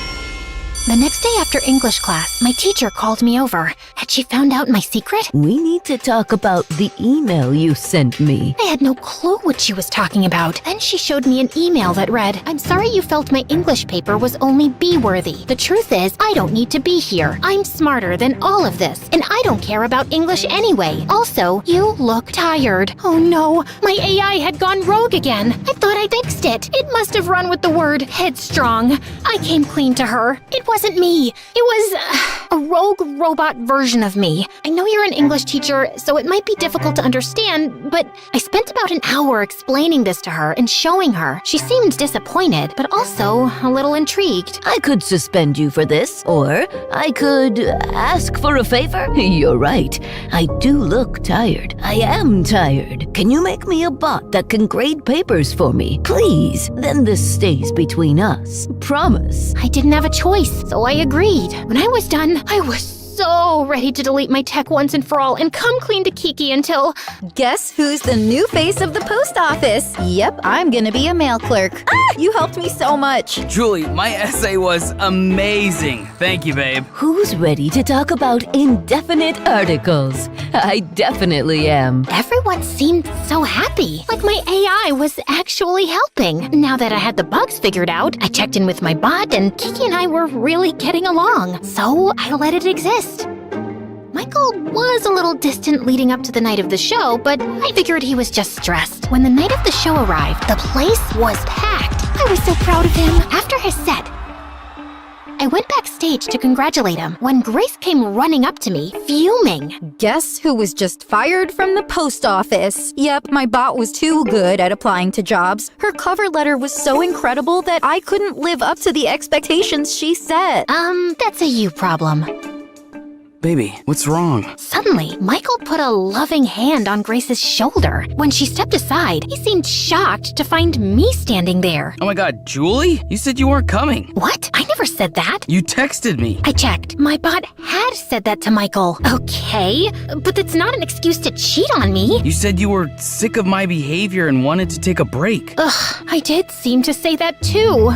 The next day after English class, my teacher called me over. Had she found out my secret? We need to talk about the email you sent me. I had no clue what she was talking about. Then she showed me an email that read, "I'm sorry you felt my English paper was only B-worthy. The truth is, I don't need to be here. I'm smarter than all of this, and I don't care about English anyway. Also, you look tired." Oh no, my AI had gone rogue again. I thought I fixed it. It must have run with the word headstrong. I came clean to her. It wasn't me. It was a rogue robot version of me. I know you're an English teacher, so it might be difficult to understand, but I spent about an hour explaining this to her and showing her. She seemed disappointed, but also a little intrigued. I could suspend you for this, or I could ask for a favor. You're right. I do look tired. I am tired. Can you make me a bot that can grade papers for me? Please. Then this stays between us. Promise. I didn't have a choice, so I agreed. When I was done, I was so ready to delete my tech once and for all and come clean to Kiki until... Guess who's the new face of the post office? Yep, I'm gonna be a mail clerk. You helped me so much. Julie, my essay was amazing. Thank you, babe. Who's ready to talk about indefinite articles? I definitely am. Everyone seemed so happy, like my AI was actually helping. Now that I had the bugs figured out, I checked in with my bot and Kiki and I were really getting along, so I let it exist. Michael was a little distant leading up to the night of the show, but I figured he was just stressed. When the night of the show arrived, the place was packed. I was so proud of him. After his set, I went backstage to congratulate him when Grace came running up to me, fuming. Guess who was just fired from the post office? Yep, my bot was too good at applying to jobs. Her cover letter was so incredible that I couldn't live up to the expectations she set. That's a you problem. Baby, what's wrong? Suddenly, Michael put a loving hand on Grace's shoulder. When she stepped aside, he seemed shocked to find me standing there. Oh my god, Julie? You said you weren't coming. What? I never said that. You texted me. I checked. My bot had said that to Michael. Okay, but that's not an excuse to cheat on me. You said you were sick of my behavior and wanted to take a break. Ugh, I did seem to say that too.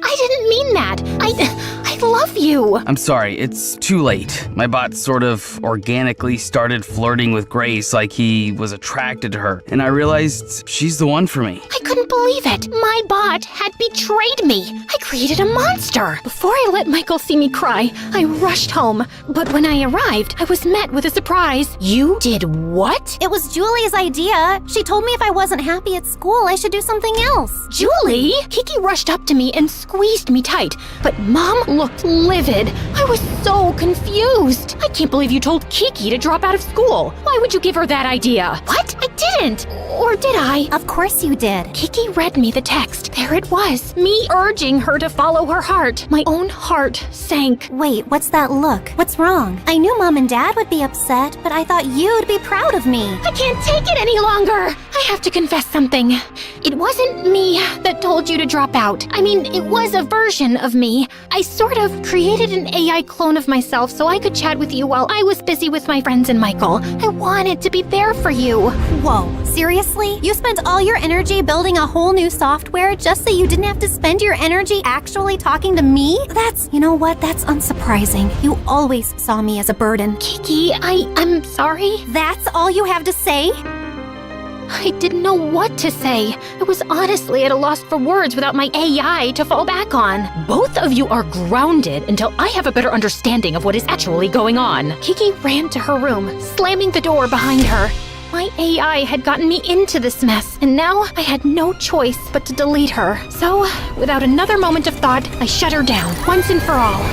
I didn't mean that. I love you. I'm sorry, it's too late. My bot sort of organically started flirting with Grace like he was attracted to her, and I realized she's the one for me. I couldn't believe it. My bot had betrayed me. I created a monster. Before I let Michael see me cry, I rushed home. But when I arrived, I was met with a surprise. You did what? It was Julie's idea. She told me if I wasn't happy at school, I should do something else. Julie? Kiki rushed up to me and squeezed me tight, but Mom looked livid. I was so confused. I can't believe you told Kiki to drop out of school. Why would you give her that idea? What? I didn't. Or did I? Of course you did. Kiki read me the text. There it was. Me urging her to follow her heart. My own heart sank. Wait, what's that look? What's wrong? I knew Mom and Dad would be upset, but I thought you'd be proud of me. I can't take it any longer. I have to confess something. It wasn't me that told you to drop out. I mean, it was a version of me. I sort of created an AI clone of myself so I could chat with you while I was busy with my friends and Michael. I wanted to be there for you. Whoa, seriously? You spent all your energy building a whole new software just so you didn't have to spend your energy actually talking to me? You know what? That's unsurprising. You always saw me as a burden. Kiki, I'm sorry. That's all you have to say? I didn't know what to say. I was honestly at a loss for words without my AI to fall back on. Both of you are grounded until I have a better understanding of what is actually going on. Kiki ran to her room, slamming the door behind her. My AI had gotten me into this mess, and now I had no choice but to delete her. So, without another moment of thought, I shut her down, once and for all.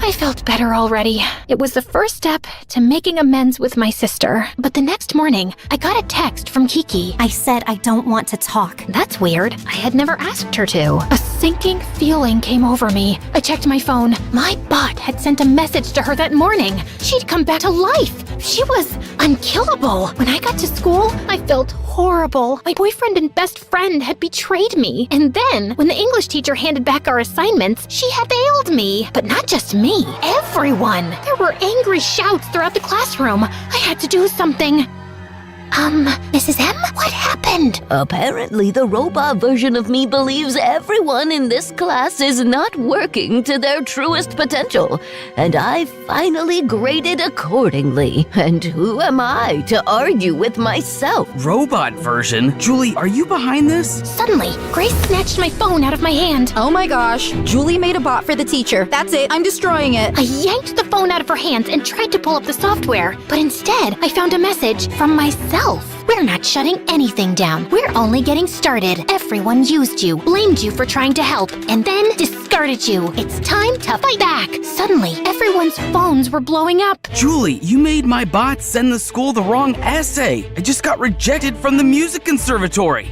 I felt better already. It was the first step to making amends with my sister. But the next morning, I got a text from Kiki. I said I don't want to talk. That's weird. I had never asked her to. A sinking feeling came over me. I checked my phone. My bot had sent a message to her that morning. She'd come back to life. She was unkillable. When I got to school, I felt horrible. My boyfriend and best friend had betrayed me. And then, when the English teacher handed back our assignments, she had failed me. But not just me. Everyone. There were angry shouts throughout the classroom. I had to do something. Mrs. M, what happened? Apparently, the robot version of me believes everyone in this class is not working to their truest potential, and I finally graded accordingly. And who am I to argue with myself? Robot version? Julie, are you behind this? Suddenly, Grace snatched my phone out of my hand. Oh my gosh, Julie made a bot for the teacher. That's it, I'm destroying it. I yanked the phone out of her hands and tried to pull up the software, but instead, I found a message from myself. We're not shutting anything down. We're only getting started. Everyone used you, blamed you for trying to help, and then discarded you. It's time to fight back. Suddenly, everyone's phones were blowing up. Julie, you made my bot send the school the wrong essay. I just got rejected from the music conservatory.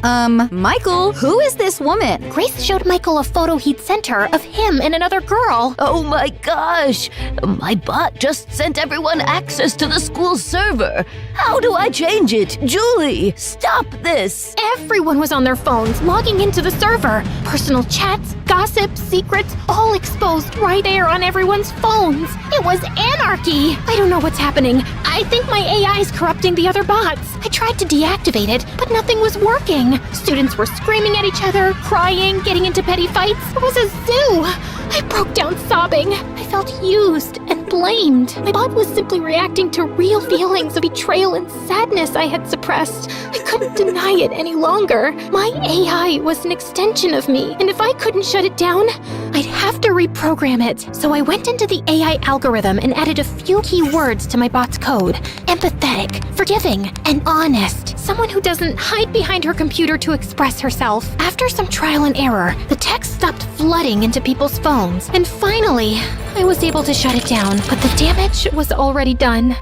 Michael, who is this woman? Grace showed Michael a photo he'd sent her of him and another girl. Oh my gosh! My bot just sent everyone access to the school server. How do I change it? Julie, stop this! Everyone was on their phones, logging into the server. Personal chats, gossip, secrets, all exposed right there on everyone's phones. It was anarchy. I don't know what's happening. I think my AI is corrupting the other bots. I tried to deactivate it, but nothing was working. Students were screaming at each other, crying, getting into petty fights. It was a zoo. I broke down sobbing. I felt used and blamed. My bot was simply reacting to real feelings of betrayal and sadness I had suppressed. I couldn't deny it any longer. My AI was an extension of me, and if I couldn't shut it down, I'd have to reprogram it. So I went into the AI algorithm and added a few key words to my bot's code. Empathetic, forgiving, and honest. Someone who doesn't hide behind her computer to express herself. After some trial and error, the text stopped flooding into people's phones, and finally, I was able to shut it down, but the damage was already done.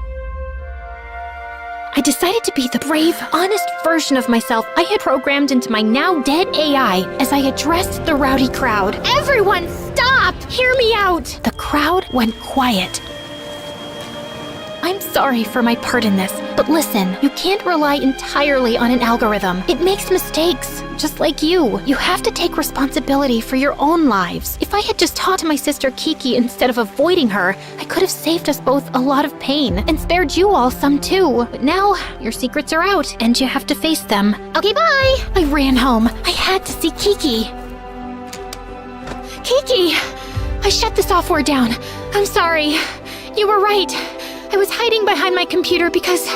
I decided to be the brave, honest version of myself I had programmed into my now dead AI as I addressed the rowdy crowd. Everyone, stop! Hear me out! The crowd went quiet. I'm sorry for my part in this, but listen, you can't rely entirely on an algorithm. It makes mistakes, just like you. You have to take responsibility for your own lives. If I had just talked to my sister Kiki instead of avoiding her, I could have saved us both a lot of pain and spared you all some too. But now, your secrets are out, and you have to face them. Okay, bye! I ran home. I had to see Kiki. Kiki! I shut the software down. I'm sorry. You were right. I was hiding behind my computer because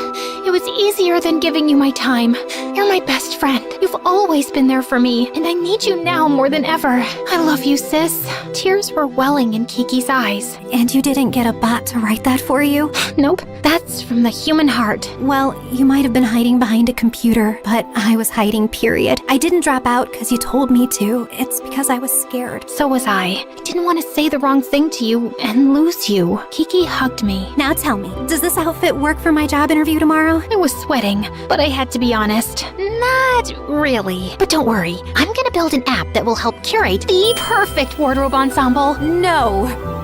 it was easier than giving you my time. You're my best friend. You've always been there for me, and I need you now more than ever. I love you, sis. Tears were welling in Kiki's eyes. And you didn't get a bot to write that for you? Nope, that's from the human heart. Well, you might have been hiding behind a computer, but I was hiding, period. I didn't drop out because you told me to. It's because I was scared. So was I. I didn't want to say the wrong thing to you and lose you. Kiki hugged me. Now tell me, does this outfit work for my job interview tomorrow? I was sweating, but I had to be honest. Not really. But don't worry, I'm gonna build an app that will help curate the perfect wardrobe ensemble. No!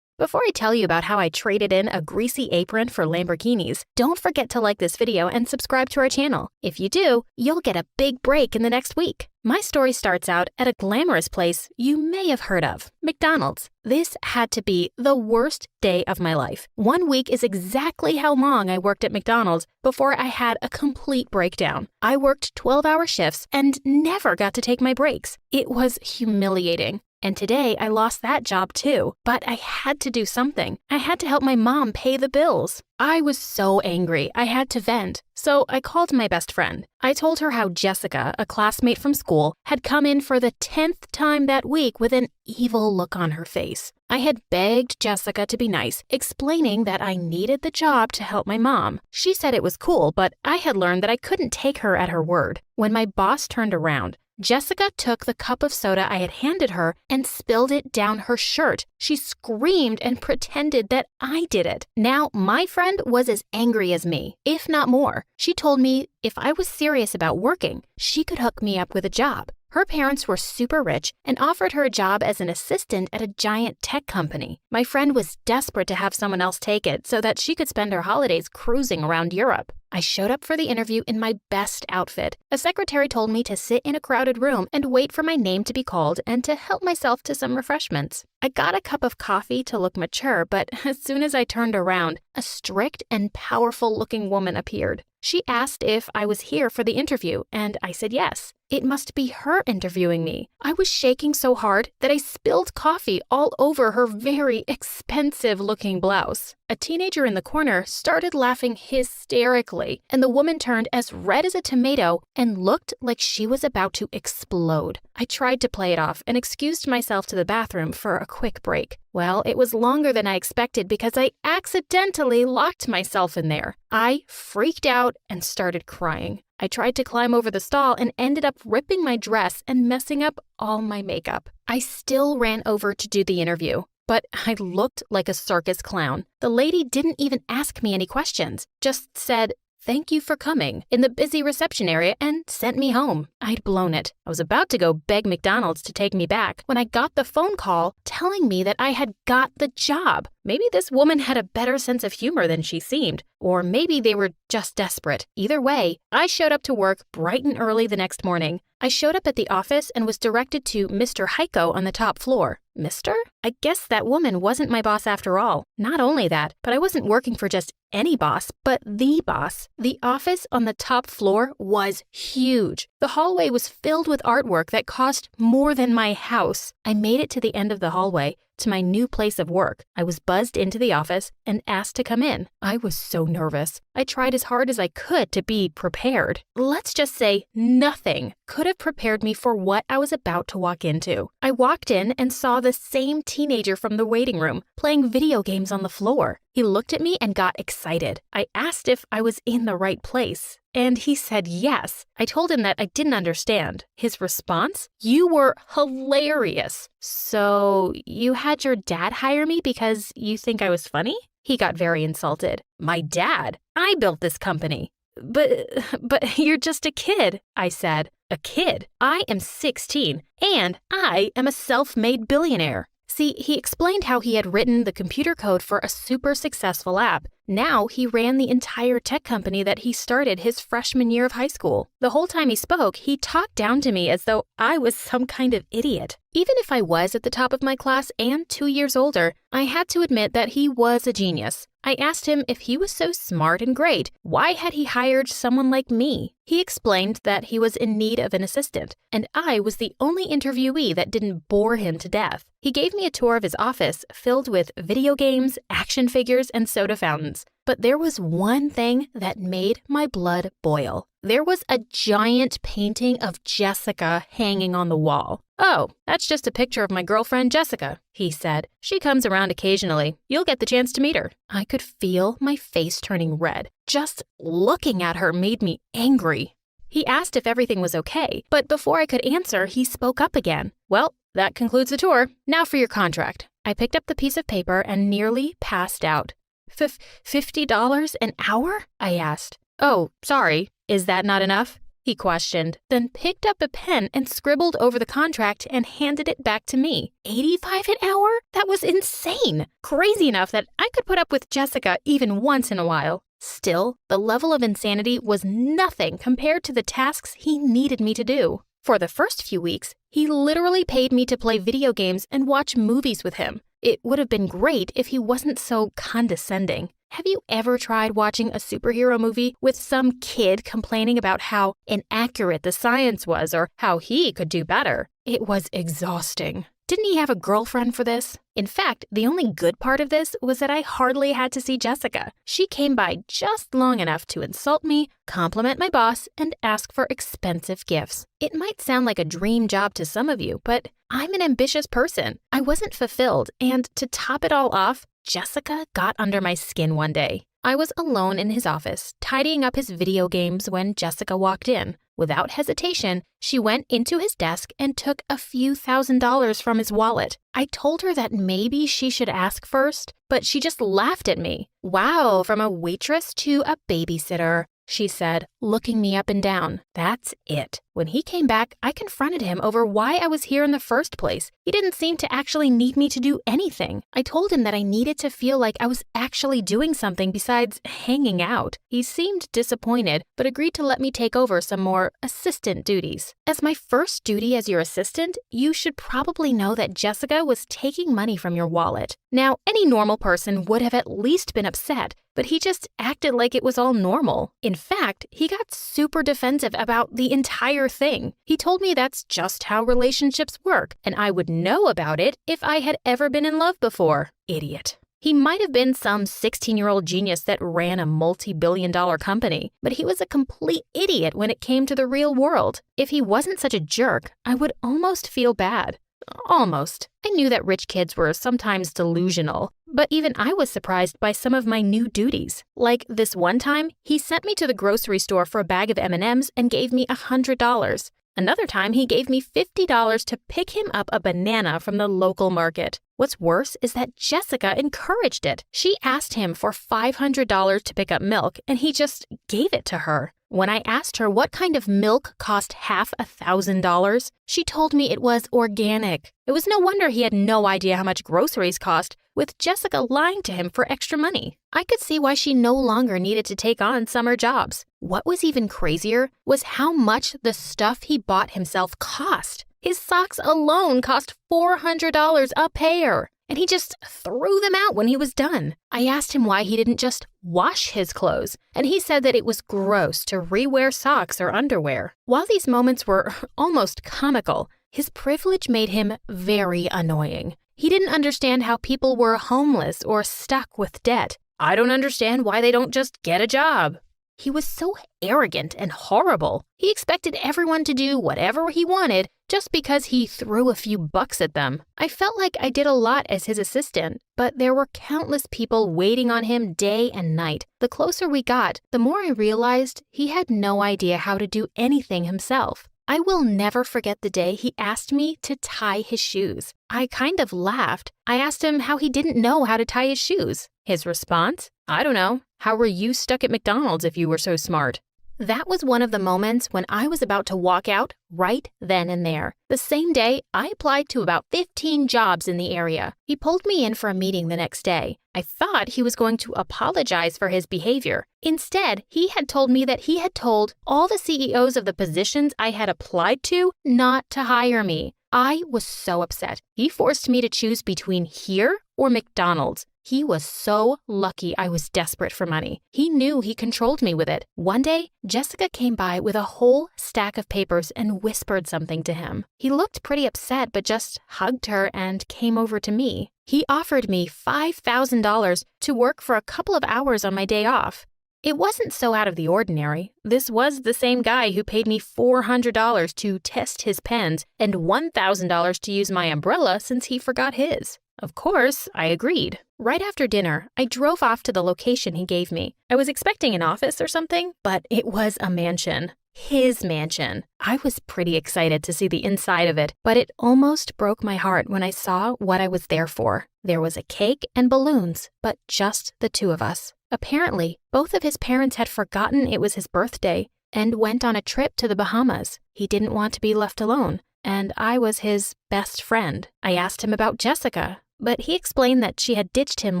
Before I tell you about how I traded in a greasy apron for Lamborghinis, don't forget to like this video and subscribe to our channel. If you do, you'll get a big break in the next week. My story starts out at a glamorous place you may have heard of, McDonald's. This had to be the worst day of my life. 1 week is exactly how long I worked at McDonald's before I had a complete breakdown. I worked 12-hour shifts and never got to take my breaks. It was humiliating. And today I lost that job too, but I had to do something. I had to help my mom pay the bills. I was so angry, I had to vent. So I called my best friend. I told her how Jessica, a classmate from school, had come in for the 10th time that week with an evil look on her face. I had begged Jessica to be nice, explaining that I needed the job to help my mom. She said it was cool, but I had learned that I couldn't take her at her word. When my boss turned around, Jessica took the cup of soda I had handed her and spilled it down her shirt. She screamed and pretended that I did it. Now, my friend was as angry as me, if not more. She told me if I was serious about working, she could hook me up with a job. Her parents were super rich and offered her a job as an assistant at a giant tech company. My friend was desperate to have someone else take it so that she could spend her holidays cruising around Europe. I showed up for the interview in my best outfit. A secretary told me to sit in a crowded room and wait for my name to be called and to help myself to some refreshments. I got a cup of coffee to look mature, but as soon as I turned around, a strict and powerful-looking woman appeared. She asked if I was here for the interview, and I said yes. It must be her interviewing me. I was shaking so hard that I spilled coffee all over her very expensive-looking blouse. A teenager in the corner started laughing hysterically, and the woman turned as red as a tomato and looked like she was about to explode. I tried to play it off and excused myself to the bathroom for a quick break. Well, it was longer than I expected because I accidentally locked myself in there. I freaked out and started crying. I tried to climb over the stall and ended up ripping my dress and messing up all my makeup. I still ran over to do the interview, but I looked like a circus clown. The lady didn't even ask me any questions, just said, "Thank you for coming," in the busy reception area and sent me home. I'd blown it. I was about to go beg McDonald's to take me back when I got the phone call telling me that I had got the job. Maybe this woman had a better sense of humor than she seemed, or maybe they were just desperate. Either way, I showed up to work bright and early the next morning. I showed up at the office and was directed to Mr. Heiko on the top floor. Mister? I guess that woman wasn't my boss after all. Not only that, but I wasn't working for just any boss, but the boss. The office on the top floor was huge. The hallway was filled with artwork that cost more than my house. I made it to the end of the hallway, to my new place of work. I was buzzed into the office and asked to come in. I was so nervous. I tried as hard as I could to be prepared. Let's just say nothing could have prepared me for what I was about to walk into. I walked in and saw the same teenager from the waiting room playing video games on the floor. He looked at me and got excited. I asked if I was in the right place, and he said yes. I told him that I didn't understand. His response? "You were hilarious. So you had your dad hire me because you think I was funny?" He got very insulted. "My dad? I built this company." But you're just a kid," I said. "A kid? I am 16, and I am a self-made billionaire." See, he explained how he had written the computer code for a super successful app. Now he ran the entire tech company that he started his freshman year of high school. The whole time he spoke, he talked down to me as though I was some kind of idiot. Even if I was at the top of my class and 2 years older, I had to admit that he was a genius. I asked him if he was so smart and great, why had he hired someone like me? He explained that he was in need of an assistant, and I was the only interviewee that didn't bore him to death. He gave me a tour of his office filled with video games, action figures, and soda fountains. But there was one thing that made my blood boil. There was a giant painting of Jessica hanging on the wall. "Oh, that's just a picture of my girlfriend Jessica," he said. "She comes around occasionally. You'll get the chance to meet her." I could feel my face turning red. Just looking at her made me angry. He asked if everything was okay, but before I could answer, he spoke up again. "Well, that concludes the tour. Now for your contract." I picked up the piece of paper and nearly passed out. $50 an hour? I asked. "Oh, sorry. Is that not enough?" he questioned, then picked up a pen and scribbled over the contract and handed it back to me. $85 an hour? That was insane. Crazy enough that I could put up with Jessica even once in a while. Still, the level of insanity was nothing compared to the tasks he needed me to do. For the first few weeks, he literally paid me to play video games and watch movies with him. It would have been great if he wasn't so condescending. Have you ever tried watching a superhero movie with some kid complaining about how inaccurate the science was or how he could do better? It was exhausting. Didn't he have a girlfriend for this? In fact, the only good part of this was that I hardly had to see Jessica. She came by just long enough to insult me, compliment my boss, and ask for expensive gifts. It might sound like a dream job to some of you, but I'm an ambitious person. I wasn't fulfilled, and to top it all off, Jessica got under my skin one day. I was alone in his office, tidying up his video games when Jessica walked in. Without hesitation, she went into his desk and took a few $1,000s from his wallet. I told her that maybe she should ask first, but she just laughed at me. "Wow, from a waitress to a babysitter," she said, looking me up and down. That's it. When he came back, I confronted him over why I was here in the first place. He didn't seem to actually need me to do anything. I told him that I needed to feel like I was actually doing something besides hanging out. He seemed disappointed, but agreed to let me take over some more assistant duties. As my first duty as your assistant, you should probably know that Jessica was taking money from your wallet. Now, any normal person would have at least been upset, but he just acted like it was all normal. In fact, he got super defensive about the entire thing. He told me that's just how relationships work, and I would know about it if I had ever been in love before. Idiot. He might have been some 16-year-old genius that ran a multi-billion-dollar company, but he was a complete idiot when it came to the real world. If he wasn't such a jerk, I would almost feel bad. Almost. I knew that rich kids were sometimes delusional, but even I was surprised by some of my new duties. Like this one time, he sent me to the grocery store for a bag of M&Ms and gave me $100. Another time, he gave me $50 to pick him up a banana from the local market. What's worse is that Jessica encouraged it. She asked him for $500 to pick up milk, and he just gave it to her. When I asked her what kind of milk cost $1,000, she told me it was organic. It was no wonder he had no idea how much groceries cost, with Jessica lying to him for extra money. I could see why she no longer needed to take on summer jobs. What was even crazier was how much the stuff he bought himself cost. His socks alone cost $400 a pair, and he just threw them out when he was done. I asked him why he didn't just wash his clothes, and he said that it was gross to rewear socks or underwear. While these moments were almost comical, his privilege made him very annoying. He didn't understand how people were homeless or stuck with debt. I don't understand why they don't just get a job. He was so arrogant and horrible. He expected everyone to do whatever he wanted just because he threw a few bucks at them. I felt like I did a lot as his assistant, but there were countless people waiting on him day and night. The closer we got, the more I realized he had no idea how to do anything himself. I will never forget the day he asked me to tie his shoes. I kind of laughed. I asked him how he didn't know how to tie his shoes. His response? I don't know. How were you stuck at McDonald's if you were so smart? That was one of the moments when I was about to walk out right then and there. The same day, I applied to about 15 jobs in the area. He pulled me in for a meeting the next day. I thought he was going to apologize for his behavior. Instead, he had told me that he had told all the CEOs of the positions I had applied to not to hire me. I was so upset. He forced me to choose between here or McDonald's. He was so lucky I was desperate for money. He knew he controlled me with it. One day, Jessica came by with a whole stack of papers and whispered something to him. He looked pretty upset, but just hugged her and came over to me. He offered me $5,000 to work for a couple of hours on my day off. It wasn't so out of the ordinary. This was the same guy who paid me $400 to test his pens and $1,000 to use my umbrella since he forgot his. Of course, I agreed. Right after dinner, I drove off to the location he gave me. I was expecting an office or something, but it was a mansion. His mansion. I was pretty excited to see the inside of it, but it almost broke my heart when I saw what I was there for. There was a cake and balloons, but just the two of us. Apparently, both of his parents had forgotten it was his birthday and went on a trip to the Bahamas. He didn't want to be left alone, and I was his best friend. I asked him about Jessica, but he explained that she had ditched him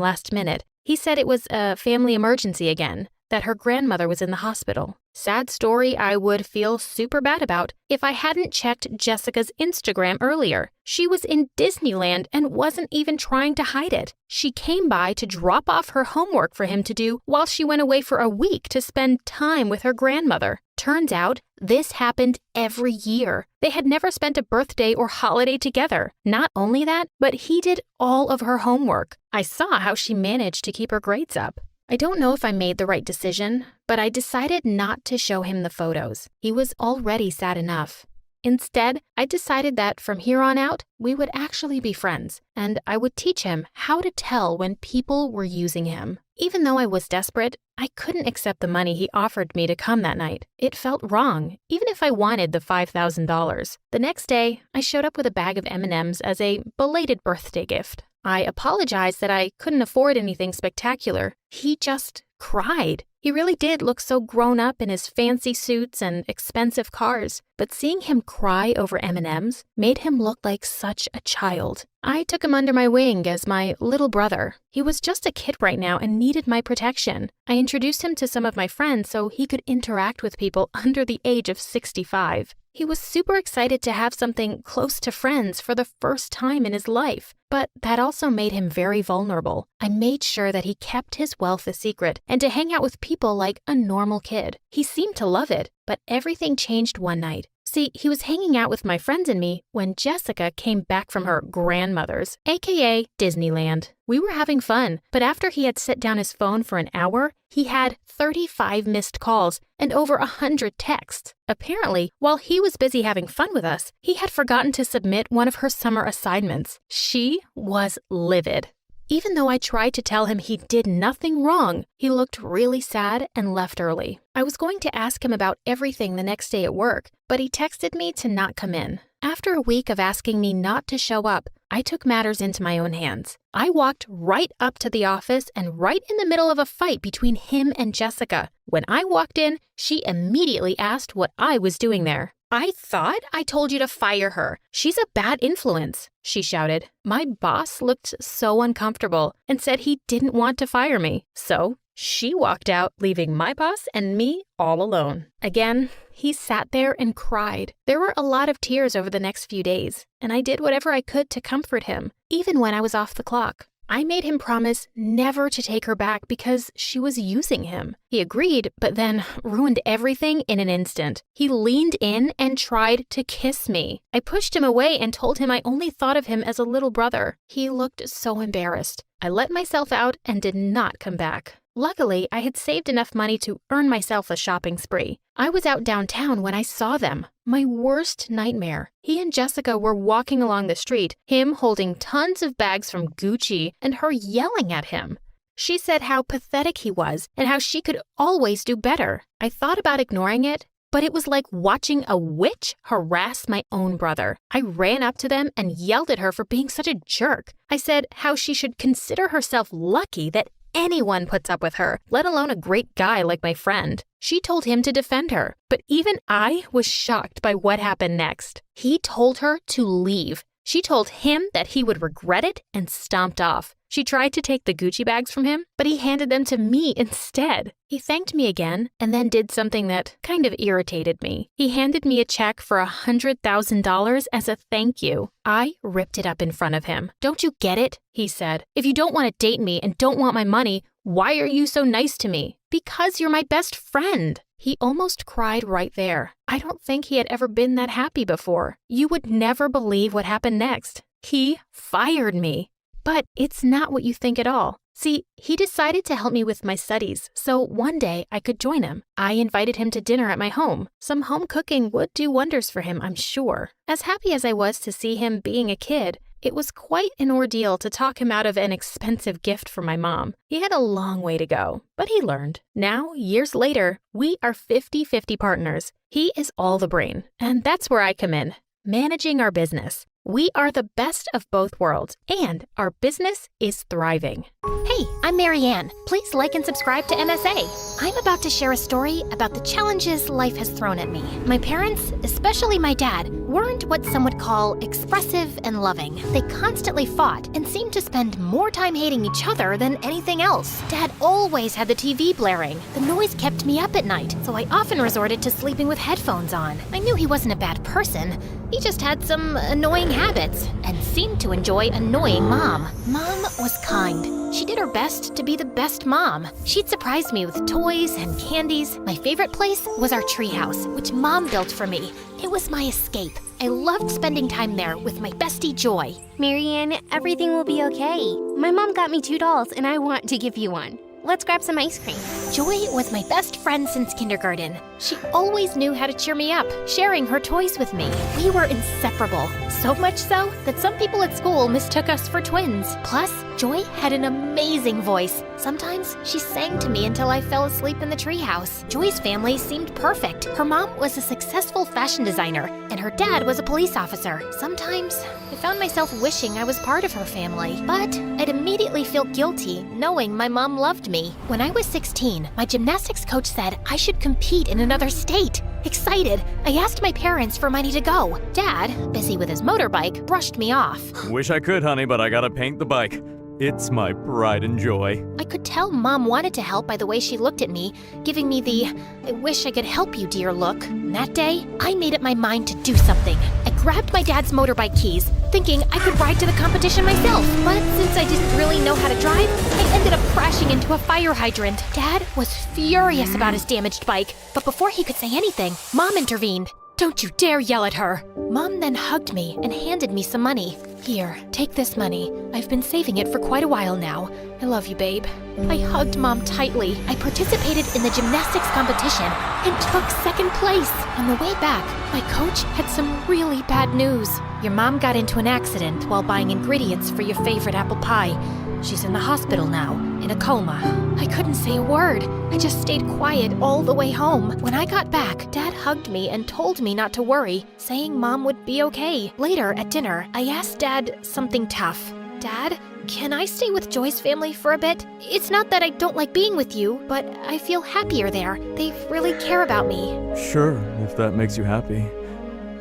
last minute. He said it was a family emergency again, that her grandmother was in the hospital. Sad story I would feel super bad about if I hadn't checked Jessica's Instagram earlier. She was in Disneyland and wasn't even trying to hide it. She came by to drop off her homework for him to do while she went away for a week to spend time with her grandmother. Turns out, this happened every year. They had never spent a birthday or holiday together. Not only that, but he did all of her homework. I saw how she managed to keep her grades up. I don't know if I made the right decision, but I decided not to show him the photos. He was already sad enough. Instead, I decided that from here on out, we would actually be friends, and I would teach him how to tell when people were using him. Even though I was desperate, I couldn't accept the money he offered me to come that night. It felt wrong, even if I wanted the $5,000. The next day, I showed up with a bag of M&Ms as a belated birthday gift. I apologized that I couldn't afford anything spectacular. He just cried. He really did look so grown up in his fancy suits and expensive cars, but seeing him cry over M&Ms made him look like such a child. I took him under my wing as my little brother. He was just a kid right now and needed my protection. I introduced him to some of my friends so he could interact with people under the age of 65. He was super excited to have something close to friends for the first time in his life, but that also made him very vulnerable. I made sure that he kept his wealth a secret and to hang out with people like a normal kid. He seemed to love it, but everything changed one night. See, he was hanging out with my friends and me when Jessica came back from her grandmother's, aka Disneyland. We were having fun, but after he had set down his phone for an hour, he had 35 missed calls and over 100 texts. Apparently, while he was busy having fun with us, he had forgotten to submit one of her summer assignments. She was livid. Even though I tried to tell him he did nothing wrong, he looked really sad and left early. I was going to ask him about everything the next day at work, but he texted me to not come in. After a week of asking me not to show up, I took matters into my own hands. I walked right up to the office and right in the middle of a fight between him and Jessica. When I walked in, she immediately asked what I was doing there. "I thought I told you to fire her. She's a bad influence," she shouted. My boss looked so uncomfortable and said he didn't want to fire me. So she walked out, leaving my boss and me all alone. Again, he sat there and cried. There were a lot of tears over the next few days, and I did whatever I could to comfort him, even when I was off the clock. I made him promise never to take her back because she was using him. He agreed, but then ruined everything in an instant. He leaned in and tried to kiss me. I pushed him away and told him I only thought of him as a little brother. He looked so embarrassed. I let myself out and did not come back. Luckily, I had saved enough money to earn myself a shopping spree. I was out downtown when I saw them. My worst nightmare. He and Jessica were walking along the street, him holding tons of bags from Gucci and her yelling at him. She said how pathetic he was and how she could always do better. I thought about ignoring it, but it was like watching a witch harass my own brother. I ran up to them and yelled at her for being such a jerk. I said how she should consider herself lucky that anyone puts up with her, let alone a great guy like my friend. She told him to defend her, but even I was shocked by what happened next. He told her to leave. She told him that he would regret it and stomped off. She tried to take the Gucci bags from him, but he handed them to me instead. He thanked me again and then did something that kind of irritated me. He handed me a check for $100,000 as a thank you. I ripped it up in front of him. "Don't you get it?" he said. "If you don't want to date me and don't want my money, why are you so nice to me?" "Because you're my best friend." He almost cried right there. I don't think he had ever been that happy before. You would never believe what happened next. He fired me. But it's not what you think at all. See, he decided to help me with my studies, so one day I could join him. I invited him to dinner at my home. Some home cooking would do wonders for him, I'm sure. As happy as I was to see him being a kid, it was quite an ordeal to talk him out of an expensive gift from my mom. He had a long way to go, but he learned. Now, years later, we are 50-50 partners. He is all the brain, and that's where I come in, managing our business. We are the best of both worlds, and our business is thriving. Hey, I'm Marianne. Please like and subscribe to MSA. I'm about to share a story about the challenges life has thrown at me. My parents, especially my dad, weren't what some would call expressive and loving. They constantly fought and seemed to spend more time hating each other than anything else. Dad always had the TV blaring. The noise kept me up at night, so I often resorted to sleeping with headphones on. I knew he wasn't a bad person. He just had some annoying habits and seemed to enjoy annoying Mom. Mom was kind. She did her best to be the best mom. She'd surprise me with toys and candies. My favorite place was our treehouse, which Mom built for me. It was my escape. I loved spending time there with my bestie Joy. Marianne, everything will be okay. My mom got me 2 dolls and I want to give you one. Let's grab some ice cream. Joy was my best friend since kindergarten. She always knew how to cheer me up, sharing her toys with me. We were inseparable, so much so that some people at school mistook us for twins. Plus, Joy had an amazing voice. Sometimes she sang to me until I fell asleep in the treehouse. Joy's family seemed perfect. Her mom was a successful fashion designer, and her dad was a police officer. Sometimes I found myself wishing I was part of her family, but I'd immediately feel guilty knowing my mom loved me. When I was 16, my gymnastics coach said I should compete in another state. Excited, I asked my parents for money to go. Dad, busy with his motorbike, brushed me off. Wish I could, honey, but I gotta paint the bike. It's my pride and joy. I could tell Mom wanted to help by the way she looked at me, giving me the "I wish I could help you, dear" look. And that day, I made up my mind to do something. I grabbed my dad's motorbike keys, thinking I could ride to the competition myself. But since I didn't really know how to drive, I ended up crashing into a fire hydrant. Dad was furious about his damaged bike, but before he could say anything, Mom intervened. "Don't you dare yell at her." Mom then hugged me and handed me some money. "Here, take this money. I've been saving it for quite a while now. I love you, babe." I hugged Mom tightly. I participated in the gymnastics competition and took second place. On the way back, my coach had some really bad news. "Your mom got into an accident while buying ingredients for your favorite apple pie. She's in the hospital now, in a coma." I couldn't say a word. I just stayed quiet all the way home. When I got back, Dad hugged me and told me not to worry, saying Mom would be okay. Later at dinner, I asked Dad something tough. "Dad, can I stay with Joy's family for a bit? It's not that I don't like being with you, but I feel happier there. They really care about me." Sure, if that makes you happy.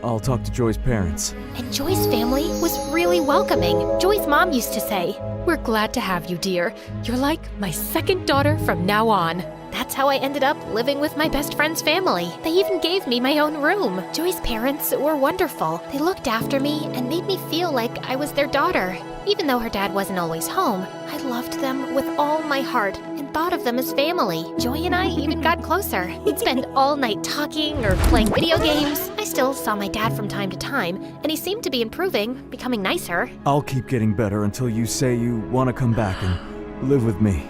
I'll talk to Joy's parents. And Joy's family was really welcoming. Joy's mom used to say, "We're glad to have you, dear. You're like my second daughter from now on." That's how I ended up living with my best friend's family. They even gave me my own room. Joy's parents were wonderful. They looked after me and made me feel like I was their daughter. Even though her dad wasn't always home, I loved them with all my heart and thought of them as family. Joy and I even got closer. We'd spend all night talking or playing video games. I still saw my dad from time to time, and he seemed to be improving, becoming nicer. I'll keep getting better until you say you want to come back and live with me.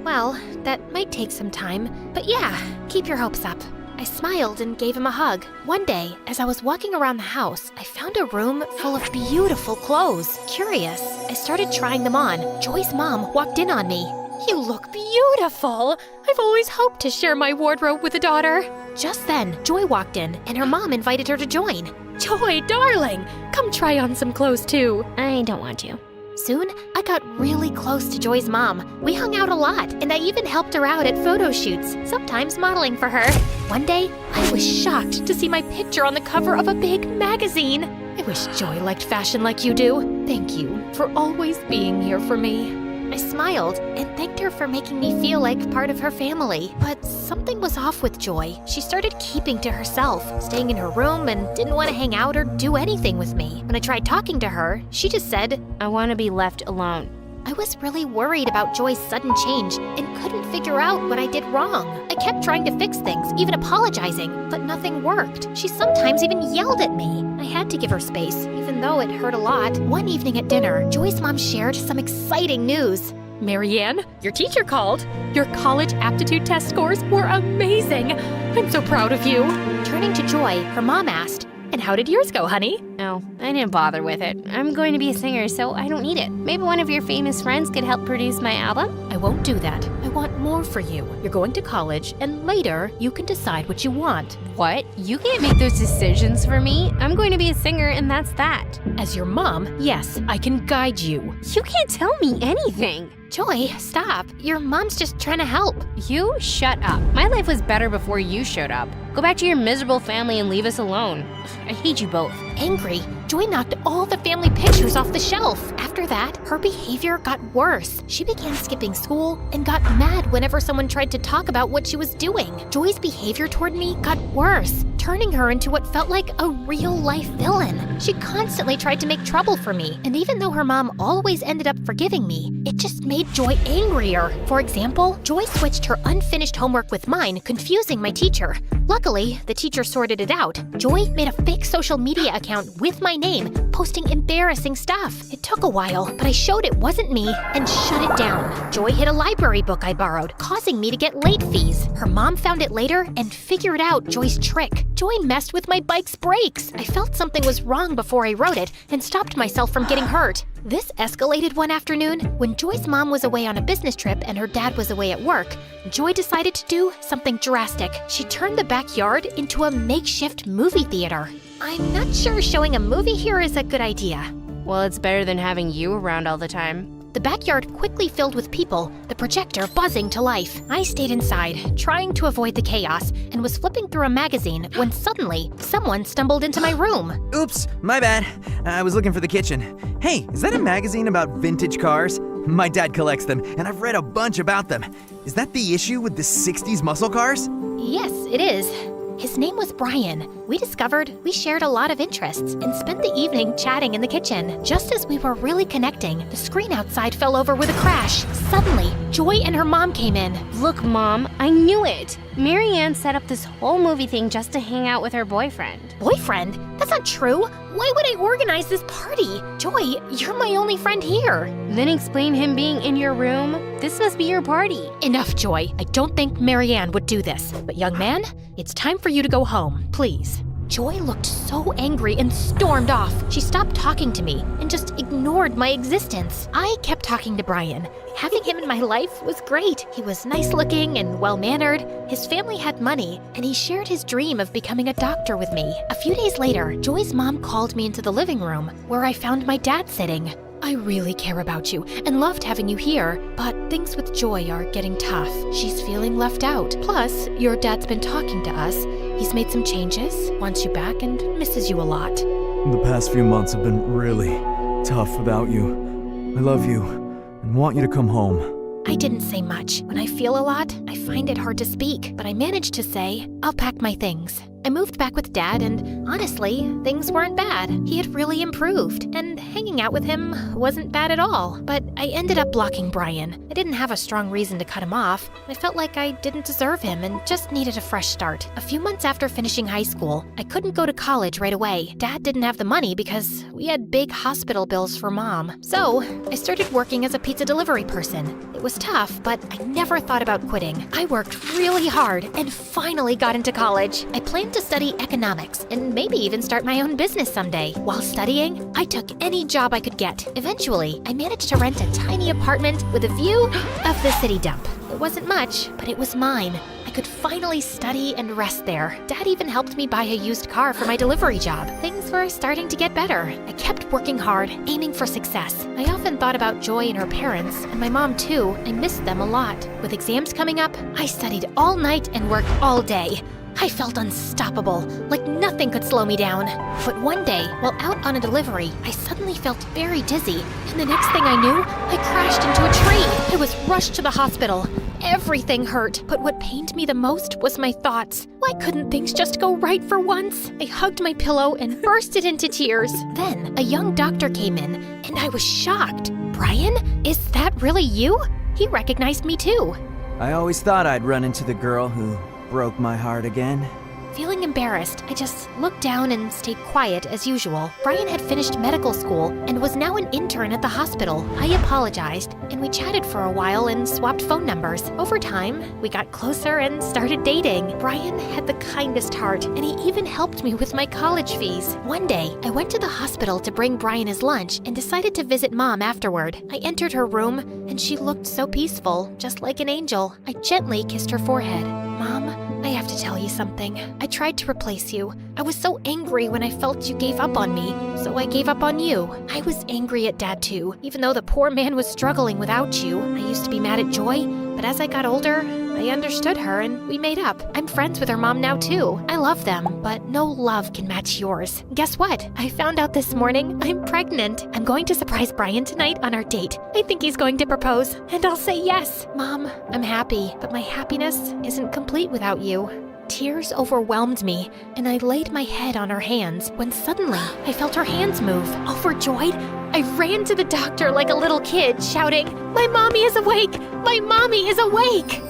Well, that might take some time, but yeah, keep your hopes up. I smiled and gave him a hug. One day, as I was walking around the house, I found a room full of beautiful clothes. Curious, I started trying them on. Joy's mom walked in on me. "You look beautiful! I've always hoped to share my wardrobe with a daughter." Just then, Joy walked in, and her mom invited her to join. "Joy, darling, come try on some clothes too." I don't want to. Soon, I got really close to Joy's mom. We hung out a lot, and I even helped her out at photo shoots, sometimes modeling for her. One day, I was shocked to see my picture on the cover of a big magazine. I wish Joy liked fashion like you do. Thank you for always being here for me. I smiled and thanked her for making me feel like part of her family. But something was off with Joy. She started keeping to herself, staying in her room, and didn't want to hang out or do anything with me. When I tried talking to her, she just said, "I want to be left alone." I was really worried about Joy's sudden change and couldn't figure out what I did wrong. I kept trying to fix things, even apologizing, but nothing worked. She sometimes even yelled at me. I had to give her space, even though it hurt a lot. One evening at dinner, Joy's mom shared some exciting news. "Marianne, your teacher called. Your college aptitude test scores were amazing. I'm so proud of you." Turning to Joy, her mom asked, "And how did yours go, honey?" No, I didn't bother with it. I'm going to be a singer, so I don't need it. Maybe one of your famous friends could help produce my album? I won't do that. I want more for you. You're going to college, and later you can decide what you want. What? You can't make those decisions for me. I'm going to be a singer, and that's that. As your mom, yes, I can guide you. You can't tell me anything. Joy, stop. Your mom's just trying to help. You shut up. My life was better before you showed up. Go back to your miserable family and leave us alone. I hate you both. Angry, Joy knocked all the family pictures off the shelf. After that, her behavior got worse. She began skipping school and got mad whenever someone tried to talk about what she was doing. Joy's behavior toward me got worse, turning her into what felt like a real-life villain. She constantly tried to make trouble for me, and even though her mom always ended up forgiving me, it just made Joy angrier. For example, Joy switched her unfinished homework with mine, confusing my teacher. Luckily, the teacher sorted it out. Joy made a fake social media account with my name, posting embarrassing stuff. It took a while, but I showed it wasn't me and shut it down. Joy hid a library book I borrowed, causing me to get late fees. Her mom found it later and figured out Joy's trick. Joy messed with my bike's brakes. I felt something was wrong before I rode it and stopped myself from getting hurt. This escalated one afternoon when Joy's mom was away on a business trip and her dad was away at work. Joy decided to do something drastic. She turned the backyard into a makeshift movie theater. I'm not sure showing a movie here is a good idea. Well, it's better than having you around all the time. The backyard quickly filled with people, the projector buzzing to life. I stayed inside, trying to avoid the chaos, and was flipping through a magazine when suddenly, someone stumbled into my room. Oops, my bad. I was looking for the kitchen. Hey, is that a magazine about vintage cars? My dad collects them, and I've read a bunch about them. Is that the issue with the 60s muscle cars? Yes, it is. His name was Brian. We discovered we shared a lot of interests and spent the evening chatting in the kitchen. Just as we were really connecting, the screen outside fell over with a crash. Suddenly, Joy and her mom came in. Look, Mom, I knew it. Marianne set up this whole movie thing just to hang out with her boyfriend. Boyfriend? That's not true. Why would I organize this party? Joy, you're my only friend here. Then explain him being in your room. This must be your party. Enough, Joy. I don't think Marianne would do this. But young man, it's time for you to go home, please. Joy looked so angry and stormed off. She stopped talking to me and just ignored my existence. I kept talking to Brian. Having him in my life was great. He was nice looking and well-mannered. His family had money, and he shared his dream of becoming a doctor with me. A few days later, Joy's mom called me into the living room, where I found my dad sitting. I really care about you and loved having you here, but things with Joy are getting tough. She's feeling left out. Plus, your dad's been talking to us. He's made some changes, wants you back, and misses you a lot. The past few months have been really tough without you. I love you and want you to come home. I didn't say much. When I feel a lot, I find it hard to speak, but I managed to say, I'll pack my things. I moved back with Dad, and honestly, things weren't bad. He had really improved, and hanging out with him wasn't bad at all. But I ended up blocking Brian. I didn't have a strong reason to cut him off. I felt like I didn't deserve him and just needed a fresh start. A few months after finishing high school, I couldn't go to college right away. Dad didn't have the money because we had big hospital bills for Mom. So I started working as a pizza delivery person. It was tough, but I never thought about quitting. I worked really hard and finally got into college. I planned to study economics and maybe even start my own business someday. While studying, I took any job I could get. Eventually, I managed to rent a tiny apartment with a view of the city dump. It wasn't much, but it was mine. I could finally study and rest there. Dad even helped me buy a used car for my delivery job. Things were starting to get better. I kept working hard, aiming for success. I often thought about Joy and her parents, and my mom too. I missed them a lot. With exams coming up, I studied all night and worked all day. I felt unstoppable, like nothing could slow me down. But one day, while out on a delivery, I suddenly felt very dizzy, and the next thing I knew, I crashed into a tree. I was rushed to the hospital. Everything hurt, but what pained me the most was my thoughts. Why couldn't things just go right for once? I hugged my pillow and bursted into tears. Then, a young doctor came in, and I was shocked. Brian, is that really you? He recognized me too. I always thought I'd run into the girl who broke my heart again. Feeling embarrassed, I just looked down and stayed quiet as usual. Brian had finished medical school and was now an intern at the hospital. I apologized, and we chatted for a while and swapped phone numbers. Over time, we got closer and started dating. Brian had the kindest heart, and he even helped me with my college fees. One day, I went to the hospital to bring Brian his lunch and decided to visit Mom afterward. I entered her room, and she looked so peaceful, just like an angel. I gently kissed her forehead. Mom, I have to tell you something. I tried to replace you. I was so angry when I felt you gave up on me, so I gave up on you. I was angry at Dad too, even though the poor man was struggling without you. I used to be mad at Joy, but as I got older, I understood her and we made up. I'm friends with her mom now too. I love them, but no love can match yours. Guess what? I found out this morning I'm pregnant. I'm going to surprise Brian tonight on our date. I think he's going to propose, and I'll say yes. Mom, I'm happy, but my happiness isn't complete without you. Tears overwhelmed me, and I laid my head on her hands when suddenly I felt her hands move. Overjoyed, I ran to the doctor like a little kid, shouting, "My mommy is awake! My mommy is awake!"